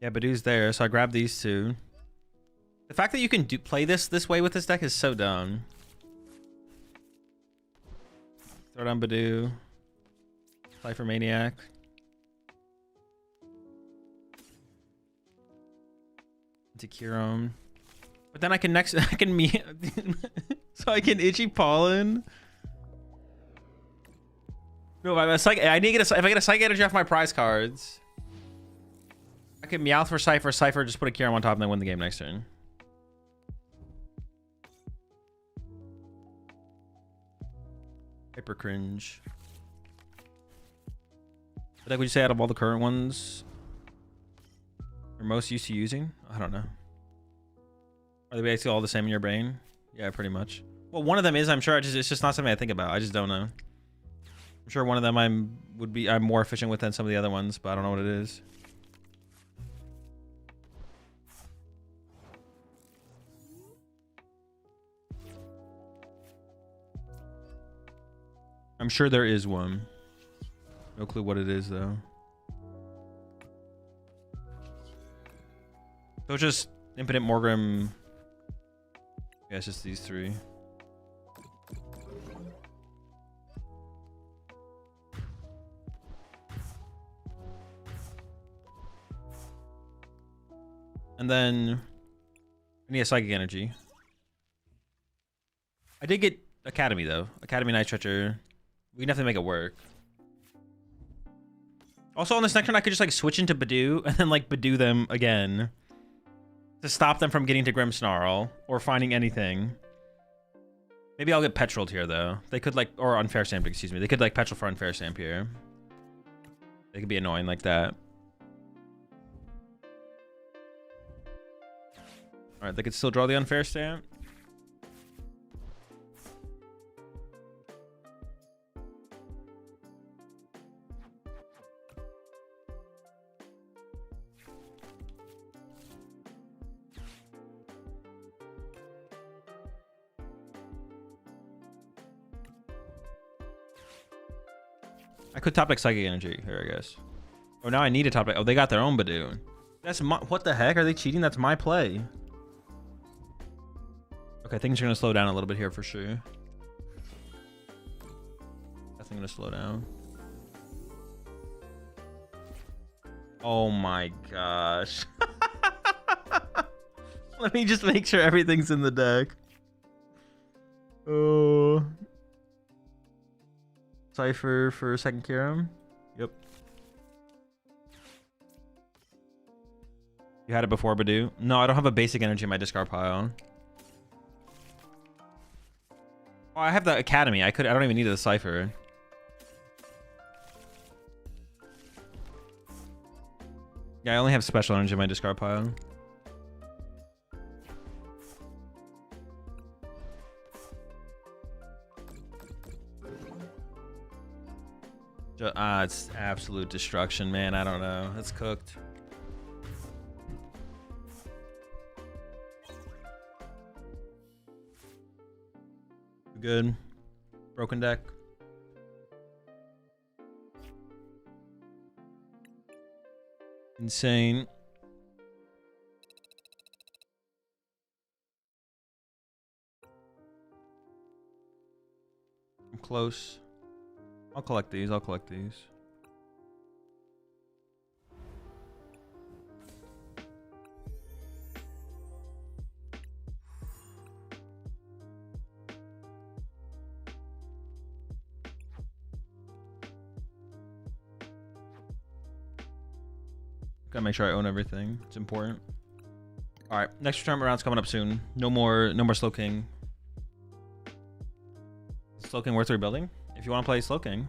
Yeah, Badoo's there, so I grab these 2. The fact that you can play this way with this deck is so dumb. Throw down Badoo. Cypher Maniac. Into Kirom. But then I can so I can Itchy Pollen. No, I need to get if I get a Psychic Energy off my prize cards. I can Meowth for Cypher, Cypher, just put a Kirom on top and then win the game next turn. Hyper cringe. What would you say out of all the current ones you're most used to using? I don't know. Are they basically all the same in your brain? Yeah, pretty much. Well, one of them is, I'm sure. It's just not something I think about. I just don't know. I'm sure one of them I'm more efficient with than some of the other ones, but I don't know what it is. I'm sure there is one. No clue what it is, though. So just Impotent Morgrim. Yeah, it's just these 3. And then I need a Psychic Energy. I did get Academy, though. Academy Night Stretcher. We can definitely make it work. Also, on this next turn, I could just like switch into Badoo and then like Badoo them again to stop them from getting to Grimmsnarl or finding anything. Maybe I'll get Petroled here, though. They could like, or Unfair Stamp, excuse me. They could like Petrol for Unfair Stamp here. They could be annoying like that. All right, they could still draw the Unfair Stamp. I could top deck Psychic Energy here, I guess. Oh, now I need a top deck. Oh, they got their own Badoo. That's my... What the heck? Are they cheating? That's my play. Okay, things are going to slow down a little bit here for sure. Definitely going to slow down. Oh my gosh. Let me just make sure everything's in the deck. Oh... Cypher for second Kirom. Yep. You had it before, Badoo? No, I don't have a basic energy in my discard pile. Oh, I have the Academy. I don't even need the Cypher. Yeah, I only have special energy in my discard pile. It's absolute destruction, man. I don't know. It's cooked. Good. Broken deck. Insane. I'm close. I'll collect these. I'll collect these. Gotta make sure I own everything. It's important. All right, next return round's coming up soon. No more Slow King. Is Slow King worth rebuilding? If you want to play Slow King.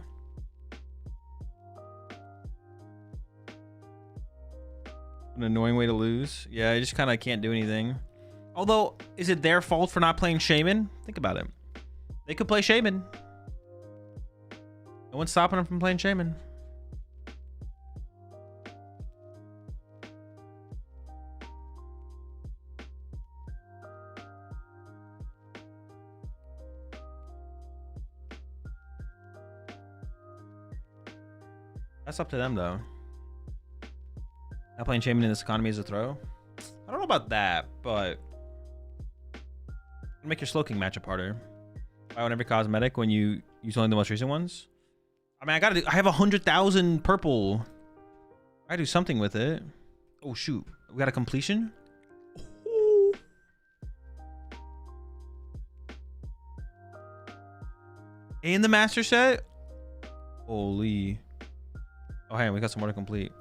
An annoying way to lose. Yeah, I just kind of can't do anything. Although, is it their fault for not playing Shaman? Think about it. They could play Shaman. No one's stopping them from playing Shaman. That's up to them though. Not playing champion in this economy is a throw. I don't know about that, but make your Slowking matchup harder. Buy on every cosmetic when you use only the most recent ones. I mean, I have 100,000 purple. I do something with it. Oh shoot, we got a completion. Ooh. In the master set. Holy. Oh hey, we got some more to complete.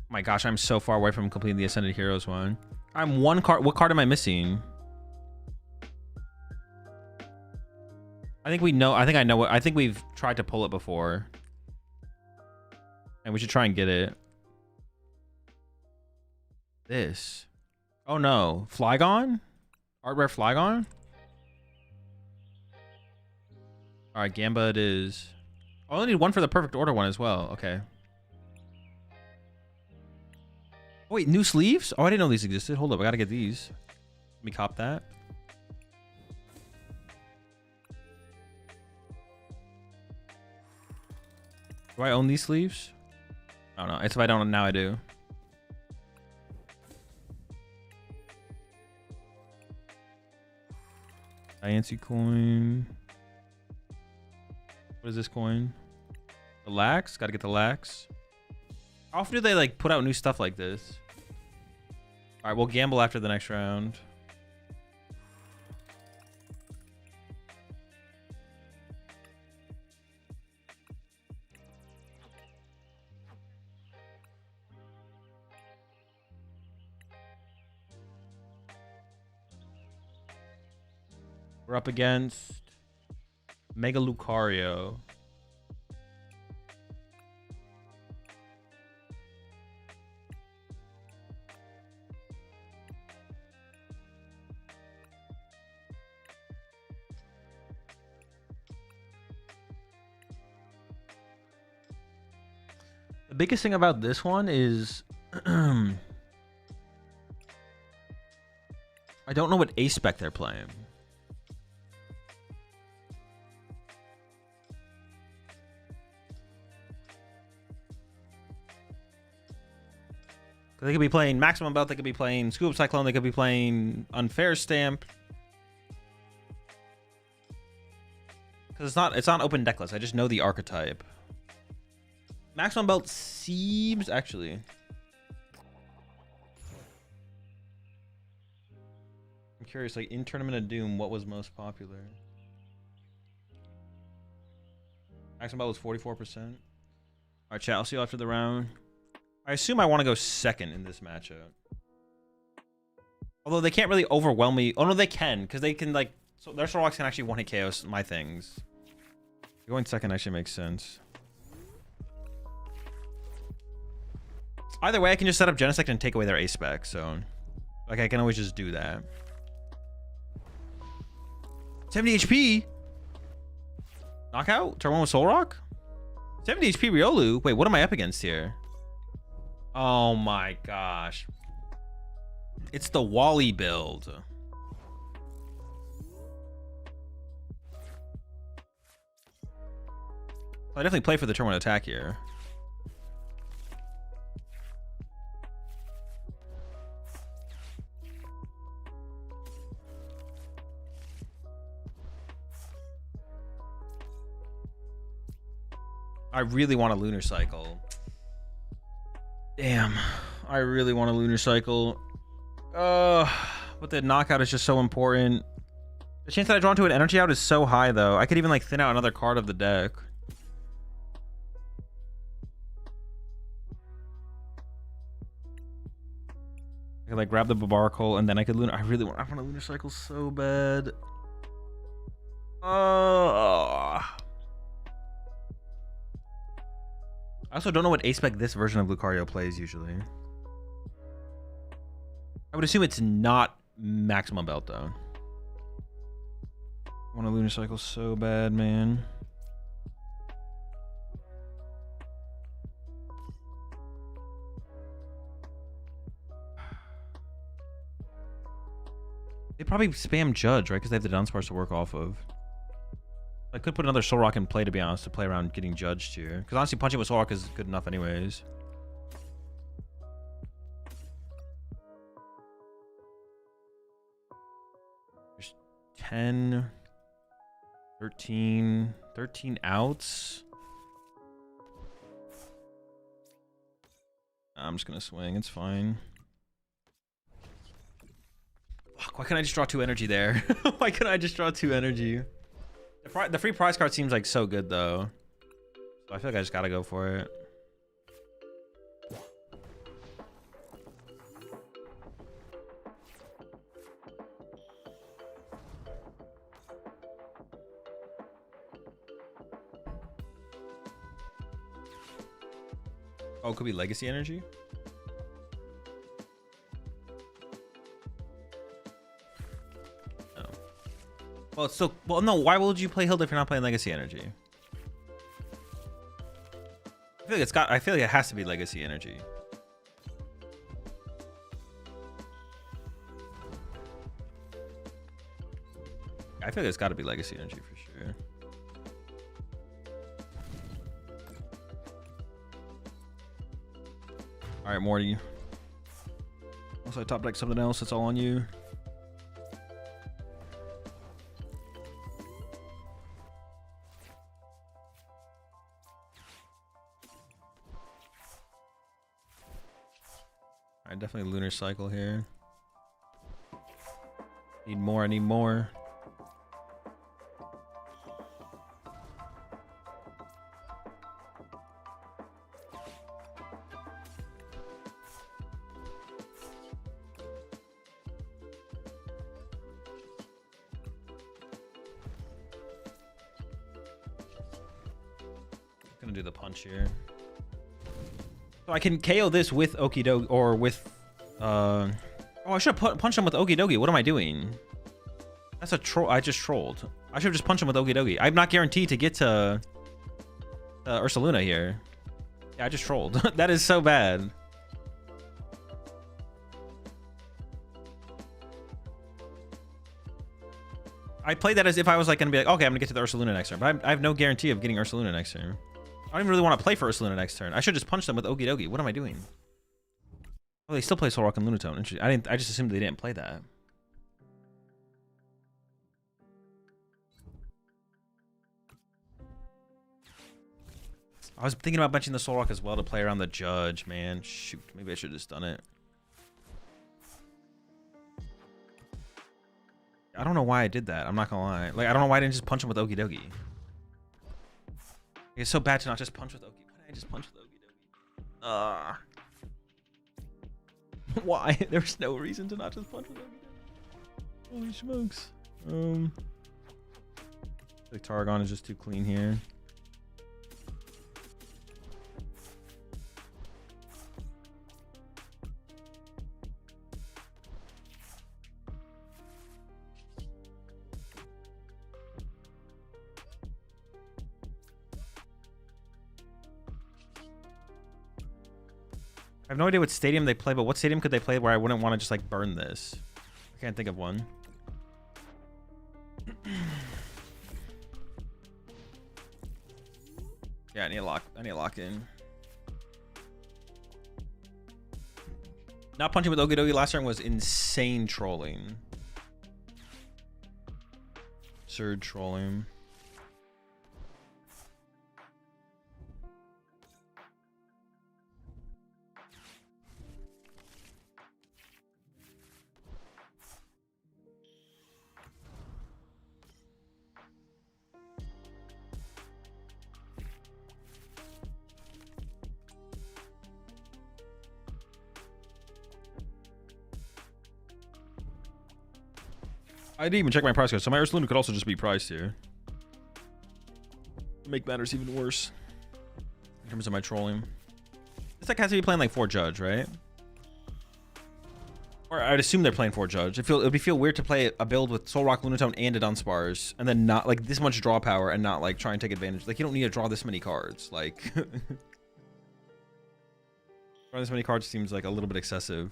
My gosh, I'm so far away from completing the Ascended Heroes one. I'm one card. What card am I missing? I think we know. I think I know it. I think we've tried to pull it before. And we should try and get it. This. Oh no. Flygon? Art rare Flygon? Alright, Gamba it is. I only need one for the perfect order one as well. Okay. Oh, wait, new sleeves? Oh, I didn't know these existed. Hold up, I gotta get these. Let me cop that. Do I own these sleeves? I don't know. It's if I don't, now I do. Diancie coin. What is this coin? The lax? Gotta get the lax. How often do they like put out new stuff like this? All right, we'll gamble after the next round. We're up against Mega Lucario. The biggest thing about this one is I don't know what A-Spec they're playing. They could be playing Maximum Belt, they could be playing Scoop Cyclone, they could be playing Unfair Stamp. Because it's not open deck list. I just know the archetype. Maximum Belt seems actually. I'm curious, like in Tournament of Doom, what was most popular? Maximum Belt was 44%. All right, chat. I'll see you after the round. I assume I want to go second in this matchup. Although they can't really overwhelm me. Oh no, they can, because they can like. So their Sorlox can actually one-hit KO my things. Going second actually makes sense. Either way, I can just set up Genesect and take away their A-Spec, so like I can always just do that. 70 HP? Knockout? Turn 1 with Soul Rock? 70 HP Riolu? Wait, what am I up against here? Oh my gosh. It's the Wally build. I definitely play for the turn 1 attack here. I really want a Lunar Cycle. Damn. I really want a Lunar Cycle. But the knockout is just so important. The chance that I draw into an energy out is so high, though. I could even like thin out another card of the deck. I could like grab the Barbaracle and then I could Lunar. I want a Lunar Cycle so bad. I also don't know what A-Spec this version of Lucario plays usually. I would assume it's not Maximum Belt though. I want a Lunar Cycle so bad, man. They probably spam Judge, right? Because they have the Dunsparce to work off of. I could put another Solrock in play, to be honest, to play around getting judged here. Because honestly, punching with Solrock is good enough anyways. There's 10, 13 outs. I'm just going to swing. It's fine. Fuck, why can't I just draw 2 energy there? Why can't I just draw 2 energy? The free prize card seems like so good though. So I feel like I just gotta go for it. Oh, it could be legacy energy. Well, it's still, well, no. Why would you play Hilda if you're not playing Legacy Energy? I feel like it's got. I feel like it has to be Legacy Energy. I feel like it's got to be Legacy Energy for sure. All right, Morty. Also, I top deck something else. It's all on you. Alright, definitely Lunar Cycle here. Need more, I need more. Gonna do the punch here. So I can KO this with Okidogi or with oh, I should have punched him with Okidogi. What am I doing? That's a troll. I just trolled. I should have just punched him with Okidogi. I'm not guaranteed to get to Ursaluna here. Yeah, I just trolled. That is so bad. I played that as if I was like gonna be like, okay, I'm gonna get to the Ursaluna next turn, but I have no guarantee of getting Ursaluna next turn. I don't even really want to play for Ursaluna next turn. I should just punch them with Okidogi. What am I doing? Oh, they still play Solrock and Lunatone. I just assumed they didn't play that. I was thinking about benching the Solrock as well to play around the Judge, man. Shoot, maybe I should have just done it. I don't know why I did that. I'm not gonna lie. Like, I don't know why I didn't just punch him with Okidogi. It's so bad to not just punch with Oki. Why did I just punch with Okidogi? Why? There's no reason to not just punch with Okidogi. Holy smokes. The Tarragon is just too clean here. I have no idea what stadium they play, but what stadium could they play where I wouldn't want to just like burn this? I can't think of one. Yeah, I need to lock in. Not punching with Okidogi last turn was insane trolling. Surge trolling. I didn't even check my price card, so my Ursaluna could also just be priced here. Make matters even worse in terms of my trolling. This deck has to be playing like 4 Judge, right? Or I'd assume they're playing 4 Judge. It would feel weird to play a build with Solrock, Lunatone, and a Dunsparce, and then not like this much draw power and not like try and take advantage. Like, you don't need to draw this many cards. Like, drawing this many cards seems like a little bit excessive.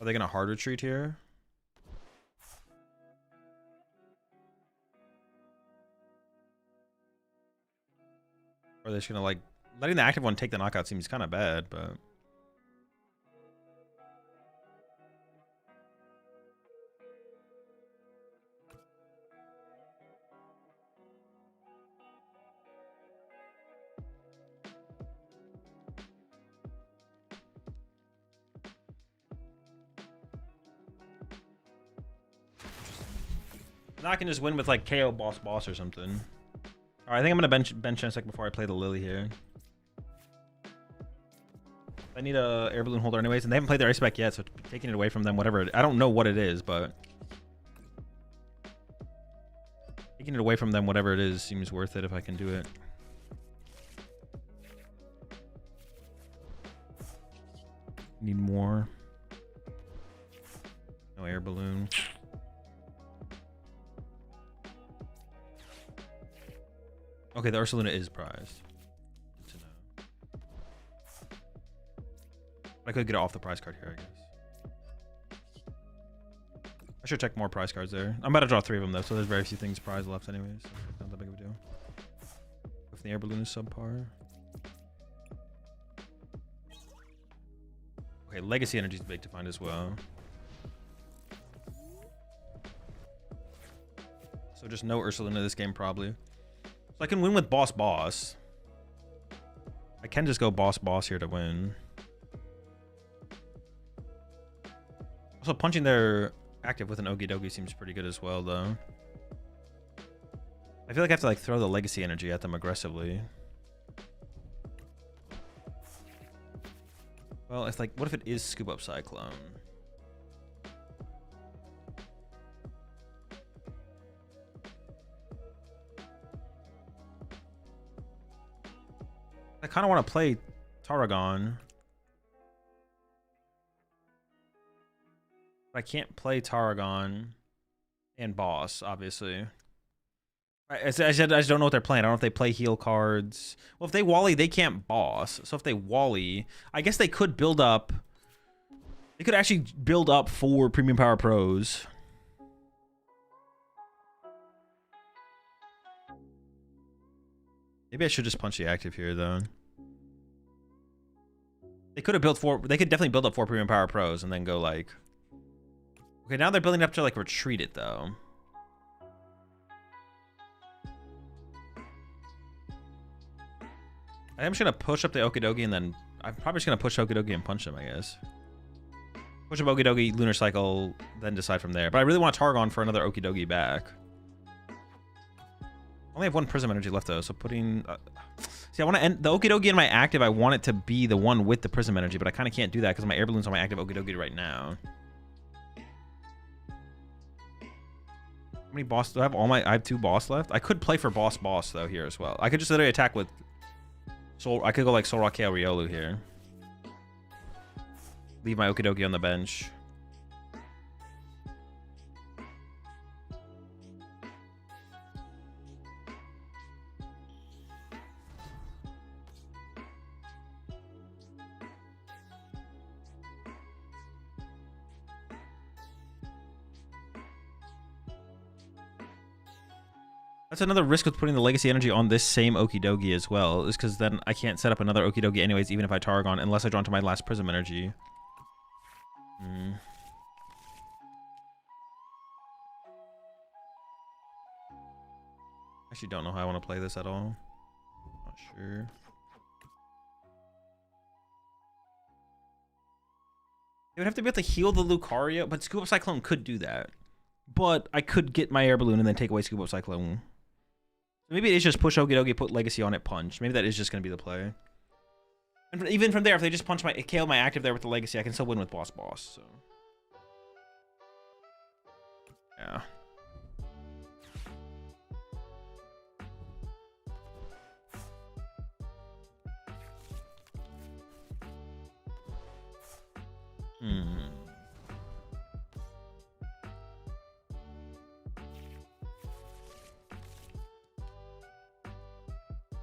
Are they gonna hard retreat here? Or are they just gonna like letting the active one take the knockout seems kind of bad, but now I can just win with like KO boss or something. All right, I think I'm gonna bench in a sec before I play the Lily here. I need a air balloon holder anyways, and they haven't played their ice spec yet, so taking it away from them, whatever. I don't know what it is, but taking it away from them, whatever it is, seems worth it if I can do it. Need more. No air balloon. Okay, the Ursaluna is prized. Good to know. I could get it off the prize card here, I guess. I should check more prize cards there. I'm about to draw 3 of them though, so there's very few things prize left anyways. So not that big of a deal. If the air balloon is subpar. Okay, legacy energy is big to find as well. So just no Ursaluna this game probably. So I can win with boss. I can just go boss here to win. Also, punching their active with an Okidogi seems pretty good as well, though. I feel like I have to like throw the legacy energy at them aggressively. Well, it's like, what if it is Scoop Up Cyclone? I kind of want to play Tarragon. But I can't play Tarragon and boss, obviously. I said I just don't know what they're playing. I don't know if they play heal cards. Well, if they Wally, they can't boss. So if they Wally, I guess they could build up. They could actually build up 4 Premium Power Pros. Maybe I should just punch the active here, though. They could have built 4. They could definitely build up 4 Premium Power Pros and then go like. Okay, now they're building up to like retreat it though. I'm just gonna push up the Okidogi and then I'm probably just gonna push Okidogi and punch them, I guess. Push up Okidogi, Lunar Cycle, then decide from there. But I really want Targon for another Okidogi back. I only have 1 Prism Energy left though, so putting. See, I want to end the Okidogi in my active. I want it to be the one with the Prism Energy, but I kind of can't do that because my air balloon's on my active Okidogi right now. How many boss do I have? I have 2 boss left. I could play for boss though here as well. I could just literally attack with Soul. I could go like Soul Rock KO Riolu here. Leave my Okidogi on the bench. That's another risk with putting the legacy energy on this same Okidogi as well, is because then I can't set up another Okidogi anyways, even if I Tarragon, unless I draw into my last Prism Energy. Actually don't know how I want to play this at all. Not sure. It would have to be able to heal the Lucario, but Scoop Up Cyclone could do that. But I could get my air balloon and then take away Scoop Up Cyclone. Maybe it is just push Okidogi, put legacy on it, punch. Maybe that is just going to be the play. And even from there, if they just punch KO my active there with the legacy, I can still win with boss. So yeah.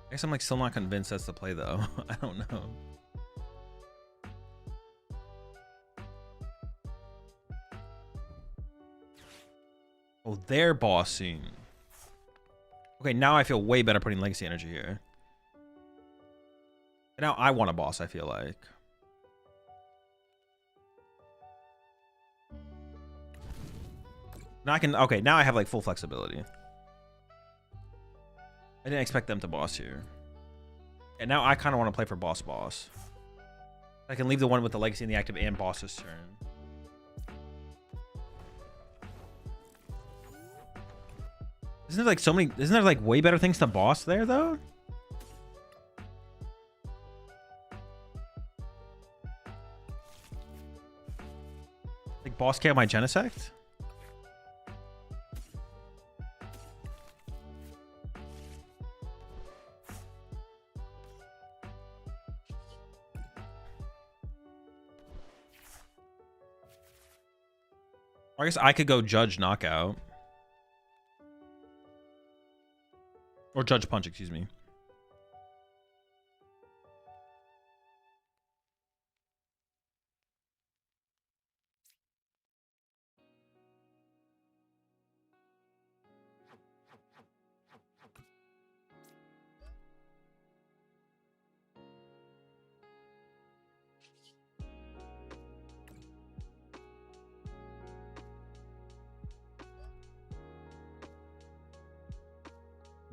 I guess I'm like still not convinced that's the play though. I don't know. Oh, they're bossing. Okay, now I feel way better putting legacy energy here. And now I want a boss, I feel like. Now I can, okay, now I have like full flexibility. I didn't expect them to boss here. And now I kind of want to play for boss. I can leave the one with the legacy in the active and boss's turn. Isn't there like so many, isn't there like way better things to boss there though? Like boss KO my Genesect? I guess I could go Judge Knockout. Or Judge Punch, excuse me.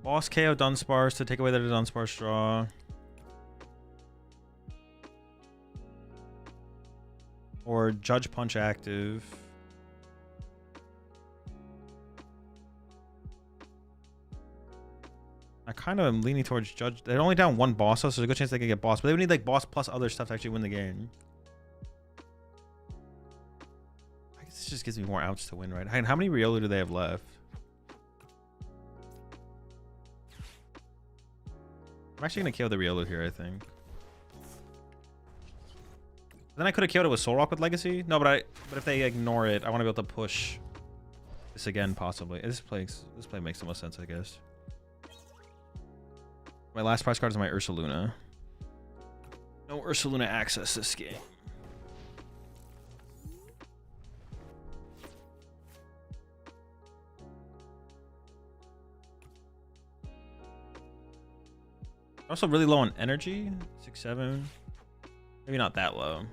Boss KO Dunsparce to take away the Dunsparce draw. Or Judge Punch active. I kind of am leaning towards Judge. They're only down one boss, so there's a good chance they could get boss. But they would need like boss plus other stuff to actually win the game. I guess this just gives me more outs to win, right? How many Riolu do they have left? I'm actually going to KO the Riolu here, I think. Then I could have KO'd it with Soul Rock with Legacy. No, but if they ignore it, I want to be able to push this again, possibly. This play makes the most sense, I guess. My last prize card is my Ursaluna. No Ursaluna access this game. Also really low on energy. 6-7. Maybe not that low.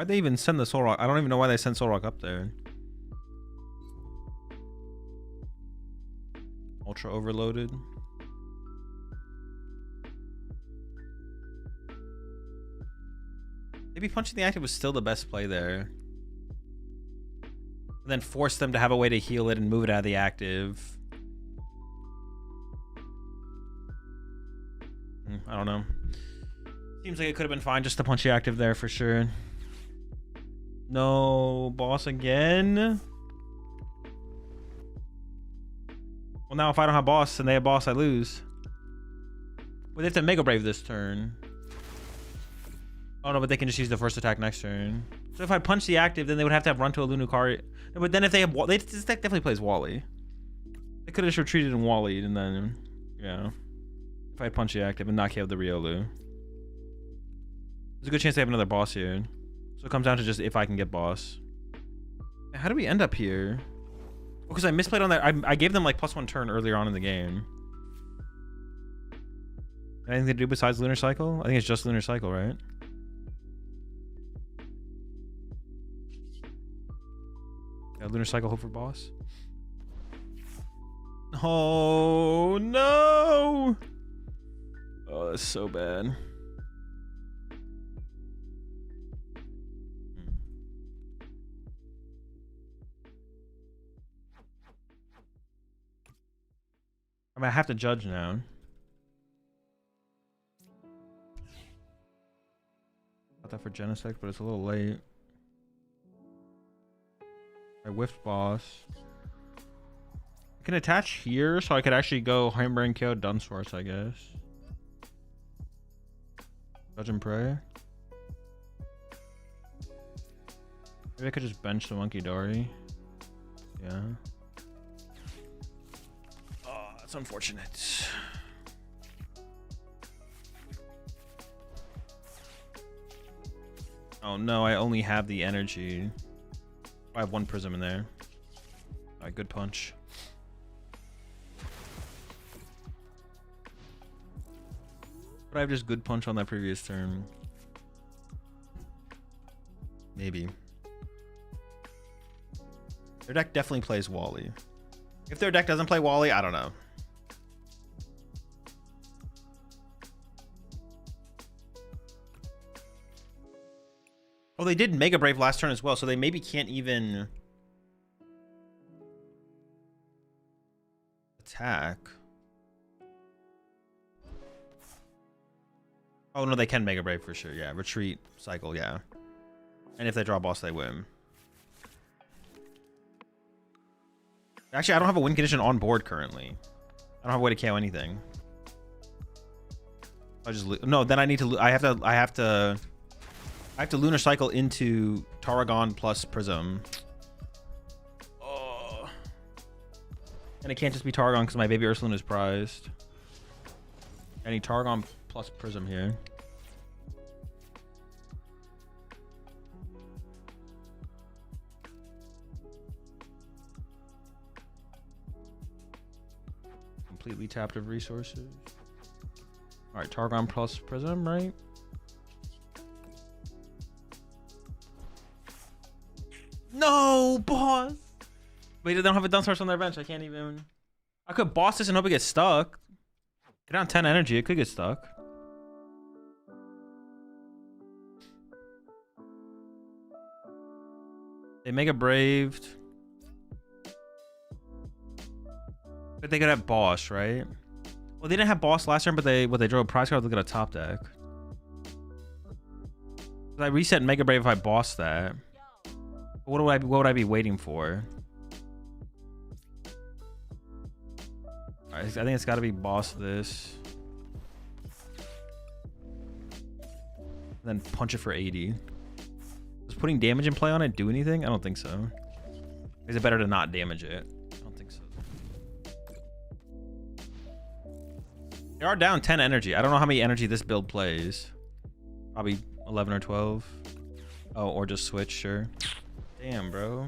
Why'd they even send the Soul Rock? I don't even know why they sent Soul Rock up there. Ultra overloaded. Maybe punching the active was still the best play there. And then force them to have a way to heal it and move it out of the active. I don't know. Seems like it could have been fine just to punch the active there for sure. No, boss again. Well, now if I don't have boss and they have boss, I lose. Well, they have to Mega Brave this turn. Oh no, but they can just use the first attack next turn. So if I punch the active, then they would have to have run to a Lunacar. No, but then if they have, this deck definitely plays Wally. They could have just retreated and Wallied, and then, yeah. If I punch the active and not KO the Riolu. There's a good chance they have another boss here. So it comes down to just if I can get boss. How do we end up here? Because I misplayed on that. I gave them like +1 turn earlier on in the game. Anything to do besides Lunar Cycle? I think it's just Lunar Cycle, right? Yeah, Lunar Cycle, hope for boss. Oh no! Oh, that's so bad. I mean, I have to judge now. Got that for Genesect, but it's a little late. I whiffed boss. I can attach here, so I could actually go Heimer and KO Dunsparce, I guess. Judge and pray. Maybe I could just bench the Okidogi. Yeah. Oh, that's unfortunate. Oh no, I only have the energy. I have one prism in there. Alright, good punch. But I have just good punch on that previous turn. Maybe. Their deck definitely plays Wally. If their deck doesn't play Wally, I don't know. Oh, they did Mega Brave last turn as well, so they maybe can't even attack. Oh no, they can Mega Brave for sure. Yeah, retreat, cycle, yeah. And if they draw a boss, they win. Actually, I don't have a win condition on board currently. I don't have a way to KO anything. I just no. Then I need to. I have to Lunar Cycle into Tarragon plus Prism. Oh. And it can't just be Tarragon because my baby Ursaluna is prized. I need Tarragon plus Prism here. Completely tapped of resources. All right, Tarragon plus Prism, right? No, boss. Wait, they don't have a Dunsparce on their bench. I can't even. I could boss this and hope it gets stuck. Get on 10 energy. It could get stuck. They Mega Braved. But they could have boss, right? Well, they didn't have boss last turn, but they drew a prize card. Look at a top deck. I reset Mega Brave if I boss that. What would I be waiting for? Alright, I think it's got to be boss this. Then punch it for 80. Does putting damage in play on it do anything? I don't think so. Is it better to not damage it? I don't think so. They are down 10 energy. I don't know how many energy this build plays. Probably 11 or 12. Oh, or just switch, sure. Damn, bro.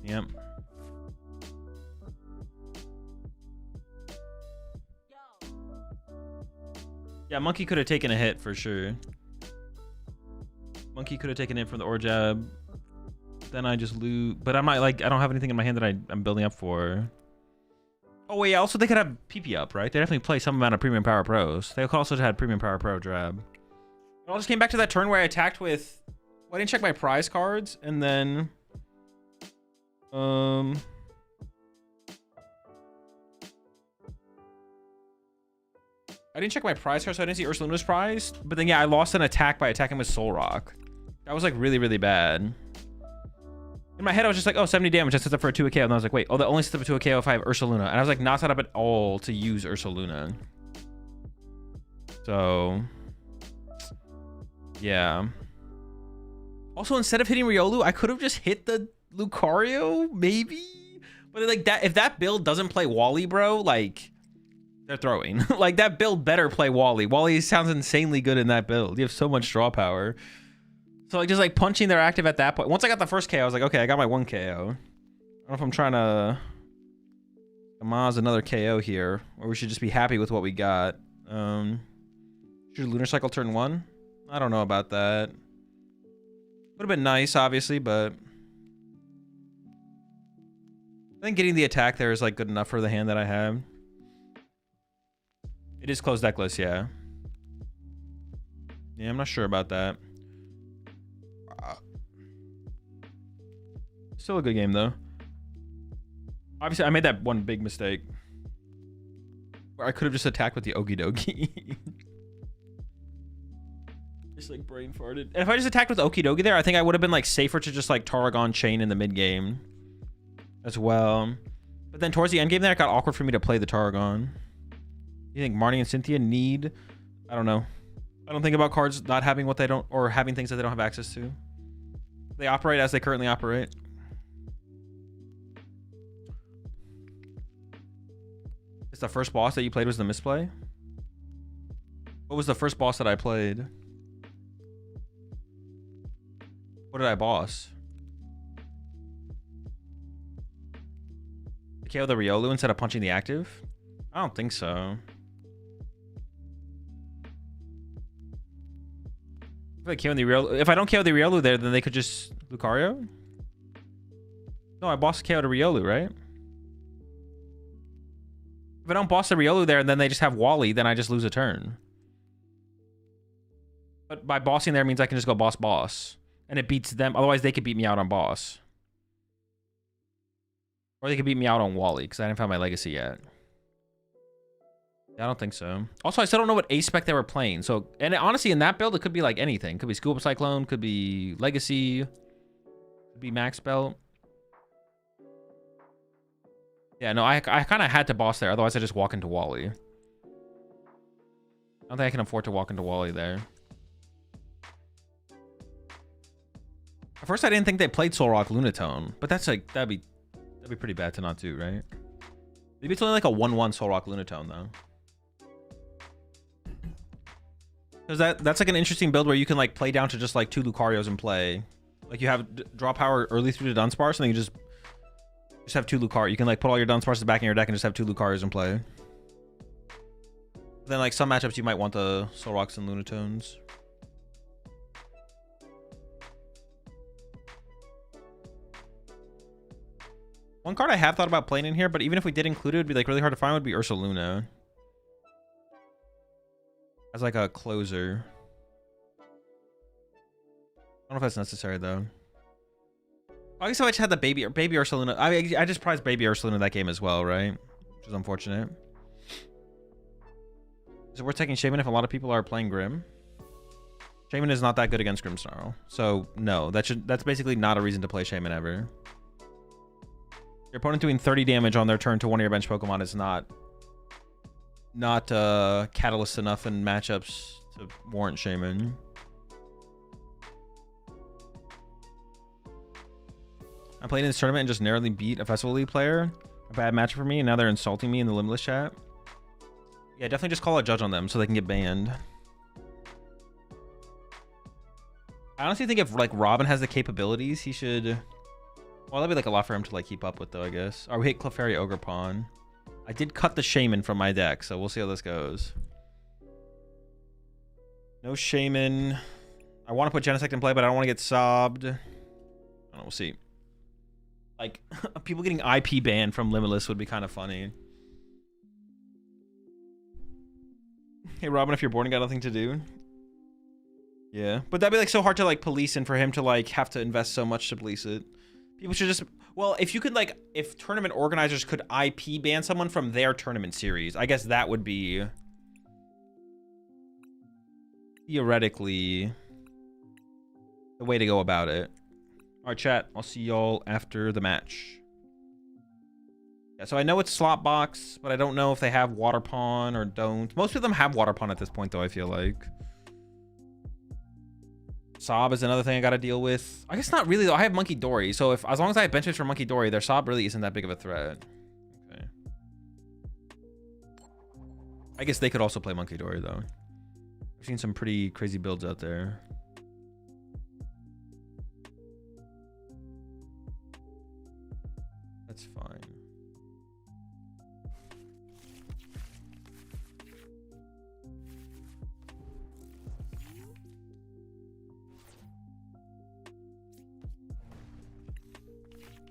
Yep. Yeah, Monkey could have taken a hit for sure. Monkey could have taken it from the Orjab. Then I just loot. But I'm not like, I don't have anything in my hand that I'm building up for. Oh, wait, also they could have PP up, right? They definitely play some amount of Premium Power Pros. They could also have had Premium Power Pro Drab. I just came back to that turn where I attacked with... Well, I didn't check my prize cards, and then... I didn't check my prize cards, so I didn't see Ursaluna's prize. But then, yeah, I lost an attack by attacking with Soul Rock. That was, like, really, really bad. In my head, I was just like, oh, 70 damage. That sets up for a 2 KO. And I was like, wait, oh, that only sets up a 2 KO if I have Ursaluna. And I was like, not set up at all to use Ursaluna. So, yeah. Also, instead of hitting Riolu, I could have just hit the Lucario, maybe? But like that, if that build doesn't play Wally, bro, like, they're throwing. Like, that build better play Wally. Wally sounds insanely good in that build. You have so much draw power. So like just like punching their active at that point. Once I got the first KO, I was like, okay, I got my 1 KO. I don't know if I'm trying to Amaz another KO here, or we should just be happy with what we got. Should Lunar Cycle turn 1? I don't know about that. Would have been nice, obviously, but I think getting the attack there is like good enough for the hand that I have. It is closed deckless, yeah. Yeah, I'm not sure about that. Still a good game though. Obviously, I made that one big mistake where I could have just attacked with the Okidogi. Just like brain farted. And if I just attacked with Okidogi there, I think I would have been like safer to just like Tarragon Chain in the mid game as well. But then towards the end game there, it got awkward for me to play the Tarragon. You think Marnie and Cynthia need? I don't know. I don't think about cards not having what they don't, or having things that they don't have access to. They operate as they currently operate. It's the first boss that you played was the misplay? What was the first boss that I played? What did I boss? KO the Riolu instead of punching the active? I don't think so. If I don't KO the Riolu there, then they could just Lucario? No, I bossed KO the Riolu, right? If I don't boss the Riolu there and then they just have Wally, then I just lose a turn. But by bossing there means I can just go boss. And it beats them. Otherwise, they could beat me out on boss. Or they could beat me out on Wally, because I didn't find my legacy yet. Yeah, I don't think so. Also, I still don't know what A-Spec they were playing. So, and honestly, in that build, it could be like anything. Could be Scuba Cyclone, could be Legacy, could be Max Belt. Yeah, no, I kind of had to boss there. Otherwise, I just walk into Wally. I don't think I can afford to walk into Wally there. At first, I didn't think they played Soul Rock Lunatone, but that's like that'd be pretty bad to not do, right? Maybe it's only like a 1/1 Soul Rock Lunatone though, because that's like an interesting build where you can like play down to just like 2 Lucarios in play. Like you have draw power early through the Dunsparce, and then you just have 2 Lucario. You can like put all your Dunsparces back in your deck and just have 2 Lucarios in play. Then like some matchups you might want the Soul Rocks and Lunatones. One card I have thought about playing in here, but even if we did include it, it'd be like really hard to find, would be Ursaluna. As like a closer. I don't know if that's necessary though. I guess I just had the baby Ursaluna. I just prized baby Ursaluna that game as well, right? Which is unfortunate. Is it worth taking Shaman if a lot of people are playing Grim? Shaman is not that good against Grimmsnarl. So no, that's basically not a reason to play Shaman ever. Your opponent doing 30 damage on their turn to one of your bench Pokemon is not catalyst enough in matchups to warrant Shaman. I played in this tournament and just narrowly beat a Festival League player. A bad matchup for me, and now they're insulting me in the Limitless chat. Yeah, definitely just call a judge on them so they can get banned. I honestly think if like Robin has the capabilities, he should... Well, that'd be like a lot for him to like keep up with though, I guess. Or we hit Clefairy Ogerpon. I did cut the Shaman from my deck, so we'll see how this goes. No Shaman. I want to put Genesect in play, but I don't want to get sobbed. I don't know, we'll see. Like, people getting IP banned from Limitless would be kind of funny. Hey, Robin, if you're bored and got nothing to do. Yeah, but that'd be like so hard to like police and for him to like have to invest so much to police it. People should just, well, if you could like, if tournament organizers could IP ban someone from their tournament series, I guess that would be theoretically the way to go about it. All right, chat, I'll see y'all after the match. Yeah, so I know it's Slot Box, but I don't know if they have Water Pawn or don't. Most of them have Water Pawn at this point, though, I feel like. Sob is another thing I got to deal with. I guess not really, though. I have Monkey Dory, so as long as I have benches for Monkey Dory, their Sob really isn't that big of a threat. Okay. I guess they could also play Monkey Dory, though. I've seen some pretty crazy builds out there. That's fine.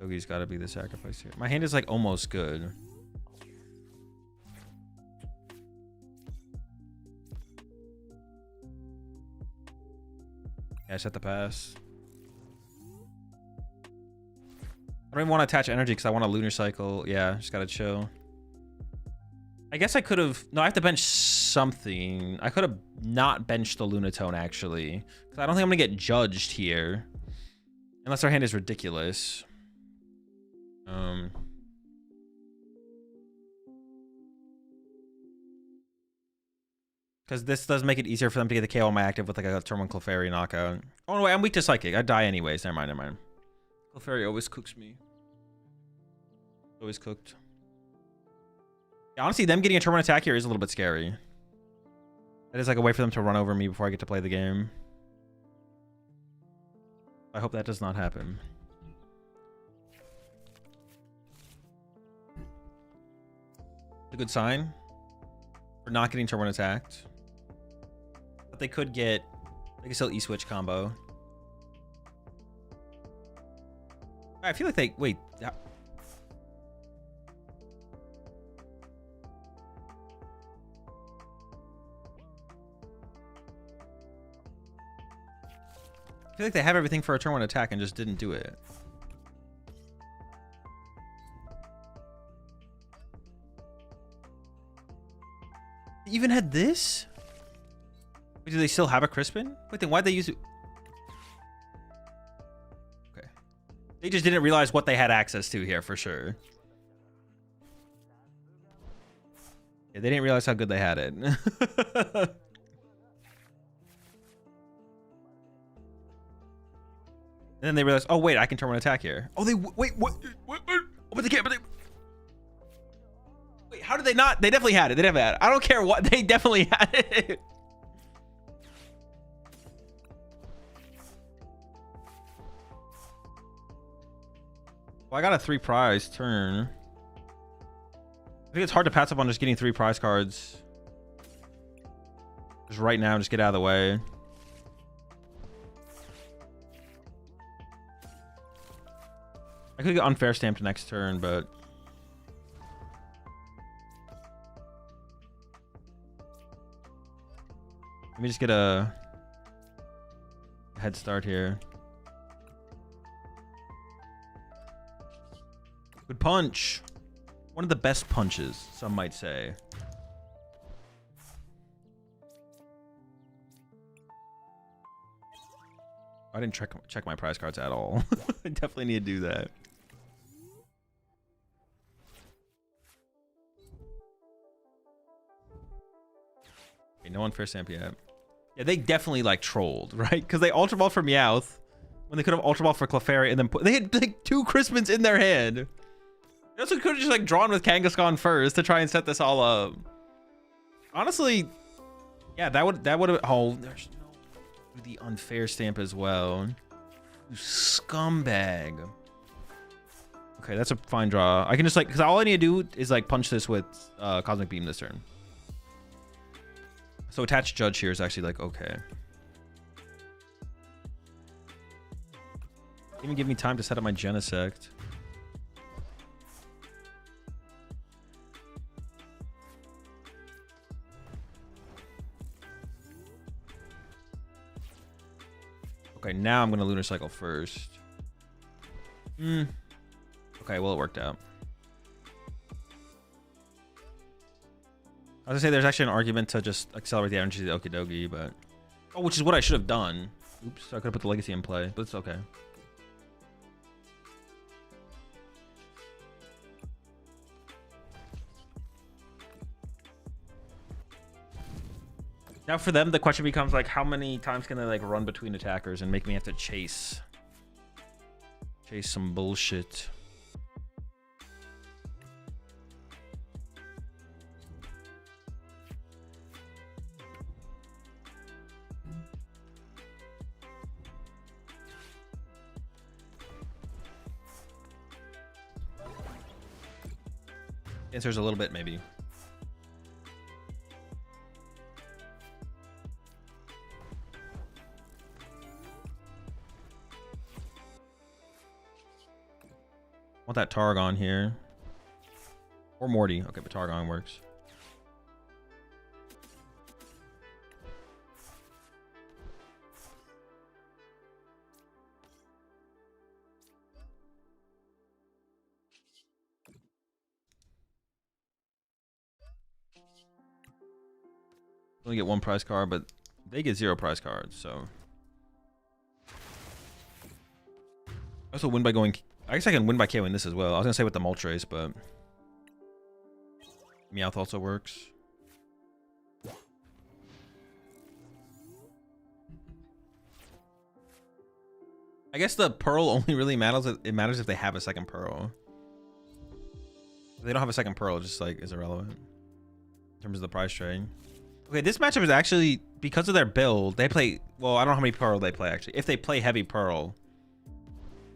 Yogi's got to be the sacrifice here. My hand is like almost good. Yeah, I set the pass. I don't even want to attach energy because I want a lunar cycle. Yeah, just gotta chill. I guess I could have... No, I have to bench something. I could have not benched the Lunatone, actually. Because I don't think I'm going to get judged here. Unless our hand is ridiculous. Because this does make it easier for them to get the KO on my active with like a turn 1 Clefairy knockout. Oh, no, wait, I'm weak to Psychic. I die anyways. Never mind, never mind. Clefairy always cooks me. Always cooked. Yeah, honestly, them getting a turn 1 attack here is a little bit scary. That is like a way for them to run over me before I get to play the game. I hope that does not happen. A good sign for not getting turn 1 attacked. But they could get... They can still E-switch combo. I feel like they... Wait. I feel like they have everything for a turn 1 attack and just didn't do it. They even had this? Wait, do they still have a Crispin? Wait, then why'd they use it? Okay. They just didn't realize what they had access to here for sure. Yeah, they didn't realize how good they had it. And then they realized, oh wait, I can turn 1 attack here. Oh, they wait, what? Oh, but they can't. But they wait. How did they not? They definitely had it. They definitely had it. I don't care what. They definitely had it. Well, I got a 3 prize turn. I think it's hard to pass up on just getting 3 prize cards. Just right now, just get out of the way. I could get unfair stamped next turn, but let me just get a head start here. Good punch. One of the best punches, some might say. I didn't check my prize cards at all. I definitely need to do that. Okay, no unfair stamp yet. Yeah, they definitely like trolled, right? Because they Ultra Ball for Meowth when they could have Ultra Ball for Clefairy and then they had like 2 Crispins in their hand. They also could have just like drawn with Kangaskhan first to try and set this all up. Honestly, yeah, that would have. Oh, there's no the unfair stamp as well. You scumbag. Okay, that's a fine draw. I can just like, because all I need to do is like punch this with Cosmic Beam this turn. So attached judge here is actually like okay. Even give me time to set up my Genesect. Okay, now I'm gonna Lunar Cycle first. Okay, well it worked out. I was gonna say there's actually an argument to just accelerate the energy of the Okidogi, but oh, which is what I should have done. Oops, I could have put the Legacy in play, but it's okay. Now for them, the question becomes like, how many times can they like run between attackers and make me have to chase some bullshit? The answer is a little bit, maybe. Want that Targon here. Or Morty. Okay, but Targon works. only get 1 prize card, but they get 0 prize cards, so. I also win by going... I guess I can win by KOing this as well. I was going to say with the Moltres, but... Meowth also works. I guess the Pearl only really matters. It matters if they have a second Pearl. If they don't have a second Pearl, it just like is irrelevant in terms of the prize trade. Okay, this matchup is actually, because of their build, they play... Well, I don't know how many Pearl they play, actually. If they play heavy Pearl,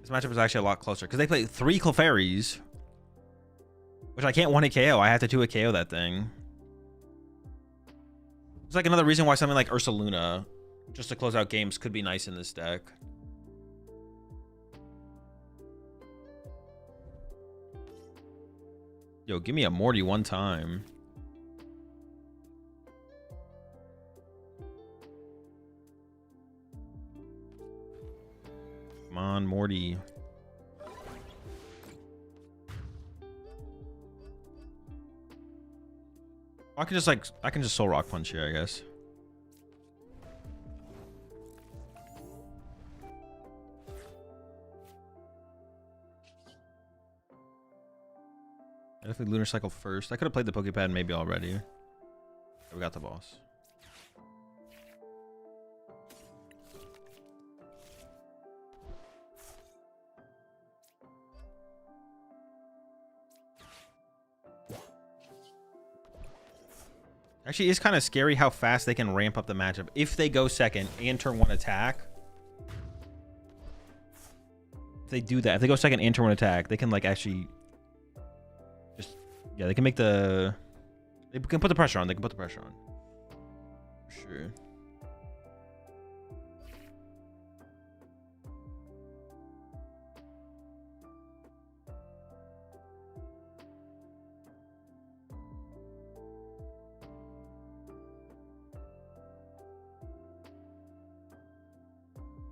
this matchup is actually a lot closer. Because they play 3 Clefairies, which I can't 1-hit KO. I have to 2-hit KO that thing. It's like another reason why something like Ursaluna, just to close out games, could be nice in this deck. Yo, give me a Morty one time. Come on, Morty. I can just Soul Rock Punch here, I guess. Definitely Lunar Cycle first. I could have played the Pokepad maybe already. We got the boss. Actually, it's kind of scary how fast they can ramp up the matchup. If they go second and turn 1 attack. If they do that, if they go second and turn 1 attack, they can like actually just, yeah, they can make the, they can put the pressure on. They can put the pressure on. For sure.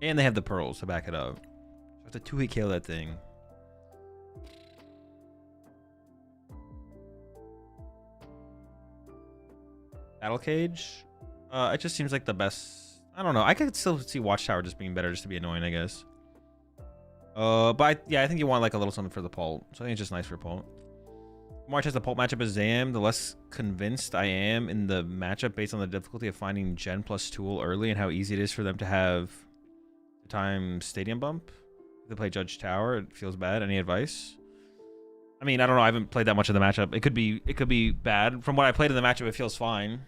And they have the pearls to back it up. So I have to 2-hit KO that thing. Battle Cage? It just seems like the best. I don't know. I could still see Watchtower just being better just to be annoying, I guess. But yeah, I think you want like a little something for the Pult. So I think it's just nice for Pult. The more I test the Pult matchup as Zam, the less convinced I am in the matchup based on the difficulty of finding Gen plus Tool early and how easy it is for them to have time stadium bump. If they play Judge Tower, it feels bad. Any advice? I mean, I don't know. I haven't played that much of the matchup. It could be bad. From what I played in the matchup, it feels fine.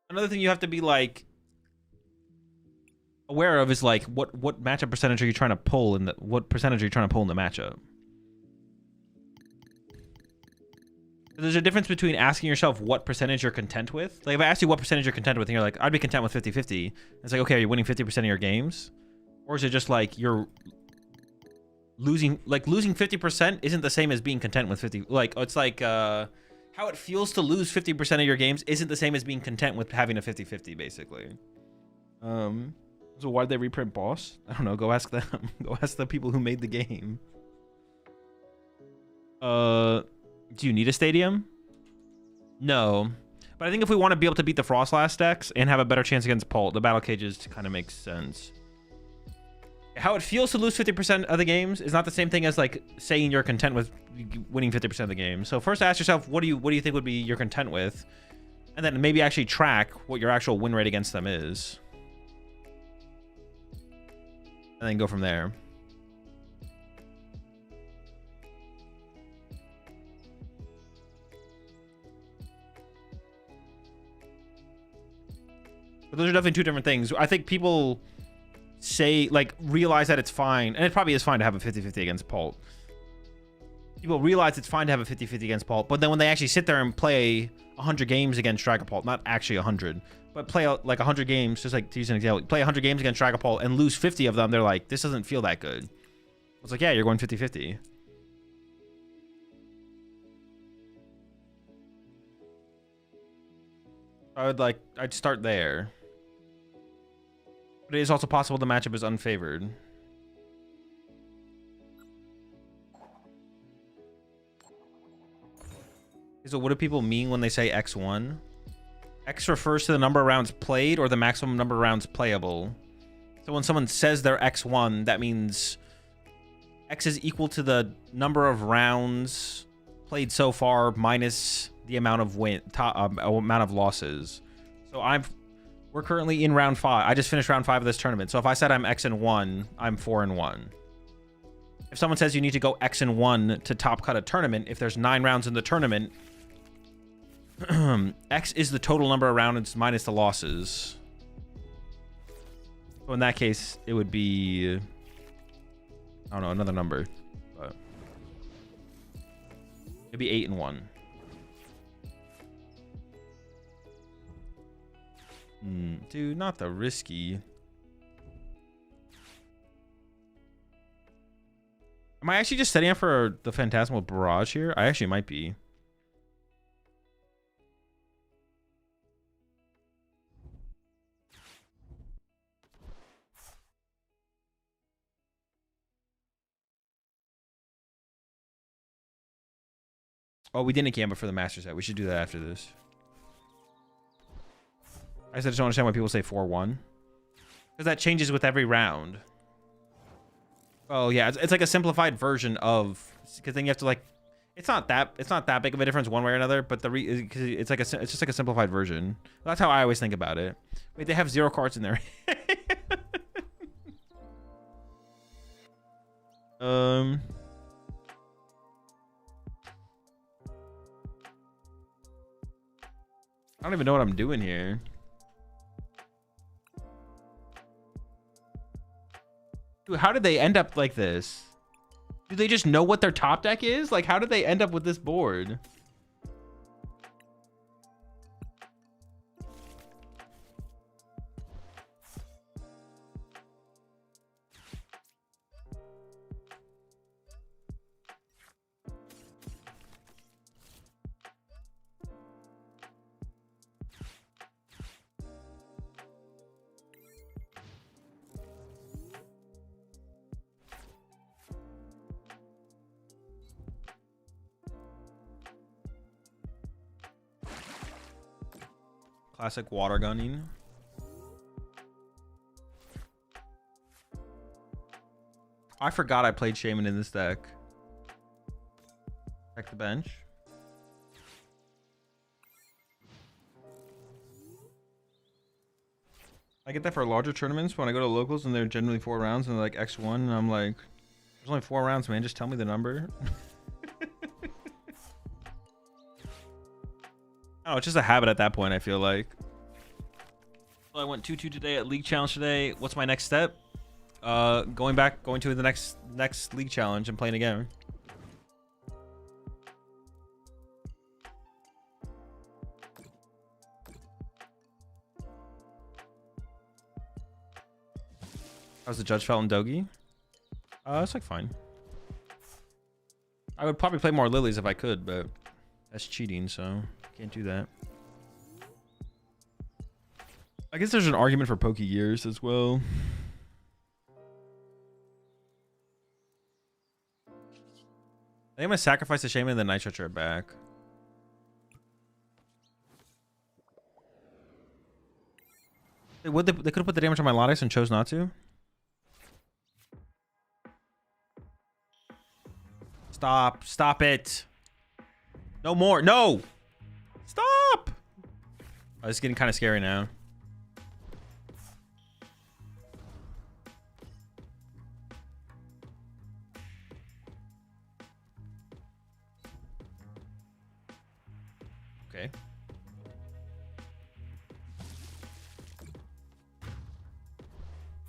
Another thing you have to be like aware of is like what matchup percentage are you trying to pull in the matchup? There's a difference between asking yourself what percentage you're content with. Like if I ask you what percentage you're content with and you're like, I'd be content with 50-50. It's like, okay, are you winning 50% of your games? Or is it just like you're losing 50% isn't the same as being content with 50. Like it's like how it feels to lose 50% of your games isn't the same as being content with having a 50-50 basically. So why'd they reprint Boss? I don't know, go ask them. Go ask the people who made the game. Do you need a stadium? No. But I think if we want to be able to beat the Frostlass decks and have a better chance against Pult, the Battle Cages kind of makes sense. How it feels to lose 50% of the games is not the same thing as like saying you're content with winning 50% of the game. So first ask yourself, what do you think would be you're content with? And then maybe actually track what your actual win rate against them is. And then go from there. But those are definitely 2 different things. I think people say, like, realize that it's fine. And it probably is fine to have a 50-50 against Pult. People realize it's fine to have a 50-50 against Pult. But then when they actually sit there and play 100 games against Dragapult, not actually 100, but play like 100 games, just like to use an example, play 100 games against Dragapult and lose 50 of them, they're like, this doesn't feel that good. It's like, yeah, you're going 50-50. I'd start there. But it is also possible the matchup is unfavored. So what do people mean when they say X1? X refers to the number of rounds played or the maximum number of rounds playable. So when someone says they're X1, that means X is equal to the number of rounds played so far minus the amount of amount of losses. So we're currently in round 5. I just finished round 5 of this tournament. So if I said I'm X1, I'm 4-1. If someone says you need to go X1 to top cut a tournament, if there's 9 rounds in the tournament, X is the total number of rounds minus the losses. So in that case, it would be, I don't know, another number. But it'd be 8-1. Dude, not the risky. Am I actually just setting up for the Phantasmal Barrage here? I actually might be. Oh, we didn't camp it for the master set. We should do that after this. I just don't understand why people say 4-1. Because that changes with every round. Oh yeah, it's like a simplified version of, because then you have to like, it's not that big of a difference one way or another, but it's just like a simplified version. That's how I always think about it. Wait, they have 0 cards in there. I don't even know what I'm doing here. Dude, how did they end up like this? Do they just know what their top deck is? Like, how did they end up with this board? Classic water gunning. I forgot I played Shaman in this deck. Check the bench. I get that for larger tournaments when I go to locals and they're generally 4 rounds and they're like X1 and I'm like, there's only 4 rounds, man. Just tell me the number. Oh, it's just a habit at that point, I feel like. So I went 2-2 today at League Challenge today. What's my next step? Going to the next League Challenge and playing again. How's the judge felt in Dogi? It's like fine. I would probably play more lilies if I could, but that's cheating, so can't do that. I guess there's an argument for Poke Gears as well. I think I'm gonna sacrifice the Shaman and the Nitro Turret back. They could have put the damage on my Lotus and chose not to. Stop it. No more. No. Stop. Oh, it's getting kind of scary now. Okay.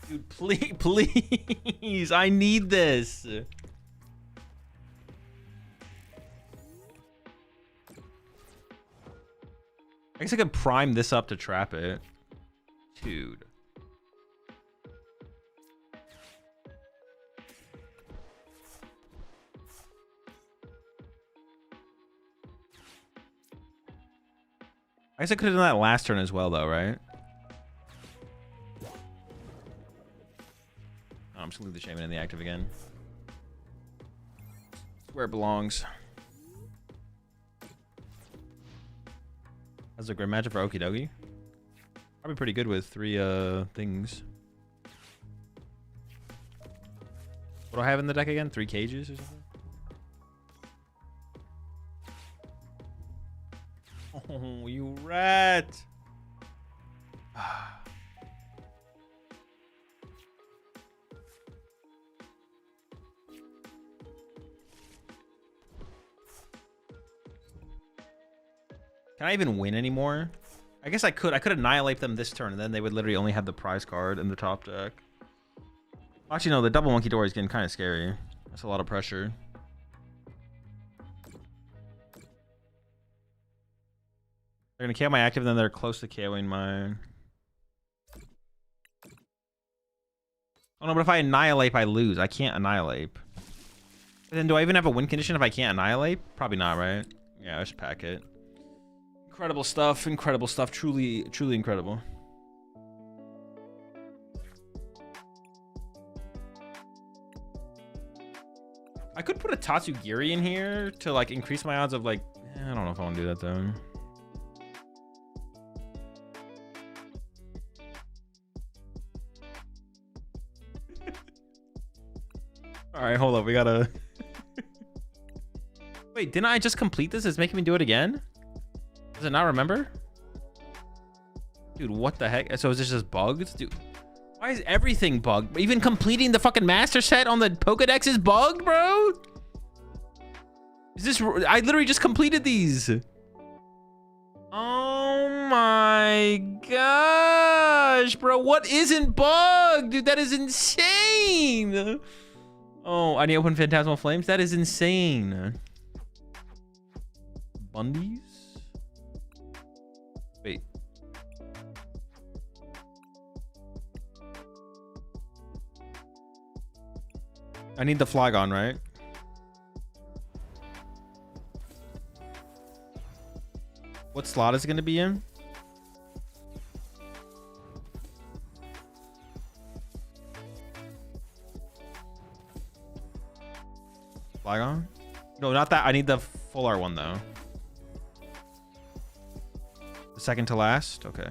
Dude, please. I need this. I guess I could prime this up to trap it. Dude. I guess I could have done that last turn as well, though, right? Oh, I'm just gonna leave the Shaman in the active again. It's where it belongs. That's a great matchup for Okidogi. Probably pretty good with 3 things. What do I have in the deck again? 3 cages or something? Oh, you rat! Can I even win anymore? I guess I could. I could annihilate them this turn, and then they would literally only have the prize card in the top deck. Actually, no, the double monkey door is getting kind of scary. That's a lot of pressure. They're going to KO my active, and then they're close to KOing mine. Oh, no, but if I annihilate, I lose. I can't annihilate. But then do I even have a win condition if I can't annihilate? Probably not, right? Yeah, I should pack it. Incredible stuff. Incredible stuff. Truly, truly incredible. I could put a Tatsugiri in here to like increase my odds of like, I don't know if I want to do that though. All right, hold up. We gotta. Wait, didn't I just complete this? It's making me do it again? Does it not remember? Dude, what the heck? So is this just bugged? Dude, why is everything bugged? Even completing the fucking master set on the Pokedex is bugged, bro? Is this... I literally just completed these. Oh my gosh, bro. What isn't bugged? Dude, that is insane. Oh, I need to open Phantasmal Flames? That is insane. Bundies? Wait. I need the Flygon, right? What slot is it going to be in? Flygon? No, not that. I need the full art one, though. The second to last? Okay.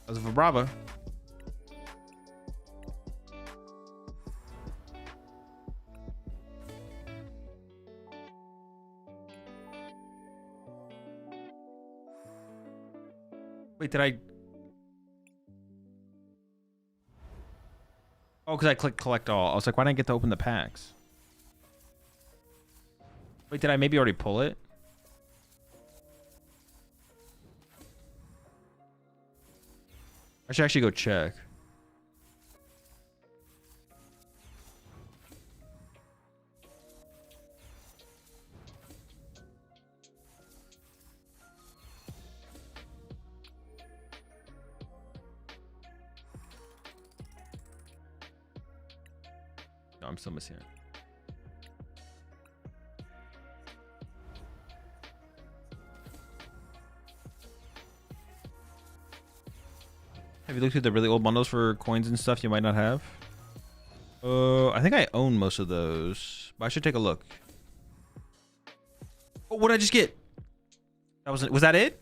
That was for Bravo. Wait, did I... Oh, because I clicked collect all. I was like, why didn't I get to open the packs? Wait, did I maybe already pull it? I should actually go check. No, I'm still missing it. Have you looked at the really old bundles for coins and stuff you might not have? I think I own most of those, but I should take a look. Oh, what did I just get? That was that it?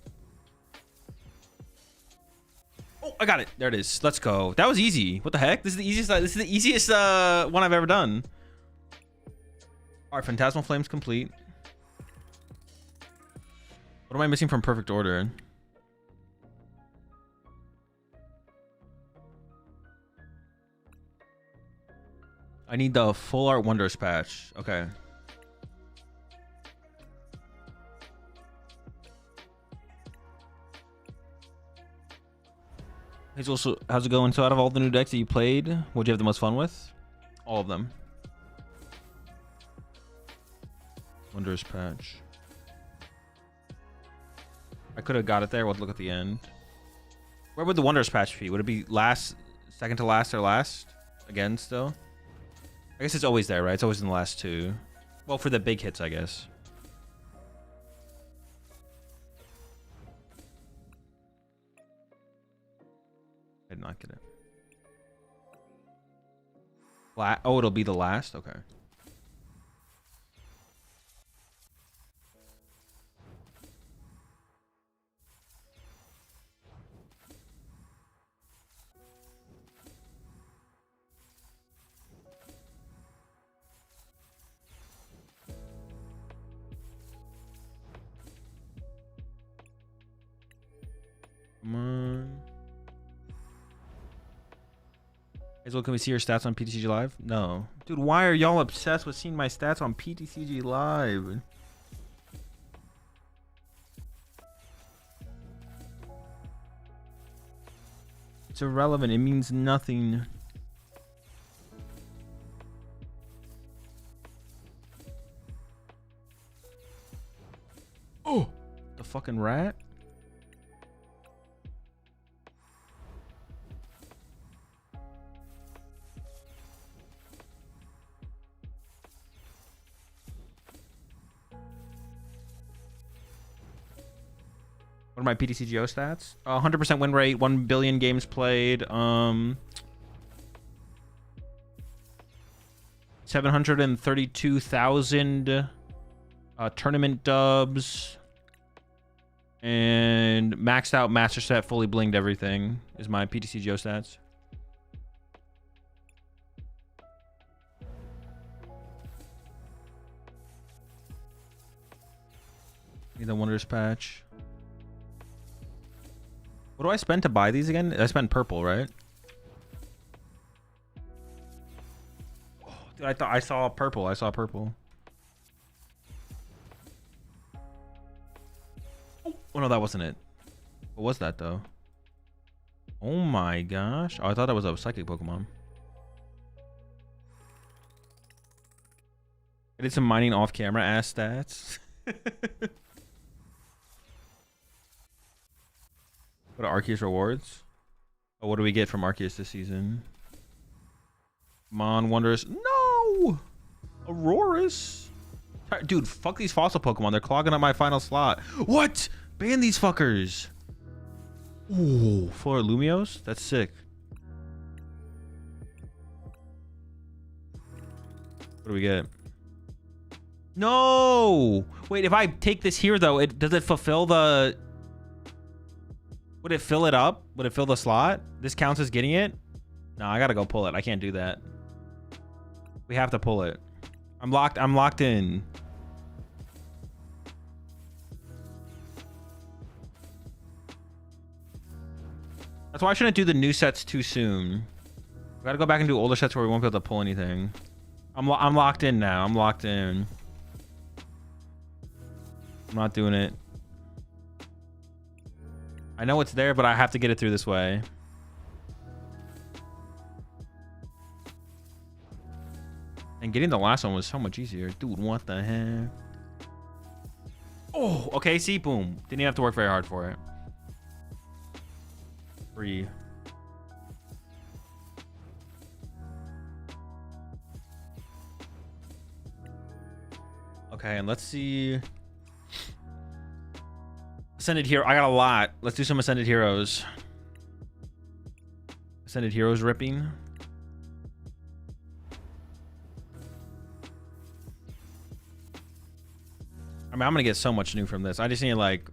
Oh, I got it. There it is. Let's go. That was easy. What the heck? This is the easiest. This is the easiest one I've ever done. All right, Phantasmal Flames complete. What am I missing from Perfect Order? I need the full art Wonders patch. Okay. Hazel, so how's it going? So out of all the new decks that you played, what'd you have the most fun with? All of them. Wonders patch. I could have got it there. We'll look at the end. Where would the Wonders patch be? Would it be last, second to last, or last? Again, still? I guess it's always there, right? It's always in the last two. Well, for the big hits, I guess. I did not get it. Oh, it'll be the last? Okay. Come on. Hazel, can we see your stats on PTCG Live? No. Dude, why are y'all obsessed with seeing my stats on PTCG Live? It's irrelevant. It means nothing. Oh! The fucking rat? What are my PTCGO stats? 100% win rate, 1 billion games played, 732,000 tournament dubs, and maxed out master set, fully blinged everything is my PTCGO stats. Need the Wonders patch. What do I spend to buy these again? I spent purple, right? Oh, dude, I thought I saw purple. I saw purple. Oh no, that wasn't it. What was that though? Oh my gosh. Oh, I thought that was a psychic Pokemon. I did some mining off camera ass stats. What are Arceus rewards? Oh, what do we get from Arceus this season? Mon Wondrous. No! Aurorus. Dude, fuck these fossil Pokemon. They're clogging up my final slot. What? Ban these fuckers. Ooh, Flora Lumios? That's sick. What do we get? No! Wait, if I take this here, though, does it fulfill the... Would it fill it up? Would it fill the slot? This counts as getting it? No, I gotta go pull it. I can't do that. We have to pull it. I'm locked in. That's why I shouldn't do the new sets too soon. We gotta go back and do older sets where we won't be able to pull anything. I'm locked in now. I'm locked in. I'm not doing it. I know it's there, but I have to get it through this way. And getting the last one was so much easier. Dude, what the heck? Oh, okay, see? Boom. Didn't even have to work very hard for it. Free. Okay, and let's see... Ascended Hero. I got a lot. Let's do some Ascended Heroes. Ascended Heroes ripping. I mean, I'm gonna get so much new from this. I just need like...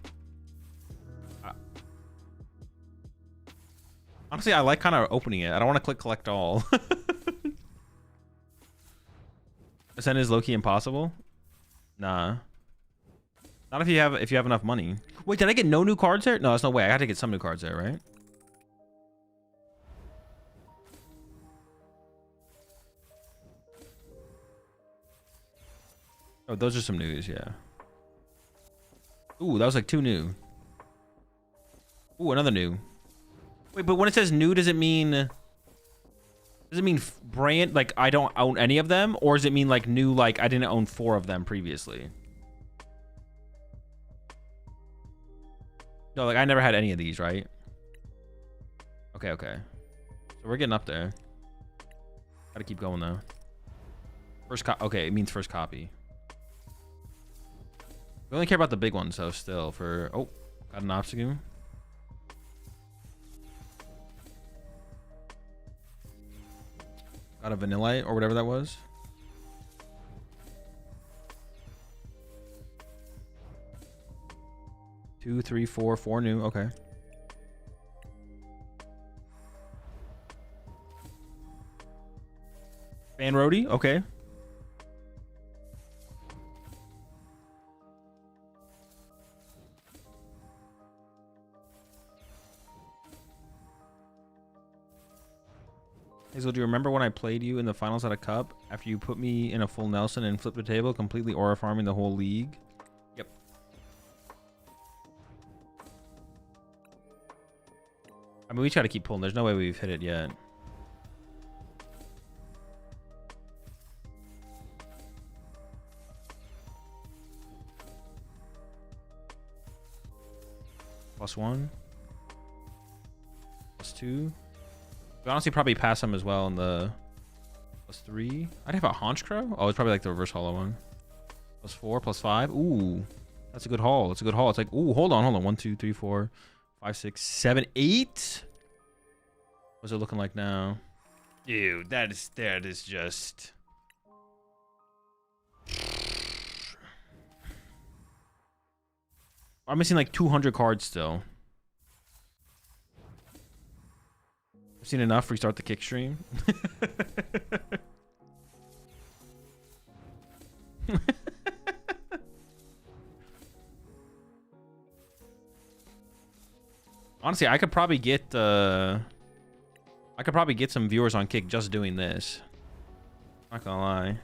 Honestly, I like kind of opening it. I don't want to click collect all. Ascended is low-key impossible? Nah. Not if you have enough money. Wait, did I get no new cards there? No, there's no way. I had to get some new cards there, right? Oh, those are some news, yeah. Ooh, that was like 2 new. Ooh, another new. Wait, but when it says new, does it mean brand, like I don't own any of them? Or does it mean like new, like I didn't own 4 of them previously? No, like I never had any of these, right? Okay, okay. So we're getting up there. Gotta keep going though. Okay, it means first copy. We only care about the big ones, so still for... Oh, got an obstacle. Got out of Vanillite or whatever that was. Two, three, four new. Okay. Fan Roadie. Okay. Hazel, do you remember when I played you in the finals at a cup after you put me in a full Nelson and flipped the table, completely aura farming the whole league? Yep. I mean, we try to keep pulling. There's no way we've hit it yet. +1. +2. We honestly probably pass him as well in the +3. I'd have a Haunch Crow. Oh, it's probably like the reverse hollow one. +4, +5. Ooh, that's a good haul. That's a good haul. It's like, ooh, hold on. 1, 2, 3, 4, 5, 6, 7, 8. What's it looking like now? Dude, that is just. I'm missing like 200 cards still. I've seen enough. Restart the kick stream. Honestly, I could probably get some viewers on Kick just doing this. Not gonna lie.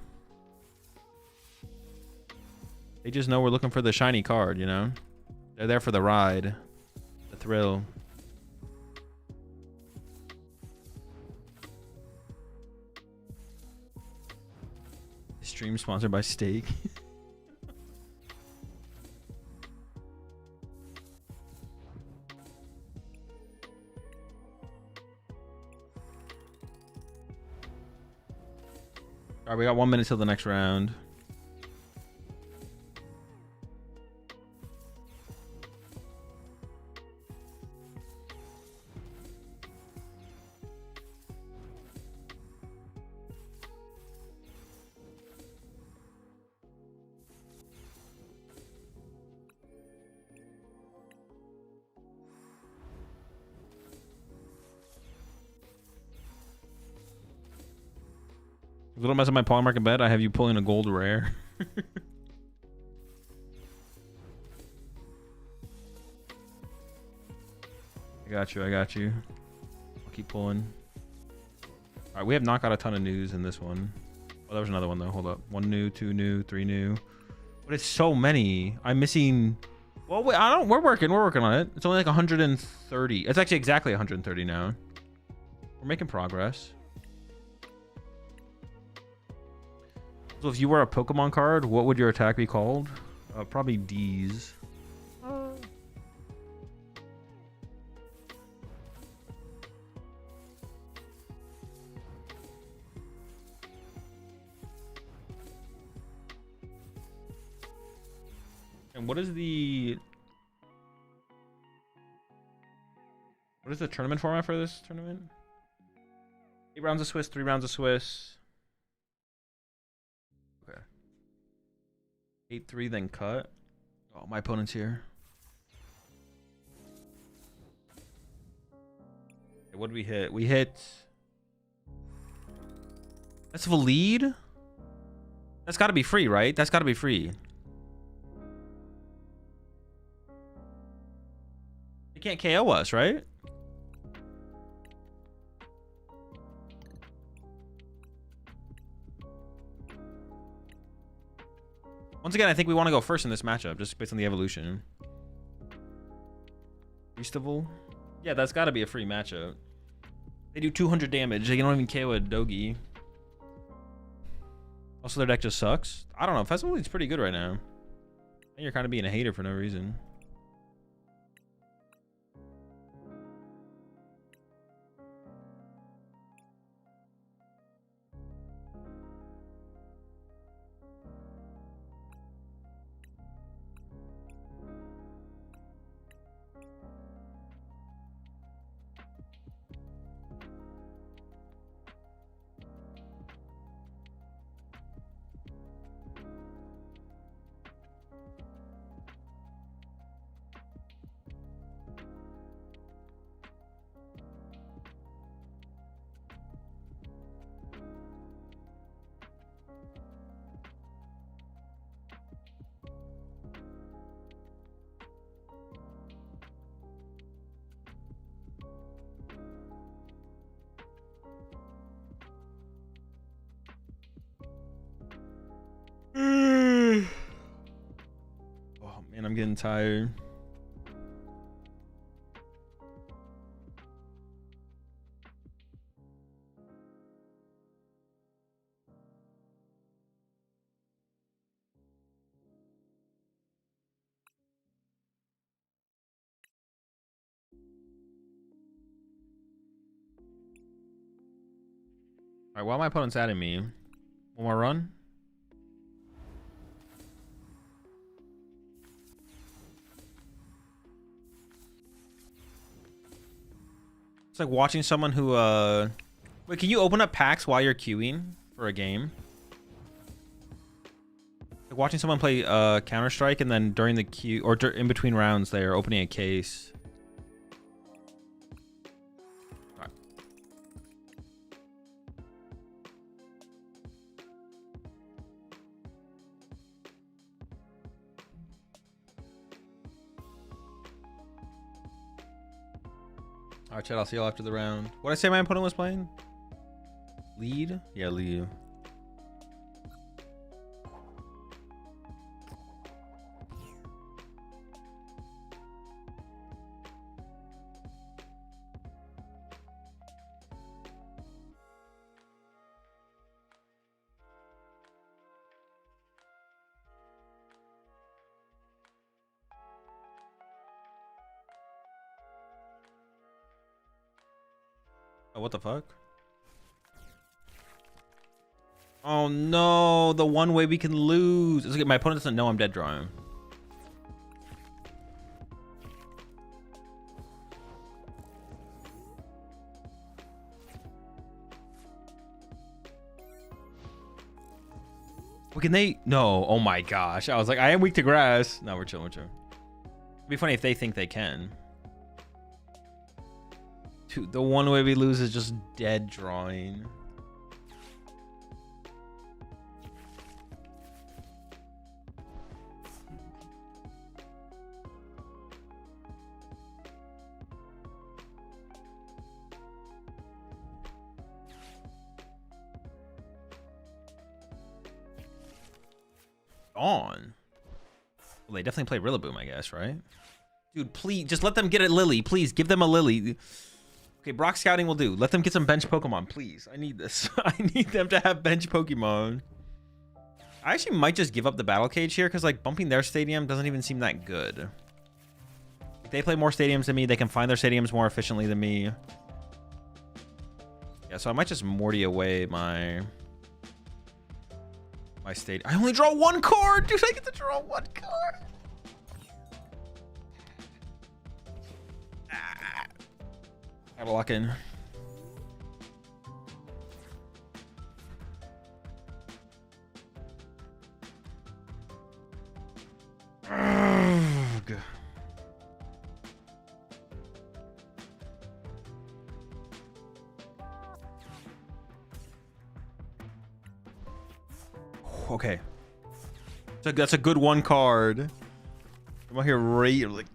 They just know we're looking for the shiny card, you know? They're there for the ride, the thrill. Stream sponsored by Steak. All right, we got 1 minute till the next round. Little mess up my pawn market bet. I have you pulling a gold rare. I got you. I'll keep pulling. All right, we have not got a ton of news in this one. Oh, there was another one though. Hold up. 1 new, 2 new, 3 new. But it's so many. I'm missing. Well, wait, I don't. We're working on it. It's only like 130. It's actually exactly 130 now. We're making progress. So if you were a Pokemon card, what would your attack be called? Probably D's. And what is the tournament format for this tournament? 8 rounds of Swiss, 3 rounds of Swiss. 8-3, then cut. Oh, my opponent's here. Okay, what did we hit? We hit. That's a lead. That's got to be free, right? That's got to be free. They can't KO us, right? Once again, I think we want to go first in this matchup, just based on the evolution. Feastival? Yeah, that's got to be a free matchup. They do 200 damage. They don't even KO a Dogi. Also, their deck just sucks. I don't know. Festival is pretty good right now. I think you're kind of being a hater for no reason. getting tired. All right, while my opponent's adding me, one more run. It's like watching someone who wait, can you open up packs while you're queuing for a game? Like watching someone play Counter-Strike and then during the queue or in between rounds they're opening a case. Alright, chat, I'll see y'all after the round. What did I say my opponent was playing? Lead? Yeah, lead. Oh, what the fuck? Oh no, the one way we can lose. It's okay, my opponent doesn't know I'm dead drawing. What can they? No, oh my gosh. I was like, I am weak to grass. No, we're chilling, we're chilling. It'd be funny if they think they can. Dude, the one way we lose is just dead drawing. On. Well, they definitely play Rillaboom, I guess, right? Dude, please, just let them get a Lily. Please, give them a Lily. Okay, Brock Scouting will do. Let them get some bench Pokemon, please. I need this. I need them to have bench Pokemon. I actually might just give up the Battle Cage here, because, like, bumping their stadium doesn't even seem that good. If they play more stadiums than me, they can find their stadiums more efficiently than me. Yeah, so I might just Morty away my stadium. I only draw one card! Dude, I get to draw one card! Gotta lock in. Ugh. Okay. So that's a good one card. I'm out here like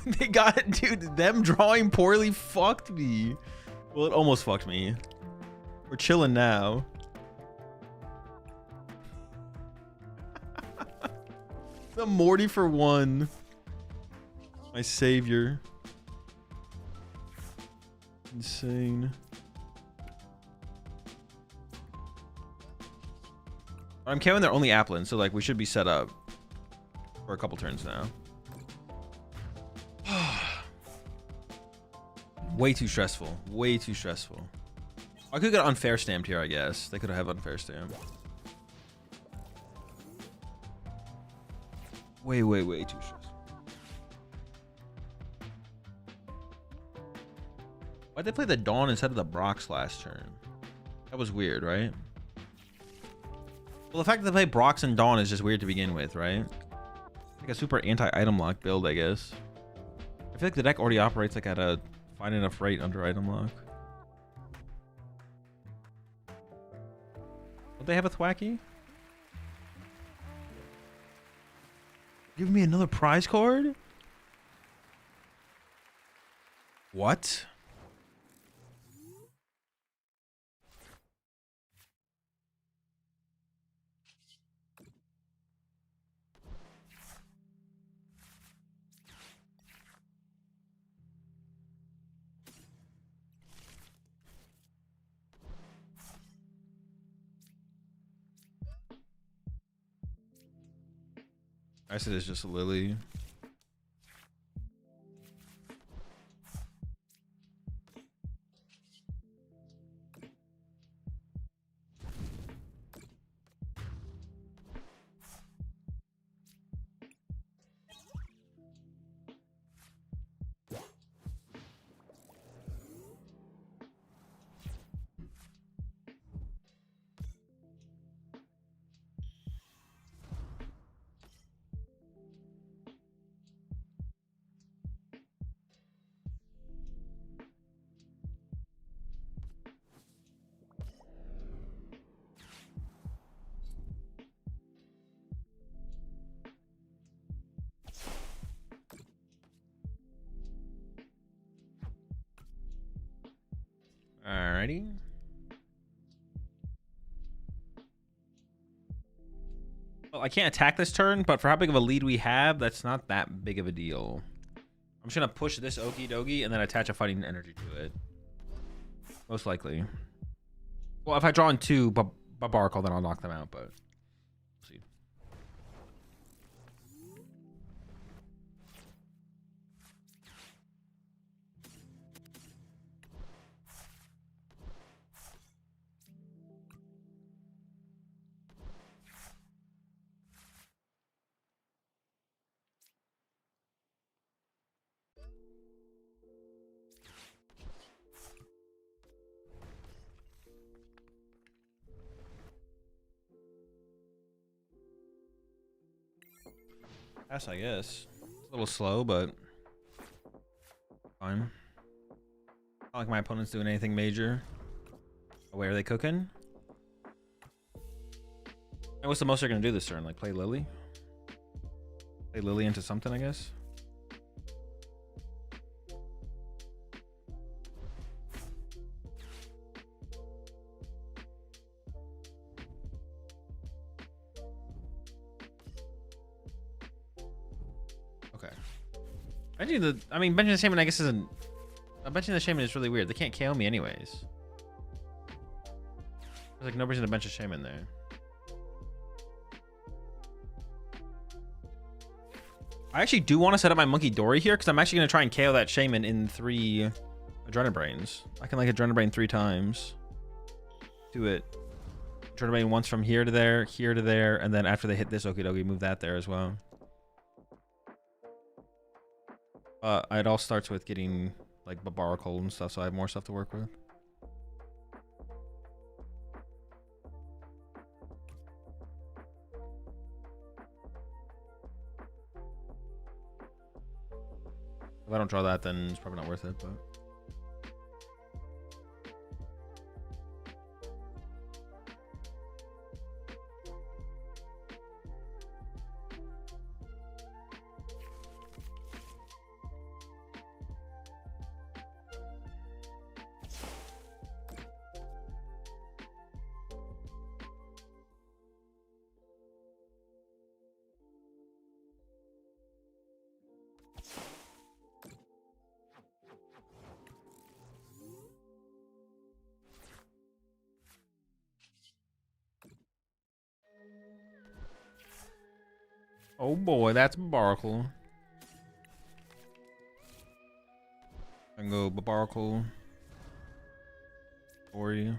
they got it, dude. Them drawing poorly fucked me. Well, it almost fucked me. We're chilling now. The Morty for one. My savior. Insane. I'm carrying their only Applin, so like we should be set up for a couple turns now. Way too stressful. Way too stressful. I could get unfair stamped here, I guess. They could have unfair stamped. Way too stressful. Why'd they play the Dawn instead of the Brock's last turn? That was weird, right? Well, the fact that they play Brock's and Dawn is just weird to begin with, right? Like a super anti-item lock build, I guess. I feel like the deck already operates like at a fine enough rate under item lock. Would they have a Thwacky? Give me another prize card? What? I said it's just a Lily. Alrighty. Well, I can't attack this turn, but for how big of a lead we have, that's not that big of a deal. I'm just gonna push this Okidogi and then attach a fighting energy to it. Most likely. Well, if I draw in two Barbaracle, then I'll knock them out, but we'll see. Pass, I guess. It's a little slow, but fine. Not like my opponent's doing anything major. Oh, wait, are they cooking? And what's the most they're gonna do this turn? Like play Lily? Play Lily into something, I guess. I mean, benching the Shaman, I guess, isn't... benching the Shaman is really weird. They can't KO me anyways. There's like no reason to bench a Shaman there. I actually do want to set up my Monkey Dory here, because I'm actually going to try and KO that Shaman in 3 Adrenaline Brains. I can like Adrenaline Brain 3 times. Do it. Adrenaline Brain once from here to there, and then after they hit this Okidogi, move that there as well. It all starts with getting like Barbaracle and stuff, so I have more stuff to work with. If I don't draw that, then it's probably not worth it, but... Oh boy, that's Barbaracle. I can go Barbaracle. For you.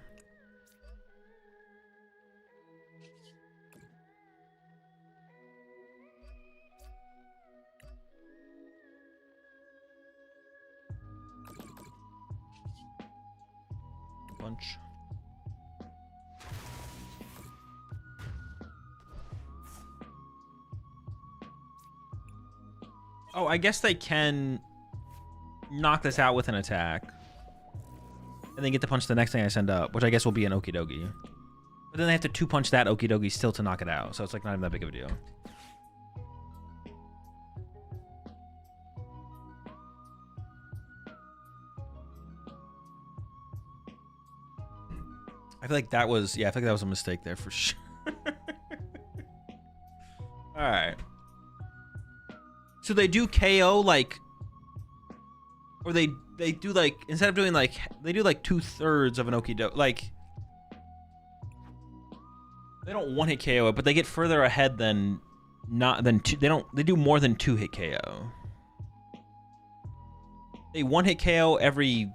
Bunch. Oh, I guess they can knock this out with an attack. And then get to punch the next thing I send up, which I guess will be an Okidogi. But then they have to 2-punch that Okidogi still to knock it out. So it's like not even that big of a deal. I feel like that was, yeah, I feel like that was a mistake there for sure. Alright. So they do KO like, or they do like, instead of doing like, they do like 2/3 of an Okidogi, like, they don't one-hit KO it, but they get further ahead than not than two. They do more than 2-hit KO. They 1-hit KO every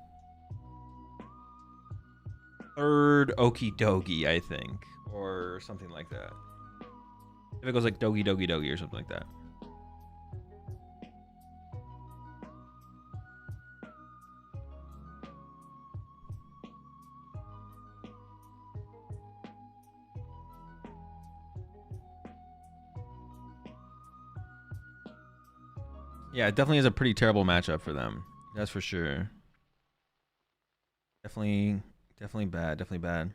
third Okidogi, I think, or something like that. If it goes like Dogi Dogi Dogi or something like that. Yeah, it definitely is a pretty terrible matchup for them. That's for sure. Definitely bad. Definitely bad.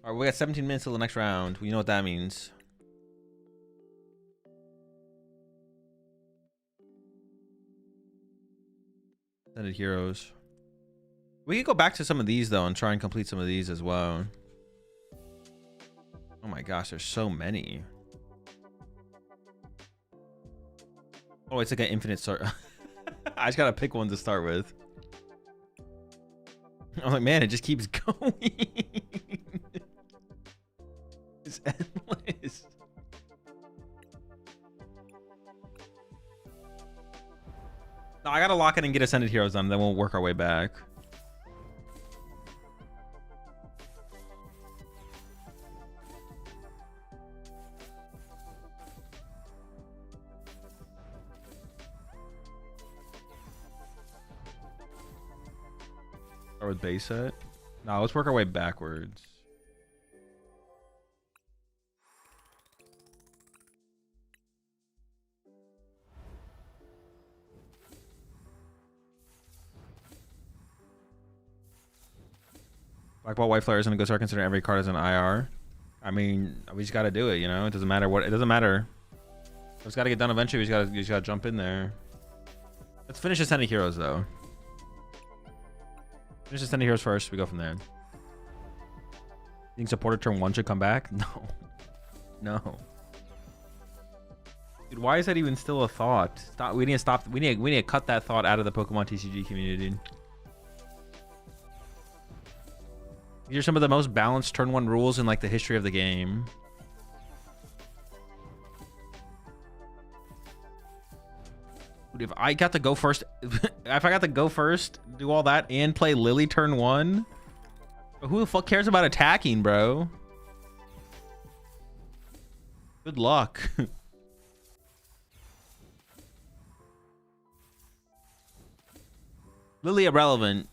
All right, we got 17 minutes till the next round. We know what that means. Sended heroes. We could go back to some of these though and try and complete some of these as well. Oh my gosh, there's so many. Oh, it's like an infinite start. I just gotta pick one to start with. I was like, man, it just keeps going. It's endless. No, I gotta lock it and get Ascended Heroes done, then we'll work our way back. Start with base set. No, let's work our way backwards. Black Ball White Flare isn't a good start considering every card is an IR. I mean, we just gotta do it, you know? It doesn't matter what, it doesn't matter. It's gotta get done eventually. We just gotta jump in there. Let's finish Ascended Heroes though. Finish Ascended Heroes first, we go from there. Think supporter turn 1 should come back? No. No. Dude, why is that even still a thought? Stop, we need to cut that thought out of the Pokemon TCG community, dude. These are some of the most balanced turn 1 rules in like the history of the game. Dude, if I got to go first, do all that and play Lily turn 1, who the fuck cares about attacking, bro? Good luck. Lily irrelevant.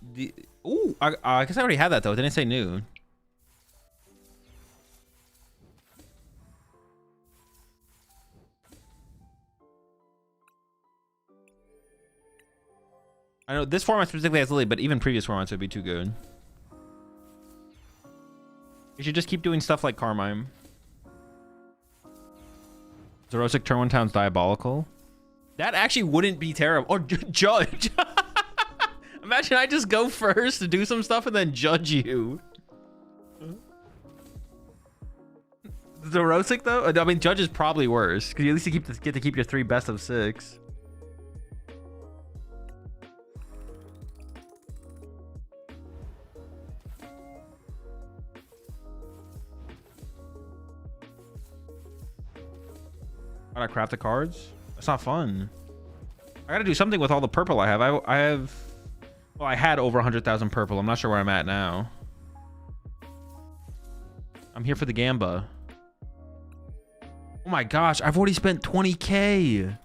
Ooh, I guess I already had that though. It didn't say new. I know this format specifically has Lily, but even previous formats would be too good. You should just keep doing stuff like Carmine. Zerosic turn 1 sounds diabolical. That actually wouldn't be terrible. Or judge. Imagine I just go first to do some stuff and then judge you. Zerosic though? I mean, judge is probably worse because at least you get to keep your 3 best of 6. Gotta craft the cards? That's not fun. I gotta do something with all the purple I have. I have... Well, I had over 100,000 purple. I'm not sure where I'm at now. I'm here for the Gamba. Oh my gosh, I've already spent 20K.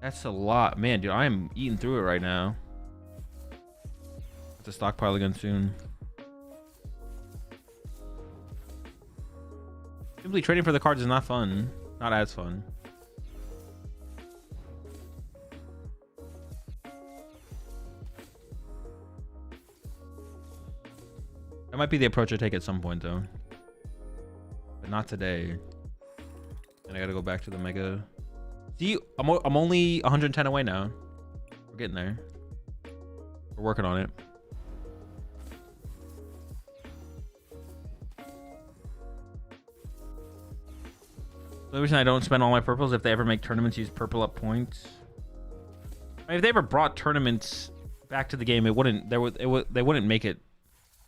That's a lot. Man, dude, I am eating through it right now. Have to stockpile again soon. Simply trading for the cards is not fun. Not as fun. That might be the approach I take at some point though. But not today. And I gotta go back to the mega. See, I'm only 110 away now. We're getting there. We're working on it. The reason I don't spend all my purples, if they ever make tournaments, use purple up points. I mean, if they ever brought tournaments back to the game, it wouldn't. They wouldn't make it.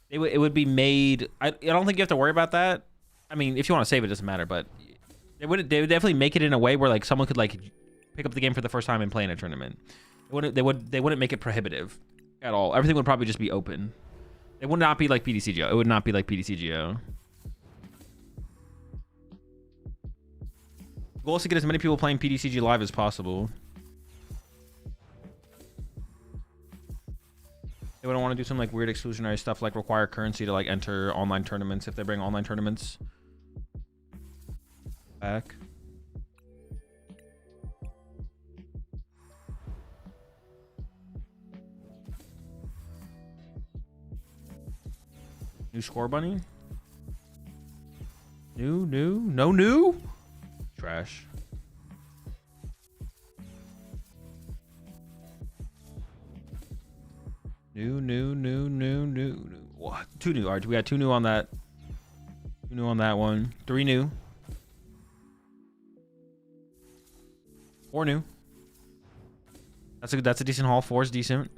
It would be made. I don't think you have to worry about that. I mean, if you want to save it, doesn't matter. But they would definitely make it in a way where like someone could like pick up the game for the first time and play in a tournament. They wouldn't make it prohibitive at all. Everything would probably just be open. It would not be like PTCGO. It would not be like PTCGO. The goal is to get as many people playing PTCG live as possible. They wouldn't want to do some like weird exclusionary stuff like require currency to like enter online tournaments if they bring online tournaments back. New score bunny? No new? Trash. New. What? 2 new. All right, we got 2 new on that. 2 new on that one. 3 new. 4 new. That's a decent haul. 4 is decent.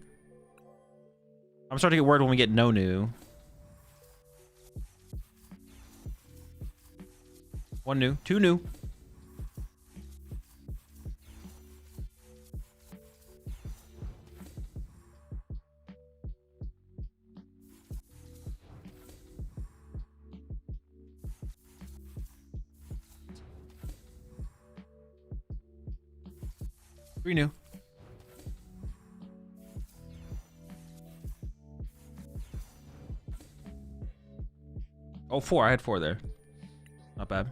I'm starting to get worried when we get no new. 1 new. 2 new. Three new. Oh, 4. I had 4 there. Not bad.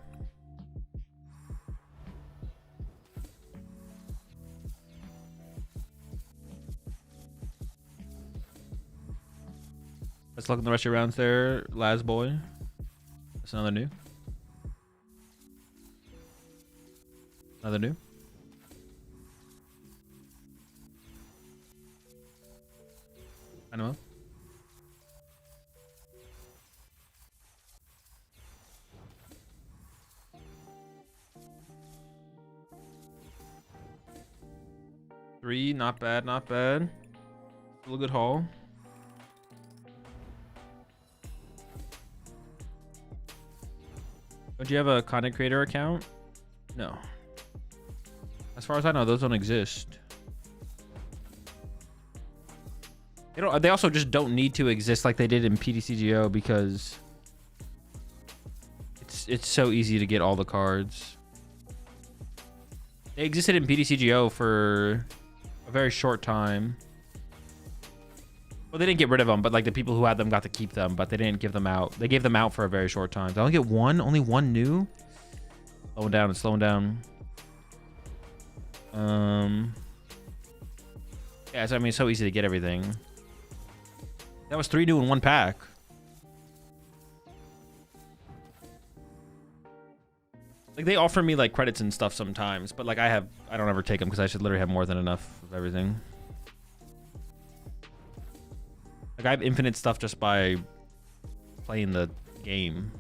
Let's look at the rest of your rounds there, Laz boy. That's another new. Another new. I know. Three, not bad, not bad. Still a good haul. Don't you have a content creator account? No. As far as I know, those don't exist. They also just don't need to exist like they did in PTCGO because it's so easy to get all the cards. They existed in PTCGO for a very short time. Well, they didn't get rid of them, but like the people who had them got to keep them, but they didn't give them out. They gave them out for a very short time. Did I only get one? Only 1 new? Slowing down, it's slowing down. Yeah, so I mean, it's so easy to get everything. That was 3 new in 1 pack. Like they offer me like credits and stuff sometimes, but like I don't ever take them because I should literally have more than enough of everything. Like I have infinite stuff just by playing the game.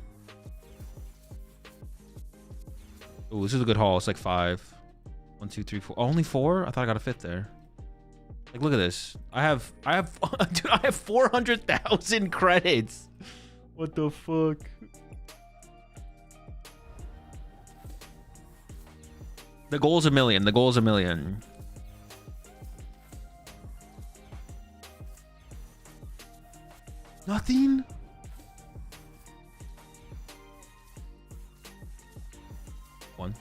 Oh, this is a good haul. It's like 5. 1, 2, 3, 4. Oh, only 4? I thought I got a 5th there. Like, look at this. I have, dude, I have 400,000 credits. What the fuck? The goal's a million. The goal's a million. Nothing? One.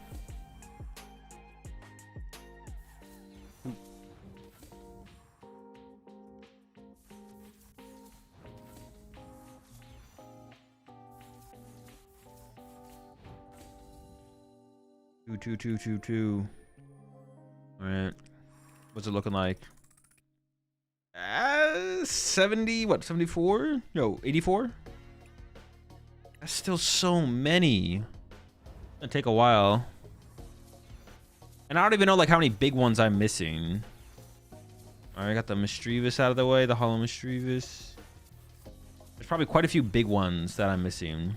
Two. All right. What's it looking like? 70, what, 74? No, 84? That's still so many. It's gonna take a while. And I don't even know like how many big ones I'm missing. All right, I got the Mischievous out of the way, the Hollow Mischievous. There's probably quite a few big ones that I'm missing.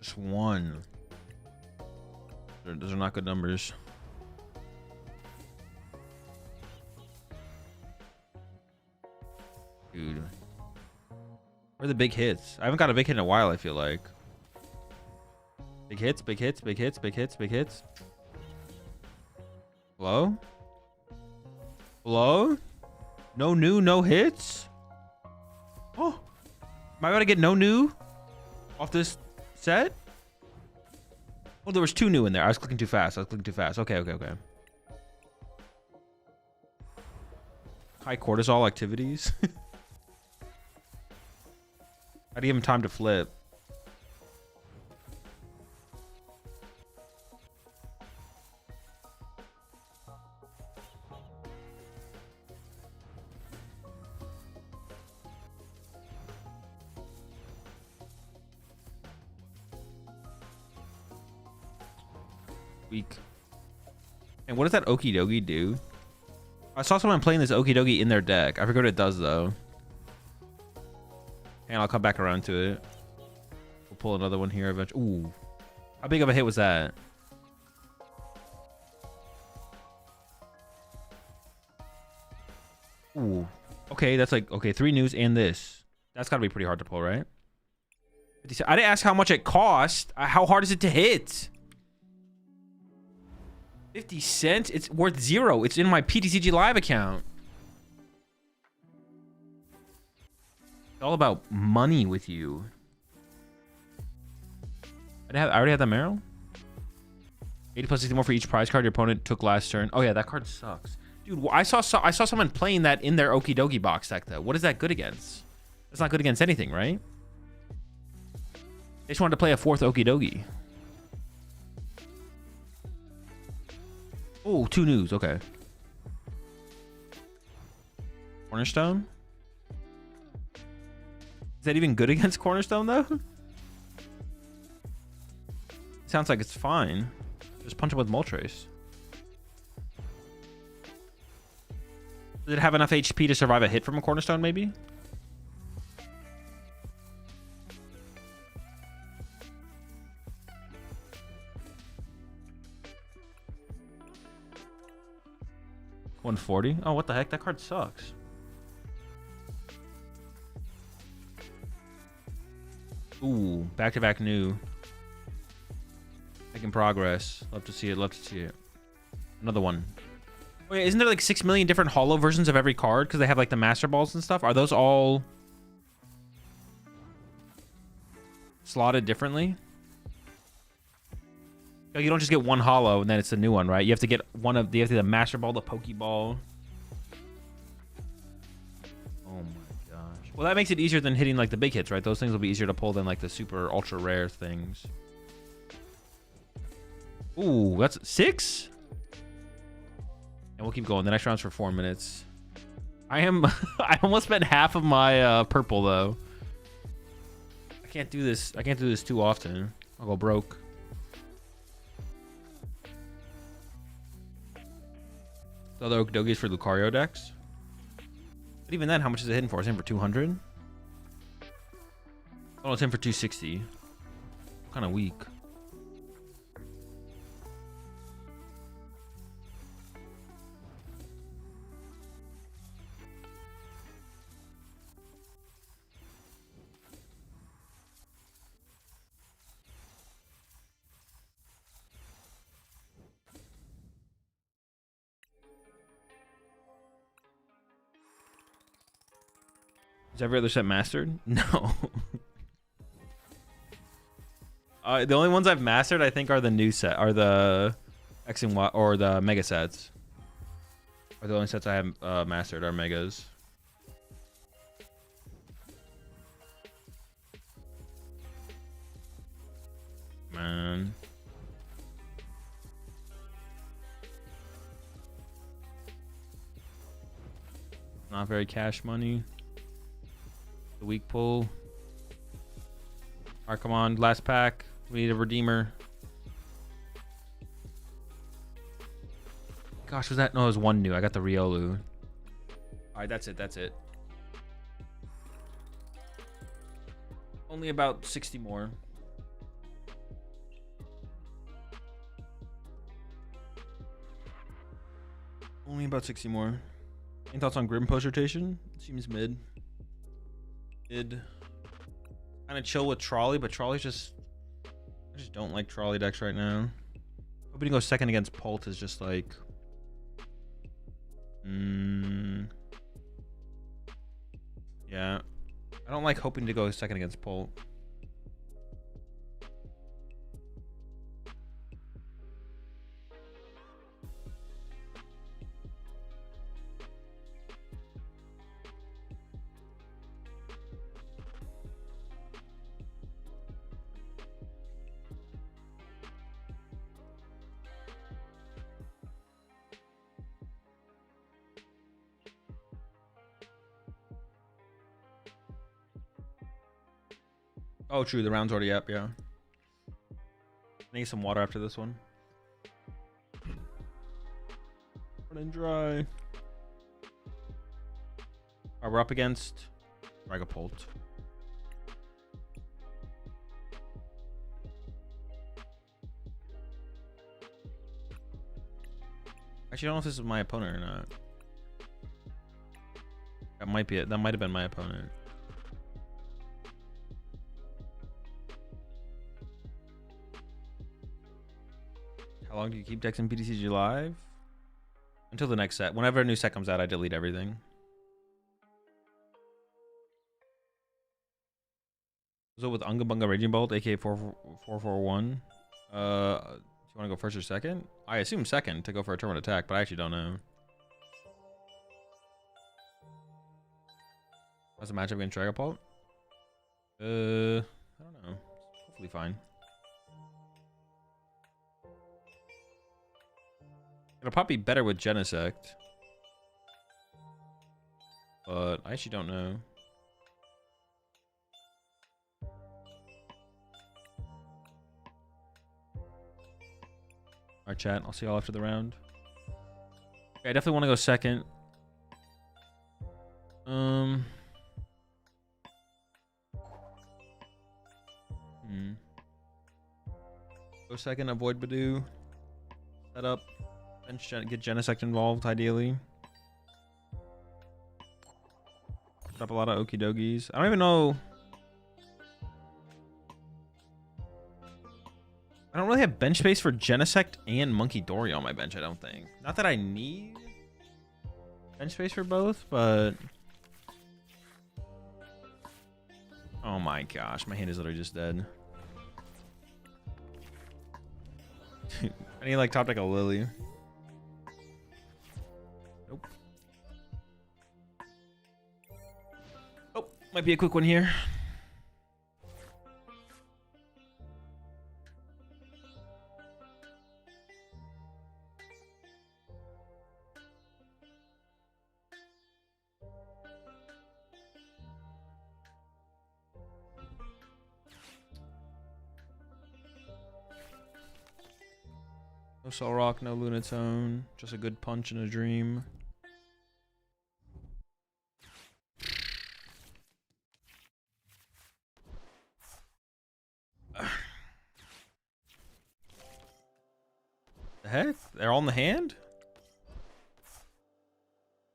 Just one. Those are not good numbers. Dude. Where are the big hits? I haven't got a big hit in a while, I feel like. Big hits, big hits, big hits, big hits, big hits. Hello? Hello? No new, no hits? Oh. Am I about to get no new off this set? Oh, there was 2 new in there. I was clicking too fast. Okay, okay, okay. High cortisol activities. How do you give him time to flip? Weak. And what does that Okidogi do? I saw someone playing this Okidogi in their deck. I forget what it does though. And I'll come back around to it. We'll pull another one here eventually. Ooh. How big of a hit was that? Ooh. Okay, that's like, okay, 3 news and this. That's gotta be pretty hard to pull, right? I didn't ask how much it cost. How hard is it to hit? 50 cents? It's worth 0. It's in my PTCG live account. It's all about money with you. I already had that Meryl. 80 plus 60 more for each prize card your opponent took last turn. Oh yeah, that card sucks. Dude, I saw someone playing that in their Okidogi box deck though. What is that good against? That's not good against anything, right? They just wanted to play a 4th Okidogi. Oh, 2 news. Okay. Cornerstone? Is that even good against Cornerstone, though? Sounds like it's fine. Just punch him with Moltres. Does it have enough HP to survive a hit from a Cornerstone, maybe? $140? Oh, what the heck? That card sucks. Ooh, back-to-back new. Making progress. Love to see it. Love to see it. Another one. Oh yeah, isn't there like 6 million different holo versions of every card because they have like the Master Balls and stuff? Are those all slotted differently? You don't just get one holo and then it's a new one, right? You have to get one of the Master Ball, the Pokeball. Oh my gosh. Well, that makes it easier than hitting like the big hits, right? Those things will be easier to pull than like the super ultra rare things. Ooh, that's 6? And we'll keep going. The next round's for 4 minutes. I almost spent half of my purple though. I can't do this. I can't do this too often. I'll go broke. The other Okidogis for Lucario decks. But even then, how much is it hitting for? It's in for 200? Oh, it's in for 260. Kind of weak. Is every other set mastered? No. The only ones I've mastered, I think, are the new set, are the X and Y, or the Mega sets. Are the only sets I have mastered are Megas. Man. Not very cash money. The weak pull. Alright, come on. Last pack. We need a redeemer. Gosh, was that? No, it was 1 new. I got the Riolu. Alright, that's it. That's it. Only about 60 more. Only about 60 more. Any thoughts on Grim Post rotation? Seems mid. Kind of chill with Trolley, but Trolley's just... I just don't like Trolley decks right now. Hoping to go second against Pult is just like... Yeah. I don't like hoping to go second against Pult. Oh, true. The round's already up, yeah. I need some water after this one. Running dry. Alright, we're up against Dragapult. Actually, I don't know if this is my opponent or not. That might be it. That might have been my opponent. How long do you keep decks in PTCG live? Until the next set. Whenever a new set comes out, I delete everything. So with Unga Bunga Raging Bolt, aka 441. Do you want to go first or second? I assume second to go for a turn attack, but I actually don't know. How's the matchup against Dragapult? I don't know. Hopefully fine. It'll probably be better with Genesect. But I actually don't know. Alright, chat. I'll see y'all after the round. Okay, I definitely want to go second. Go second, avoid Badoo. Set up. Get Genesect involved, ideally. Drop a lot of Okidogis. I don't even know. I don't really have bench space for Genesect and Monkey Dory on my bench, I don't think. Not that I need bench space for both, but... Oh my gosh, my hand is literally just dead. I need like top deck a Lily. Nope. Oh, might be a quick one here. No Solrock, no Lunatone, just a good punch and a dream. The heck? They're all in the hand?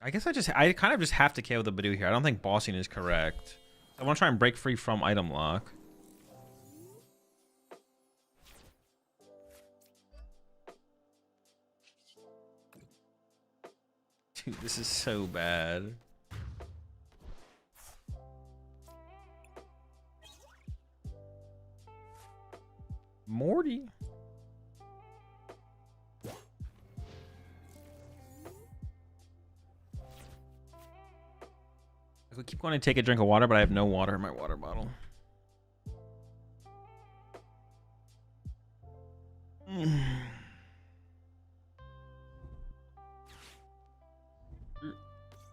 I guess I kind of just have to KO the Badoo here. I don't think bossing is correct. I want to try and break free from item lock. Dude, this is so bad. Morty. I keep going to take a drink of water, but I have no water in my water bottle.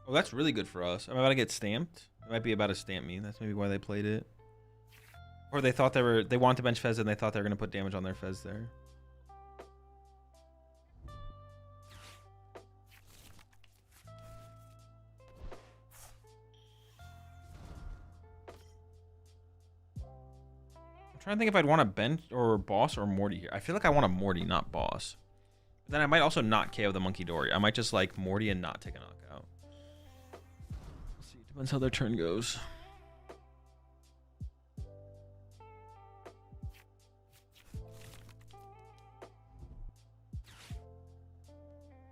Oh, that's really good for us. I'm about to get stamped. It might be about to stamp me. That's maybe why they played it. Or they thought they wanted to bench Fez and they thought they were going to put damage on their Fez there. I'm trying to think if I'd want a bench or boss or Morty here. I feel like I want a Morty, not boss. Then I might also not KO the Monkey Dory. I might just like Morty and not take a knockout. We'll see. Depends how their turn goes.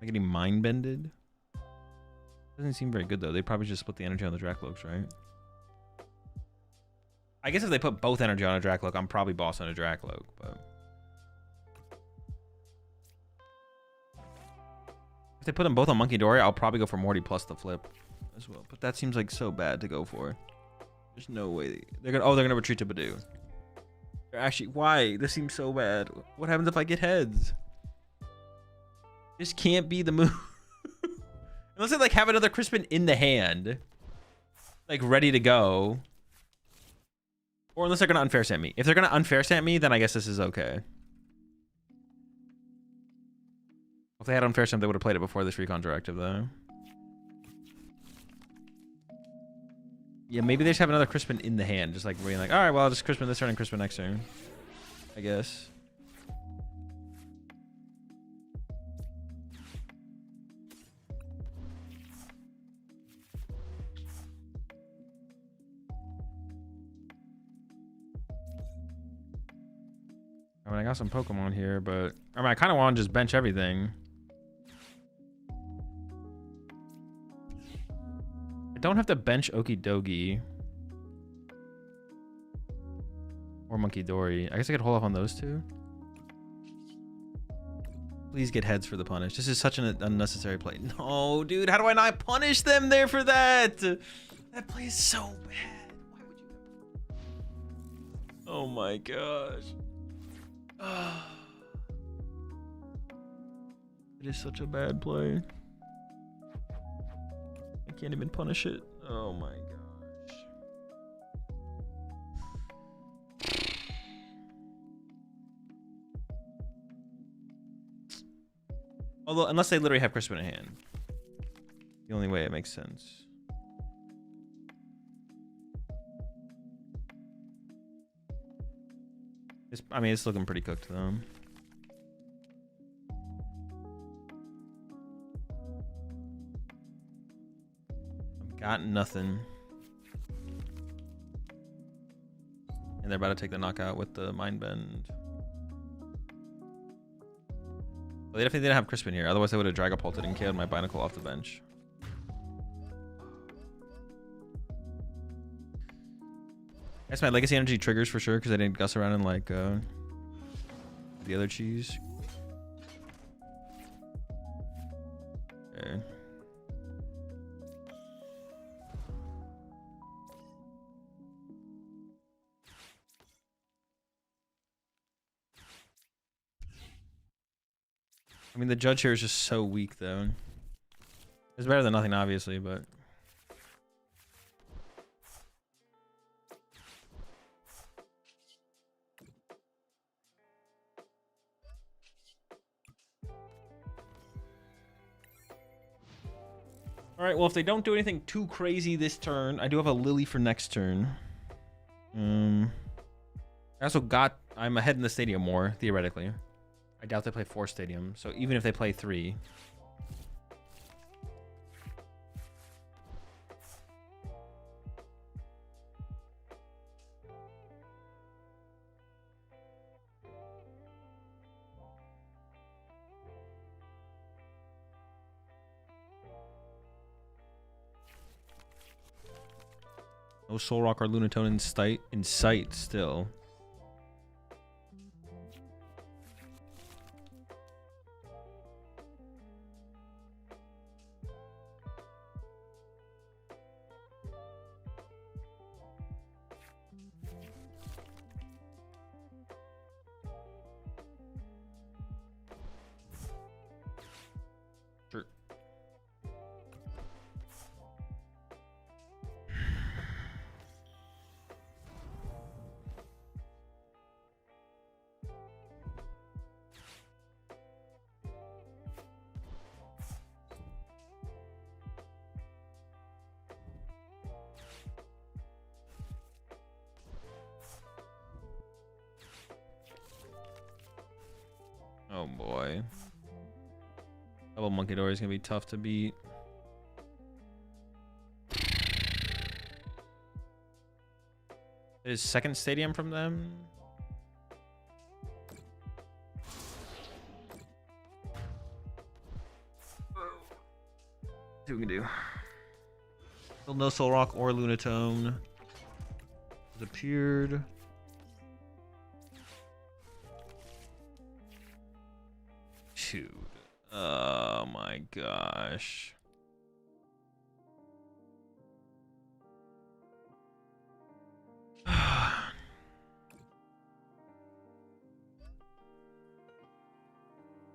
Am I getting mind bended? Doesn't seem very good though. They probably just split the energy on the Dracloaks, right? I guess if they put both energy on a Dracloak, I'm probably boss on a Dracloak, but if they put them both on Monkey Dory, I'll probably go for Morty plus the flip as well. But that seems like so bad to go for. There's no way they're gonna retreat to Badoo. They're actually, why? This seems so bad. What happens if I get heads? This can't be the move. Unless they like have another Crispin in the hand, like ready to go. Or unless they're gonna unfair stamp me. If they're gonna unfair stamp me, then I guess this is okay. If they had unfair stamp, they would have played it before this recon directive though. Yeah, maybe they just have another Crispin in the hand, just like being like, all right, well, I'll just Crispin this turn and Crispin next turn, I guess. I mean, I got some Pokemon here, but I mean, I kind of want to just bench everything. I don't have to bench Okidogi or Monkey Dory. I guess I could hold off on those two. Please get heads for the punish. This is such an unnecessary play. No, dude, how do I not punish them there for that? That play is so bad. Why would you? Oh my gosh. It is such a bad play. I can't even punish it. Oh my gosh. Although, unless they literally have Crispin in hand. The only way it makes sense. I mean, it's looking pretty cooked though. I've got nothing. And they're about to take the knockout with the Mind Bend. Well, they definitely didn't have Crispin here. Otherwise, they would have Dragapulted and KO'd my Binacle off the bench. That's my Legacy Energy triggers for sure because I didn't guss around in like the other cheese. Okay. I mean, the judge here is just so weak though. It's better than nothing, obviously, but. All right, well, if they don't do anything too crazy this turn, I do have a Lily for next turn. I also I'm ahead in the stadium more, theoretically. I doubt they play 4 stadium, so even if they play 3. No Soul Rock or Lunatone in sight still. Sure. Oh boy. Double Monkey Dory is gonna be tough to beat. Is second stadium from them? See what we can do. Still no Soul Rock or Lunatone. Has appeared. Shoot. Oh my gosh.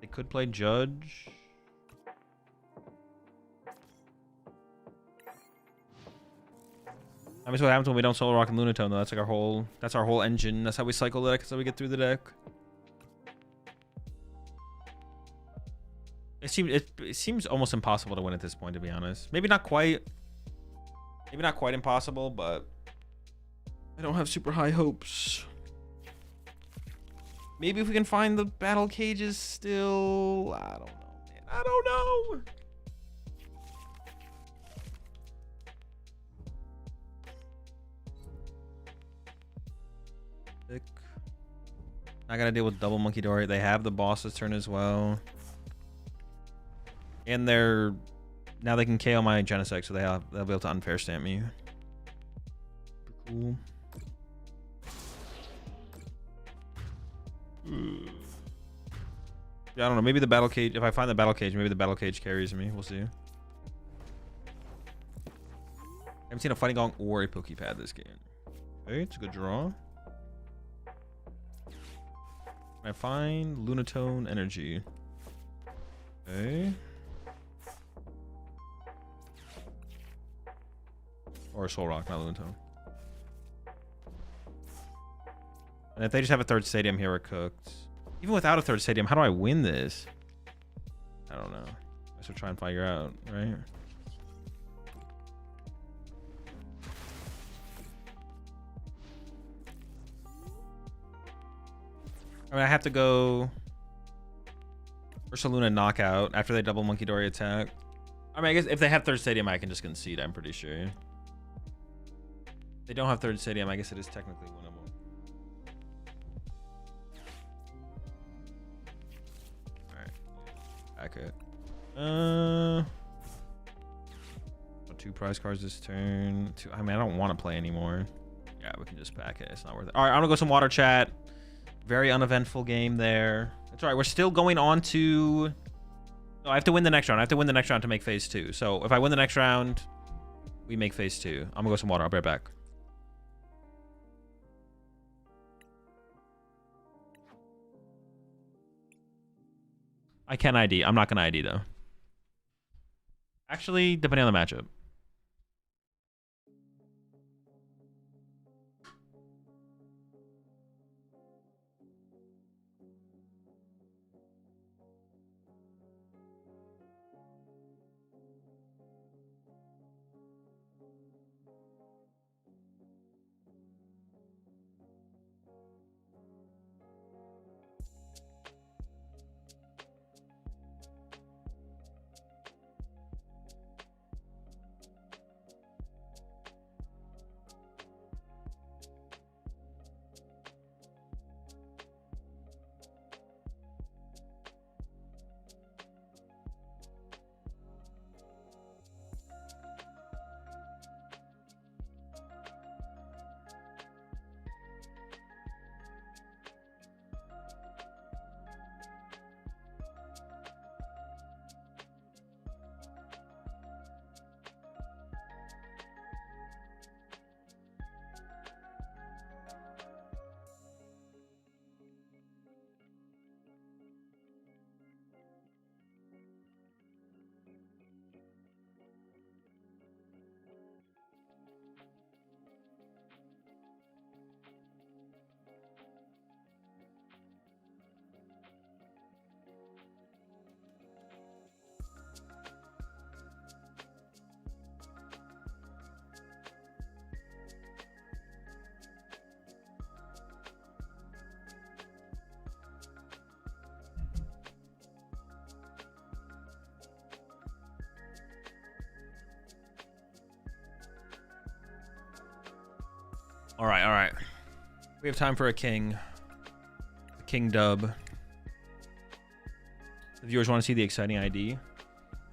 They could play Judge. I mean, what happens when we don't Soul Rock and Lunatone though. That's like our whole engine. That's how we cycle the deck. That's how we get through the deck. It seems almost impossible to win at this point, to be honest. Maybe not quite impossible, but I don't have super high hopes. Maybe if we can find the battle cages still. I don't know, man. I don't know. I gotta deal with double Monkey Dory. They have the boss's turn as well. And now they can KO my Genesect, so they'll be able to unfair stamp me. Cool. Yeah, I don't know. Maybe the battle cage. If I find the battle cage, maybe the battle cage carries me. We'll see. I haven't seen a Fighting Gong or a Pokepad this game. Okay, it's a good draw. Can I find Lunatone Energy? Okay. Or Soul Rock, not Lunatone. And if they just have a third stadium here, we're cooked. Even without a third stadium, how do I win this? I don't know. I should try and figure out, right? I mean, I have to go Ursaluna knockout after they double Monkey Dory attack. I mean, I guess if they have third stadium, I can just concede, I'm pretty sure. If they don't have third stadium, I guess it is technically winnable. Accurate. 2 prize cards this turn. I mean, I don't want to play anymore. Yeah, we can just pack it. It's not worth it. All right, I'm gonna go some water chat. Very uneventful game there. That's all right. We're still going on to. No, I have to win the next round. I have to win the next round to make phase 2. So if I win the next round, we make phase 2. I'm gonna go some water. I'll be right back. I can ID. I'm not going to ID, though. Actually, depending on the matchup. All right, all right. We have time for a king. A king dub. The viewers want to see the exciting ID.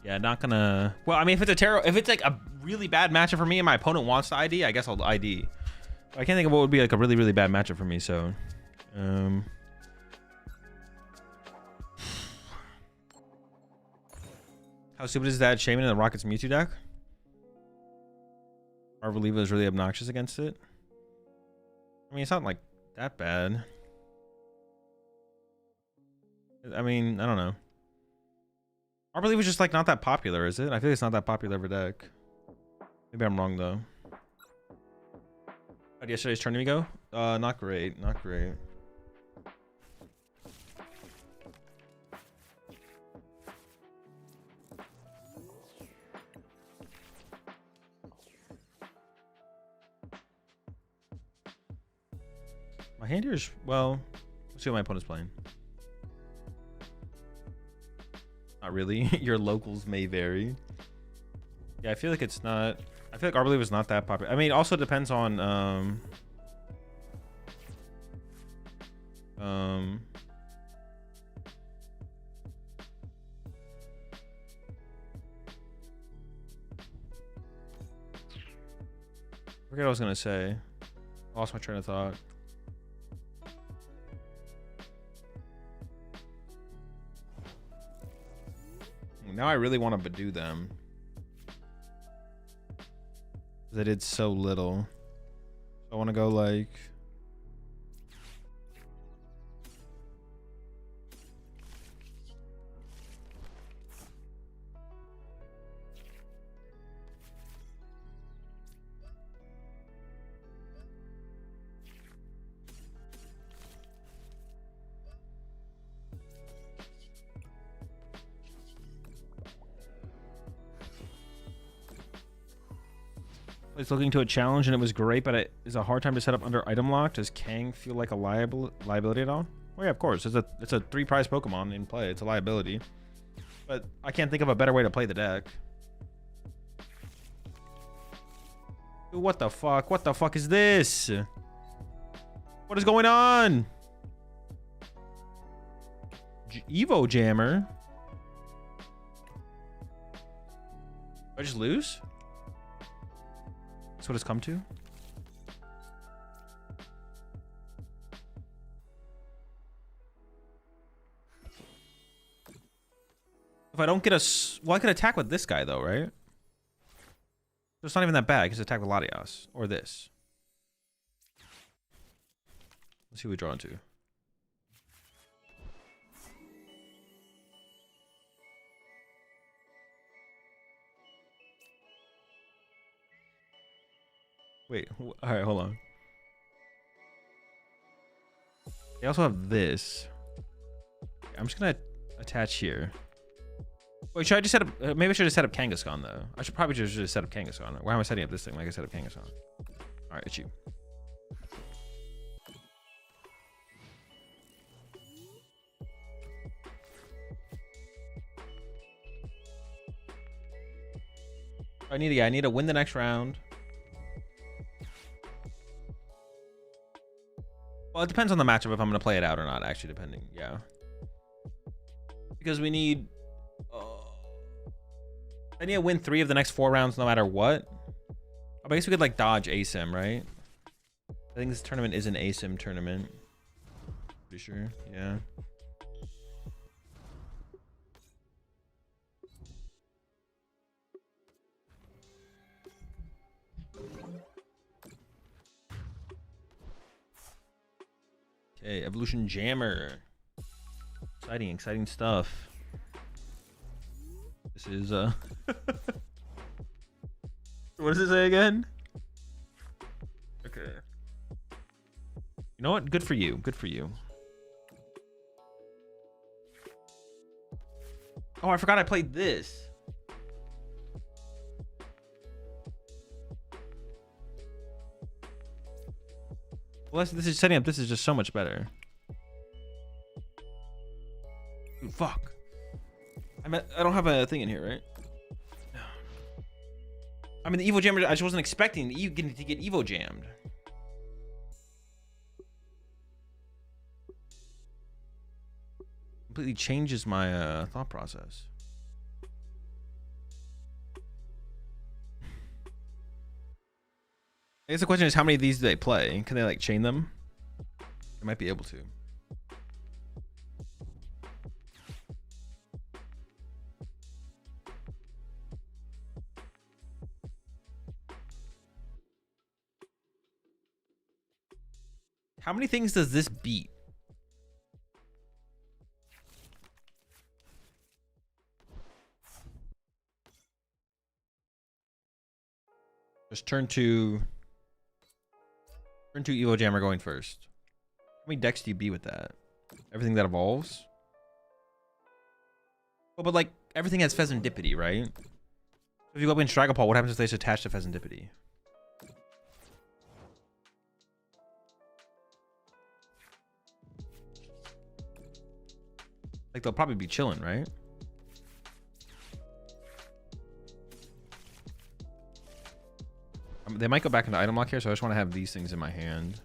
Yeah, not gonna. Well, I mean, if it's like a really bad matchup for me and my opponent wants the ID, I guess I'll ID. I can't think of what would be like a really, really bad matchup for me. So, how stupid is that Shaman in the Rockets Mewtwo deck? Arvaliva is really obnoxious against it. I mean, it's not like that bad. I mean, I don't know. Arvaliva is just like not that popular, is it? I feel like it's not that popular of a deck. Maybe I'm wrong though. How did yesterday's tournament go? Not great, not great. My hand here is, well, let's see what my opponent's playing. Not really. Your locals may vary. Yeah, I feel like it's not. I feel like Arvaliva is not that popular. I mean, it also depends on I forget what I was gonna say. Lost my train of thought. Now I really want to Badoo them. They did so little. I want to go like... It's looking to a challenge and it was great, but it is a hard time to set up under item lock. Does Kang feel like a liability at all? Oh yeah, of course. It's a 3 prize Pokemon in play. It's a liability. But I can't think of a better way to play the deck. Dude, what the fuck? What the fuck is this? What is going on? Evo Jammer? Did I just lose? That's what it's come to. If I don't get a... Well, I could attack with this guy, though, right? So it's not even that bad. I can just attack with Latias. Or this. Let's see what we draw into. Wait, all right, hold on. They also have this. I'm just gonna attach here. Wait, should I just set up? Maybe I should have set up Kangaskhan though. I should probably just set up Kangaskhan. Why am I setting up this thing like I set up Kangaskhan? All right, it's you. I need to win the next round. Well, it depends on the matchup if I'm going to play it out or not, actually, depending. Yeah. Because we need... I need to win 3 of the next 4 rounds no matter what. I guess we could, like, dodge ASIM, right? I think this tournament is an ASIM tournament. Pretty sure, yeah. Okay, Evolution Jammer. Exciting stuff. This is what does it say again? Okay. You know what? Good for you. Good for you. Oh, I forgot I played this. Well, this is setting up. This is just so much better. Dude, fuck. I don't have a thing in here, right? I mean, the Evo Jammer, I just wasn't expecting to get Evo jammed. Completely changes my thought process. I guess the question is, how many of these do they play? Can they like chain them? They might be able to. How many things does this beat? Just turn to Evo Jammer going first. How many decks do you beat with that? Everything that evolves? Well, but like everything has Pheasantipity, right? If you go up in Dragapult, what happens if they attach to Pheasantipity? Like they'll probably be chilling, right? They might go back into item lock here, so I just want to have these things in my hand.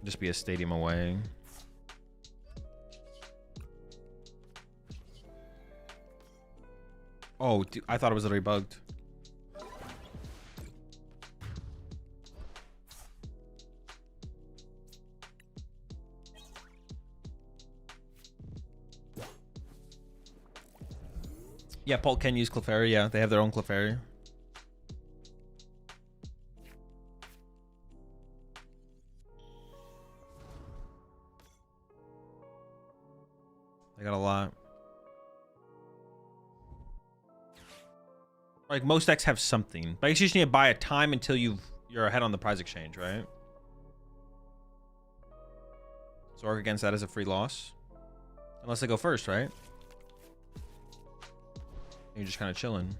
Just be a stadium away. Oh, dude, I thought it was literally bugged. Yeah, Pult can use Clefairy. Yeah, they have their own Clefairy. They got a lot. Like most decks have something, but you just need to buy a time until you're ahead on the prize exchange, right? Zork against that is a free loss, unless they go first, right? You're just kind of chilling.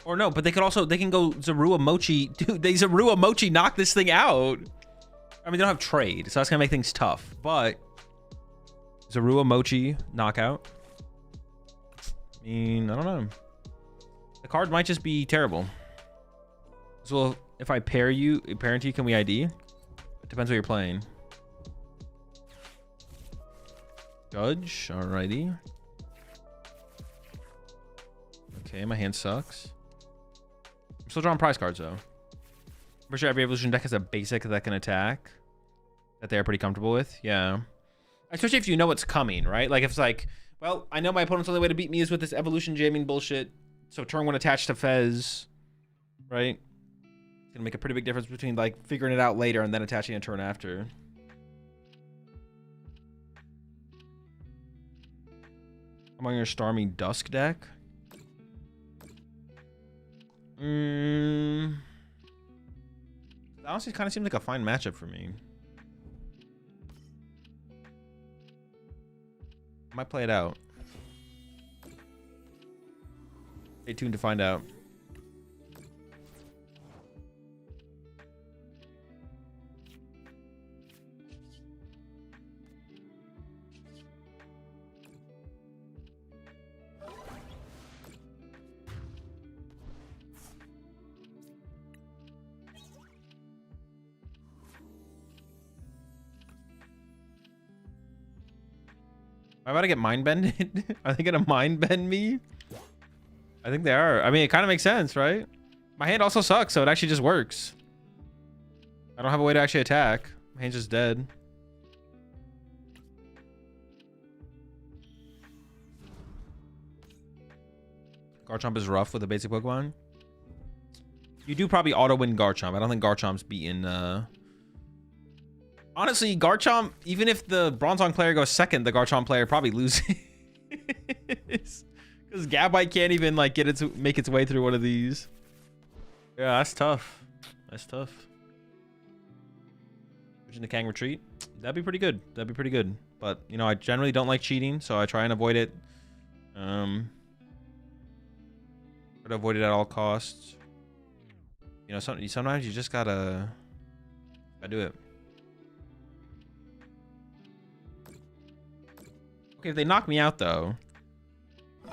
Or no, but they can go Zorua Mochi. Dude, they Zorua Mochi knock this thing out. I mean, they don't have trade, so that's gonna make things tough. But Zorua Mochi knockout. I mean, I don't know. The card might just be terrible. So if I pair you, can we ID? It depends what you're playing. Judge, alrighty. Okay, my hand sucks. I'm still drawing prize cards though. I'm pretty sure every evolution deck has a basic that can attack that they're pretty comfortable with. Yeah. Especially if you know what's coming, right? Like if it's like, well, I know my opponent's only way to beat me is with this evolution jamming bullshit. So turn one attached to Fez, right? It's gonna make a pretty big difference between like figuring it out later and then attaching a turn after. I'm on your Starmie Dusk deck. That honestly kind of seems like a fine matchup for me. I might play it out. Stay tuned to find out. Am I about to get mind bended? Are they gonna mind bend me? I think they are. I mean, it kind of makes sense, right? My hand also sucks, so it actually just works. I don't have a way to actually attack. My hand's just dead. Garchomp is rough with a basic Pokemon. You do probably auto-win Garchomp. I don't think Garchomp's beaten... Honestly, Garchomp, even if the Bronzong player goes second, the Garchomp player probably loses. Because Gabite can't even like make its way through one of these. Yeah, that's tough. That's tough. Pushing the Kang retreat. That'd be pretty good. That'd be pretty good. But you know, I generally don't like cheating, so I try and avoid it. Try to avoid it at all costs. You know, sometimes you just gotta do it. Okay, if they knock me out though.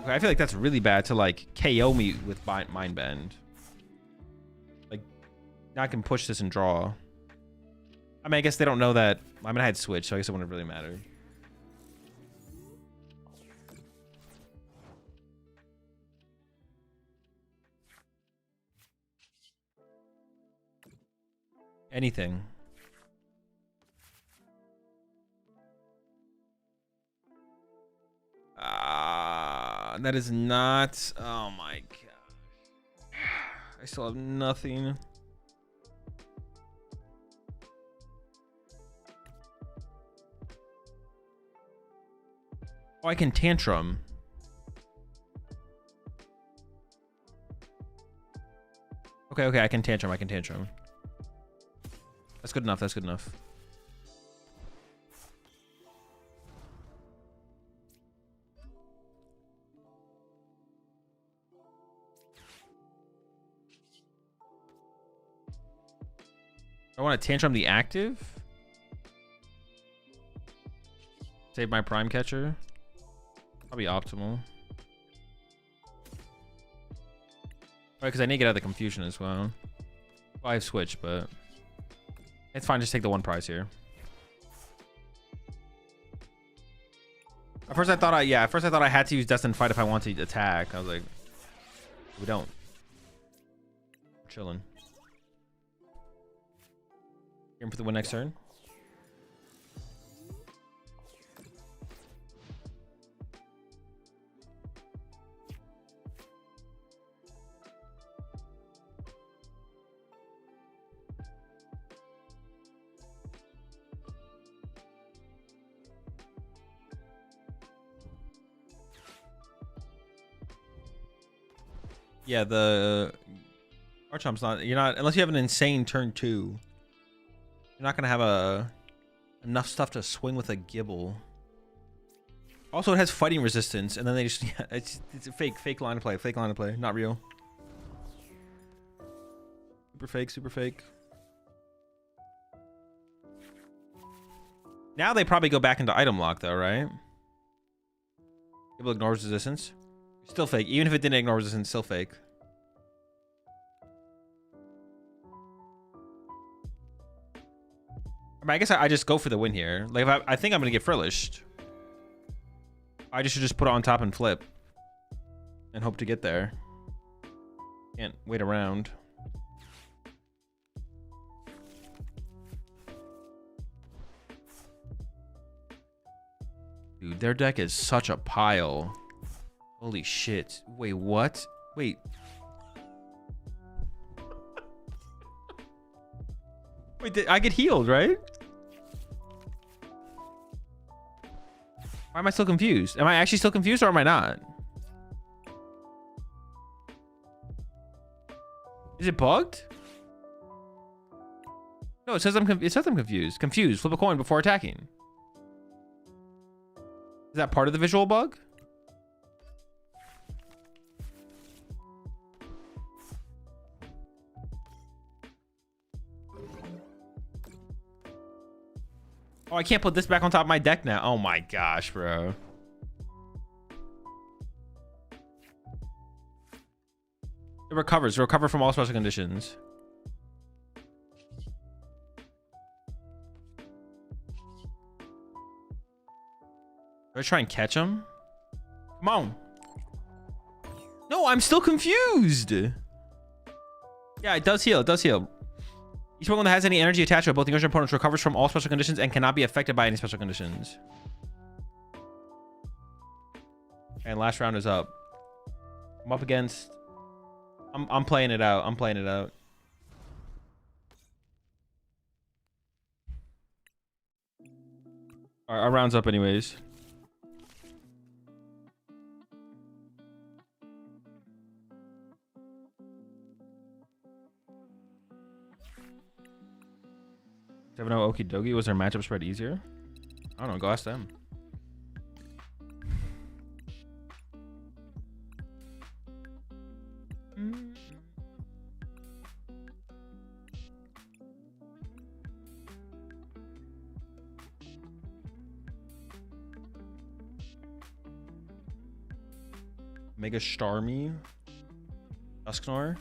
Okay, I feel like that's really bad to like KO me with Mind Bend. Like, now I can push this and draw. I mean, I guess they don't know that. I mean, I had Switch, so I guess it wouldn't really matter. Anything. That is not. Oh my god. I still have nothing. Oh, I can tantrum. Okay, I can tantrum. That's good enough. That's good enough. I want to tantrum the active. Save my prime catcher. Probably optimal. Right, because I need to get out of the confusion as well. Well, I have switched, but it's fine. Just take the one prize here. At first I thought I had to use Destined Fight if I want to attack. I was like, we don't. We're chilling. Aim for the win next turn. Yeah, the Archomp's not. You're not unless you have an insane turn 2. You're not gonna have enough stuff to swing with a Gibble. Also, it has fighting resistance, and then they just it's a fake line of play, not real. Super fake. Now they probably go back into item lock though, right? Gibble ignores resistance. Still fake. Even if it didn't ignore resistance, still fake. I mean, I guess I just go for the win here. Like, if I think I'm going to get frillished. I just should just put it on top and flip. And hope to get there. Can't wait around. Dude, their deck is such a pile. Holy shit. Wait, what? Wait. Wait, I get healed, right? Why am I still confused? Am I actually still confused or am I not? Is it bugged? No, it says I'm confused. Confused. Flip a coin before attacking. Is that part of the visual bug? Oh, I can't put this back on top of my deck now. Oh my gosh, bro. It recovers. Recover from all special conditions. Do I try and catch him? Come on. No, I'm still confused. Yeah, it does heal. It does heal. Each Pokemon that has any energy attached to it, both your opponents recovers from all special conditions and cannot be affected by any special conditions. And last round is up. I'm up against. I'm playing it out. I'm playing it out. Our round's up anyways. Do you ever know Okidogi? Was their matchup spread easier? I don't know. Go ask them. Mega Starmie. Dusknoir.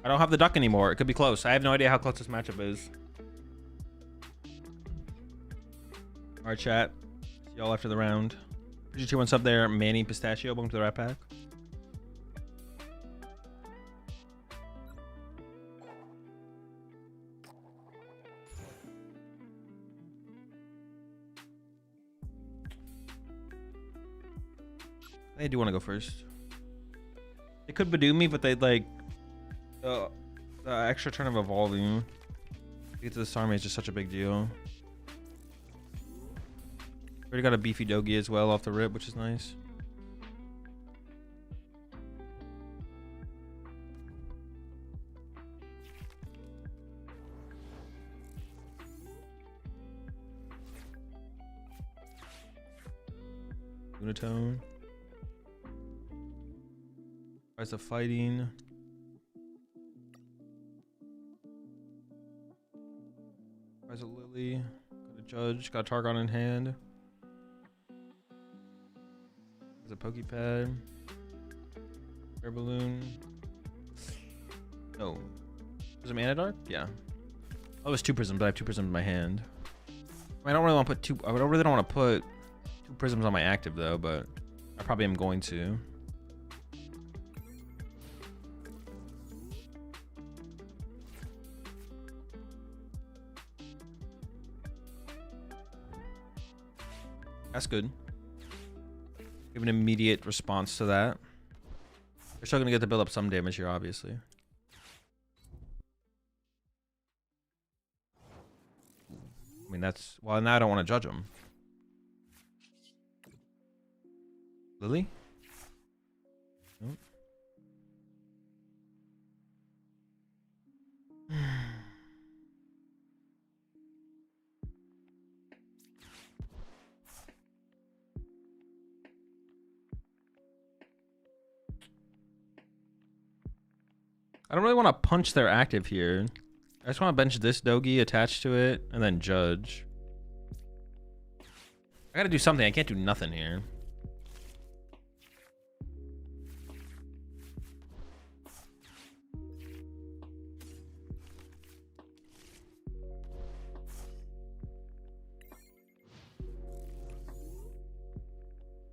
I don't have the duck anymore. It could be close. I have no idea how close this matchup is. All right, chat. See y'all after the round. Appreciate you. What's up there, Manny Pistachio? Welcome to the Rat Pack. They do want to go first. They could Badoo me, but they'd like the extra turn of evolving to get to this army is just such a big deal. Already got a beefy Dogi as well off the rip, which is nice. Lunatone. Price of fighting. Price of Lily. Got a Judge. Got a Targon in hand. There's a Pokepad. Air Balloon. No. Prism Anadark? Yeah. Oh, it's 2 prisms, but I have 2 prisms in my hand. I don't really want to put 2. I really don't want to put 2 prisms on my active though, but I probably am going to. That's good. Give an immediate response to that. They're still gonna get to build up some damage here, obviously. I mean, that's... Well, now I don't want to judge them. Lily? Nope. I don't really want to punch their active here. I just want to bench this Dogi attached to it and then judge. I gotta do something. I can't do nothing here.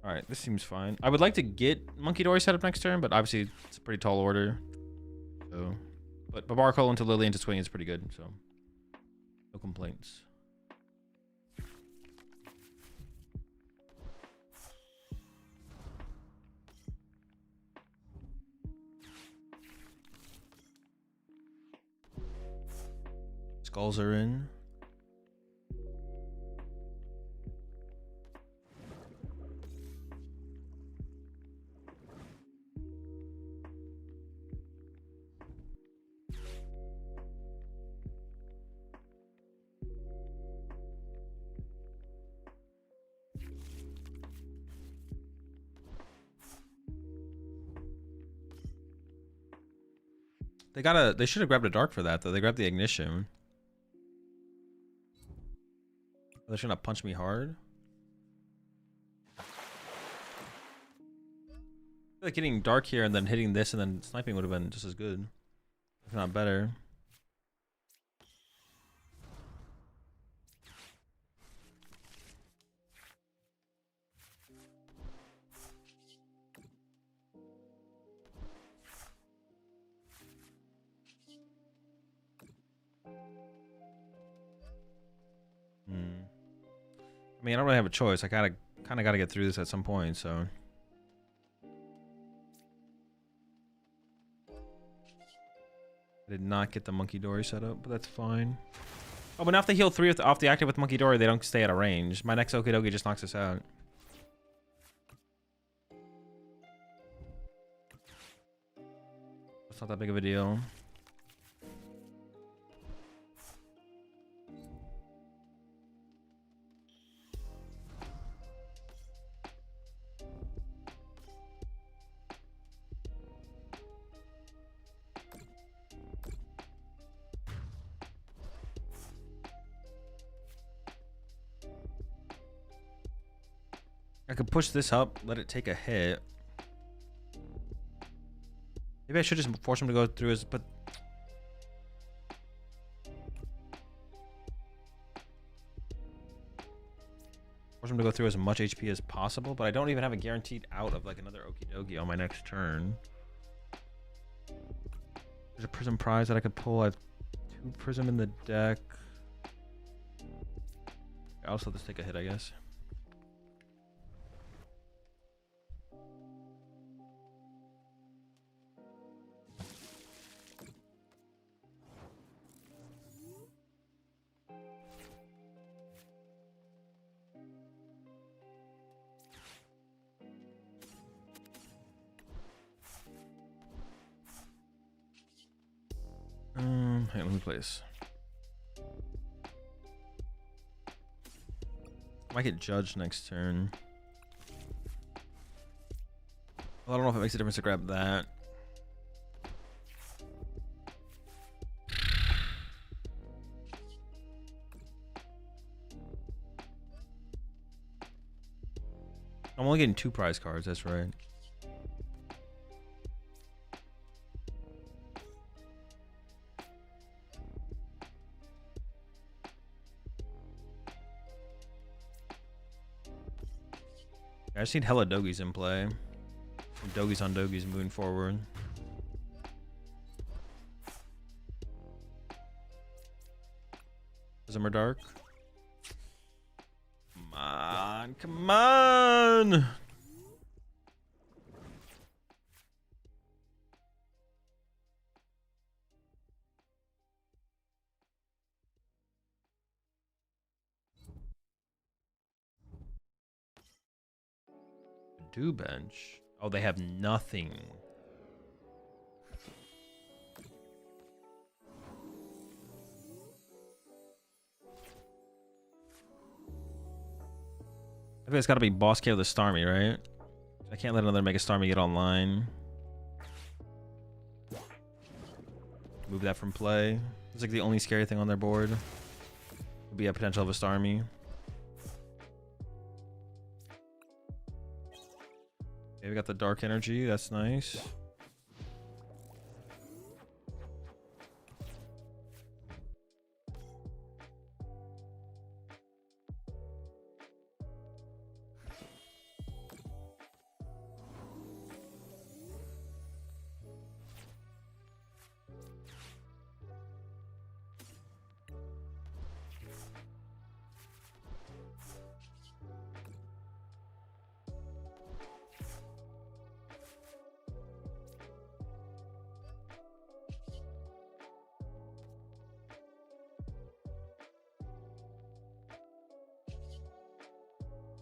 Alright, this seems fine. I would like to get Monkey Dory set up next turn, but obviously it's a pretty tall order. So, but Babarco into Lily into Swing is pretty good, so no complaints. Skulls are in. They should have grabbed a dark for that though. They grabbed the ignition. They're trying to punch me hard. I feel like getting dark here and then hitting this and then sniping would have been just as good, if not better. I mean, I don't really have a choice. I kind of gotta get through this at some point, so. I did not get the Monkey Dory set up, but that's fine. Oh, but now if they heal 3 off the active with Monkey Dory, they don't stay out of range. My next Okidogi just knocks us out. It's not that big of a deal. I could push this up, let it take a hit. Maybe I should just force him to go through his, but force him to go through as much HP as possible, but I don't even have a guaranteed out of like another Okidogi on my next turn. There's a Prism Prize that I could pull. I have 2 Prism in the deck. I'll just let this take a hit, I guess. me play this. Might get judged next turn. Well, I don't know if it makes a difference to grab that. I'm only getting 2 prize cards, that's right. I just need hella Doggies in play. Some Doggies on Doggies moving forward. Zimmer Dark. Come on, come on! Do bench. Oh, they have nothing. I think it's got to be Boss K with a Starmie, right? I can't let another Mega Starmie get online. Move that from play. It's like the only scary thing on their board. Would be a potential of a Starmie. Okay, we got the Dark Energy. That's nice.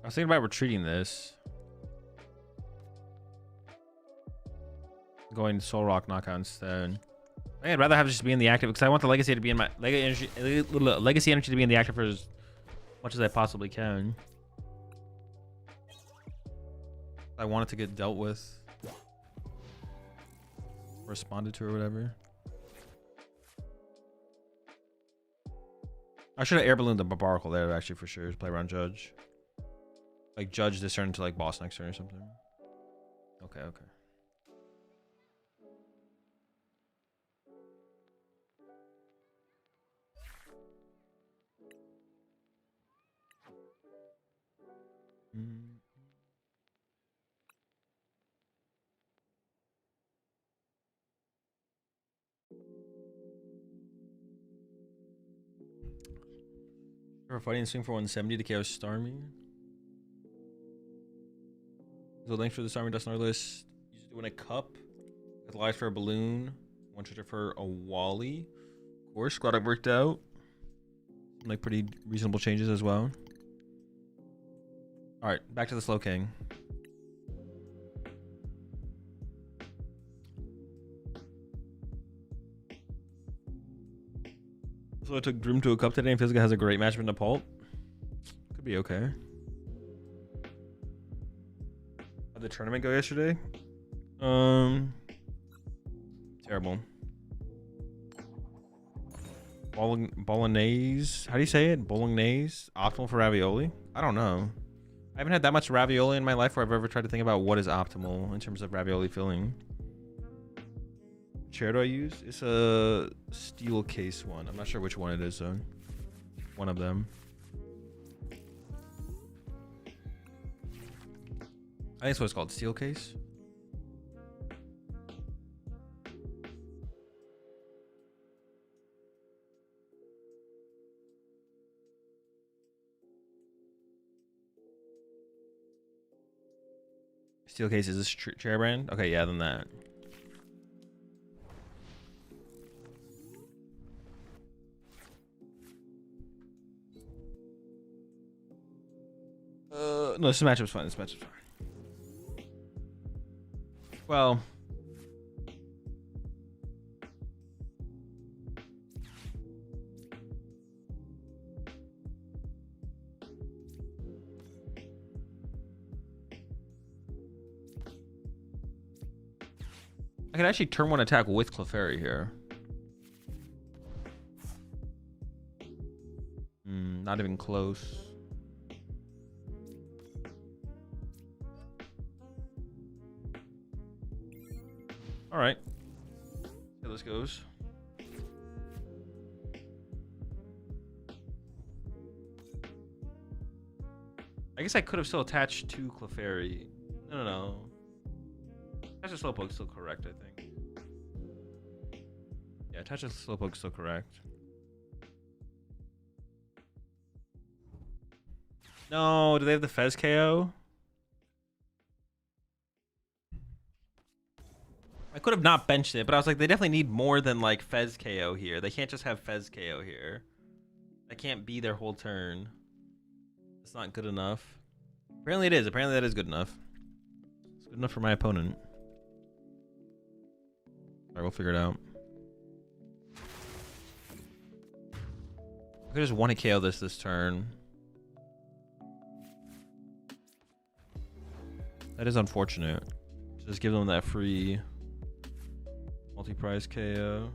I was thinking about retreating this. Going Soul Rock Knockout instead. I think I'd rather have just be in the active because I want the legacy to be in my legacy energy to be in the active for as much as I possibly can. I want it to get dealt with, responded to, or whatever. I should have air ballooned the Barbaracle there actually for sure. Play around Judge. Like Judge this turn to like Boss next turn or something. Okay, okay. We're fighting swing for 170 to KO Starmie. So thanks for the Starmie dust on our list. Use it to win a cup. With life for a balloon. 1 treasure for a Wally. Of course, glad it worked out. Like pretty reasonable changes as well. Alright, back to the Slow King. So I took Groom to a cup today and feels like it has a great matchup in Nepal. Could be okay. How'd the tournament go yesterday? Terrible. Bolognese. How do you say it? Bolognese? Optimal for ravioli? I don't know. I haven't had that much ravioli in my life where I've ever tried to think about what is optimal in terms of ravioli filling. Chair do I use? It's a steel case one. I'm not sure which one it is though. One of them. I think it's what it's called. Steel case. Steel case is this chair brand? Okay, yeah, then that. No, this matchup's fine. This matchup's fine. Well, I could actually turn 1 attack with Clefairy here. Not even close. All right. See how this goes. I guess I could have still attached to Clefairy. No. Attach to Slowpoke's still correct, I think. Yeah, attach to Slowpoke's still correct. No, do they have the Fez KO? I could have not benched it, but I was like, they definitely need more than like Fez KO here. They can't just have Fez KO here. That can't be their whole turn. It's not good enough. Apparently it is. Apparently that is good enough. It's good enough for my opponent. Alright, we'll figure it out. I could just want to KO this turn. That is unfortunate. Just give them that free multi-prize KO.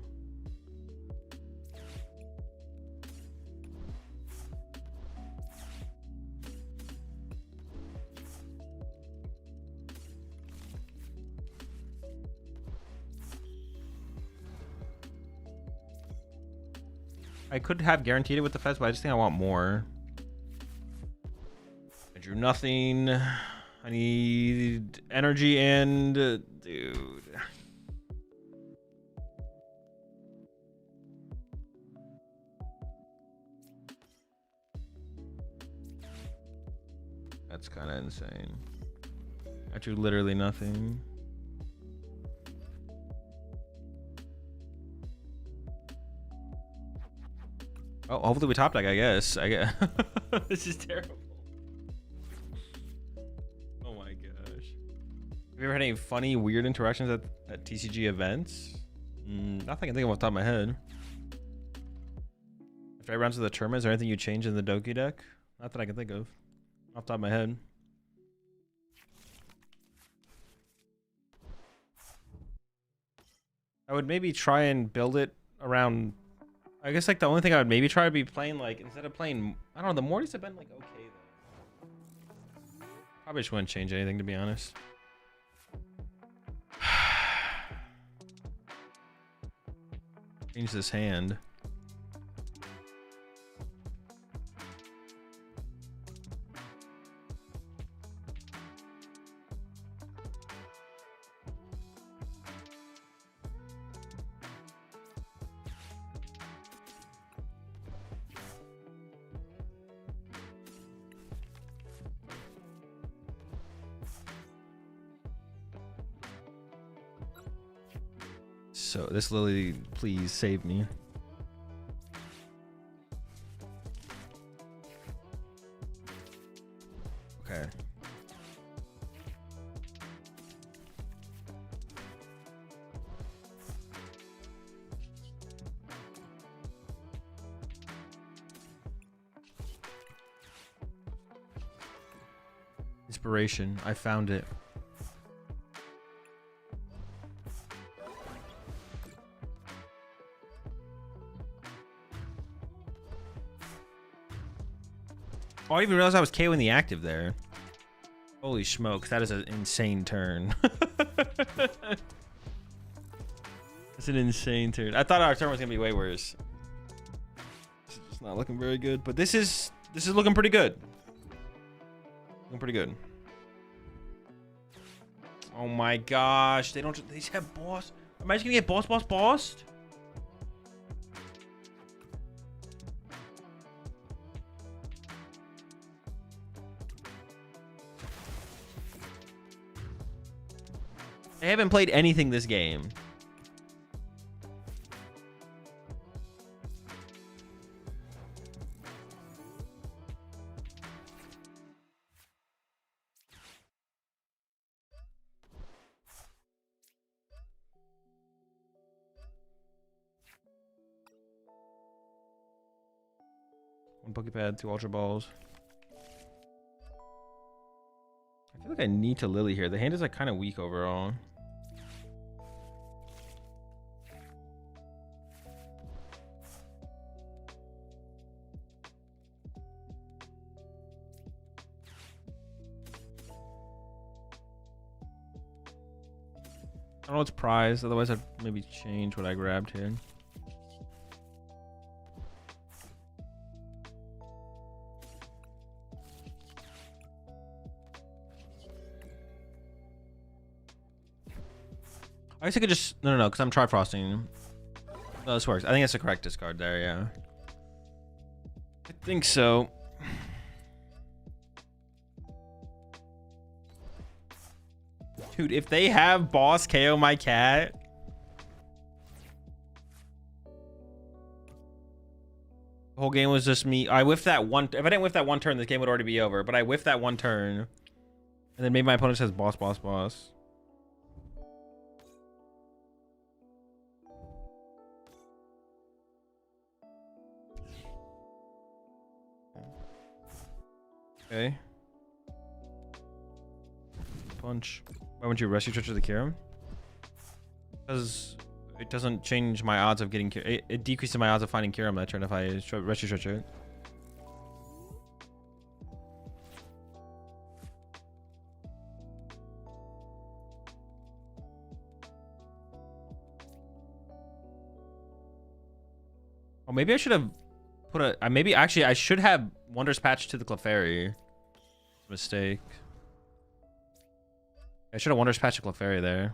I could have guaranteed it with the Fez, but I just think I want more. I drew nothing. I need energy and... dude. That's kind of insane. I drew literally nothing. Oh, hopefully we top deck, I guess. This is terrible. Oh my gosh. Have you ever had any funny, weird interactions at TCG events? Nothing I can think of off the top of my head. After I rounds of the tournament, is there anything you change in the Doki deck? Not that I can think of. Off the top of my head. I would maybe try and build it around... I guess like the only thing I would maybe try to be playing like instead of playing, I don't know, the Mortys have been like okay though. Probably just wouldn't change anything to be honest. Change this hand. So this Lily, please save me. Okay. Inspiration. I found it. Oh, I didn't even realize I was KOing the active there. Holy smokes, that is an insane turn. That's an insane turn. I thought our turn was gonna be way worse. It's just not looking very good, but this is looking pretty good. Looking pretty good. Oh my gosh, they just have boss. Am I just gonna get bossed? I haven't played anything this game. One Pokepad, 2 Ultra Balls. I feel like I need to Lily here. The hand is like kind of weak overall. I don't know what's prize. Otherwise, I'd maybe change what I grabbed here. I guess I could just no, because I'm Trifrosting. No, this works. I think that's the correct discard there. Yeah, I think so. Dude, if they have boss KO my cat. The whole game was just me. I whiffed that one. If I didn't whiff that one turn, this game would already be over. But I whiffed that one turn. And then maybe my opponent says boss, boss, boss. Okay. Punch. Why wouldn't you rescue treasure the Kirim? Because it doesn't change my odds of getting it decreases my odds of finding Kirim that turn if I rescue treasure it. Oh, maybe I should have put a maybe actually I should have Wondrous Patch to the Clefairy. Mistake. I should have Wondrous Patch to Clefairy there.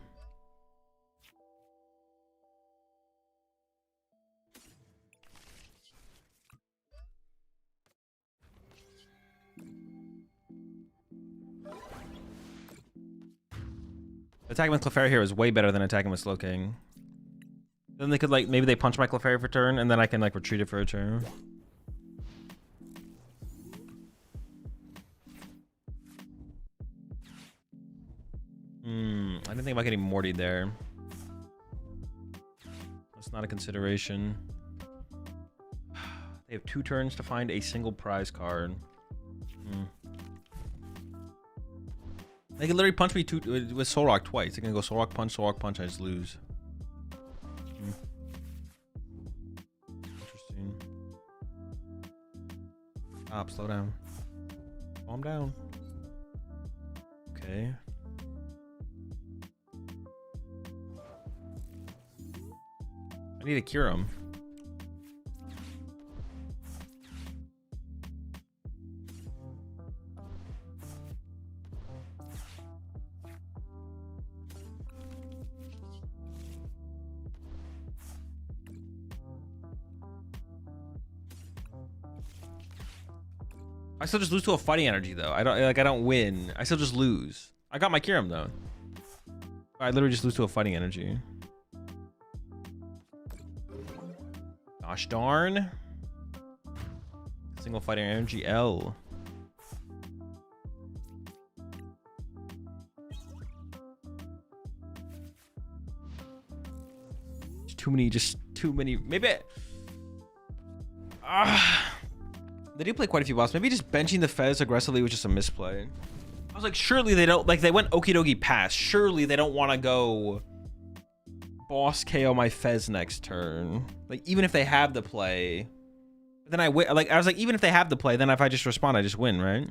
Attacking with Clefairy here is way better than attacking with Slowking. Then they could like maybe they punch my Clefairy for turn and then I can like retreat it for a turn. I didn't think about getting Morty there. That's not a consideration. They have 2 turns to find a single prize card. They can literally punch me with Soul Rock twice. They can go Soul Rock, I just lose. Interesting. Stop, slow down. Calm down. Okay. I need to cure him. I still just lose to a fighting energy though. I don't win. I still just lose. I got my Kirim though. I literally just lose to a fighting energy. Gosh darn. Single fighting energy L. Just too many. Maybe. They do play quite a few bosses. Maybe just benching the Fez aggressively was just a misplay. I was like, surely they don't, like, they went Okidogi pass. Surely they don't want to go boss KO my Fez next turn. Like, even if they have the play. But then I was like, even if they have the play, then if I just respond, I just win, right?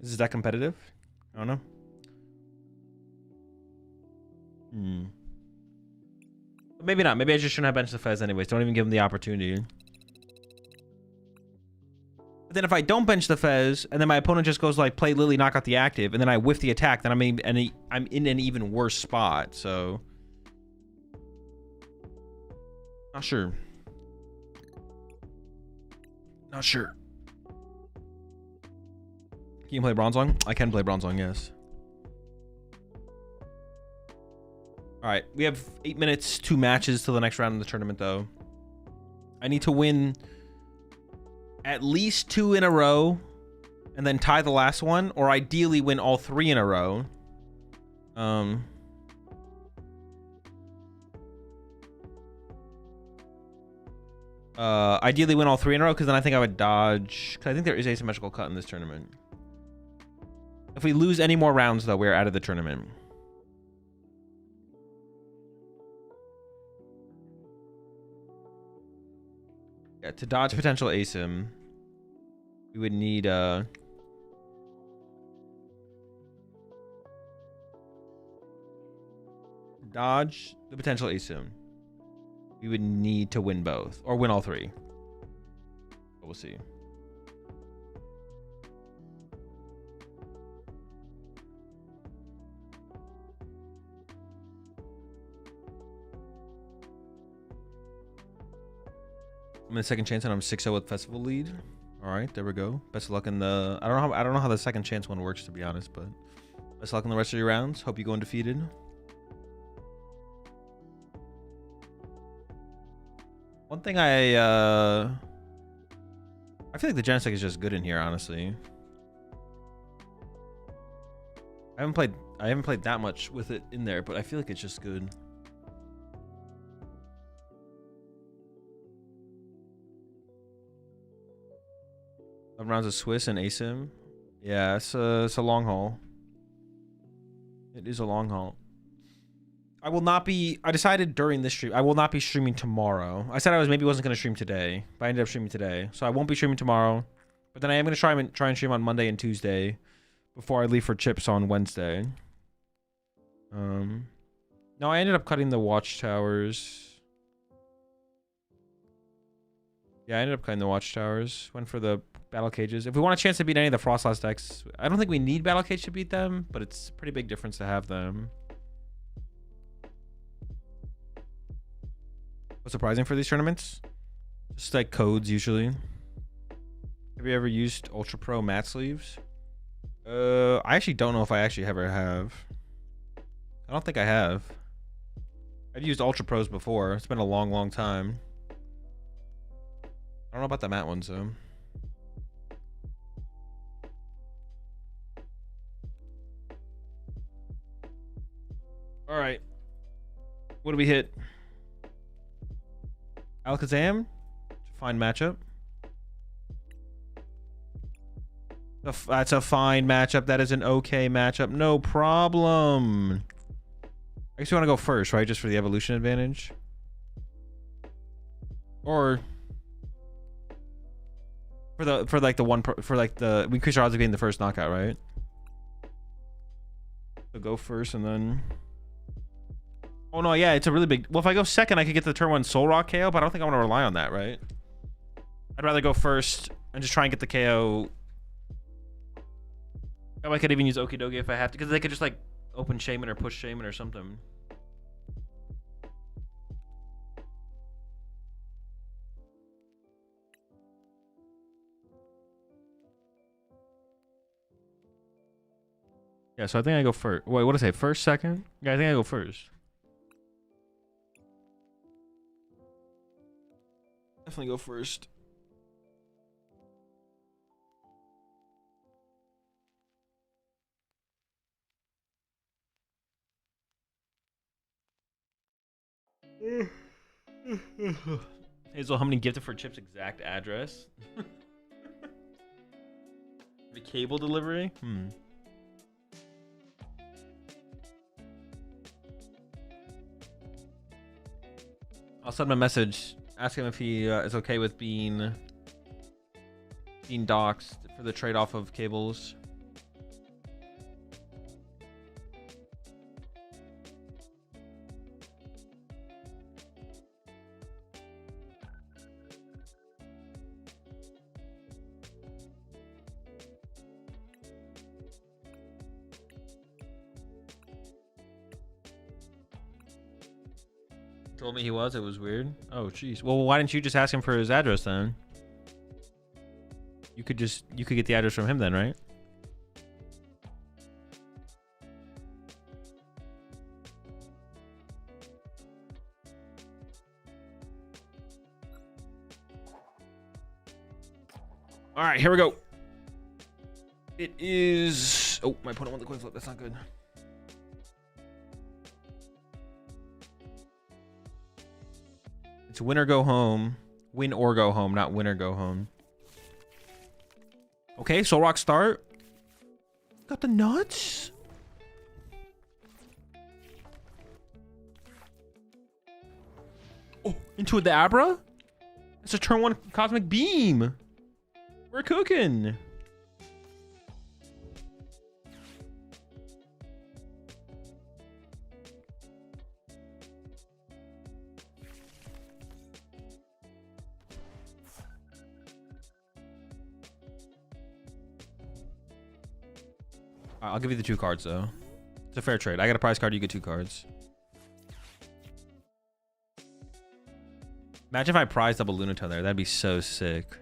Is that competitive? I don't know. Maybe not. Maybe I just shouldn't have benched the Fez anyways. Don't even give them the opportunity. But then if I don't bench the Fez, and then my opponent just goes like, play Lily, knock out the active, and then I whiff the attack, then I'm in an even worse spot, so. Not sure. Not sure. Can you play Bronzong? I can play Bronzong, yes. All right, we have 8 minutes, 2 matches till the next round of the tournament, though. I need to win at least 2 in a row and then tie the last one, or ideally win all 3 in a row. Ideally win all 3 in a row, because then I think I would dodge, because I think there is asymmetrical cut in this tournament. If we lose any more rounds, though, we're out of the tournament. Yeah, to dodge potential asim, we would need dodge the potential ASIM, we would need to win both or win all three. But we'll see. I'm in the second chance and I'm 6-0 with festival lead. All right, there we go. Best of luck in the. I don't know how the second chance one works, to be honest, but best of luck in the rest of your rounds. Hope you go undefeated. One thing I feel like the Genesec is just good in here, honestly. I haven't played that much with it in there, but I feel like it's just good. 11 rounds of Swiss and ASIM. Yeah, it's a long haul. It is a long haul. I will not be. I decided during this stream I will not be streaming tomorrow. I said I wasn't going to stream today, but I ended up streaming today, so I won't be streaming tomorrow. But then I am going to try and stream on Monday and Tuesday before I leave for Chips on Wednesday. No, I ended up cutting the watchtowers. Yeah, I ended up cutting the watchtowers. Went for the battle cages. If we want a chance to beat any of the Frostlass decks, I don't think we need battle cage to beat them, but it's a pretty big difference to have them. What's surprising for these tournaments? Just like codes usually. Have you ever used Ultra Pro matte sleeves? I actually don't know if I actually ever have. I don't think I have. I've used Ultra Pros before. It's been a long, long time. I don't know about the matte ones though. All right. What do we hit? Alakazam? Fine matchup. That's a fine matchup. That is an okay matchup. No problem. I guess you want to go first, right? Just for the evolution advantage. Or we increase our odds of getting the first knockout, right? So go first and then. Oh no, yeah, it's a really big. Well, if I go second, I could get the turn 1 Soul Rock KO, but I don't think I want to rely on that, right? I'd rather go first and just try and get the KO. I could even use Okidogi if I have to, because they could just like open Shaman or push Shaman or something. Yeah, so I think I go first. Wait, what did I say? First, second? Yeah, I think I go first. Definitely go first. Hazel, how many gifted for Chip's exact address? The cable delivery? I'll send him a message. Ask him if he is okay with being doxxed for the trade-off of cables. Told me he was. It was weird. Oh, jeez. Well, why didn't you just ask him for his address then? You could get the address from him then, right? All right, here we go. It is. Oh, my opponent won the coin flip. That's not good. It's win or go home. Win or go home, not win or go home. Okay, Soul Rock start. Got the nuts. Oh, into the Abra? It's a turn 1 Cosmic Beam. We're cooking. I'll give you the 2 cards though. It's a fair trade. I got a prize card, you get 2 cards. Imagine if I prized up a Lunatone there. That'd be so sick.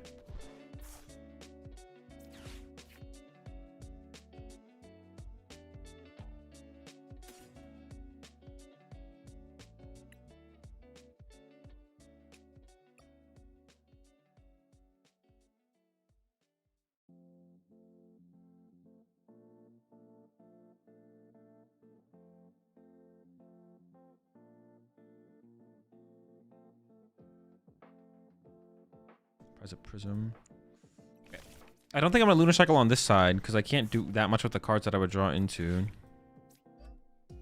As a Prism. Okay. I don't think I'm gonna Lunar Cycle on this side because I can't do that much with the cards that I would draw into. I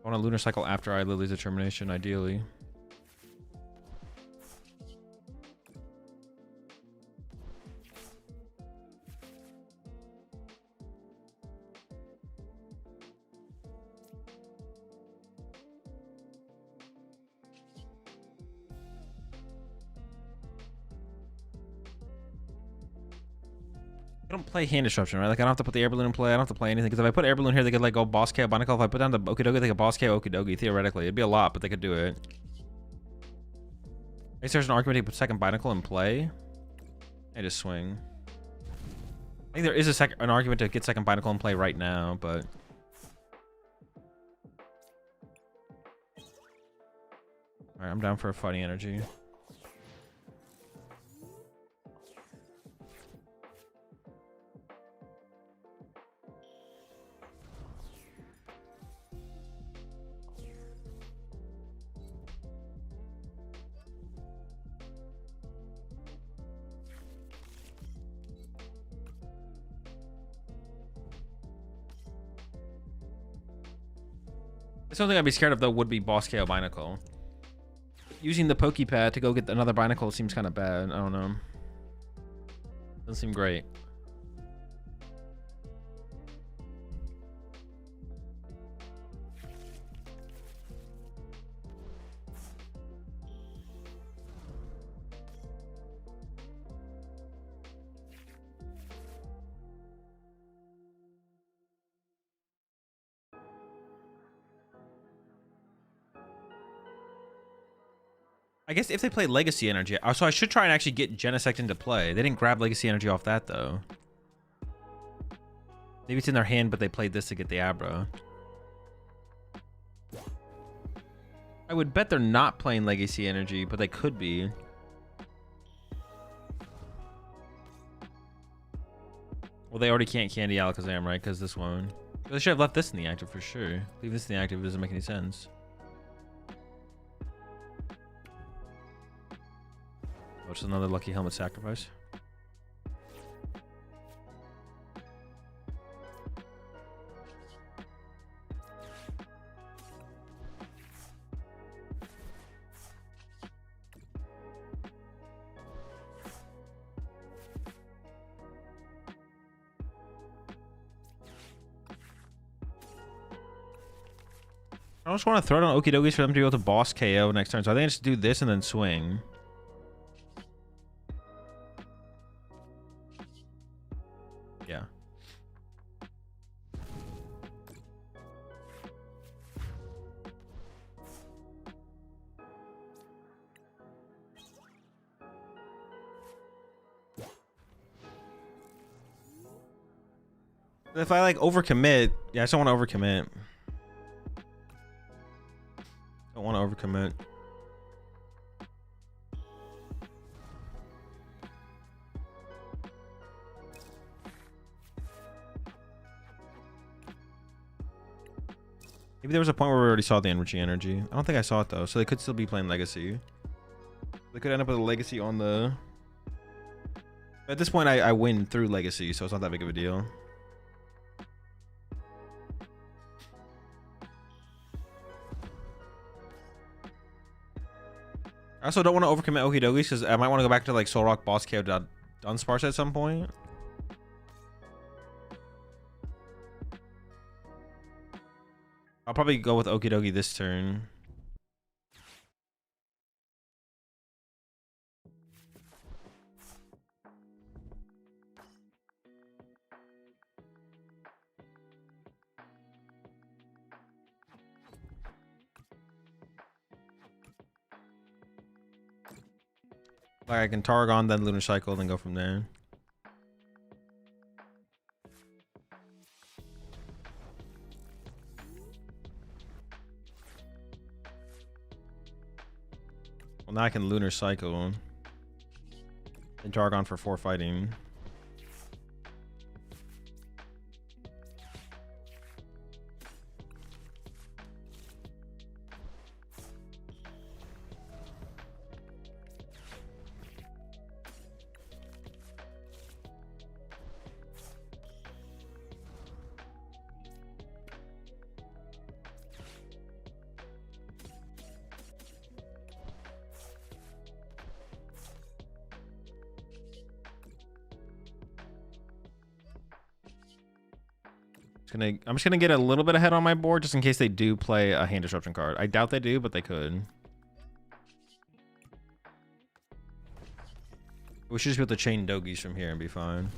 want to Lunar Cycle after I Lily's Determination, ideally. I don't play Hand Disruption, right? Like, I don't have to put the Air Balloon in play. I don't have to play anything. Because if I put Air Balloon here, they could, like, go Boss KO Binacle. If I put down the Okidogi, they could Boss KO Okidogi, theoretically. It'd be a lot, but they could do it. I guess there's an argument to put second Binacle in play. I just swing. I think there is an argument to get second Binacle in play right now, but... Alright, I'm down for a Fighting Energy. Something I'd be scared of though would be Boss KO Binacle. Using the Pokepad to go get another Binacle seems kind of bad. I don't know. Doesn't seem great. I guess if they play Legacy Energy, so I should try and actually get Genesect into play. They didn't grab Legacy Energy off that though. Maybe it's in their hand, but they played this to get the Abra. I would bet they're not playing Legacy Energy, but they could be. Well, they already can't Candy Alakazam, right? Because this one. They should have left this in the active for sure. Leave this in the active doesn't make any sense. Which is another Lucky Helmet sacrifice. I just want to throw down Okidogis for them to be able to boss KO next turn. So I think I just do this and then swing. Yeah. If I like overcommit, yeah, I just don't want to overcommit. Don't want to overcommit. Maybe there was a point where we already saw the Enriching Energy. I don't think I saw it though, so they could still be playing Legacy. They could end up with a Legacy on the... At this point, I win through Legacy, so it's not that big of a deal. I also don't want to overcommit Okidogis because I might want to go back to like Solrock, Boss KO, Dunsparce at some point. I'll probably go with Okidogi this turn. Like I can Targon, then Lunar Cycle, then go from there. Well, now I can Lunar Cycle. And Targon for 4 fighting. I'm just gonna get a little bit ahead on my board just in case they do play a hand disruption card. I doubt they do, but they could. We should just be able to chain Doggies from here and be fine.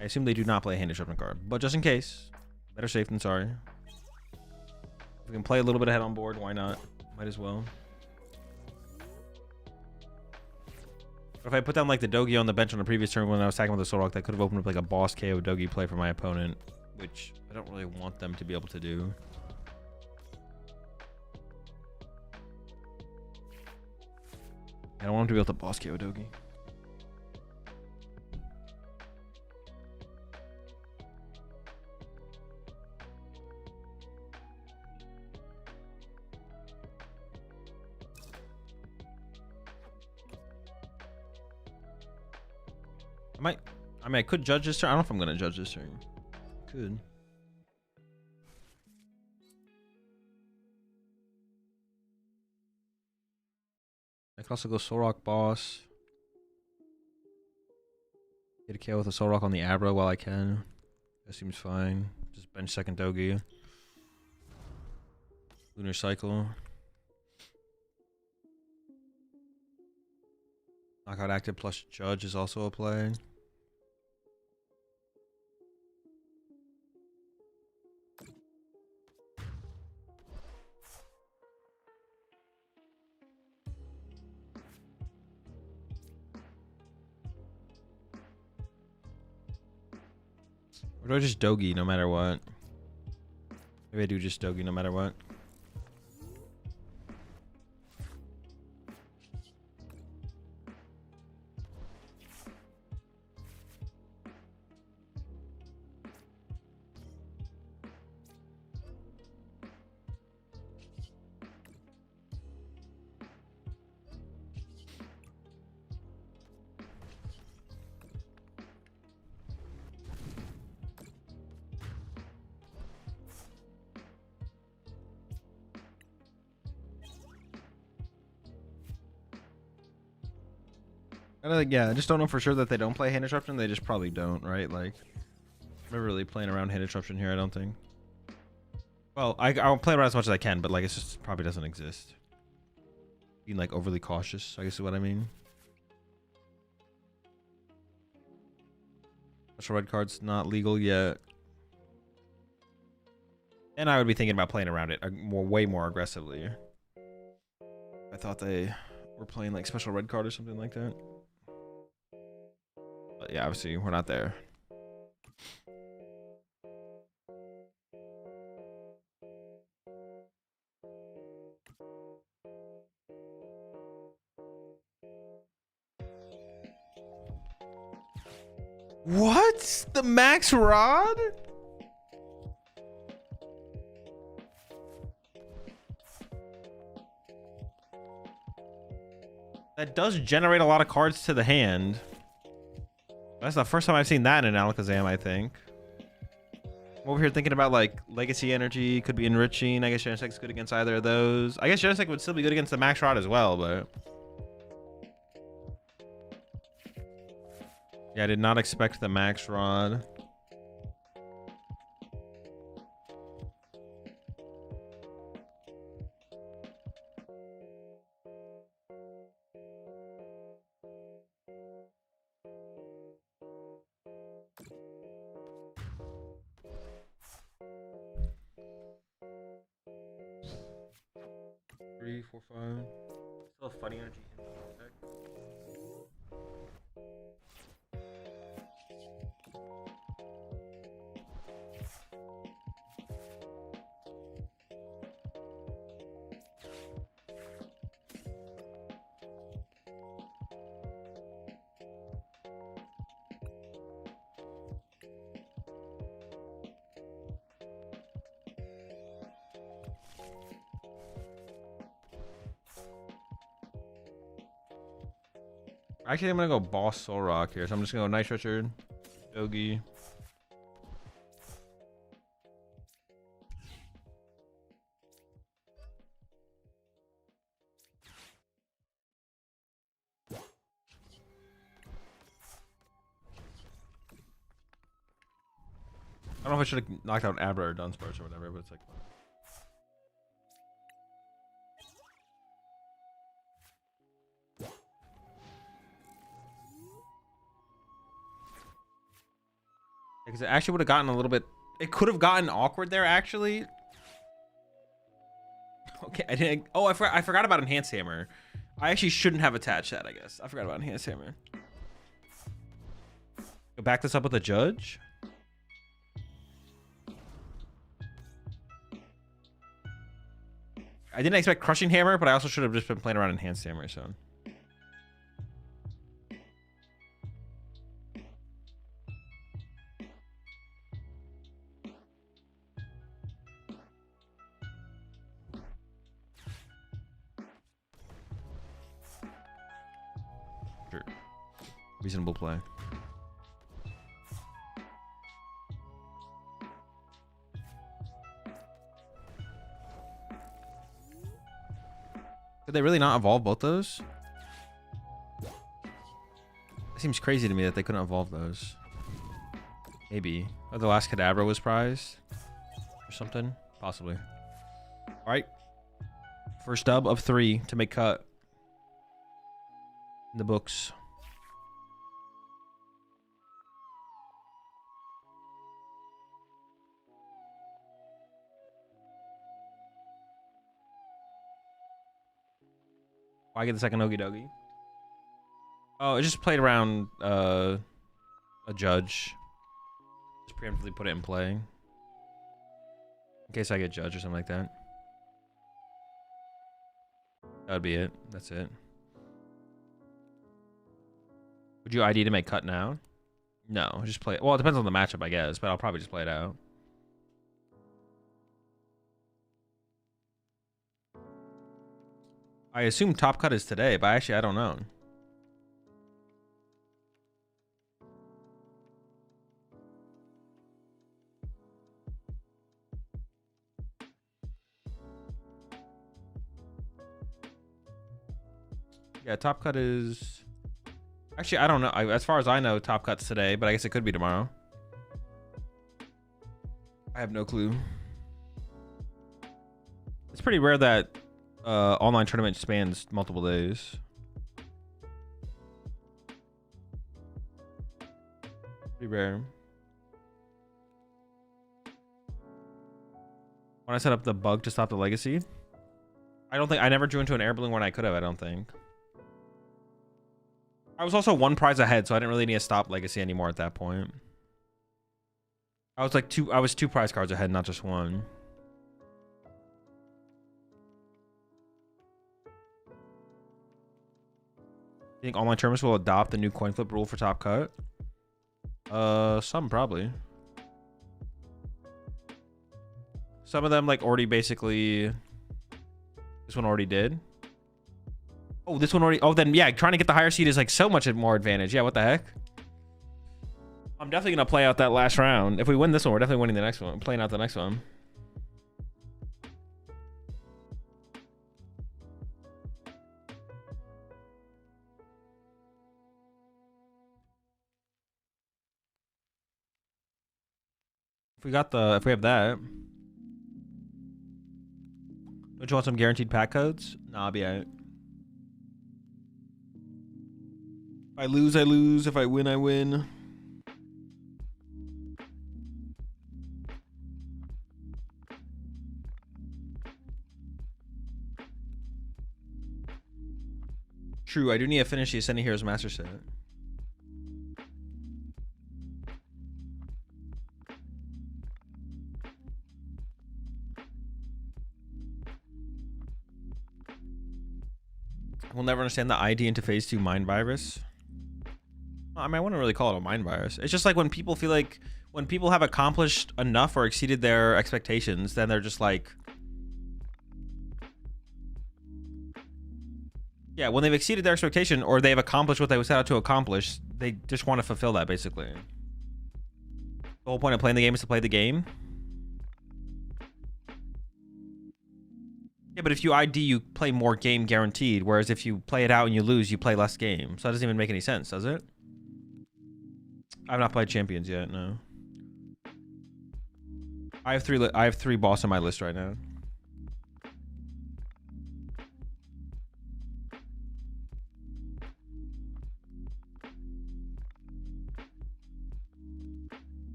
I assume they do not play a hand disruption card, but just in case, better safe than sorry. If we can play a little bit ahead on board, why not? Might as well. If I put down like the Dogi on the bench on the previous turn when I was attacking with the Solrock, that could have opened up like a boss KO Dogi play for my opponent, which I don't really want them to be able to do. I don't want them to be able to boss KO Dogi. I mean, I could judge this turn. I don't know if I'm going to judge this turn. Could. I could also go Solrock boss. Get a KO with a Solrock on the Abra while I can. That seems fine. Just bench second Dogi. Lunar Cycle. Knockout active plus Judge is also a play. Or do I just Dogi no matter what? Maybe I do just Dogi no matter what. Yeah, I just don't know for sure that they don't play hand disruption. They just probably don't, right? Like, I'm never really playing around hand disruption here, I don't think. Well, I'll play around as much as I can, but like, it just probably doesn't exist. Being like overly cautious, I guess is what I mean. Special red card's not legal yet. And I would be thinking about playing around it way more aggressively. I thought they were playing like special red card or something like that. But yeah, obviously we're not there. What? The max rod? That does generate a lot of cards to the hand. That's the first time I've seen that in Alakazam, I think. I'm over here thinking about like Legacy Energy could be enriching. I guess Genesex good against either of those. I guess Genesex would still be good against the Max Rod as well, but yeah, I did not expect the Max Rod. little funny energy. Actually, I'm gonna go Boss Soul Rock here, so I'm just gonna go Nice Richard, Okidogi. I don't know if I should have knocked out Abra or Dunsparce or whatever, but it's like. Because it actually would have gotten a little bit. It could have gotten awkward there, actually. Okay, I didn't. Oh, I forgot about Enhanced Hammer. I actually shouldn't have attached that, I guess. I forgot about Enhanced Hammer. Go back this up with a Judge. I didn't expect Crushing Hammer, but I also should have just been playing around Enhanced Hammer, so. Sure. Reasonable play. Did they really not evolve both those? It seems crazy to me that they couldn't evolve those. Maybe. Oh, the last Kadabra was prized? Or something? Possibly. Alright. First dub of 3 to make cut. In the books. Why get the second Okidogi? Oh, I just played around a Judge. Just preemptively put it in play. In case I get Judge or something like that. That would be it. That's it. Would you ID to make cut now? No, just play it. Well, it depends on the matchup, I guess, but I'll probably just play it out. I assume top cut is today, but actually I don't know. Yeah, top cut is... Actually, I don't know. As far as I know, top cut's today, but I guess it could be tomorrow. I have no clue. It's pretty rare that online tournament spans multiple days. Pretty rare. When I set up the bug to stop the legacy, I never drew into an air balloon when I could have, I don't think. I was also 1 prize ahead, so I didn't really need to stop legacy anymore at that point. I was like 2 prize cards ahead, not just 1. You think online tournaments will adopt the new coin flip rule for top cut? Some probably. Some of them like already basically. This one already did. Oh, this one already. Oh, then yeah, trying to get the higher seed is like so much more advantage. Yeah, what the heck? I'm definitely gonna play out that last round. If we win this one, we're definitely winning the next one. I'm playing out the next one. If we have that. Don't you want some guaranteed pack codes? Nah, I'll be alright. If I lose, I lose. If I win, I win. True, I do need to finish the Ascending Heroes Master Set. We'll never understand the ID into phase 2 mind virus. I mean, I wouldn't really call it a mind virus. It's just like when people feel like when people have accomplished enough or exceeded their expectations, then they're just like, yeah, when they've exceeded their expectation or they've accomplished what they set out to accomplish, they just want to fulfill that, basically. The whole point of playing the game is to play the game. Yeah, but if you ID, you play more game guaranteed, whereas if you play it out and you lose, you play less game. So that doesn't even make any sense, does it? I've not played Champions yet, no. I have three boss on my list right now.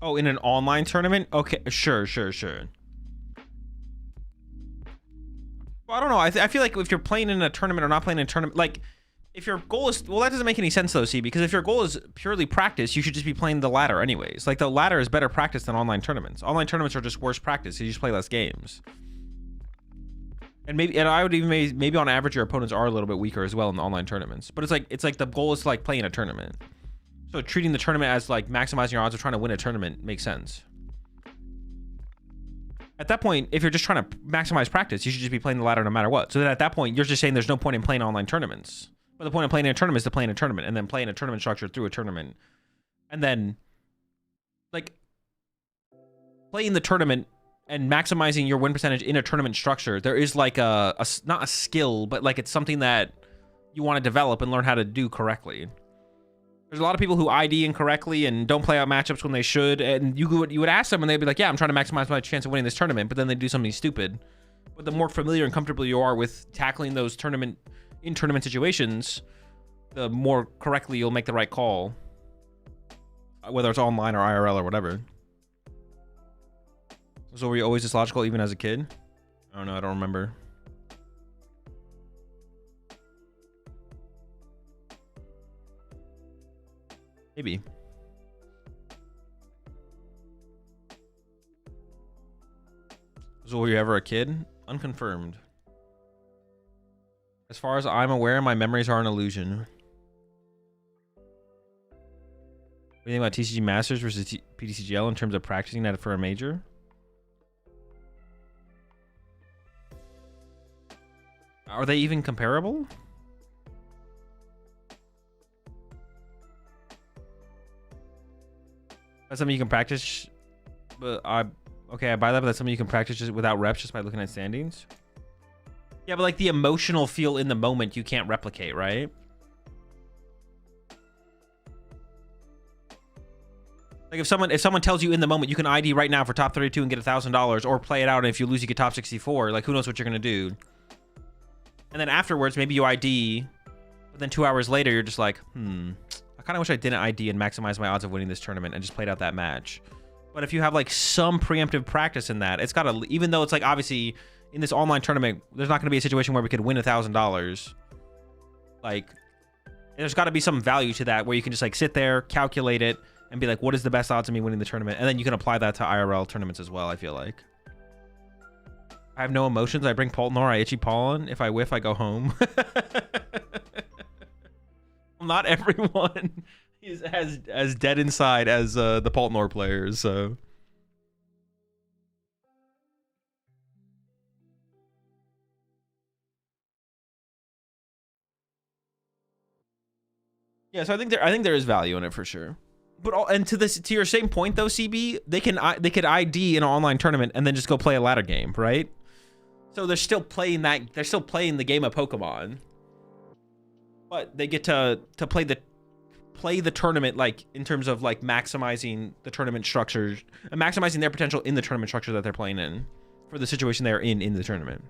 Oh, in an online tournament? Okay, sure. Well, I don't know. I feel like if you're playing in a tournament or not playing in a tournament, like, if your goal is... Well, that doesn't make any sense, though, see, because if your goal is purely practice, you should just be playing the ladder anyways. Like, the ladder is better practice than online tournaments. Online tournaments are just worse practice, so you just play less games. And I would even maybe on average your opponents are a little bit weaker as well in the online tournaments. But it's like the goal is to, like, playing a tournament. So treating the tournament as, like, maximizing your odds of trying to win a tournament makes sense. At that point, if you're just trying to maximize practice, you should just be playing the ladder no matter what. So then at that point, you're just saying there's no point in playing online tournaments. But the point of playing in a tournament is to play in a tournament and then play in a tournament structure through a tournament. And then, like, playing the tournament and maximizing your win percentage in a tournament structure, there is, like, not a skill, but, like, it's something that you want to develop and learn how to do correctly. There's a lot of people who ID incorrectly and don't play out matchups when they should, and you would ask them and they'd be like, yeah, I'm trying to maximize my chance of winning this tournament, but then they do something stupid. But the more familiar and comfortable you are with tackling those tournament situations, the more correctly you'll make the right call, whether it's online or IRL or whatever. So were you always this logical even as a kid? I don't know, I don't remember. Maybe. So were you ever a kid? Unconfirmed. As far as I'm aware, my memories are an illusion. What do you think about TCG Masters versus PTCGL in terms of practicing that for a major? Are they even comparable? That's something you can practice, but I buy that, but that's something you can practice just without reps, just by looking at standings. Yeah, but like the emotional feel in the moment, you can't replicate, right? Like if someone tells you in the moment you can ID right now for top 32 and get $1,000, or play it out and if you lose you get top 64, like who knows what you're gonna do? And then afterwards, maybe you ID, but then 2 hours later you're just like, I kind of wish I didn't ID and maximize my odds of winning this tournament and just played out that match. But if you have like some preemptive practice in that, it's got to, even though it's like obviously in this online tournament, there's not going to be a situation where we could win $1,000. Like there's got to be some value to that where you can just like sit there, calculate it, and be like, what is the best odds of me winning the tournament? And then you can apply that to IRL tournaments as well, I feel like. I have no emotions. I bring Poltnor, I itchy pollen. If I whiff, I go home. Not everyone is as dead inside as the Poltnor players, so. Yeah, so I think there is value in it for sure. But to your same point though, CB, they could ID in an online tournament and then just go play a ladder game, right? So they're still playing the game of Pokemon. But they get to play the tournament, like in terms of like maximizing the tournament structures and maximizing their potential in the tournament structure that they're playing in for the situation they're in the tournament.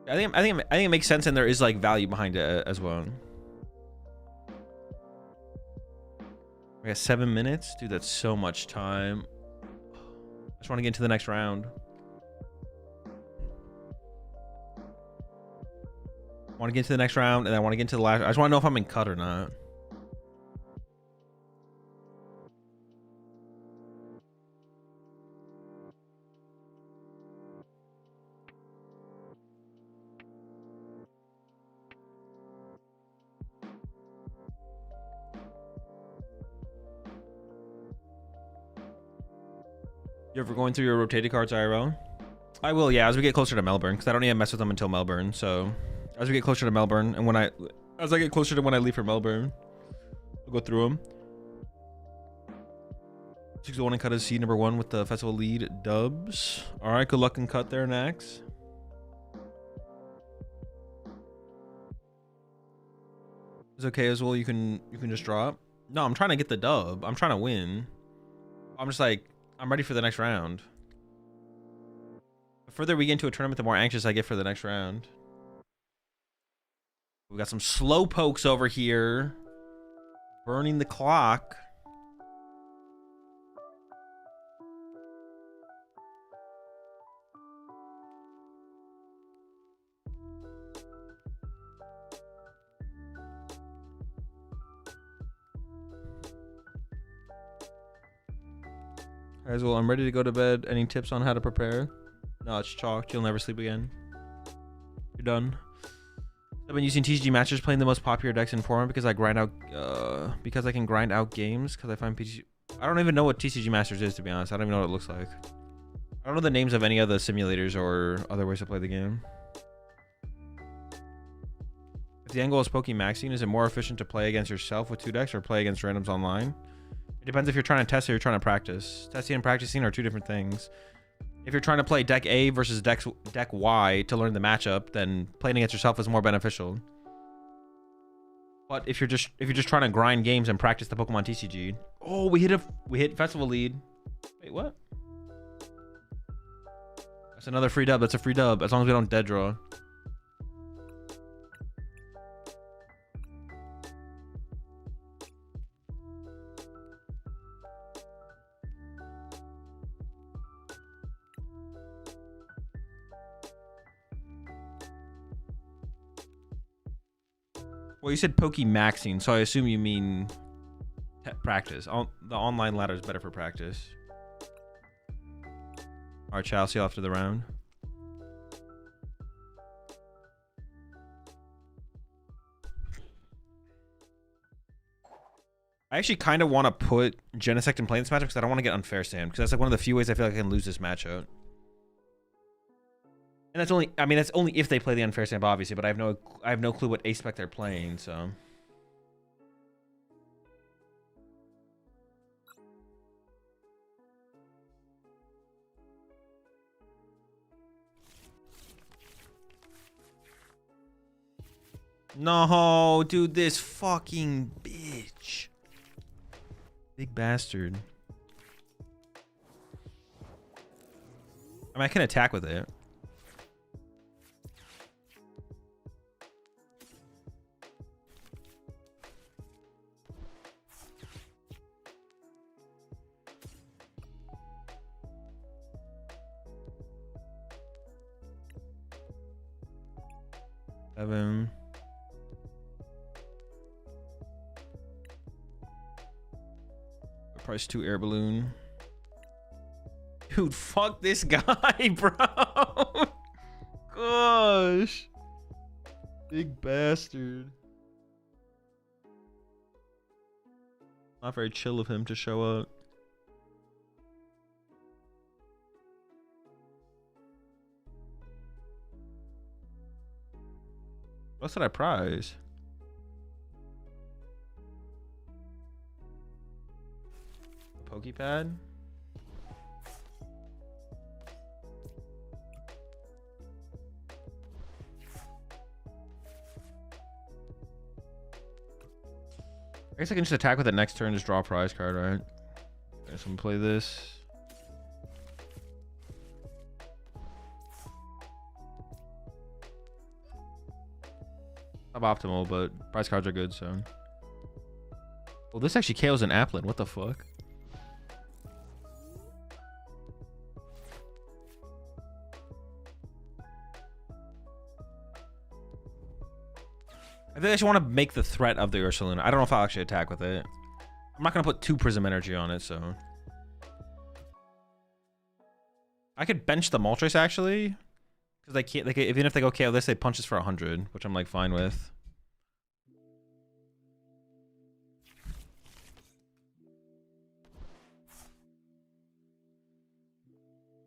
I think it makes sense, and there is like value behind it as well. We got 7 minutes, dude. That's so much time. just want to get into the next round. I want to get into the next round, and I want to get into the last. I just want to know if I'm in cut or not. You ever going through your rotated cards IRL? I will, yeah, as we get closer to Melbourne, because I don't need to mess with them until Melbourne. So as we get closer to Melbourne, and as I get closer to when I leave for Melbourne, I'll go through them. 6-1 and cut is seed number 1 with the festival lead dubs. All right, good luck and cut there, Nax. It's okay as well. You can just drop. No, I'm trying to get the dub. I'm trying to win. I'm just like, I'm ready for the next round. The further we get into a tournament, the more anxious I get for the next round. We got some slow pokes over here. Burning the clock. As well, I'm ready to go to bed. Any tips on how to prepare? No, it's chalked. You'll never sleep again. You're done. I've been using TCG Masters, playing the most popular decks in format because I grind out, because I can grind out games. Because I find PTG. I don't even know what TCG Masters is, to be honest. I don't even know what it looks like. I don't know the names of any of the simulators or other ways to play the game. If the angle is Pokemaxing, is it more efficient to play against yourself with 2 decks or play against randoms online? It depends if you're trying to test or you're trying to practice. Testing and practicing are 2 different things. If you're trying to play deck A versus deck Y to learn the matchup, then playing against yourself is more beneficial. But if you're just trying to grind games and practice the Pokemon TCG, oh, we hit festival lead. Wait, what? That's another free dub. That's a free dub as long as we don't dead draw. Well, you said Pokemaxing, so I assume you mean practice. The online ladder is better for practice. All right, Chelsea, after the round. I actually kind of want to put Genesect in play this matchup because I don't want to get unfair stand, because that's like one of the few ways I feel like I can lose this matchup. And that's only, I mean, that's only if they play the unfair stamp, obviously, but I have no clue what ace spec they're playing, so. No, dude, this fucking bitch. Big bastard. I mean, I can attack with it. Seven. Price 2 air balloon. Dude, fuck this guy, bro. Gosh. Big bastard. Not very chill of him to show up. What did I prize? Pokepad? I guess I can just attack with it next turn, just draw a prize card, right? Okay, so I'm gonna play this. Suboptimal, but prize cards are good, so. Well, this actually KOs an Applin. What the fuck? I think I just want to make the threat of the Ursaluna. I don't know if I'll actually attack with it. I'm not going to put 2 Prism Energy on it, so... I could bench the Moltres, actually. Because they can't... even if they go KO this, they punch this for 100, which I'm, like, fine with.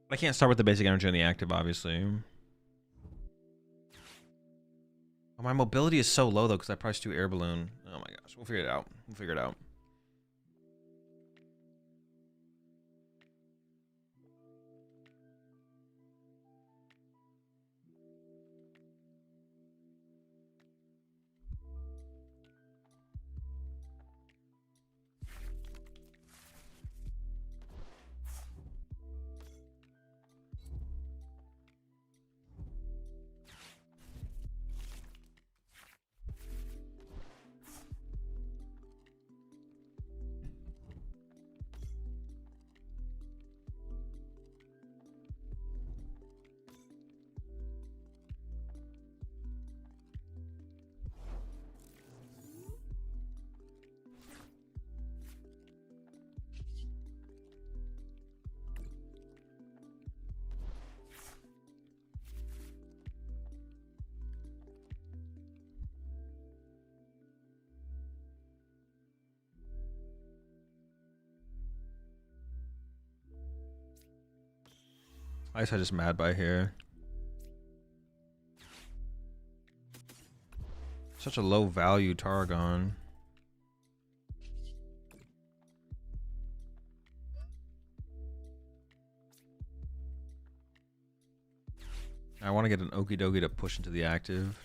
I can't start with the basic energy on the active, obviously. Oh, my mobility is so low, though, because I priced 2 Air Balloon. Oh, my gosh. We'll figure it out. We'll figure it out. I guess I'm just mad by here. Such a low value Tarragon. I want to get an Okidogi to push into the active.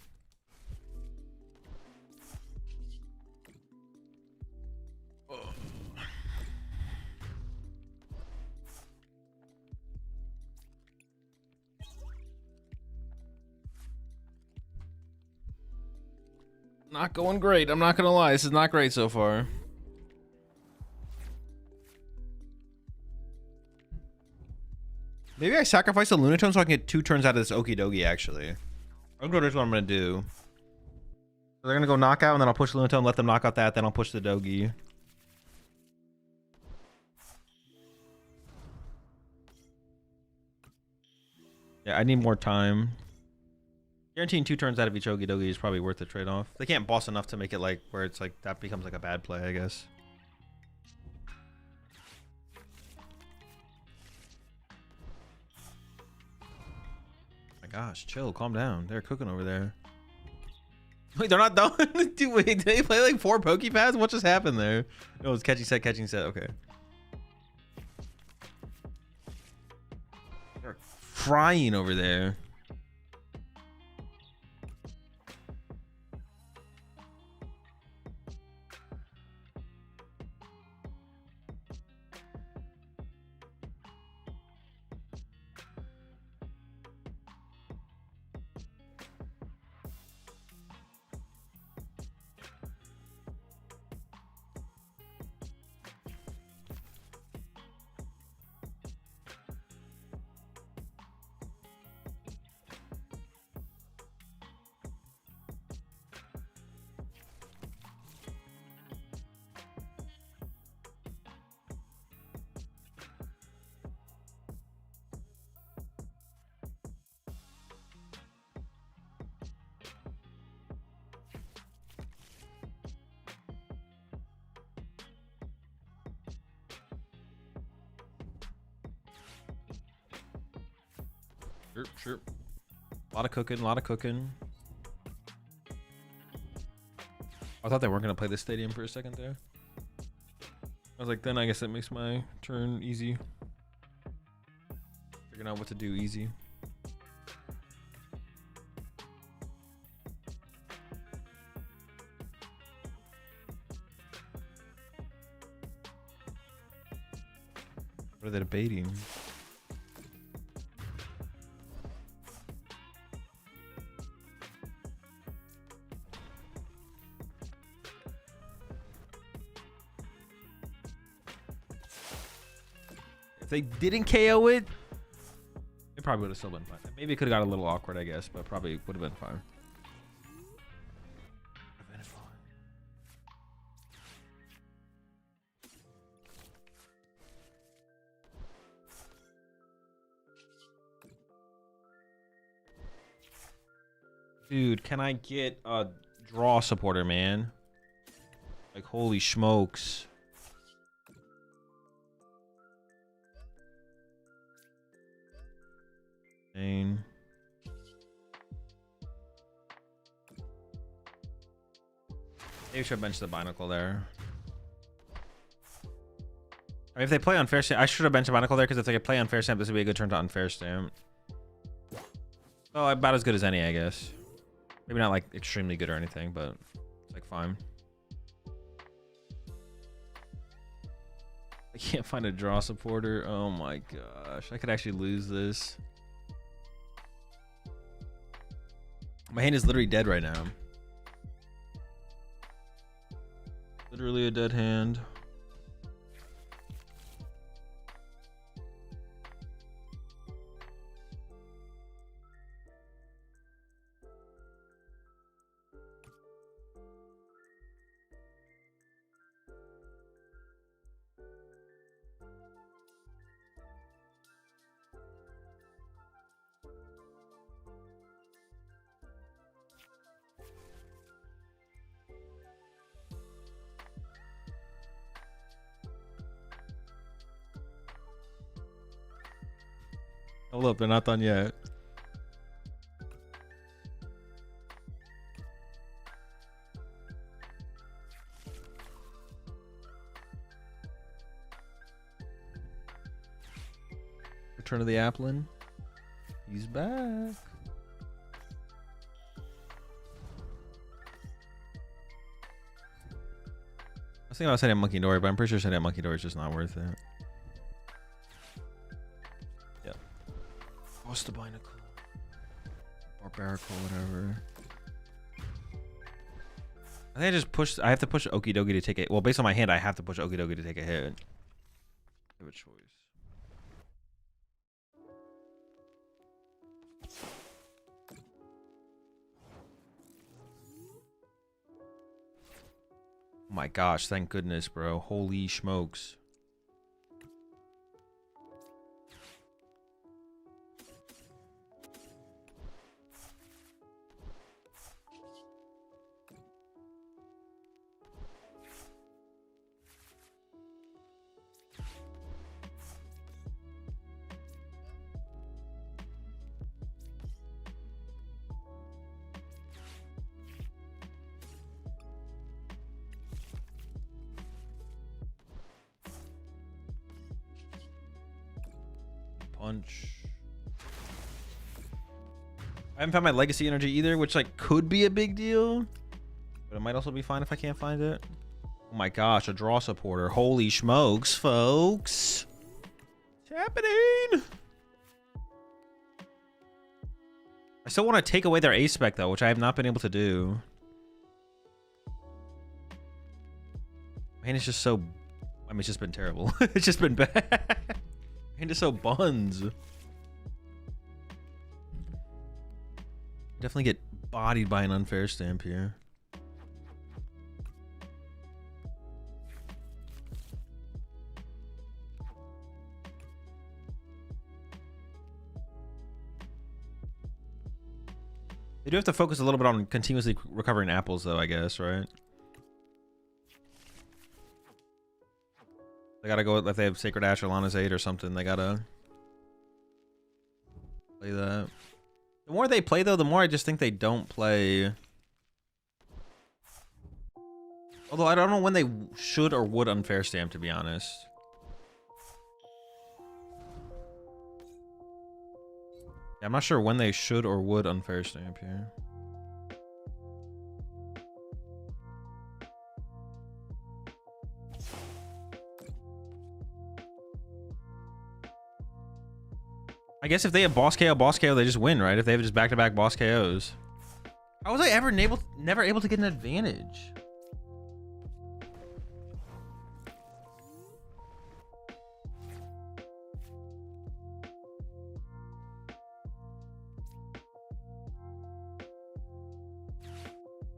Not going great. I'm not gonna lie. This is not great so far. Maybe I sacrifice the Lunatone so I can get 2 turns out of this Okidogi, actually. I think that's what I'm gonna do. So they're gonna go knockout, and then I'll push the Lunatone, let them knock out that, then I'll push the Dogi. Yeah, I need more time. Guaranteeing 2 turns out of each Okidogi is probably worth the trade-off. They can't boss enough to make it like where it's like that becomes like a bad play, I guess. My gosh, chill, calm down. They're cooking over there. Wait, they're not done? Dude, wait, did they play like 4 Pokepads? What just happened there? No, it's catching set, okay. They're frying over there. Sure. A lot of cooking. I thought they weren't going to play this stadium for a second there. I was like, then I guess that makes my turn easy. Figuring out what to do easy. What are they debating? They didn't KO it, it probably would have still been fine. Maybe it could have got a little awkward, I guess, but probably would have been fine. Dude, can I get a draw supporter, man? Like, holy smokes. Dang. Maybe should bench the Binacle there. I mean, if they play Unfair Stamp, I should have benched the Binacle there, because if they could play Unfair Stamp, this would be a good turn to Unfair Stamp. Oh, about as good as any, I guess. Maybe not like extremely good or anything, but it's like fine. I can't find a draw supporter. Oh my gosh, I could actually lose this. My hand is literally dead right now. Literally a dead hand. Hold up, they're not done yet. Return of the Applin. He's back. I was thinking about setting up Monkey Dory, but I'm pretty sure setting up Monkey Dory is just not worth it. Yep. What's the Binacle? Barbarical, whatever. I think I just pushed. I have to push Okidogi to take it. Well, based on my hand, I have to push Okidogi to take a hit. Give a choice. Oh my gosh, thank goodness, bro. Holy smokes. Punch. I haven't found my legacy energy either, which like could be a big deal, but it might also be fine if I can't find it. Oh my gosh, a draw supporter. Holy smokes, folks. What's happening? I still want to take away their ace spec though, which I have not been able to do. Man, it's just so, I mean, it's just been terrible. It's just been bad. And just so buns. Definitely get bodied by an Unfair Stamp here. They do have to focus a little bit on continuously recovering apples though, I guess, right? They gotta go, if they have Sacred Ash or Lana's Aid or something, they gotta play that. The more they play though, the more I just think they don't play. Although I don't know when they should or would Unfair Stamp, to be honest. Yeah, I'm not sure when they should or would Unfair Stamp here. I guess if they have boss KO, they just win, right? If they have just back-to-back boss KOs. How was I ever never able to get an advantage?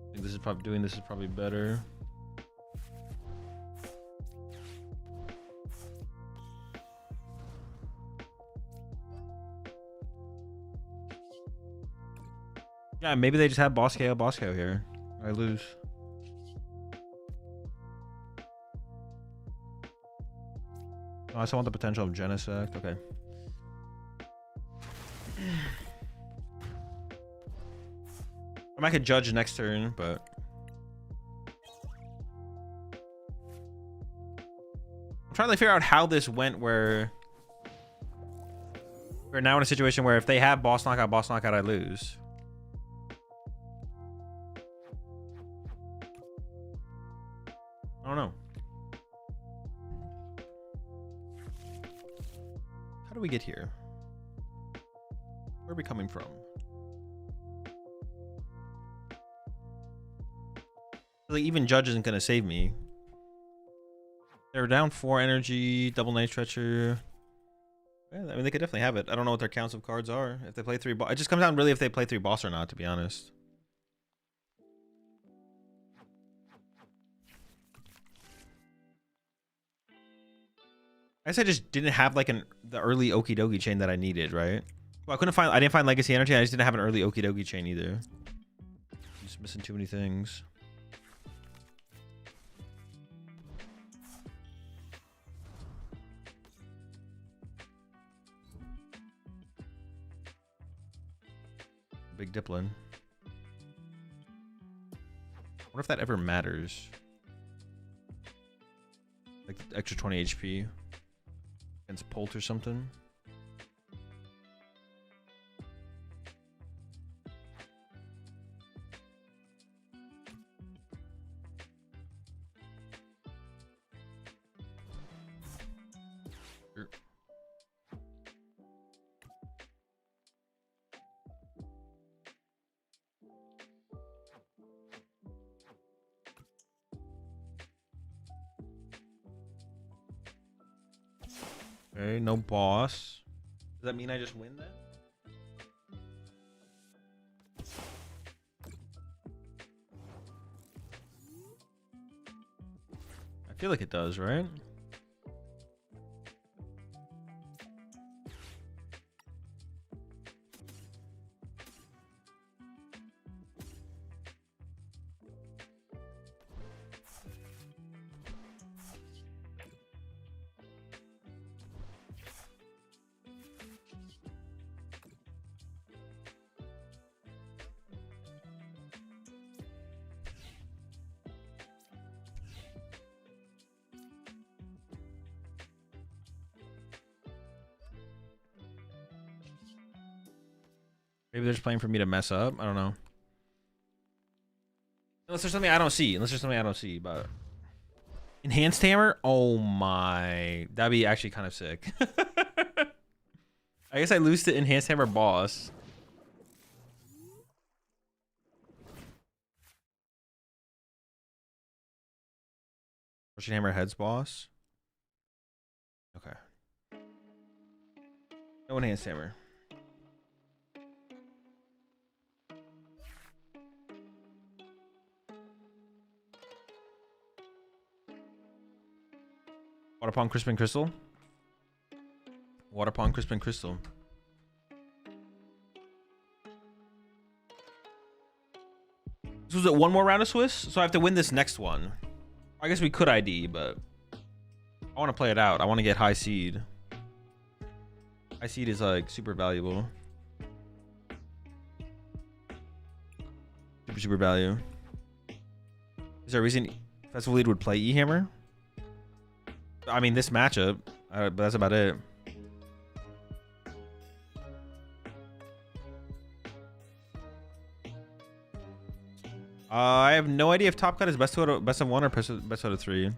I think this is probably doing this is probably better. Yeah, maybe they just have boss KO here. I lose. Oh, I still want the potential of Genesect. Okay. I might could judge next turn, but I'm trying to figure out how this went where we're now in a situation where if they have boss knockout, I lose. I don't know. How do we get here? Where are we coming from? Like, even Judge isn't gonna save me. They're down 4 energy, double Night Stretcher. Yeah, I mean, they could definitely have it. I don't know what their counts of cards are. If they play 3 boss, it just comes down really if they play 3 boss or not, to be honest. I guess I just didn't have like the early Okidogi chain that I needed, right? Well, I didn't find Legacy Energy. I just didn't have an early Okidogi chain either. Just missing too many things. Big Diplin. What if that ever matters? Like extra 20 HP against Pult or something. Sure. Okay, no boss. Does that mean I just win then? I feel like it does, right? Maybe they're just playing for me to mess up. I don't know. Unless there's something I don't see. But Enhanced Hammer? Oh my. That'd be actually kind of sick. I guess I lose to Enhanced Hammer boss. Russian Hammer heads boss. Okay. No Enhanced Hammer. Waterpond Crispin Crystal. Waterpond Crispin Crystal. So is it one more round of Swiss? So I have to win this next one. I guess we could ID, but I want to play it out. I want to get high seed. High seed is like super valuable. Super value. Is there a reason Festival Lead would play E-Hammer? I mean, this matchup, but that's about it. I have no idea if Top Cut is best of 1 or best out of 3.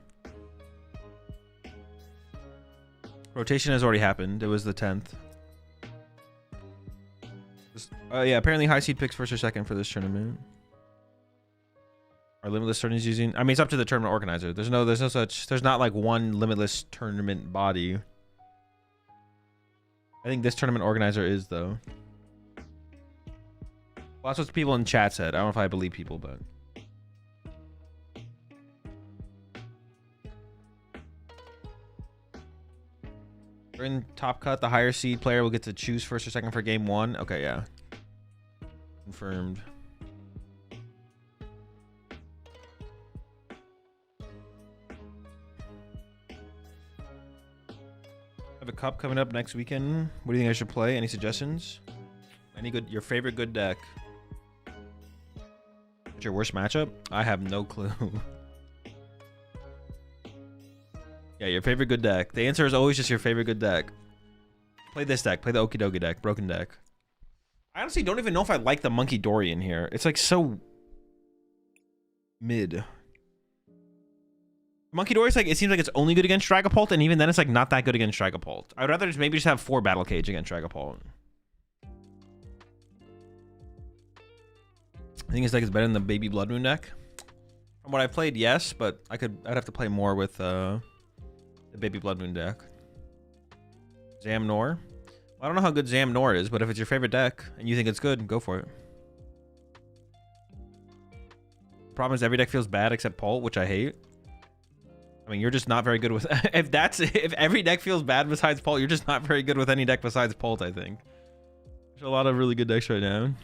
Rotation has already happened. It was the 10th. Yeah, apparently high seed picks first or second for this tournament. Are limitless tournaments using? I mean, it's up to the tournament organizer. There's not like one limitless tournament body. I think this tournament organizer is though. Well, that's what people in chat said. I don't know if I believe people, but. In Top Cut, the higher seed player will get to choose first or second for game 1. Okay, yeah. Confirmed. have a cup coming up next weekend. What do you think I should play? Any suggestions? Your favorite good deck? What's your worst matchup? I have no clue. Yeah, your favorite good deck. The answer is always just your favorite good deck. Play this deck. Play the Okidogi deck. Broken deck. I honestly don't even know if I like the Monkey Dory in here. It's like so mid. Monkey Dory's like, it seems like it's only good against Dragapult, and even then it's like not that good against Dragapult. I would rather just maybe just have 4 Battle Cage against Dragapult. I think his deck is better than the Baby Blood Moon deck. From what I played, yes, but I'd have to play more with the Baby Blood Moon deck. Zamnor. I don't know how good Zamnor is, but if it's your favorite deck and you think it's good, go for it. The problem is every deck feels bad except Pult, which I hate. I mean, you're just not very good with... if every deck feels bad besides Pult, you're just not very good with any deck besides Pult, I think. There's a lot of really good decks right now.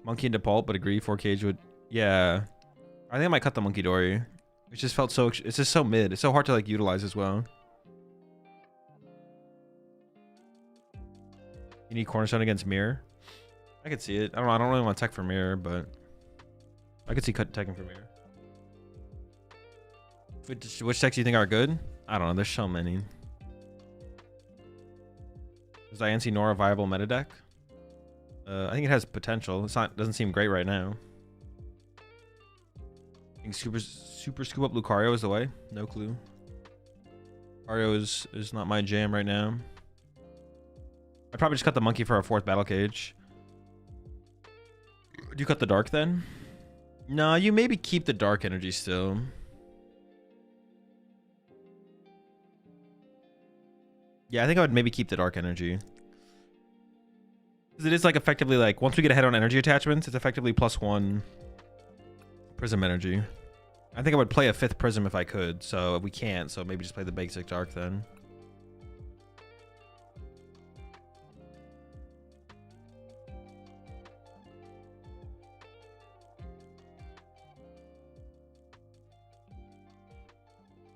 Monkey into Pult, but agree 4 cage would... Yeah. I think I might cut the Monkey Dory. It just felt so... It's just so mid. It's so hard to like utilize as well. You need Cornerstone against Mirror. I could see it. I don't really want to tech for Mirror, but I could see teching for Mirror. Which decks do you think are good? I don't know. There's so many. Is Diancie Nora a viable meta deck? I think it has potential. Doesn't seem great right now. I think super scoop up Lucario is the way. No clue. Lucario is not my jam right now. I'd probably just cut the monkey for our 4th battle cage. Do you cut the dark then? No, you maybe keep the dark energy still. Yeah, I think I would maybe keep the dark energy. Because it is like effectively like, once we get ahead on energy attachments, it's effectively +1 prism energy. I think I would play a 5th prism if I could, so we can't, so maybe just play the basic dark then.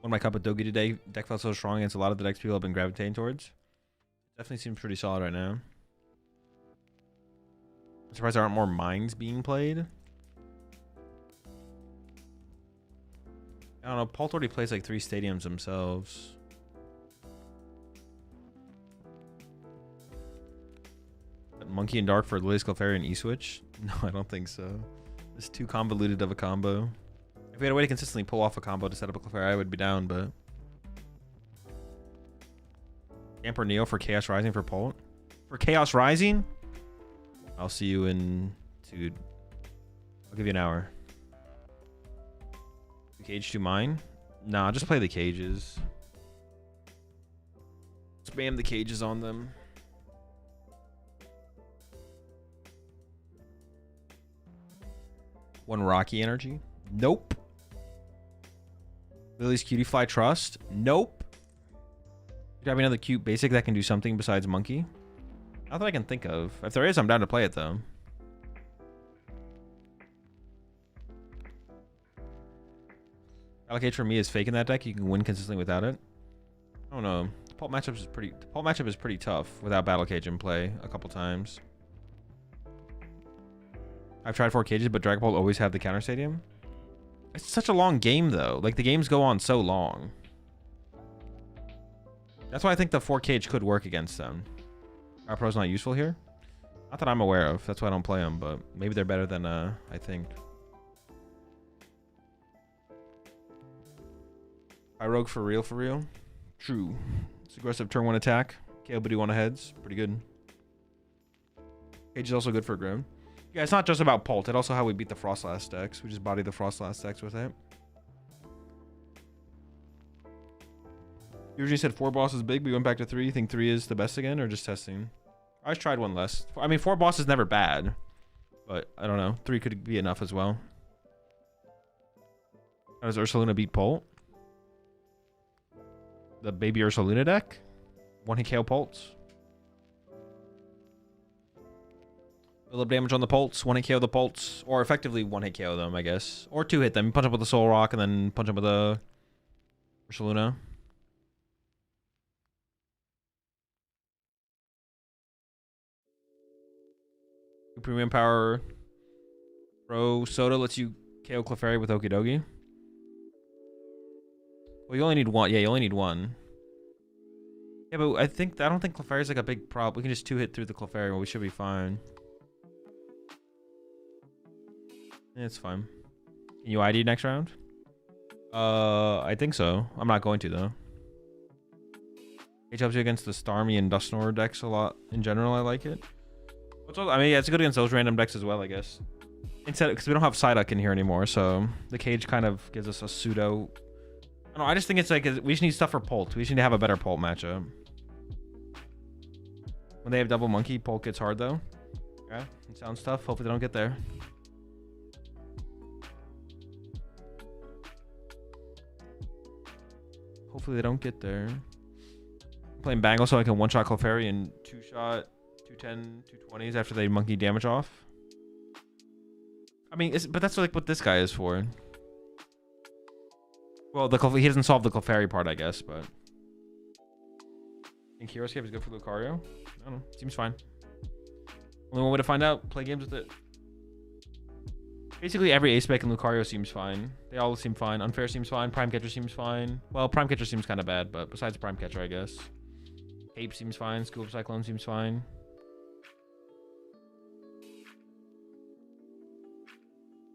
Won my cup of Dogi today. Deck felt so strong against a lot of the decks people have been gravitating towards. Definitely seems pretty solid right now. I'm surprised there aren't more mines being played. I don't know. Pult already plays like 3 stadiums themselves. Monkey and Dark for Lilies Clefairy and E-Switch? No, I don't think so. It's too convoluted of a combo. If we had a way to consistently pull off a combo to set up a Clefairy, I would be down, but... Camper Neo for Chaos Rising for Pult? For Chaos Rising? I'll see you in... Dude. I'll give you an hour. The cage to mine? Nah, just play the cages. Spam the cages on them. One Rocky energy? Nope. Lily's Cutie Fly Trust? Nope. You have another cute basic that can do something besides monkey? Not that I can think of. If there is, I'm down to play it though. Allocate for me is fake in that deck. You can win consistently without it. I don't know. The Pult matchup is pretty tough without Battle Cage in play a couple times. I've tried 4 cages, but Dragapult always have the counter stadium. It's such a long game though. Like the games go on so long. That's why I think the 4 cage could work against them. Our Pro's not useful here. Not that I'm aware of. That's why I don't play them, but maybe they're better than I think. I rogue for real, for real. True. It's aggressive turn 1 attack. KO Biddy 1 heads. Pretty good. Cage is also good for ground. Yeah, it's not just about Pult. It's also how we beat the Frostlass decks. We just body the Frostlass decks with it. You originally said 4 bosses big, but you went back to 3. You think 3 is the best again, or just testing? I just tried 1 less. I mean, 4 bosses never bad, but I don't know. 3 could be enough as well. How does Ursaluna beat Pult? The Baby Ursaluna deck? 1 hit KO Pults. Build up damage on the Pults. 1 hit KO the Pults. Or effectively 1 hit KO them, I guess. Or 2 hit them. Punch up with the Soul Rock and then punch up with the Ursaluna. Premium power. Pro Soda lets you KO Clefairy with Okidogi. Well, you only need 1. Yeah, you only need 1. Yeah, but I don't think Clefairy's like a big problem. We can just 2 hit through the Clefairy. Well, we should be fine. Yeah, it's fine. Can you ID next round? I think so. I'm not going to though. It helps you against the Starmie and Dusknoir decks a lot. In general, I like it. I mean, yeah, it's good against those random decks as well, I guess. Instead, because we don't have Psyduck in here anymore, so the cage kind of gives us a pseudo. I don't know, I just think it's like we just need stuff for Pult. We just need to have a better Pult matchup. When they have double monkey, Pult gets hard though. Yeah, it sounds tough. Hopefully they don't get there. Hopefully they don't get there. I'm playing Bangle so I can one-shot Clefairy and 2-shot 210, 220s after they monkey damage off. I mean, but that's like what this guy is for. Well, he doesn't solve the Clefairy part, I guess, but... I think Hero Escape is good for Lucario. I don't know. Seems fine. Only one way to find out. Play games with it. Basically, every ace spec in Lucario seems fine. They all seem fine. Unfair seems fine. Prime Catcher seems fine. Well, Prime Catcher seems kind of bad, but besides Prime Catcher, I guess. Ape seems fine. School of Cyclone seems fine.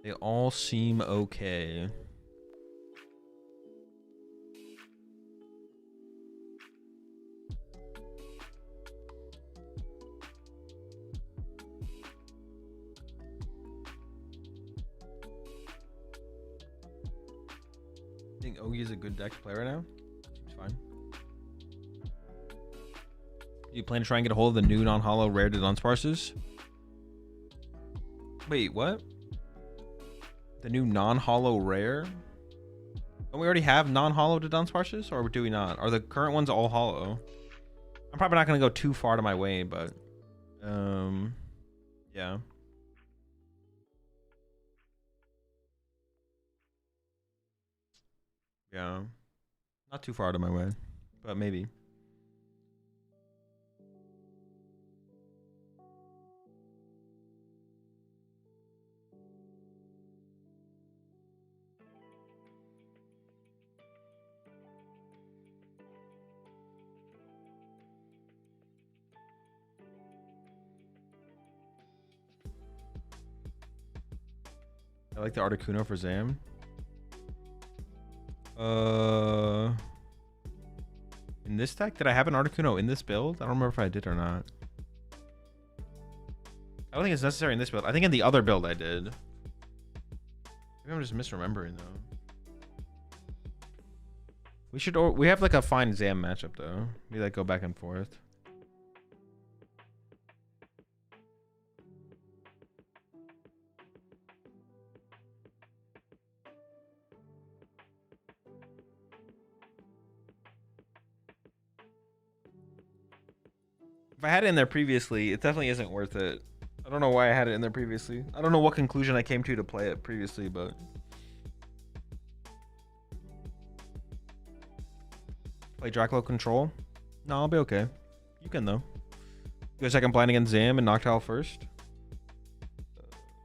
They all seem okay. I think Ogi is a good deck to play right now. Seems fine. Do you plan to try and get a hold of the new non-hollow rare to Dunsparces? Wait, what? The new non-hollow rare? Don't we already have non-hollow to Dunsparces, or do we not? Are the current ones all hollow? I'm probably not going to go too far to my way, but... yeah. Yeah. Not too far to my way, but maybe. I like the Articuno for Zam. In this deck, did I have an Articuno in this build? I don't remember if I did or not. I don't think it's necessary in this build. I think in the other build I did. Maybe I'm just misremembering though. We have like a fine Zam matchup though. We like go back and forth. If I had it in there previously, it definitely isn't worth it. I don't know why I had it in there previously. I don't know what conclusion I came to play it previously, but... Play Dracula Control? No, I'll be okay. You can, though. Go second blind against Zam and Noctowl first.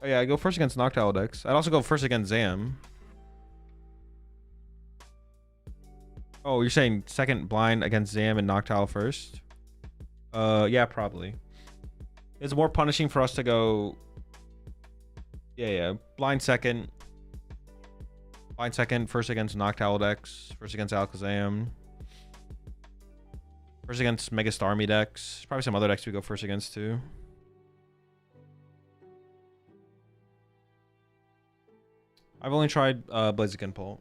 Oh yeah, I go first against Noctowl decks. I'd also go first against Zam. Oh, you're saying second blind against Zam and Noctowl first? Yeah, probably. It's more punishing for us to go... Yeah. Blind second, first against Noctowl decks, first against Alakazam, first against Mega Starmie decks. Probably some other decks we go first against too. I've only tried Blaziken Pult.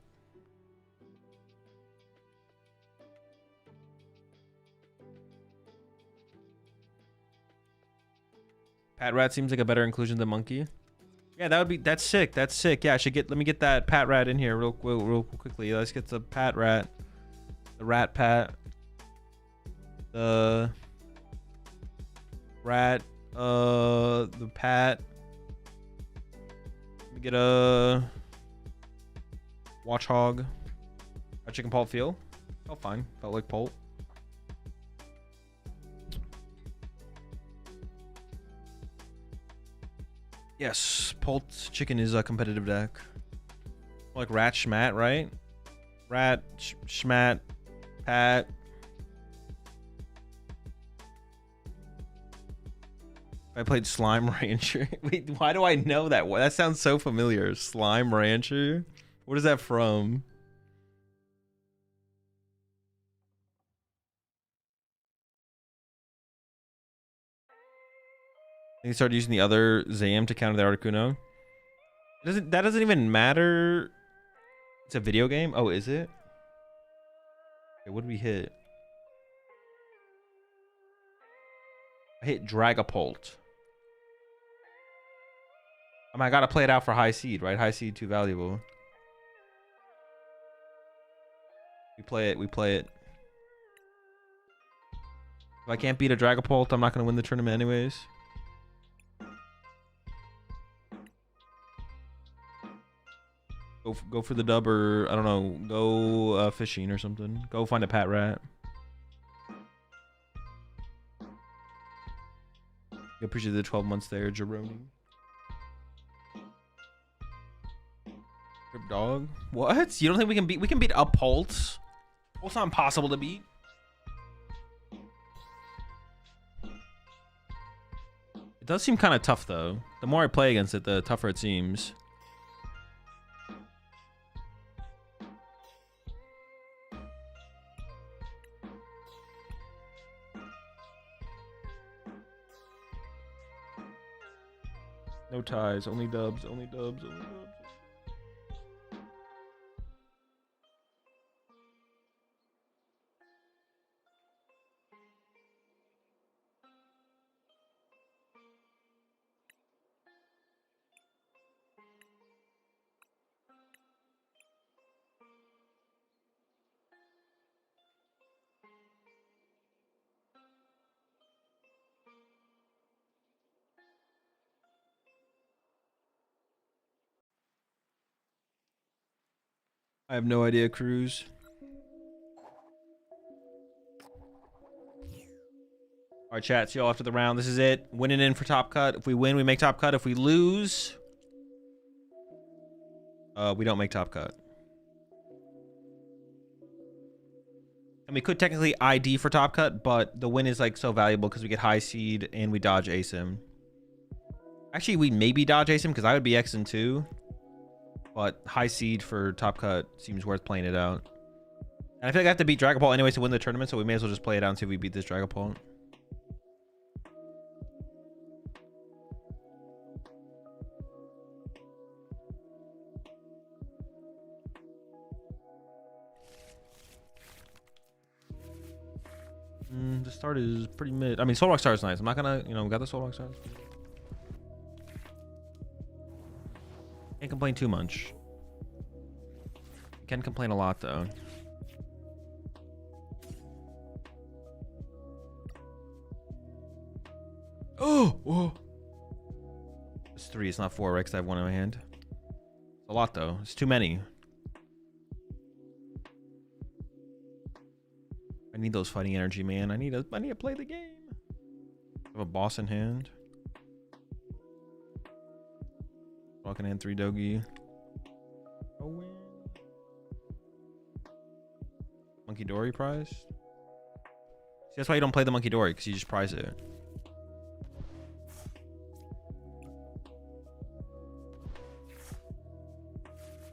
Pat Rat seems like a better inclusion than Monkey. Yeah, that's sick. That's sick. Yeah, let me get that Pat Rat in here real quickly. Let's get the Pat Rat. The Rat Pat. The Rat The Pat. Let me get a Watchhog. How Chicken Pult feel? Felt fine. Felt like Pult. Yes, Pult Chicken is a competitive deck. Like Rat Schmat, right? Rat Schmat Pat. I played Slime Rancher. Wait, why do I know that? That sounds so familiar. Slime Rancher? What is that from? They started using the other Zam to counter the Articuno. That doesn't even matter. It's a video game? Oh, is it? Okay, what did we hit? I hit Dragapult. I mean, I gotta play it out for high seed, right? High seed too valuable. We play it. We play it. If I can't beat a Dragapult, I'm not gonna win the tournament anyways. Go for the dub, or I don't know. Go fishing or something. Go find a Pat Rat. I appreciate the 12 months there, Jeroni. Rip Dog. What? You don't think we can beat? We can beat a Pulse? Pulse not impossible to beat. It does seem kind of tough though. The more I play against it, the tougher it seems. No ties, only dubs, only dubs, only dubs. I have no idea, Cruz. All right, chat. See y'all after the round. This is it. Winning in for top cut. If we win, we make top cut. If we lose, we don't make top cut. And we could technically ID for top cut, but the win is like so valuable because we get high seed and we dodge ASIM. Actually, we maybe dodge ASIM because I would be X and 2. But high seed for top cut seems worth playing it out. And I feel like I have to beat Dragapult anyways to win the tournament, so we may as well just play it out and see if we beat this Dragapult. The start is pretty mid. I mean, Solrock Star is nice. I'm not gonna, we got the Solrock Stars. Can't complain too much. Can complain a lot though. Oh, whoa. It's 3. It's not 4, right? 'Cause I have 1 in my hand. It's a lot though. It's too many. I need those fighting energy, man. I need to play the game. I have a boss in hand. Walking in 3 Dogi. Oh, win. Monkey Dory prize. See, that's why you don't play the Monkey Dory, because you just prize it.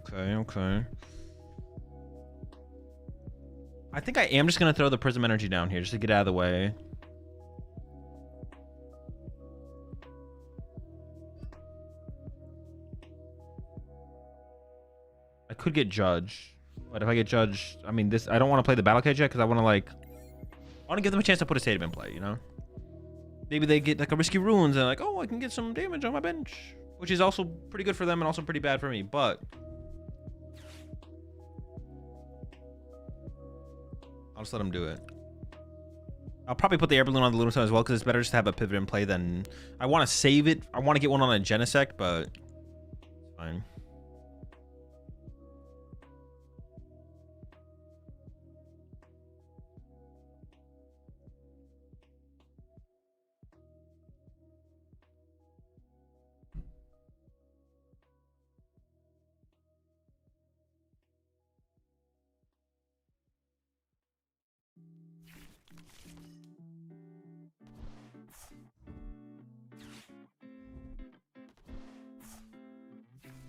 Okay, okay. I think I am just gonna throw the Prism Energy down here just to get out of the way. I could get Judge, but if I get Judge, I mean, I don't want to play the Battle Cage yet because I want to give them a chance to put a Stadium in play, you know? Maybe they get like a Risky Ruins and like, oh, I can get some damage on my bench, which is also pretty good for them and also pretty bad for me, but I'll just let them do it. I'll probably put the air balloon on the Lunatone as well because it's better just to have a pivot in play than... I want to save it. I want to get one on a Genesect, but... It's fine.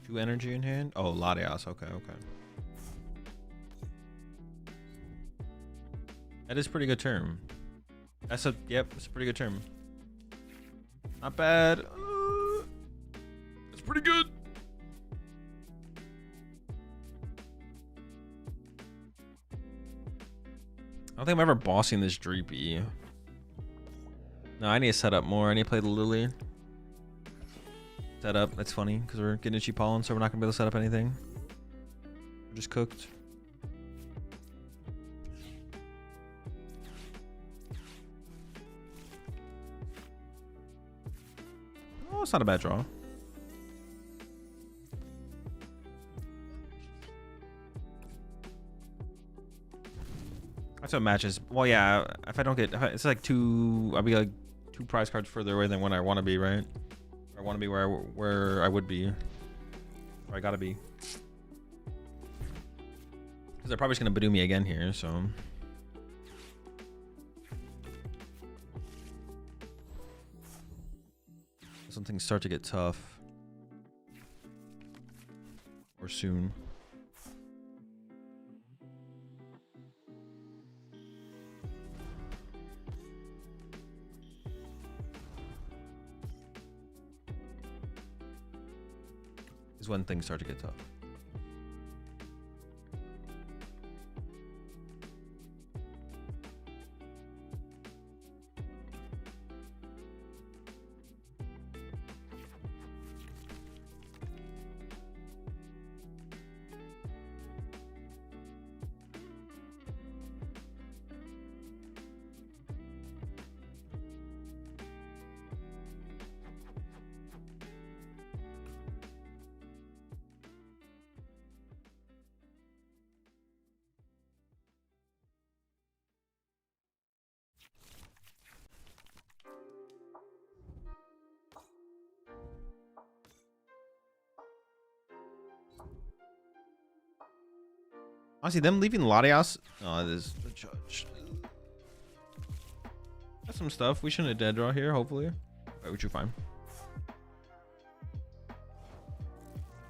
Two energy in hand? Oh, Latias. Okay, okay. That is a pretty good term. That's a... Yep, it's a pretty good term. Not bad. It's pretty good. I don't think I'm ever bossing this Dreepy. No, I need to set up more. I need to play the Lily. Set up. That's funny because we're getting a cheap pollen, so we're not gonna be able to set up anything. We're just cooked. Oh, it's not a bad draw. That's what matches. Well, yeah. If I don't get, it's like two. I'll be like 2 prize cards further away than when I want to be, right? I want to be where I would be, or I gotta be, because they're probably just gonna Badoo me again here. So some things start to get tough, or soon. Is when things start to get tough. Honestly, them leaving Latias. Oh, this is the judge. That's some stuff. We shouldn't have dead draw here, hopefully. Alright, which you're fine.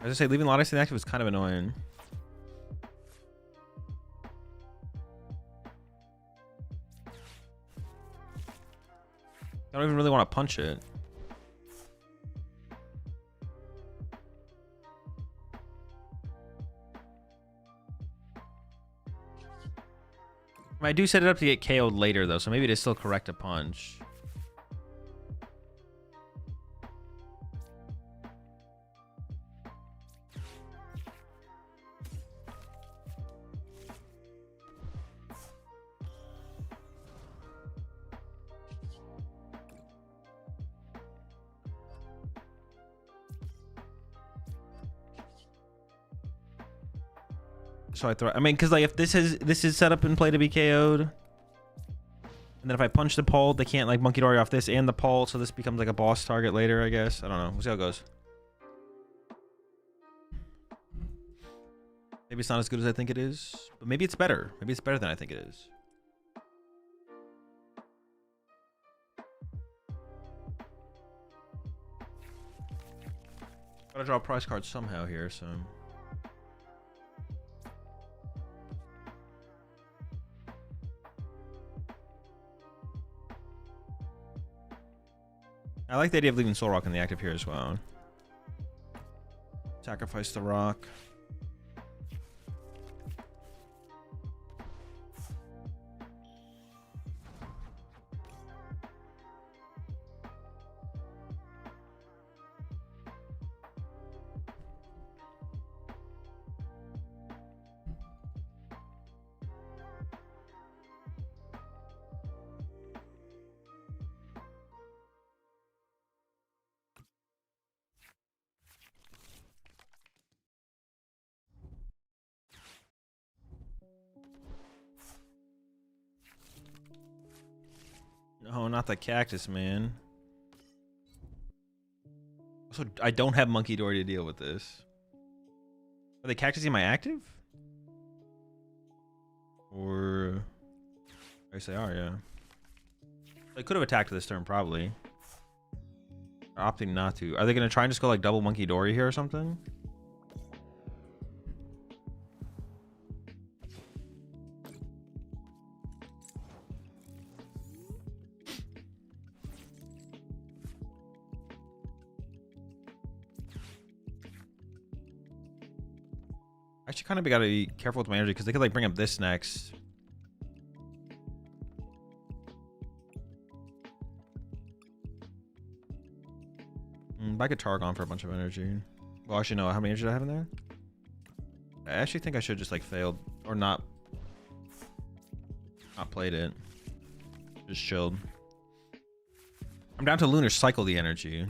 As I say, leaving Latias inactive was kind of annoying. I don't even really want to punch it. I do set it up to get KO'd later, though, so maybe it is still correct to punch. So I throw. I mean, because like if this is set up in play to be KO'd, and then if I punch the Pult, they can't like Monkey Dory off this and the Pult, so this becomes like a boss target later, I guess. I don't know. We'll see how it goes. Maybe it's not as good as I think it is, but maybe it's better. Maybe it's better than I think it is. Gotta draw a prize card somehow here, so. I like the idea of leaving Soul Rock in the active here as well. Sacrifice the rock. Oh, not the cactus, man. So I don't have Monkey Dory to deal with this. Are the cactus in my active? Or I guess they are, yeah. They could have attacked this turn, probably. They're opting not to. Are they gonna try and just go like double Monkey Dory here or something? Actually, kind of gotta be careful with my energy because they could like bring up this next. I could Targon for a bunch of energy. Well, actually, no. How many energy do I have in there? I actually think I should just like failed or not played it. Just chilled. I'm down to Lunar Cycle the energy.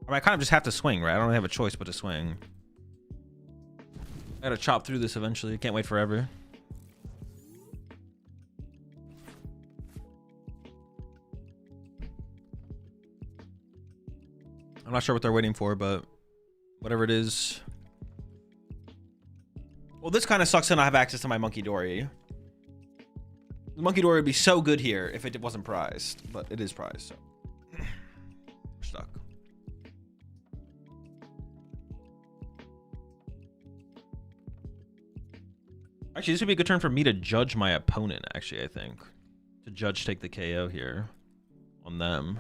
I mean, I kind of just have to swing, right? I don't have a choice but to swing. I gotta chop through this eventually. Can't wait forever. I'm not sure what they're waiting for, but whatever it is. Well, this kind of sucks to not have access to my Monkey Dory. The Monkey Dory would be so good here if it wasn't prized, but it is prized, so we're stuck. Actually, this would be a good turn for me to judge my opponent, actually, I think. To judge take the KO here on them.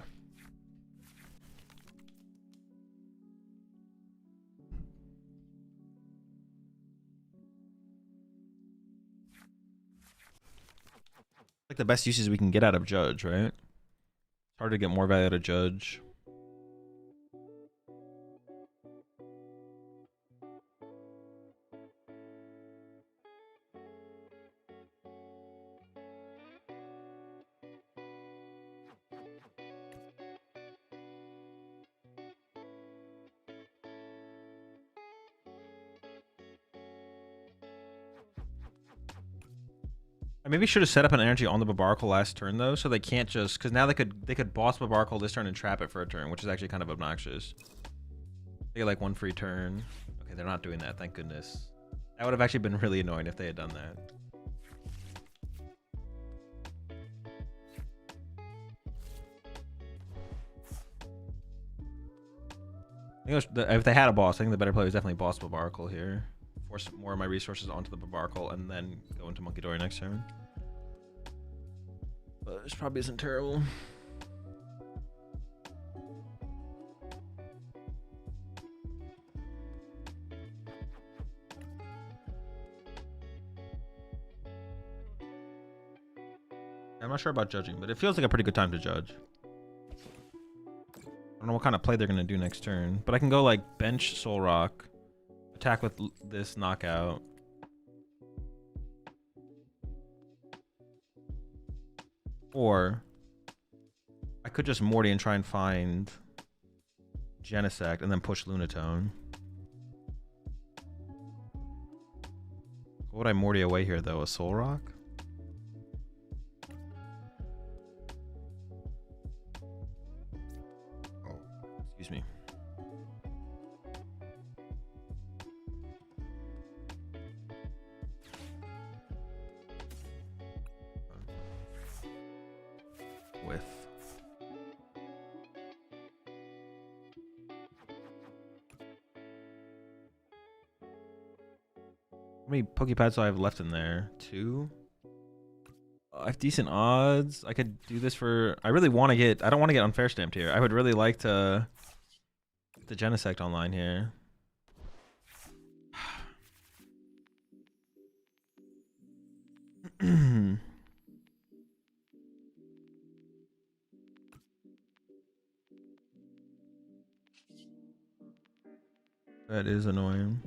Like the best uses we can get out of Judge, right? It's hard to get more value out of Judge. I maybe should have set up an energy on the Babaracle last turn though, so they can't just because now they could boss Babaracle this turn and trap it for a turn, which is actually kind of obnoxious. They get like one free turn. Okay, they're not doing that, thank goodness. That would have actually been really annoying if they had done that. I think if they had a boss, I think the better play was definitely boss Babaracle here. Force more of my resources onto the Babaracle and then go into Monkey Dory next turn. But this probably isn't terrible. I'm not sure about judging, but it feels like a pretty good time to judge. I don't know what kind of play they're going to do next turn, but I can go like bench Soul Rock, attack with this knockout. Or I could just Morty and try and find Genesect and then push Lunatone. What would I Morty away here though? A Soul Rock? Excuse me. With how many Pokepads do I have left in there? 2? I have decent odds. I could do this for. I really want to get. I don't want to get unfair stamped here. I would really like to get the Genesect online here. That is annoying.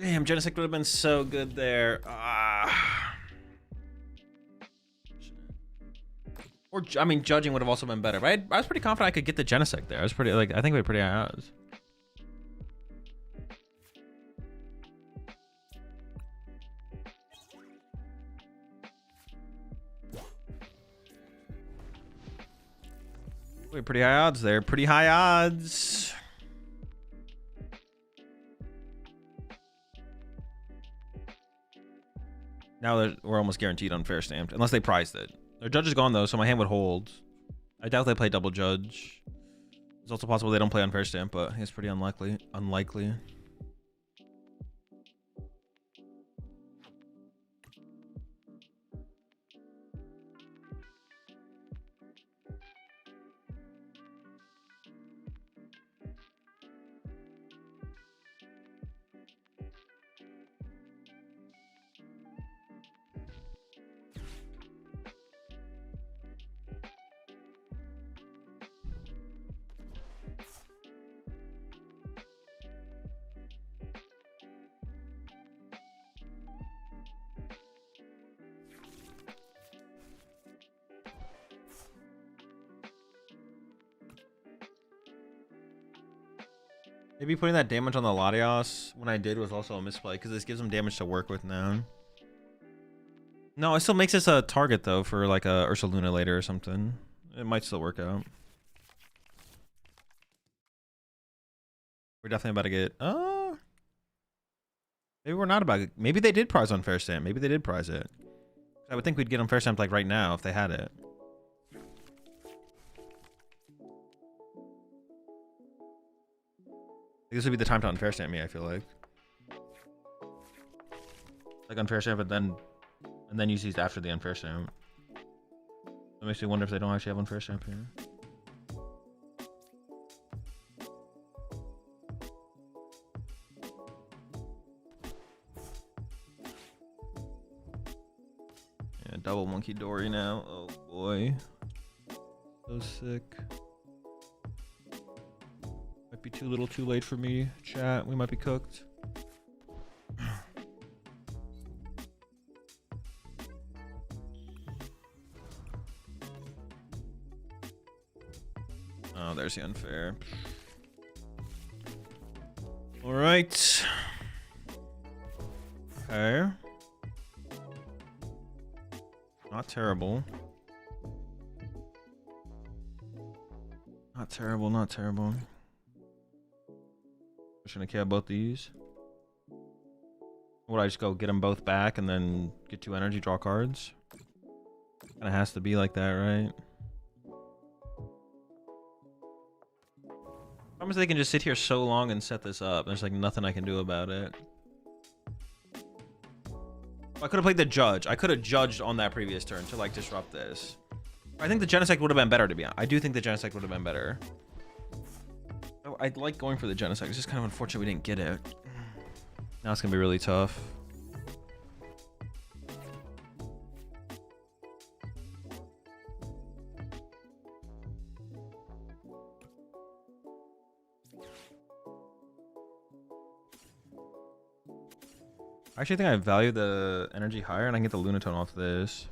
Damn, Genesect would have been so good there. Or, I mean, judging would have also been better. But I was pretty confident I could get the Genesect there. I was pretty, like, I think we had pretty high odds. We had pretty high odds there. Pretty high odds. Now we're almost guaranteed unfair stamped, unless they prized it. Their judge is gone though, so my hand would hold. I doubt they play double judge. It's also possible they don't play unfair stamp, but it's pretty unlikely. Maybe putting that damage on the Latios when I did was also a misplay because this gives them damage to work with now. No, it still makes us a target though for like a Ursaluna later or something. It might still work out. We're definitely about to get. Maybe we're not about it. Maybe they did prize unfair stamp. Maybe they did prize it. I would think we'd get unfair stamp like right now if they had it. This would be the time to unfair stamp me, I feel like. Like unfair stamp and then use these after the unfair stamp. That makes me wonder if they don't actually have unfair stamp here. Yeah, double Monkey Dory now. Oh boy. So sick. Might be too little too late for me, chat. We might be cooked. Oh, there's the unfair. All right. Okay. Not terrible. Not terrible, not terrible. Just gonna care about these. Would I just go get them both back and then get 2 energy, draw cards? Kinda has to be like that, right? Problem is they can just sit here so long and set this up. There's like nothing I can do about it. I could have played the judge. I could have judged on that previous turn to like disrupt this. I think the Genesect would have been better, to be honest. I do think the Genesect would have been better. I like going for the Genesect. It's just kind of unfortunate we didn't get it. Now it's gonna be really tough. I actually think I value the energy higher and I can get the Lunatone off this.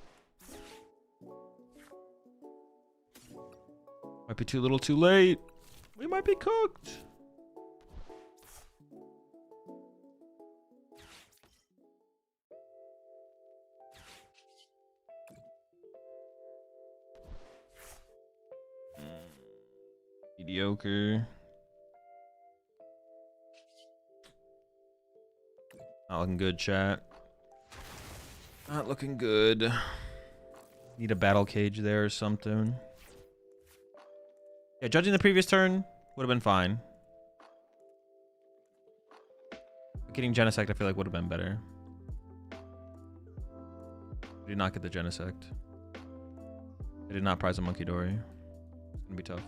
Might be too little too late. We might be cooked. Mediocre. Not looking good, chat. Not looking good. Need a battle cage there or something. Yeah, judging the previous turn would have been fine. But getting Genesect, I feel like would have been better. We did not get the Genesect. I did not prize a Monkey Dory. It's gonna be tough.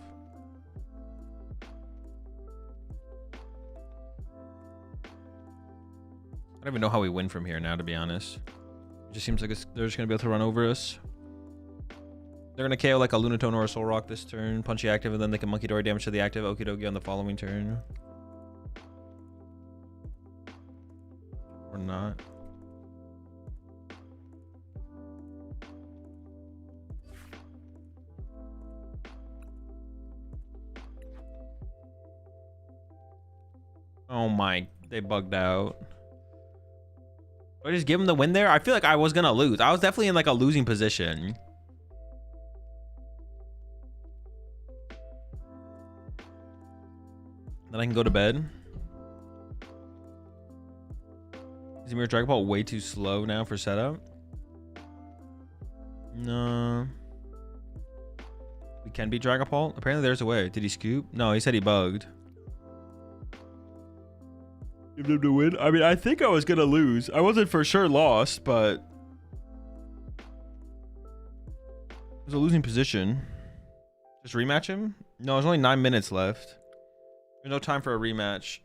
I don't even know how we win from here now, to be honest. It just seems like they're just gonna be able to run over us. They're gonna KO like a Lunatone or a Soul Rock this turn, punchy active, and then they can Monkey Dory damage to the active Okidogi on the following turn. not. Oh my, they bugged out. Do I just give him the win there? I feel like I was gonna lose. I was definitely in like a losing position. Then I can go to bed. Is Mirror Dragapult way too slow now for setup? No. We can beat Dragapult? Apparently there's a way. Did he scoop? No, he said he bugged. Give them to win? I mean, I think I was going to lose. I wasn't for sure lost, but... it was a losing position. Just rematch him? No, there's only 9 minutes left. There's no time for a rematch.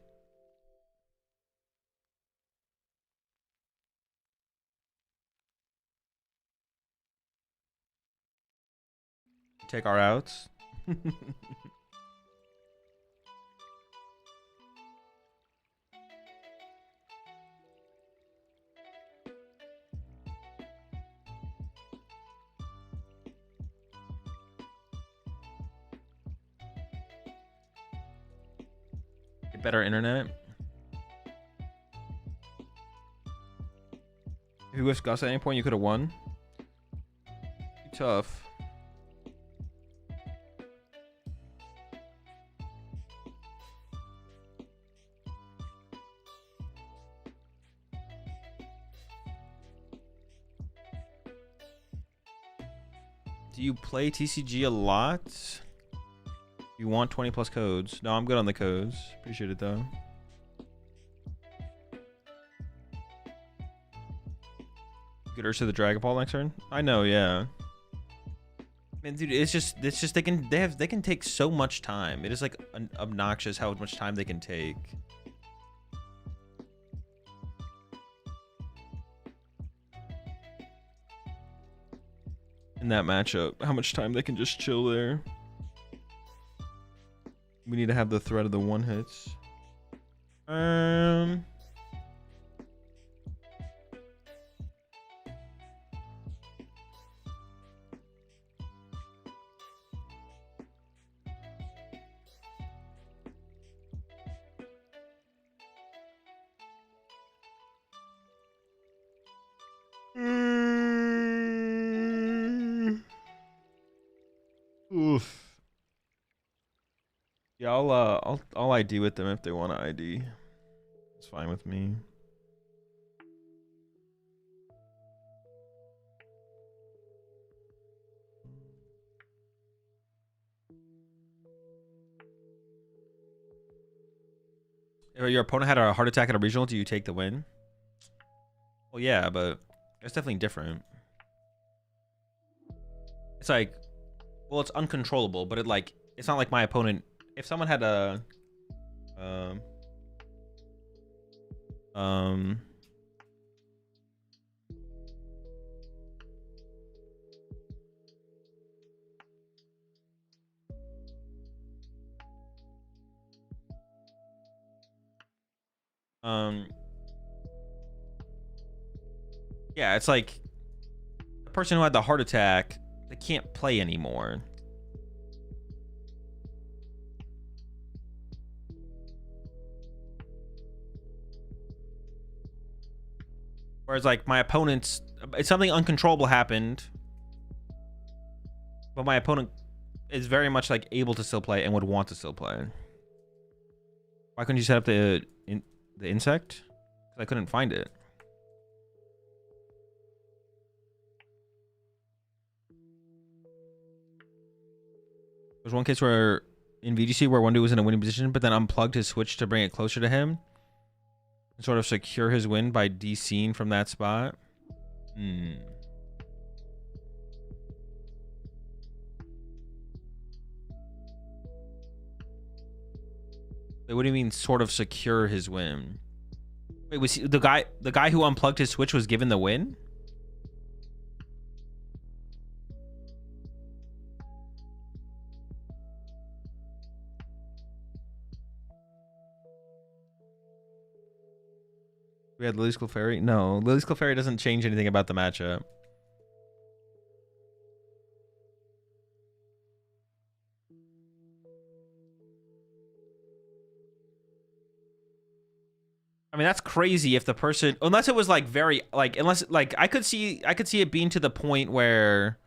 Take our outs. Get better internet. If you whiffed Gus at any point, you could have won. Tough. Do you play TCG a lot? You want 20 plus codes? No, I'm good on the codes. Appreciate it though. Get Ursa the Dragapult next turn? I know, yeah. Man, dude, it's just they can take so much time. It is like obnoxious how much time they can take. In that matchup, how much time they can just chill there. We need to have the threat of the one hits. Oof. Yeah, I'll ID with them if they want to ID. It's fine with me. If your opponent had a heart attack at a regional, do you take the win? Well, yeah, but it's definitely different. It's like, well, it's uncontrollable, but it's not like my opponent. If someone had a, yeah, it's like the person who had the heart attack, they can't play anymore. Whereas like my opponent's, something uncontrollable happened, but my opponent is very much like able to still play and would want to still play. Why couldn't you set up the insect? Because I couldn't find it. There's one case where in VGC where one dude was in a winning position, but then unplugged his switch to bring it closer to him and sort of secure his win by DCing from that spot. Wait, what do you mean sort of secure his win? Wait, was he, the guy who unplugged his switch was given the win? We had Lily's Clefairy? No, Lily's Clefairy doesn't change anything about the matchup. I mean, that's crazy if the person, unless it was like very, like, unless, like, I could see it being to the point where,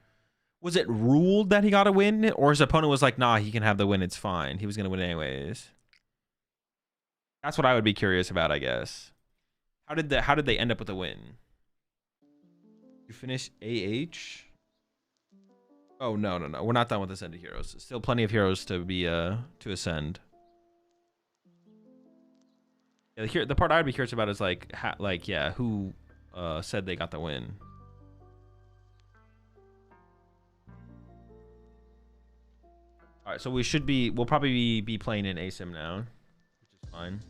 was it ruled that he got a win? Or his opponent was like, nah, he can have the win, it's fine. He was going to win anyways. That's what I would be curious about, I guess. How did they end up with a win? You finish AH? Oh, no. We're not done with Ascended Heroes. Still plenty of heroes to be, to ascend. Yeah, the part I'd be curious about is like, who said they got the win. All right, so we'll probably be playing in ASIM now, which is fine.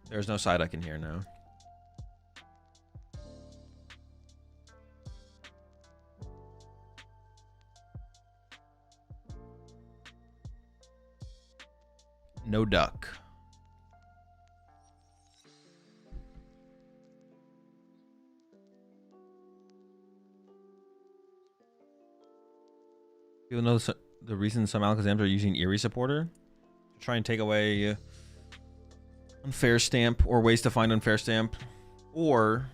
There's no side I can hear now. No duck. People know the reason some Alakazams are using Eerie Supporter? To try and take away unfair stamp, or ways to find unfair stamp, or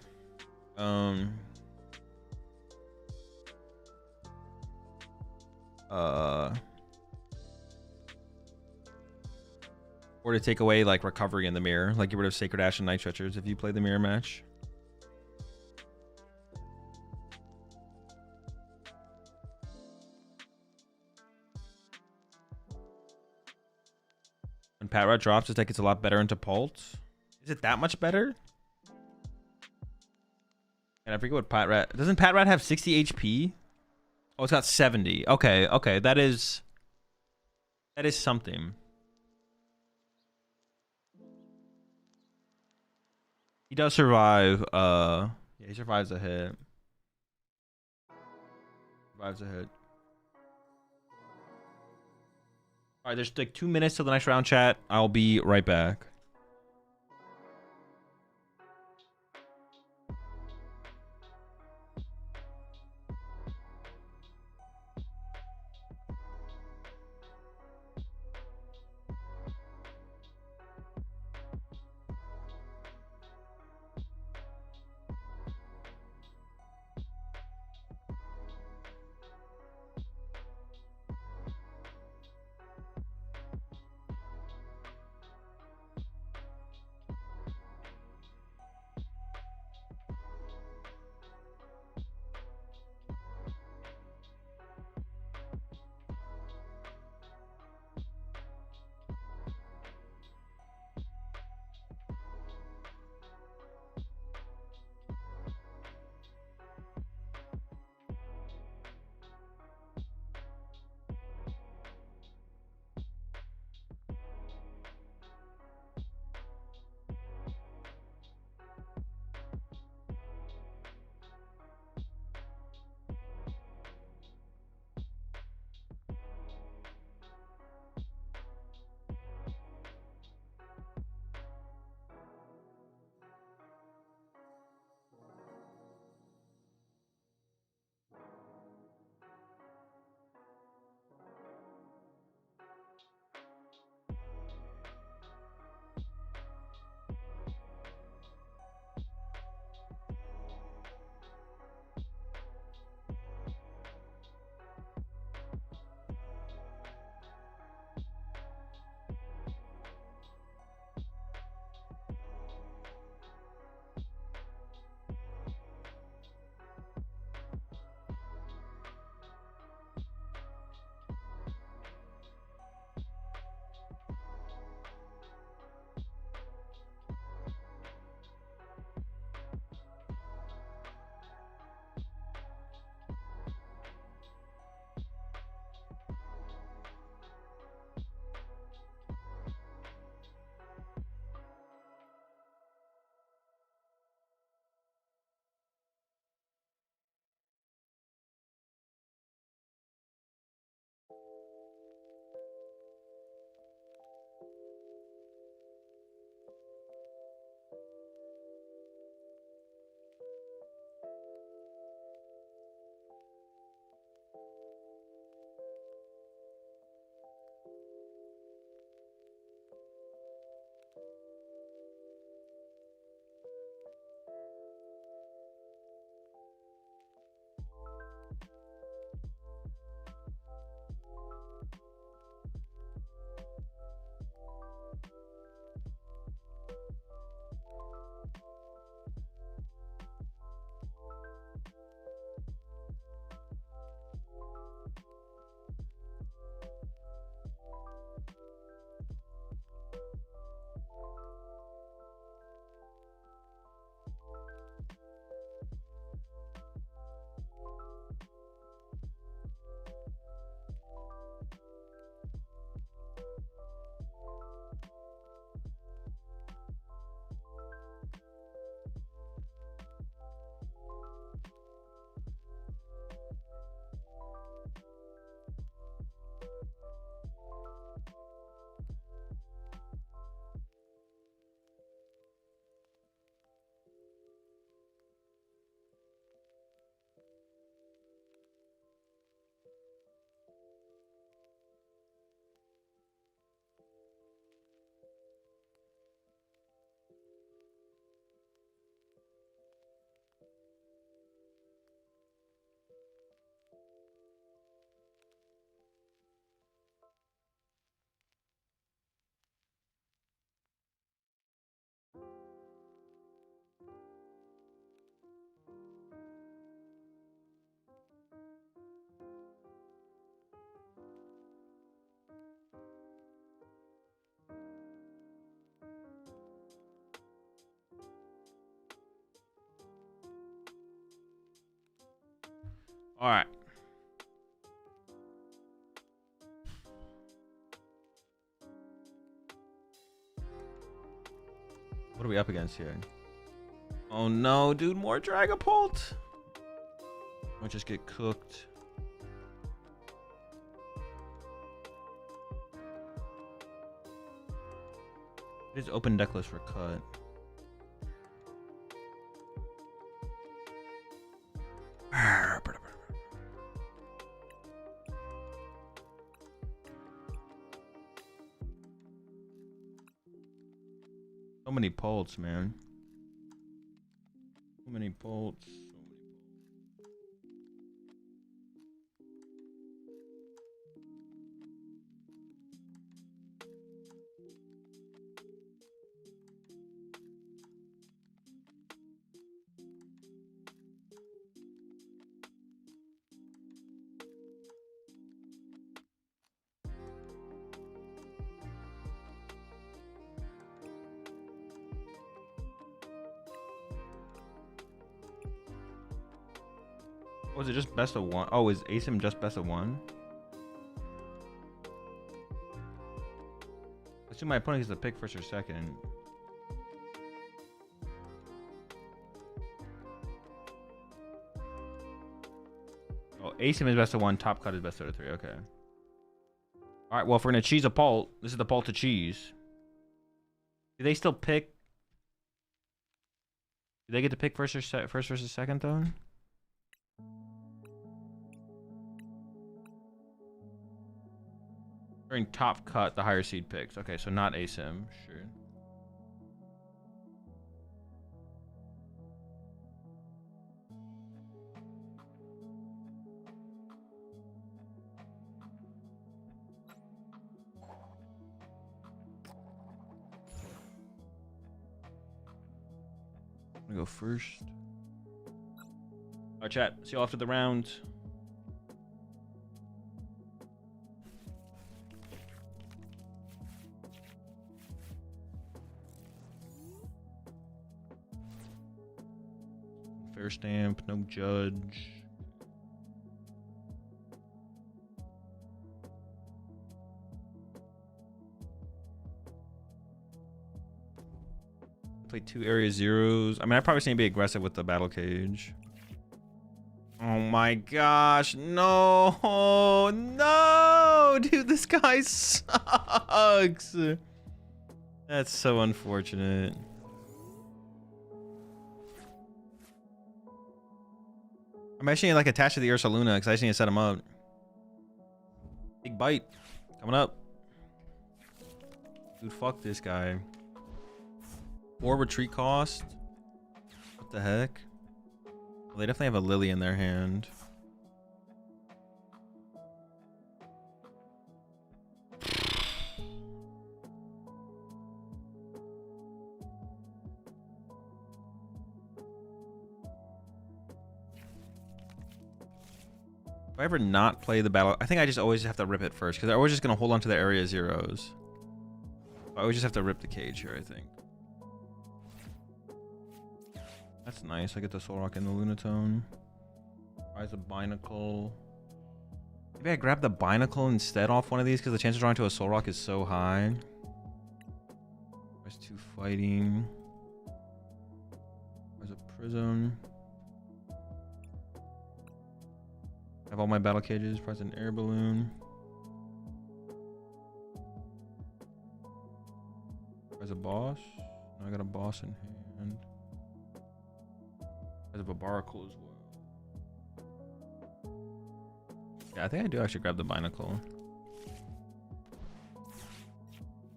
or to take away like recovery in the mirror, like get rid of Sacred Ash and Night Stretchers if you play the mirror match. When Pat Rat drops, this deck gets a lot better into Pult. Is it that much better? And I forget what Pat Rat... Doesn't Pat Rat have 60 HP? Oh, it's got 70. Okay. That is something. He does survive. Yeah, he survives a hit. Survives a hit. All right, there's like 2 minutes till the next round, chat. I'll be right back. All right. What are we up against here? Oh no, dude, more Dragapult. Might just get cooked. It is open deck list for cut. So many Pults, man. So many Pults. Was it just best of one? Oh, is ASIM just best of one? I assume my opponent gets to pick first or second. Oh, ASIM is best of one. Top cut is best out of three. Okay. All right. Well, if we're gonna cheese a Pult, this is the Pult to cheese. Do they still pick? Do they get to pick first versus second though? During top cut, the higher seed picks. Okay, so not ASIM. Sure. I'm gonna go first. All right, chat. See you after the round. Fair stamp, no judge. Play 2 area zeros. I mean, I probably need to be aggressive with the battle cage. Oh my gosh, no, no, dude, this guy sucks. That's so unfortunate. I'm actually like attached to the Ursaluna because I just need to set him up. Big bite coming up. Dude, fuck this guy. 4 retreat cost. What the heck? Well, they definitely have a Lily in their hand. If I ever not play the battle, I think I just always have to rip it first because they're always just going to hold on to the area zeros. I always just have to rip the cage here, I think. That's nice. I get the Soul Rock and the Lunatone. Rise of Binacle. Maybe I grab the Binacle instead off one of these because the chance of drawing to a Soul Rock is so high. Rise 2 Fighting. Rise of Prism. I have all my battle cages. Prize an Air Balloon. Prize a Boss. Now I got a Boss in hand. Prize of a Baracle as well. Yeah, I think I do actually grab the Binacle.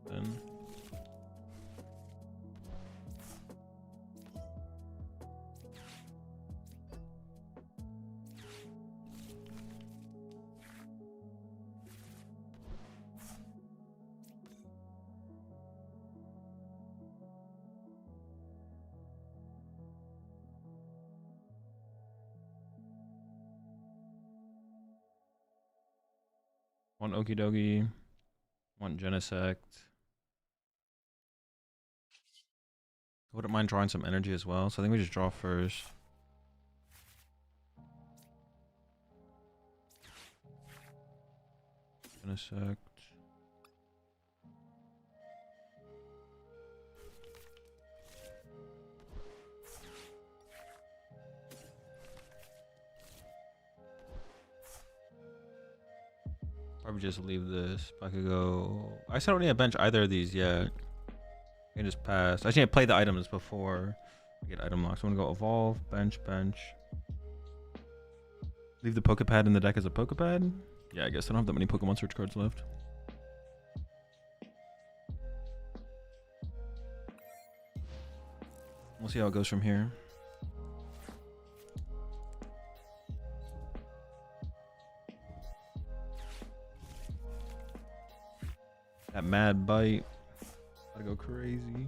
Then. One Okidogi, one Genesect. I wouldn't mind drawing some energy as well, so I think we just draw first. In a sec. Probably just leave this. If I could go. I said I don't need a bench either of these yet. I can just pass. I just need to play the items before I get item locks. So I'm gonna go evolve, bench. Leave the Pokepad in the deck as a Pokepad. Yeah, I guess I don't have that many Pokemon search cards left. We'll see how it goes from here. That mad bite. Gotta go crazy.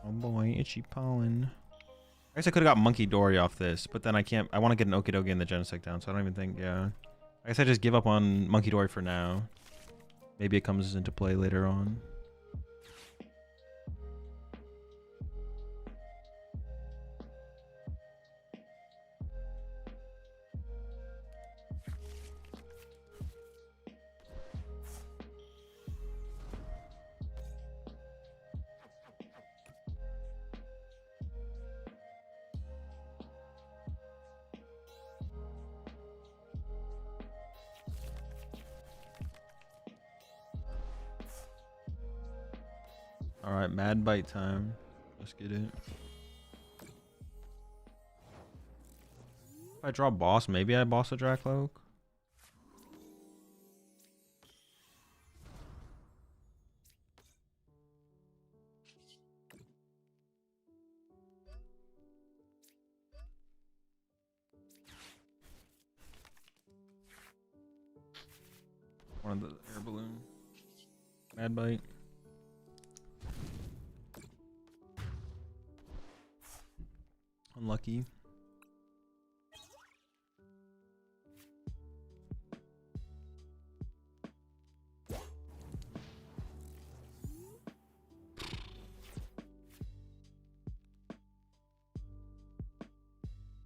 Oh boy, itchy pollen. I guess I could have got Monkey Dory off this, but then I can't. I want to get an Okidogi and the Genesect down, so I don't even think. Yeah, I guess I just give up on Monkey Dory for now. Maybe it comes into play later on. All right, mad bite time. Let's get it. If I draw boss, maybe I boss a Dracloak. One of the air balloon. Mad bite. Unlucky.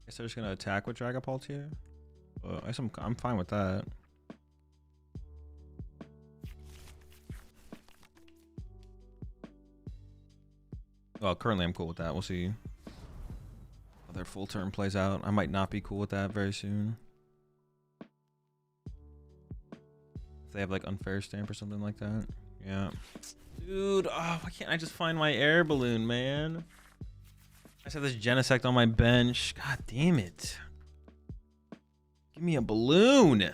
Guess they're just gonna attack with Dragapult here. I guess I'm fine with that. Well, currently I'm cool with that. We'll see. Their full turn plays out. I might not be cool with that very soon. If they have like unfair stamp or something like that. Yeah. Dude, oh, why can't I just find my air balloon, man? I just have this Genesect on my bench. God damn it. Give me a balloon.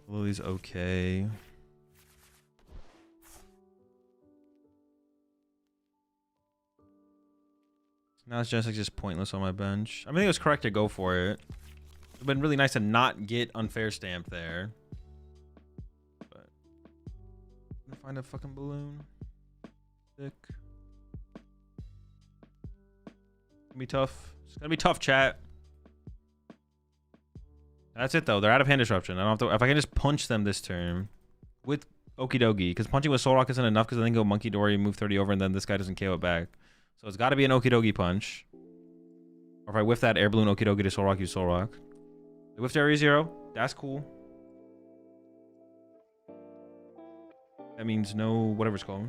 Lily's okay. Now it's just pointless on my bench. I mean, it was correct to go for it. It would have been really nice to not get unfair stamp there. But I'm gonna find a fucking balloon. Sick. It's gonna be tough. It's gonna be tough, chat. That's it though. They're out of hand disruption. I don't have to. If I can just punch them this turn with Okidogi, because punching with Soul Rock isn't enough, because then go Monkey Dory, move 30 over, and then this guy doesn't KO it back. So it's got to be an Okidogi punch. Or if I whiff that air balloon Okidogi to Soul Rock, use Soul Rock. I whiffed area 0. That's cool. That means no whatever it's called.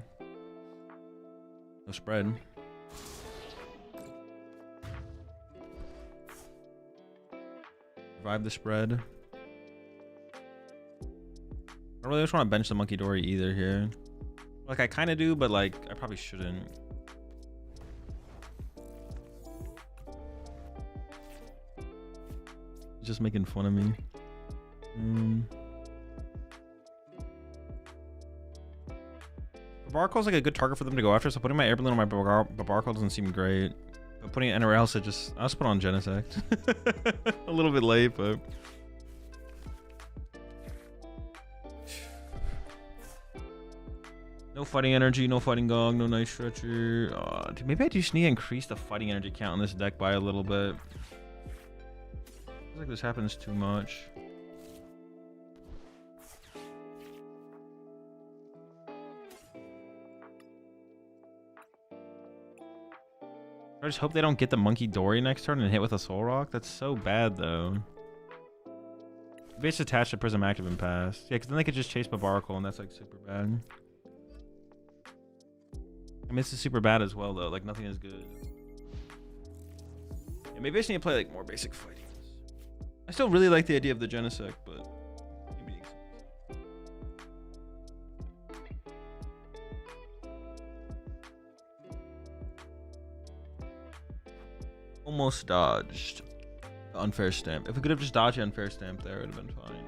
No spread. Revive the spread. I don't really just want to bench the Monkey Dory either here. Like I kind of do, but like I probably shouldn't. Just making fun of me. Barbarcle's like a good target for them to go after, so putting my air balloon on my Barbarcle doesn't seem great. But putting it anywhere else, I'll just put on Genesect. A little bit late, but no fighting energy, no fighting gong, no night stretcher. Dude, maybe I just need to increase the fighting energy count on this deck by a little bit. Feels like this happens too much. I just hope they don't get the Monkey Dory next turn and hit with a Soul Rock. That's so bad, though. Maybe it's attached to Prism Active and pass. Yeah, because then they could just chase Barbaracle, and that's like super bad. I mean, this is super bad as well, though. Like, nothing is good. Yeah, maybe I just need to play like more basic fighting. I still really like the idea of the Genesect, but maybe. Almost dodged the unfair stamp. If we could have just dodged the unfair stamp there, it would have been fine.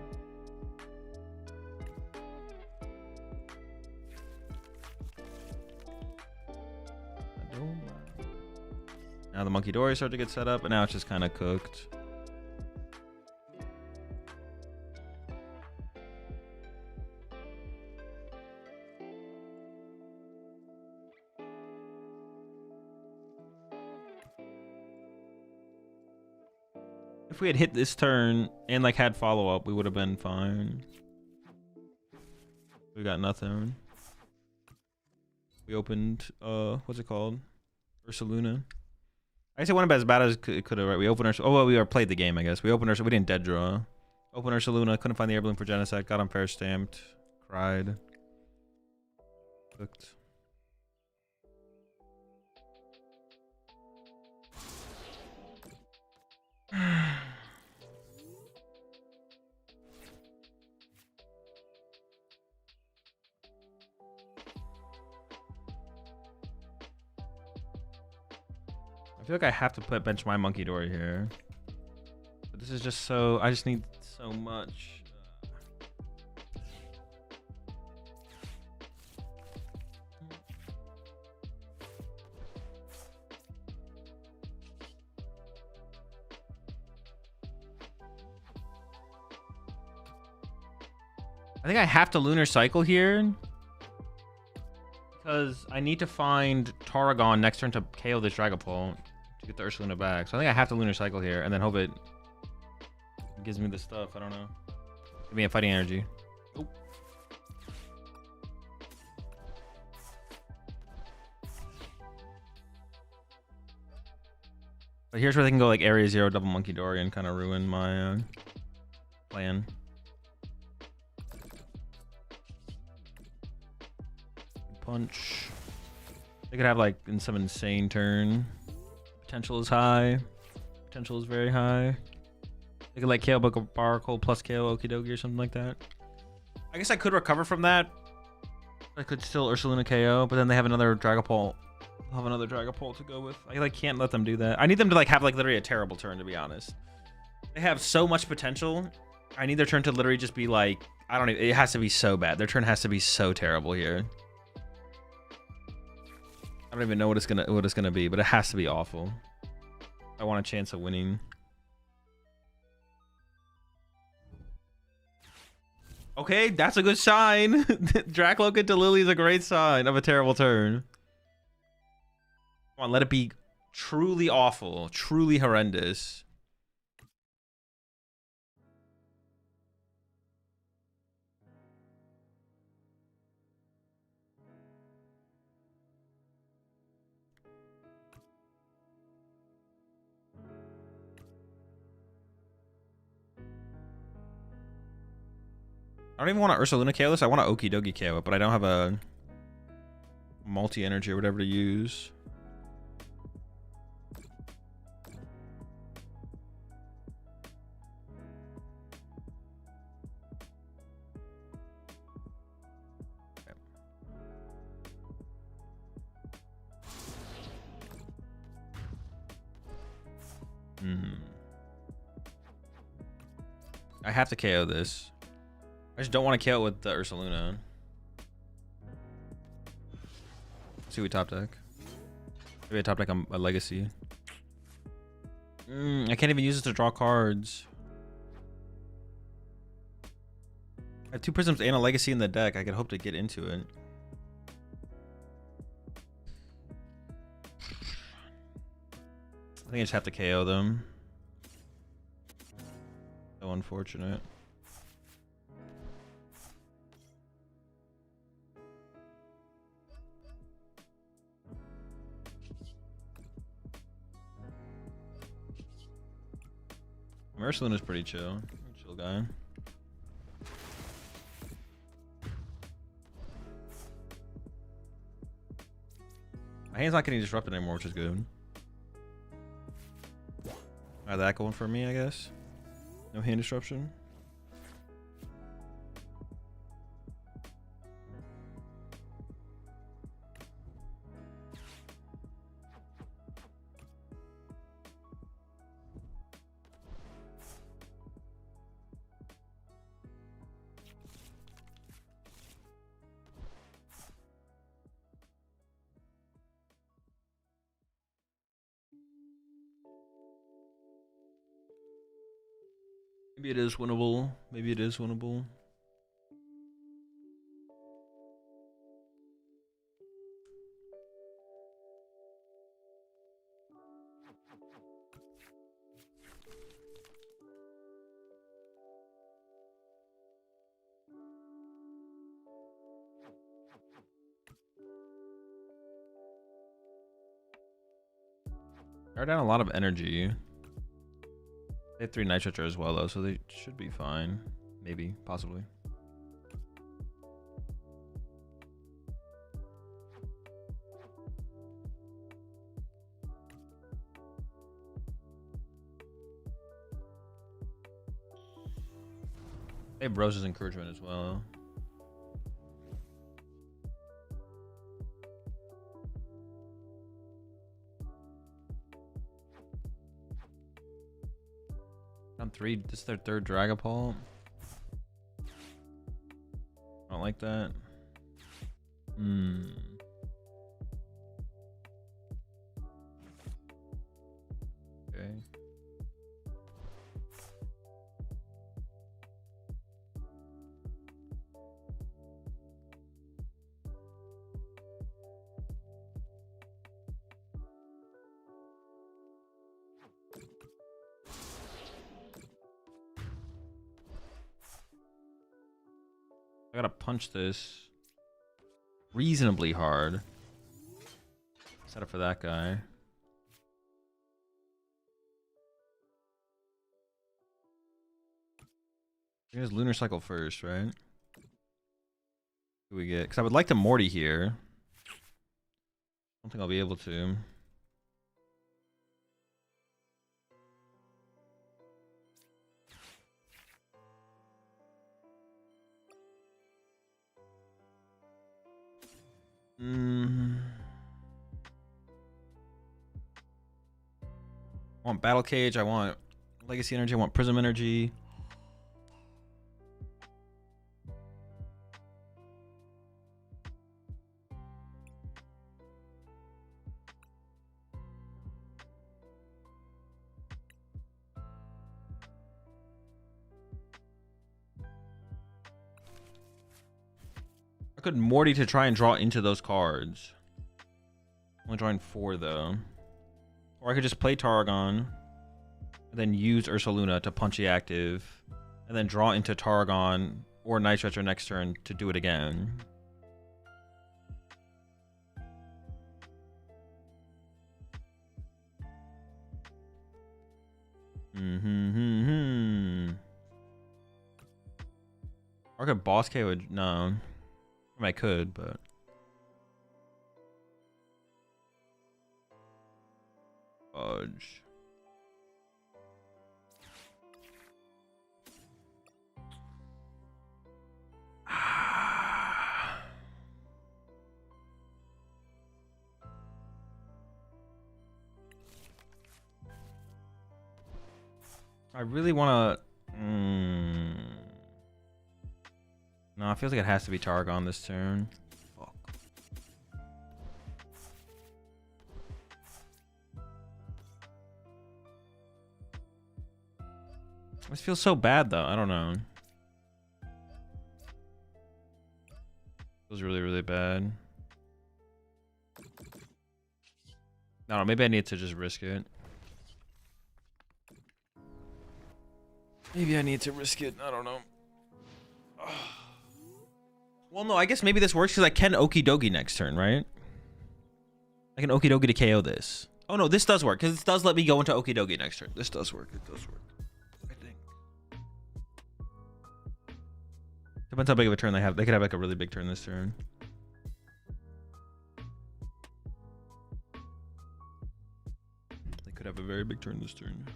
Now the Monkey Dory start to get set up, and now it's just kind of cooked. If we had hit this turn and like had follow up, we would have been fine. We got nothing. We opened what's it called? Ursaluna. I guess it went as bad as it could have, right? We opened oh well, we played the game, I guess. We opened we didn't dead draw. Opened Ursaluna, couldn't find the air balloon for Genesect, got unfair stamped, cried. Cooked. I feel like I have to bench my Monkey Dory here. But this is just so... I just need so much. I think I have to Lunar Cycle here. Because I need to find Tarragon next turn to KO this Dragapult to get the Ursaluna back. So I think I have to Lunar Cycle here and then hope it gives me the stuff. I don't know. Give me a fighting energy. Oh. But here's where they can go like Area 0 double Monkey Dory and kind of ruin my plan. Punch. They could have like in some insane turn. Potential is high. Potential is very high. They could like KO Barbaracle plus KO Okidogi or something like that. I guess I could recover from that. I could still Ursaluna KO, but then they have another Dragapult. I'll have another Dragapult to go with. I like can't let them do that. I need them to like have like literally a terrible turn, to be honest. They have so much potential. I need their turn to literally just be like, I don't even, it has to be so bad. Their turn has to be so terrible here. I don't even know what it's gonna be, but it has to be awful. I want a chance of winning. Okay, that's a good sign. Dracloak to Lily is a great sign of a terrible turn. Come on, let it be truly awful, truly horrendous. I don't even want to Ursaluna KO this. I want to Okidogi KO it, but I don't have a multi-energy or whatever to use. I have to KO this. I just don't want to KO it with the Ursaluna. Let's see what we top deck. Maybe I top deck a Legacy. I can't even use this to draw cards. I have 2 Prisms and a Legacy in the deck. I could hope to get into it. I think I just have to KO them. So unfortunate. Ursaluna's pretty chill. Chill guy. My hand's not getting disrupted anymore, which is good. Alright, that going for me, I guess. No hand disruption. Maybe it is winnable. Maybe it is winnable. They're down a lot of energy. They have 3 Nitro as well, though, so they should be fine. Maybe, possibly. They have Rose's encouragement as well. On 3, this is their 3rd Dragapult. I don't like that. Okay. I gotta punch this reasonably hard. Set up for that guy. Here's Lunar Cycle first, right? Who we get? Because I would like to Morty here. I don't think I'll be able to. I want Battle Cage, I want Legacy Energy, I want Prism Energy. I could Morty to try and draw into those cards. Only drawing 4 though. Or I could just play Tarragon, and then use Ursaluna to punch the active, and then draw into Tarragon or Night Stretcher next turn to do it again. Or I could Boss KO. No. I mean, I could, but. Fudge. I really want to. No, it feels like it has to be Targon this turn. Fuck. This feels so bad though. I don't know. Feels really, really bad. I don't know. Maybe I need to just risk it. Maybe I need to risk it. I don't know. Well, no, I guess maybe this works because I can Okidogi next turn, right? I can Okidogi to KO this. Oh, no, this does work because it does let me go into Okidogi next turn. This does work. It does work. I Depends how big of a turn they have. They could have like a really big turn this turn. They could have a very big turn this turn.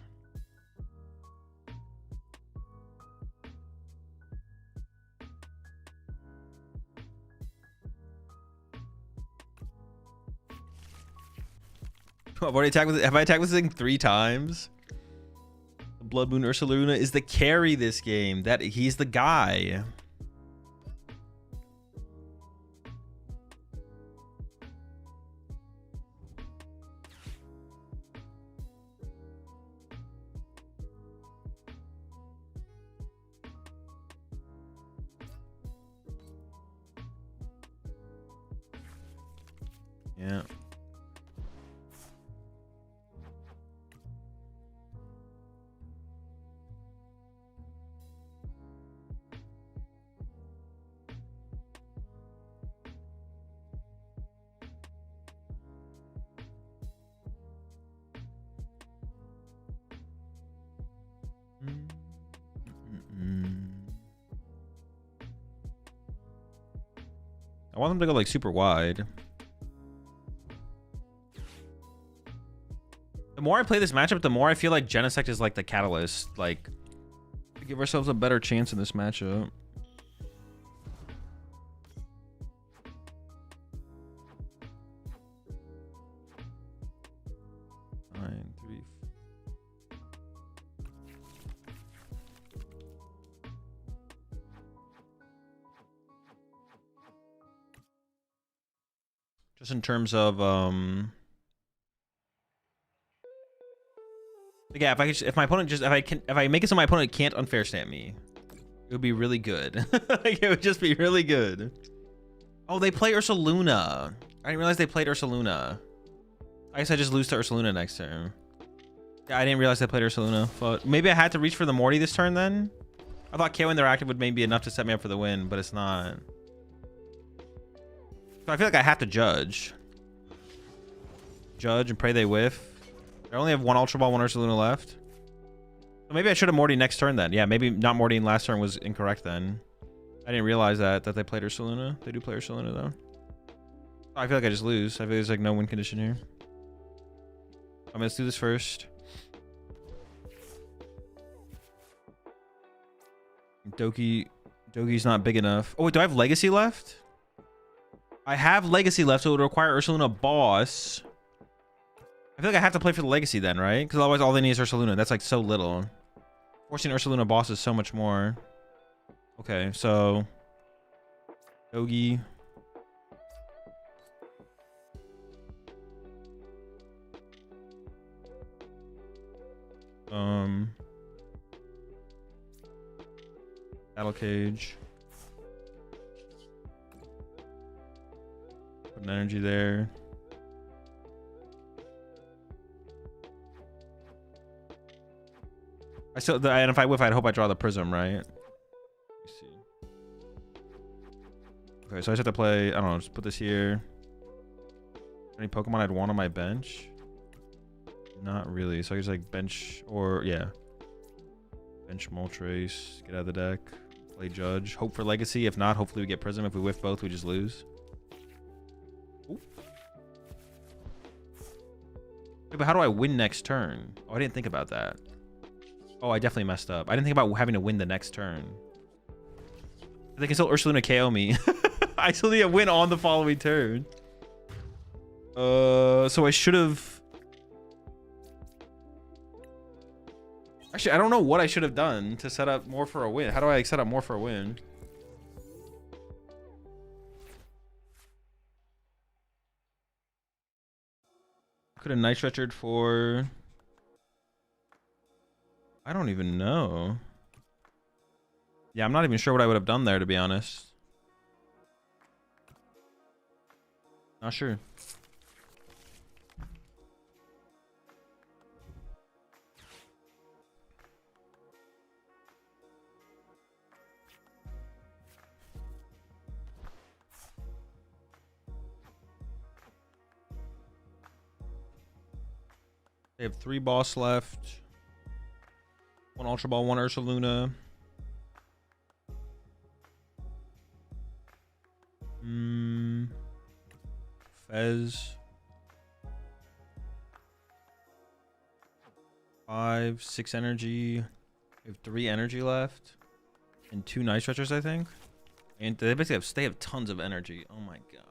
I've already attacked with it. Have I attacked with this thing 3 times? The Blood Moon Ursaluna is the carry this game. That he's the guy. Yeah. I want them to go like super wide. The more I play this matchup, the more I feel like Genesect is like the catalyst. Like, to give ourselves a better chance in this matchup. Just in terms of yeah, if my opponent just if I make it so my opponent can't unfair stamp me, it would be really good. Like, it would just be really good. Oh, they play Ursaluna. I didn't realize they played Ursaluna. I guess I just lose to Ursaluna next turn. Yeah, I didn't realize they played Ursaluna. But maybe I had to reach for the Morty this turn then. I thought KO when they're active would maybe be enough to set me up for the win, but it's not. So I feel like I have to judge and pray they whiff. I only have 1 Ultra Ball, 1 Ursaluna left. So maybe I should have Morty next turn then. Yeah, maybe not Morty in last turn was incorrect then. I didn't realize that they played Ursaluna. They do play Ursaluna though. I feel like I just lose. I feel there's like no win condition here. Let's do this first. Dogi's not big enough. Oh wait, do I have Legacy left? I have Legacy left, so it would require Ursaluna Boss. I feel like I have to play for the Legacy then, right? Because otherwise all they need is Ursaluna. That's like so little. Forcing Ursaluna Boss is so much more. Okay, so Dogi. Battle Cage. Put an energy there. And if I whiff, I'd hope I draw the Prism, right? Let me see. Okay, so I just have to play, I don't know, just put this here. Any Pokemon I'd want on my bench? Not really. So I just like bench, or yeah. Bench Moltres, get out of the deck. Play Judge. Hope for Legacy. If not, hopefully we get Prism. If we whiff both, we just lose. Ooh. Wait, but how do I win next turn? Oh, I didn't think about that. Oh, I definitely messed up. I didn't think about having to win the next turn. They can still Ursaluna KO me. I still need to win on the following turn. So I should have... Actually, I don't know what I should have done to set up more for a win. How do I set up more for a win? Could have Night Stretchered for... I don't even know. Yeah, I'm not even sure what I would have done there, to be honest. Not sure. They have 3 boss left. 1 Ultra Ball, 1 Ursaluna. Fez. 5, 6 energy. We have 3 energy left. And 2 night stretchers, I think. And they basically have tons of energy. Oh my gosh.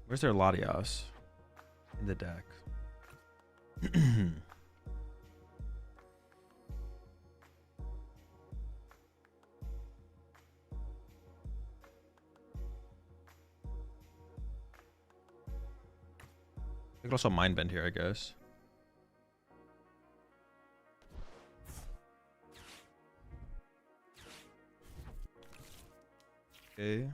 Where's their Latias in the deck? I could also mind bend here, I guess. Okay.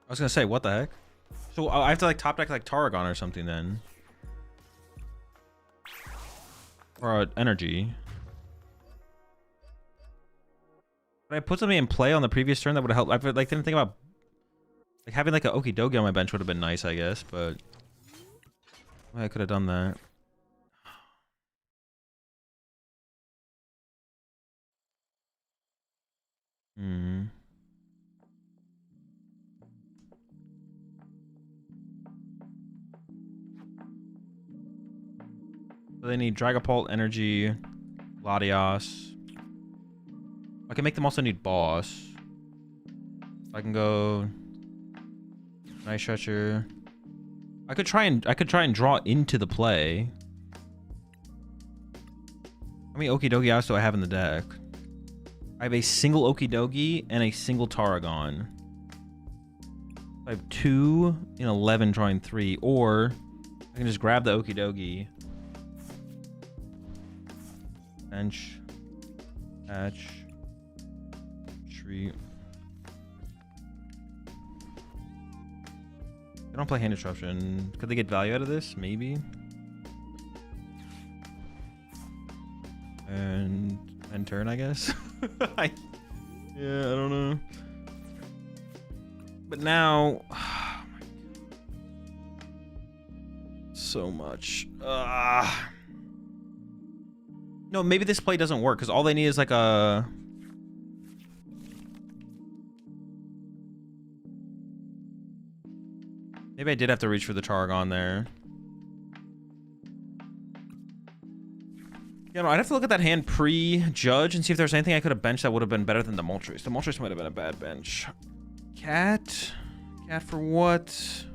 I was gonna say, what the heck? So I have to like top deck like Tarragon or something then, or energy. But I put something in play on the previous turn that would have helped. I like didn't think about like having like an Okidogi on my bench would have been nice, I guess. But well, I could have done that. Hmm. So they need Dragapult, energy, Latias. I can make them also need boss. I can go Night Stretcher. I could try and draw into the play. How many Okidogi outs do I have in the deck? I have a single Okidogi and a single Tarragon. I have 2 in 11 drawing 3, or I can just grab the Okidogi. Bench. Hatch. Treat. I don't play hand disruption. Could they get value out of this? Maybe. And turn, I guess. Yeah, I don't know. But now, oh my God. So much. No, maybe this play doesn't work because all they need is like a. Maybe I did have to reach for the Tarragon there. You know, I'd have to look at that hand pre-judge and see if there's anything I could have benched that would have been better than the Moltres. The Moltres might have been a bad bench. Cat? Cat for what?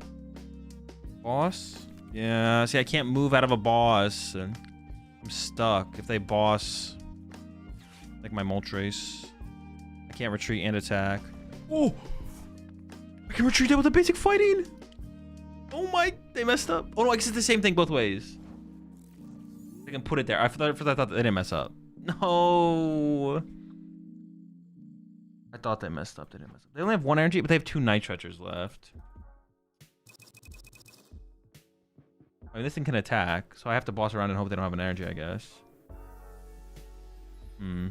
Boss? Yeah, see, I can't move out of a boss. I'm stuck. If they boss, like my Moltres, I can't retreat and attack. Oh! I can retreat that with a basic fighting! Oh my, they messed up. Oh no, I guess it's the same thing both ways. I can put it there. I thought they didn't mess up. No. I thought they messed up. They didn't mess up. They only have 1 energy, but they have 2 Night Stretchers left. I mean, this thing can attack, so I have to boss around and hope they don't have an energy, I guess. So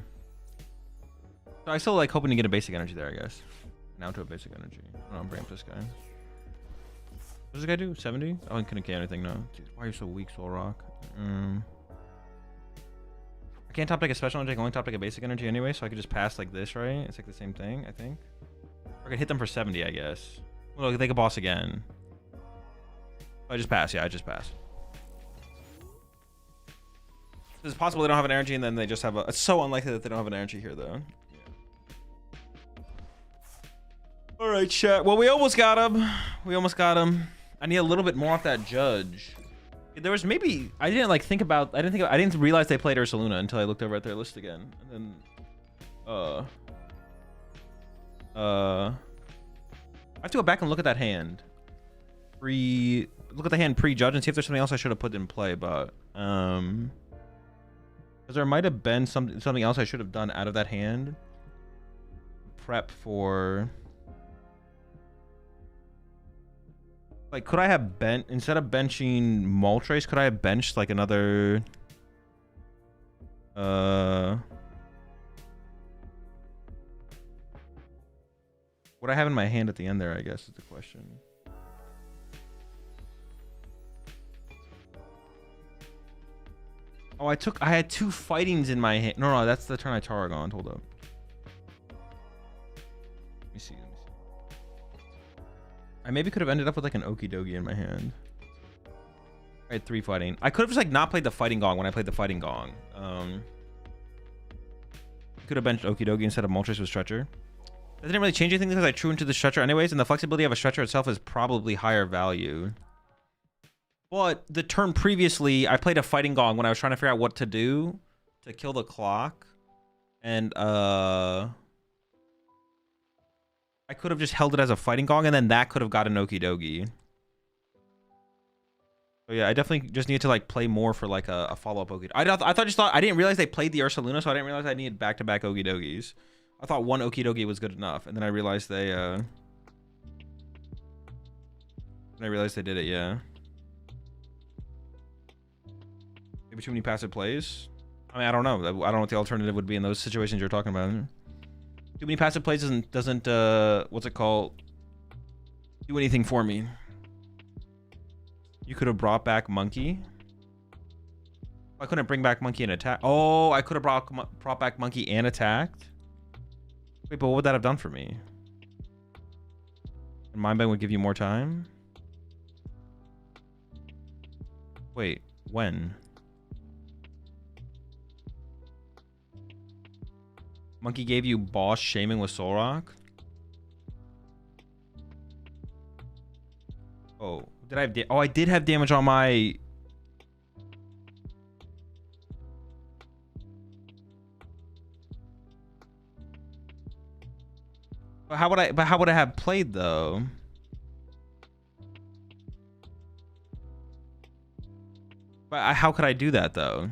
I still like hoping to get a basic energy there, I guess. Now to a basic energy. Oh, I'm bringing up this guy. What does this guy do? 70? Oh, he couldn't get anything, no. Dude, why are you so weak, Soul Rock? I can't top deck a special energy, I can only top deck a basic energy anyway, so I could just pass like this, right? It's like the same thing, I think. Or I could hit them for 70, I guess. Well, they could boss again. I just pass, yeah, I just pass. It's possible they don't have an energy and then they just have a... It's so unlikely that they don't have an energy here, though. Yeah. Alright, chat. Well, we almost got him. We almost got him. I need a little bit more off that judge. There was maybe... I didn't, like, think about... I didn't realize they played Ursaluna until I looked over at their list again. And then... I have to go back and look at that hand. Look at the hand pre-judge and see if there's something else I should have put in play, but... Because there might have been something else I should have done out of that hand. prep for. Like, could I have instead of benching Moltres, could I have benched like another what I have in my hand at the end there, I guess, is the question. Oh, I had 2 fightings in my hand. No, that's the turn I Tarragon. Hold up. Let me see. I maybe could have ended up with like an Okidogi in my hand. I had 3 fighting. I could have just like not played the Fighting Gong when I played the Fighting Gong. Could have benched Okidogi instead of Moltres with Stretcher. That didn't really change anything because I drew into the Stretcher anyways, and the flexibility of a Stretcher itself is probably higher value. But the turn previously, I played a Fighting Gong when I was trying to figure out what to do to kill the clock. And I could have just held it as a Fighting Gong, and then that could have got an Okidogi. So yeah, I definitely just need to like play more for like a follow-up Okidogi. I didn't realize they played the Ursaluna, so I didn't realize I needed back-to-back Okidogis. I thought one Okidogi was good enough, and then I realized they did it, yeah. Maybe too many passive plays? I mean, I don't know. I don't know what the alternative would be in those situations you're talking about. Too many passive plays doesn't what's it called? Do anything for me. You could have brought back Monkey. I couldn't bring back Monkey and attack. Oh, I could have brought back Monkey and attacked. Wait, but what would that have done for me? And Mind Bang would give you more time? Wait, when? Monkey gave you boss shaming with Soul Rock? Oh, did I have I did have damage on my... But how would I have played though? But how could I do that though?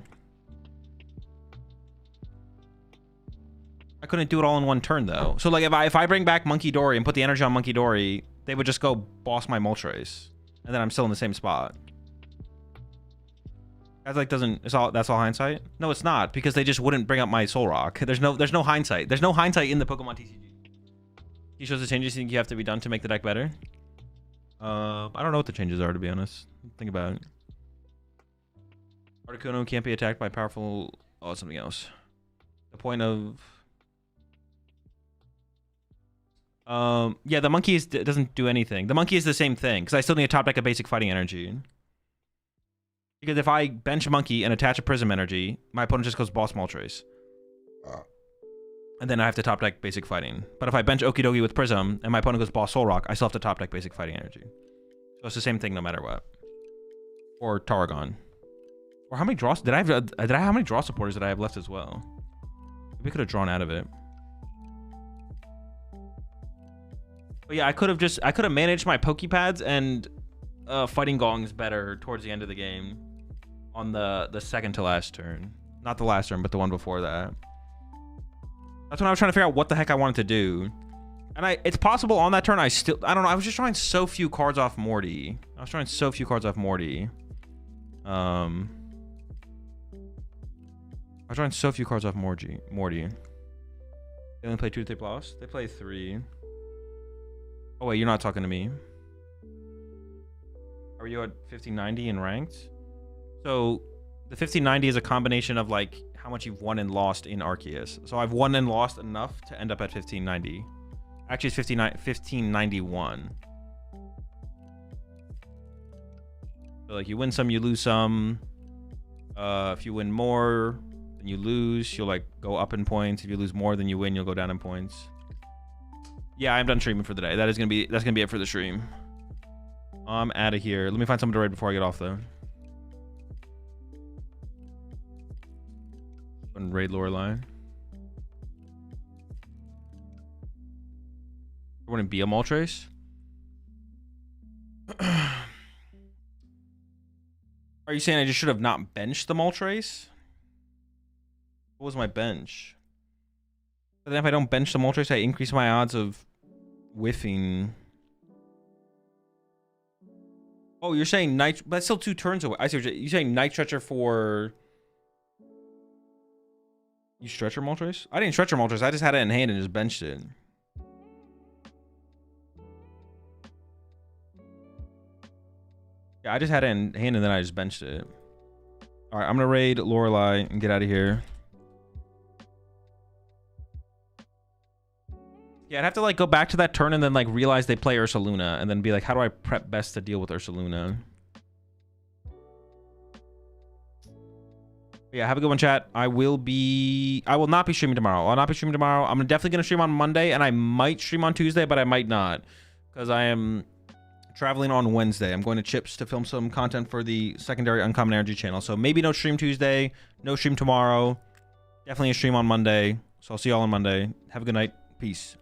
I couldn't do it all in one turn though. So like if I bring back Monkey Dory and put the energy on Monkey Dory, they would just go boss my Moltres, and then I'm still in the same spot. That's like that's all hindsight? No, it's not, because they just wouldn't bring up my Soul Rock. There's no hindsight. There's no hindsight in the Pokemon TCG. He shows the changes you think you have to be done to make the deck better. I don't know what the changes are, to be honest. Think about it. Articuno can't be attacked by powerful... Oh, something else. The point of... yeah, the Monkey doesn't do anything. The Monkey is the same thing, because I still need to top deck a basic fighting energy. Because if I bench Monkey and attach a Prism energy, my opponent just goes boss Moltres. And then I have to top deck basic fighting. But if I bench Okidogi with Prism and my opponent goes boss Soul Rock, I still have to top deck basic fighting energy. So it's the same thing no matter what. Or Tarragon. Or how many draws did I have? How many draw supporters did I have left as well? We could have drawn out of it. But yeah, I could have managed my Pokepads and Fighting Gongs better towards the end of the game on the second to last turn. Not the last turn, but the one before that. That's when I was trying to figure out what the heck I wanted to do. And it's possible on that turn I don't know, I was just drawing so few cards off Morty. I was drawing so few cards off Morty. They only play 2 to 3 plus? They play 3. Oh wait, you're not talking to me. Are you at 1590 in ranked? So the 1590 is a combination of like how much you've won and lost in Arceus. So I've won and lost enough to end up at 1590. Actually, it's 1591. So like you win some, you lose some. If you win more than you lose, you'll like go up in points. If you lose more than you win, you'll go down in points. Yeah, I'm done streaming for the day. That's gonna be it for the stream. I'm out of here. Let me find someone to raid before I get off though. And raid Lorelei. Wouldn't be a Moltres. Are you saying I just should have not benched the Moltres? What was my bench? But then if I don't bench the Moltres, I increase my odds of whiffing. Oh, you're saying Night... But that's still 2 turns away. I see what you're saying. Night Stretcher for... You stretch your Moltres? I didn't stretch your Moltres. I just had it in hand and just benched it. Yeah, I just had it in hand and then I just benched it. All right, I'm going to raid Lorelei and get out of here. Yeah, I'd have to like go back to that turn and then like realize they play Ursaluna and then be like, how do I prep best to deal with Ursaluna? Yeah, have a good one, chat. I will not be streaming tomorrow. I'll not be streaming tomorrow. I'm definitely going to stream on Monday, and I might stream on Tuesday, but I might not. Because I am traveling on Wednesday. I'm going to Chips to film some content for the secondary Uncommon Energy channel. So maybe no stream Tuesday, no stream tomorrow. Definitely a stream on Monday. So I'll see y'all on Monday. Have a good night. Peace.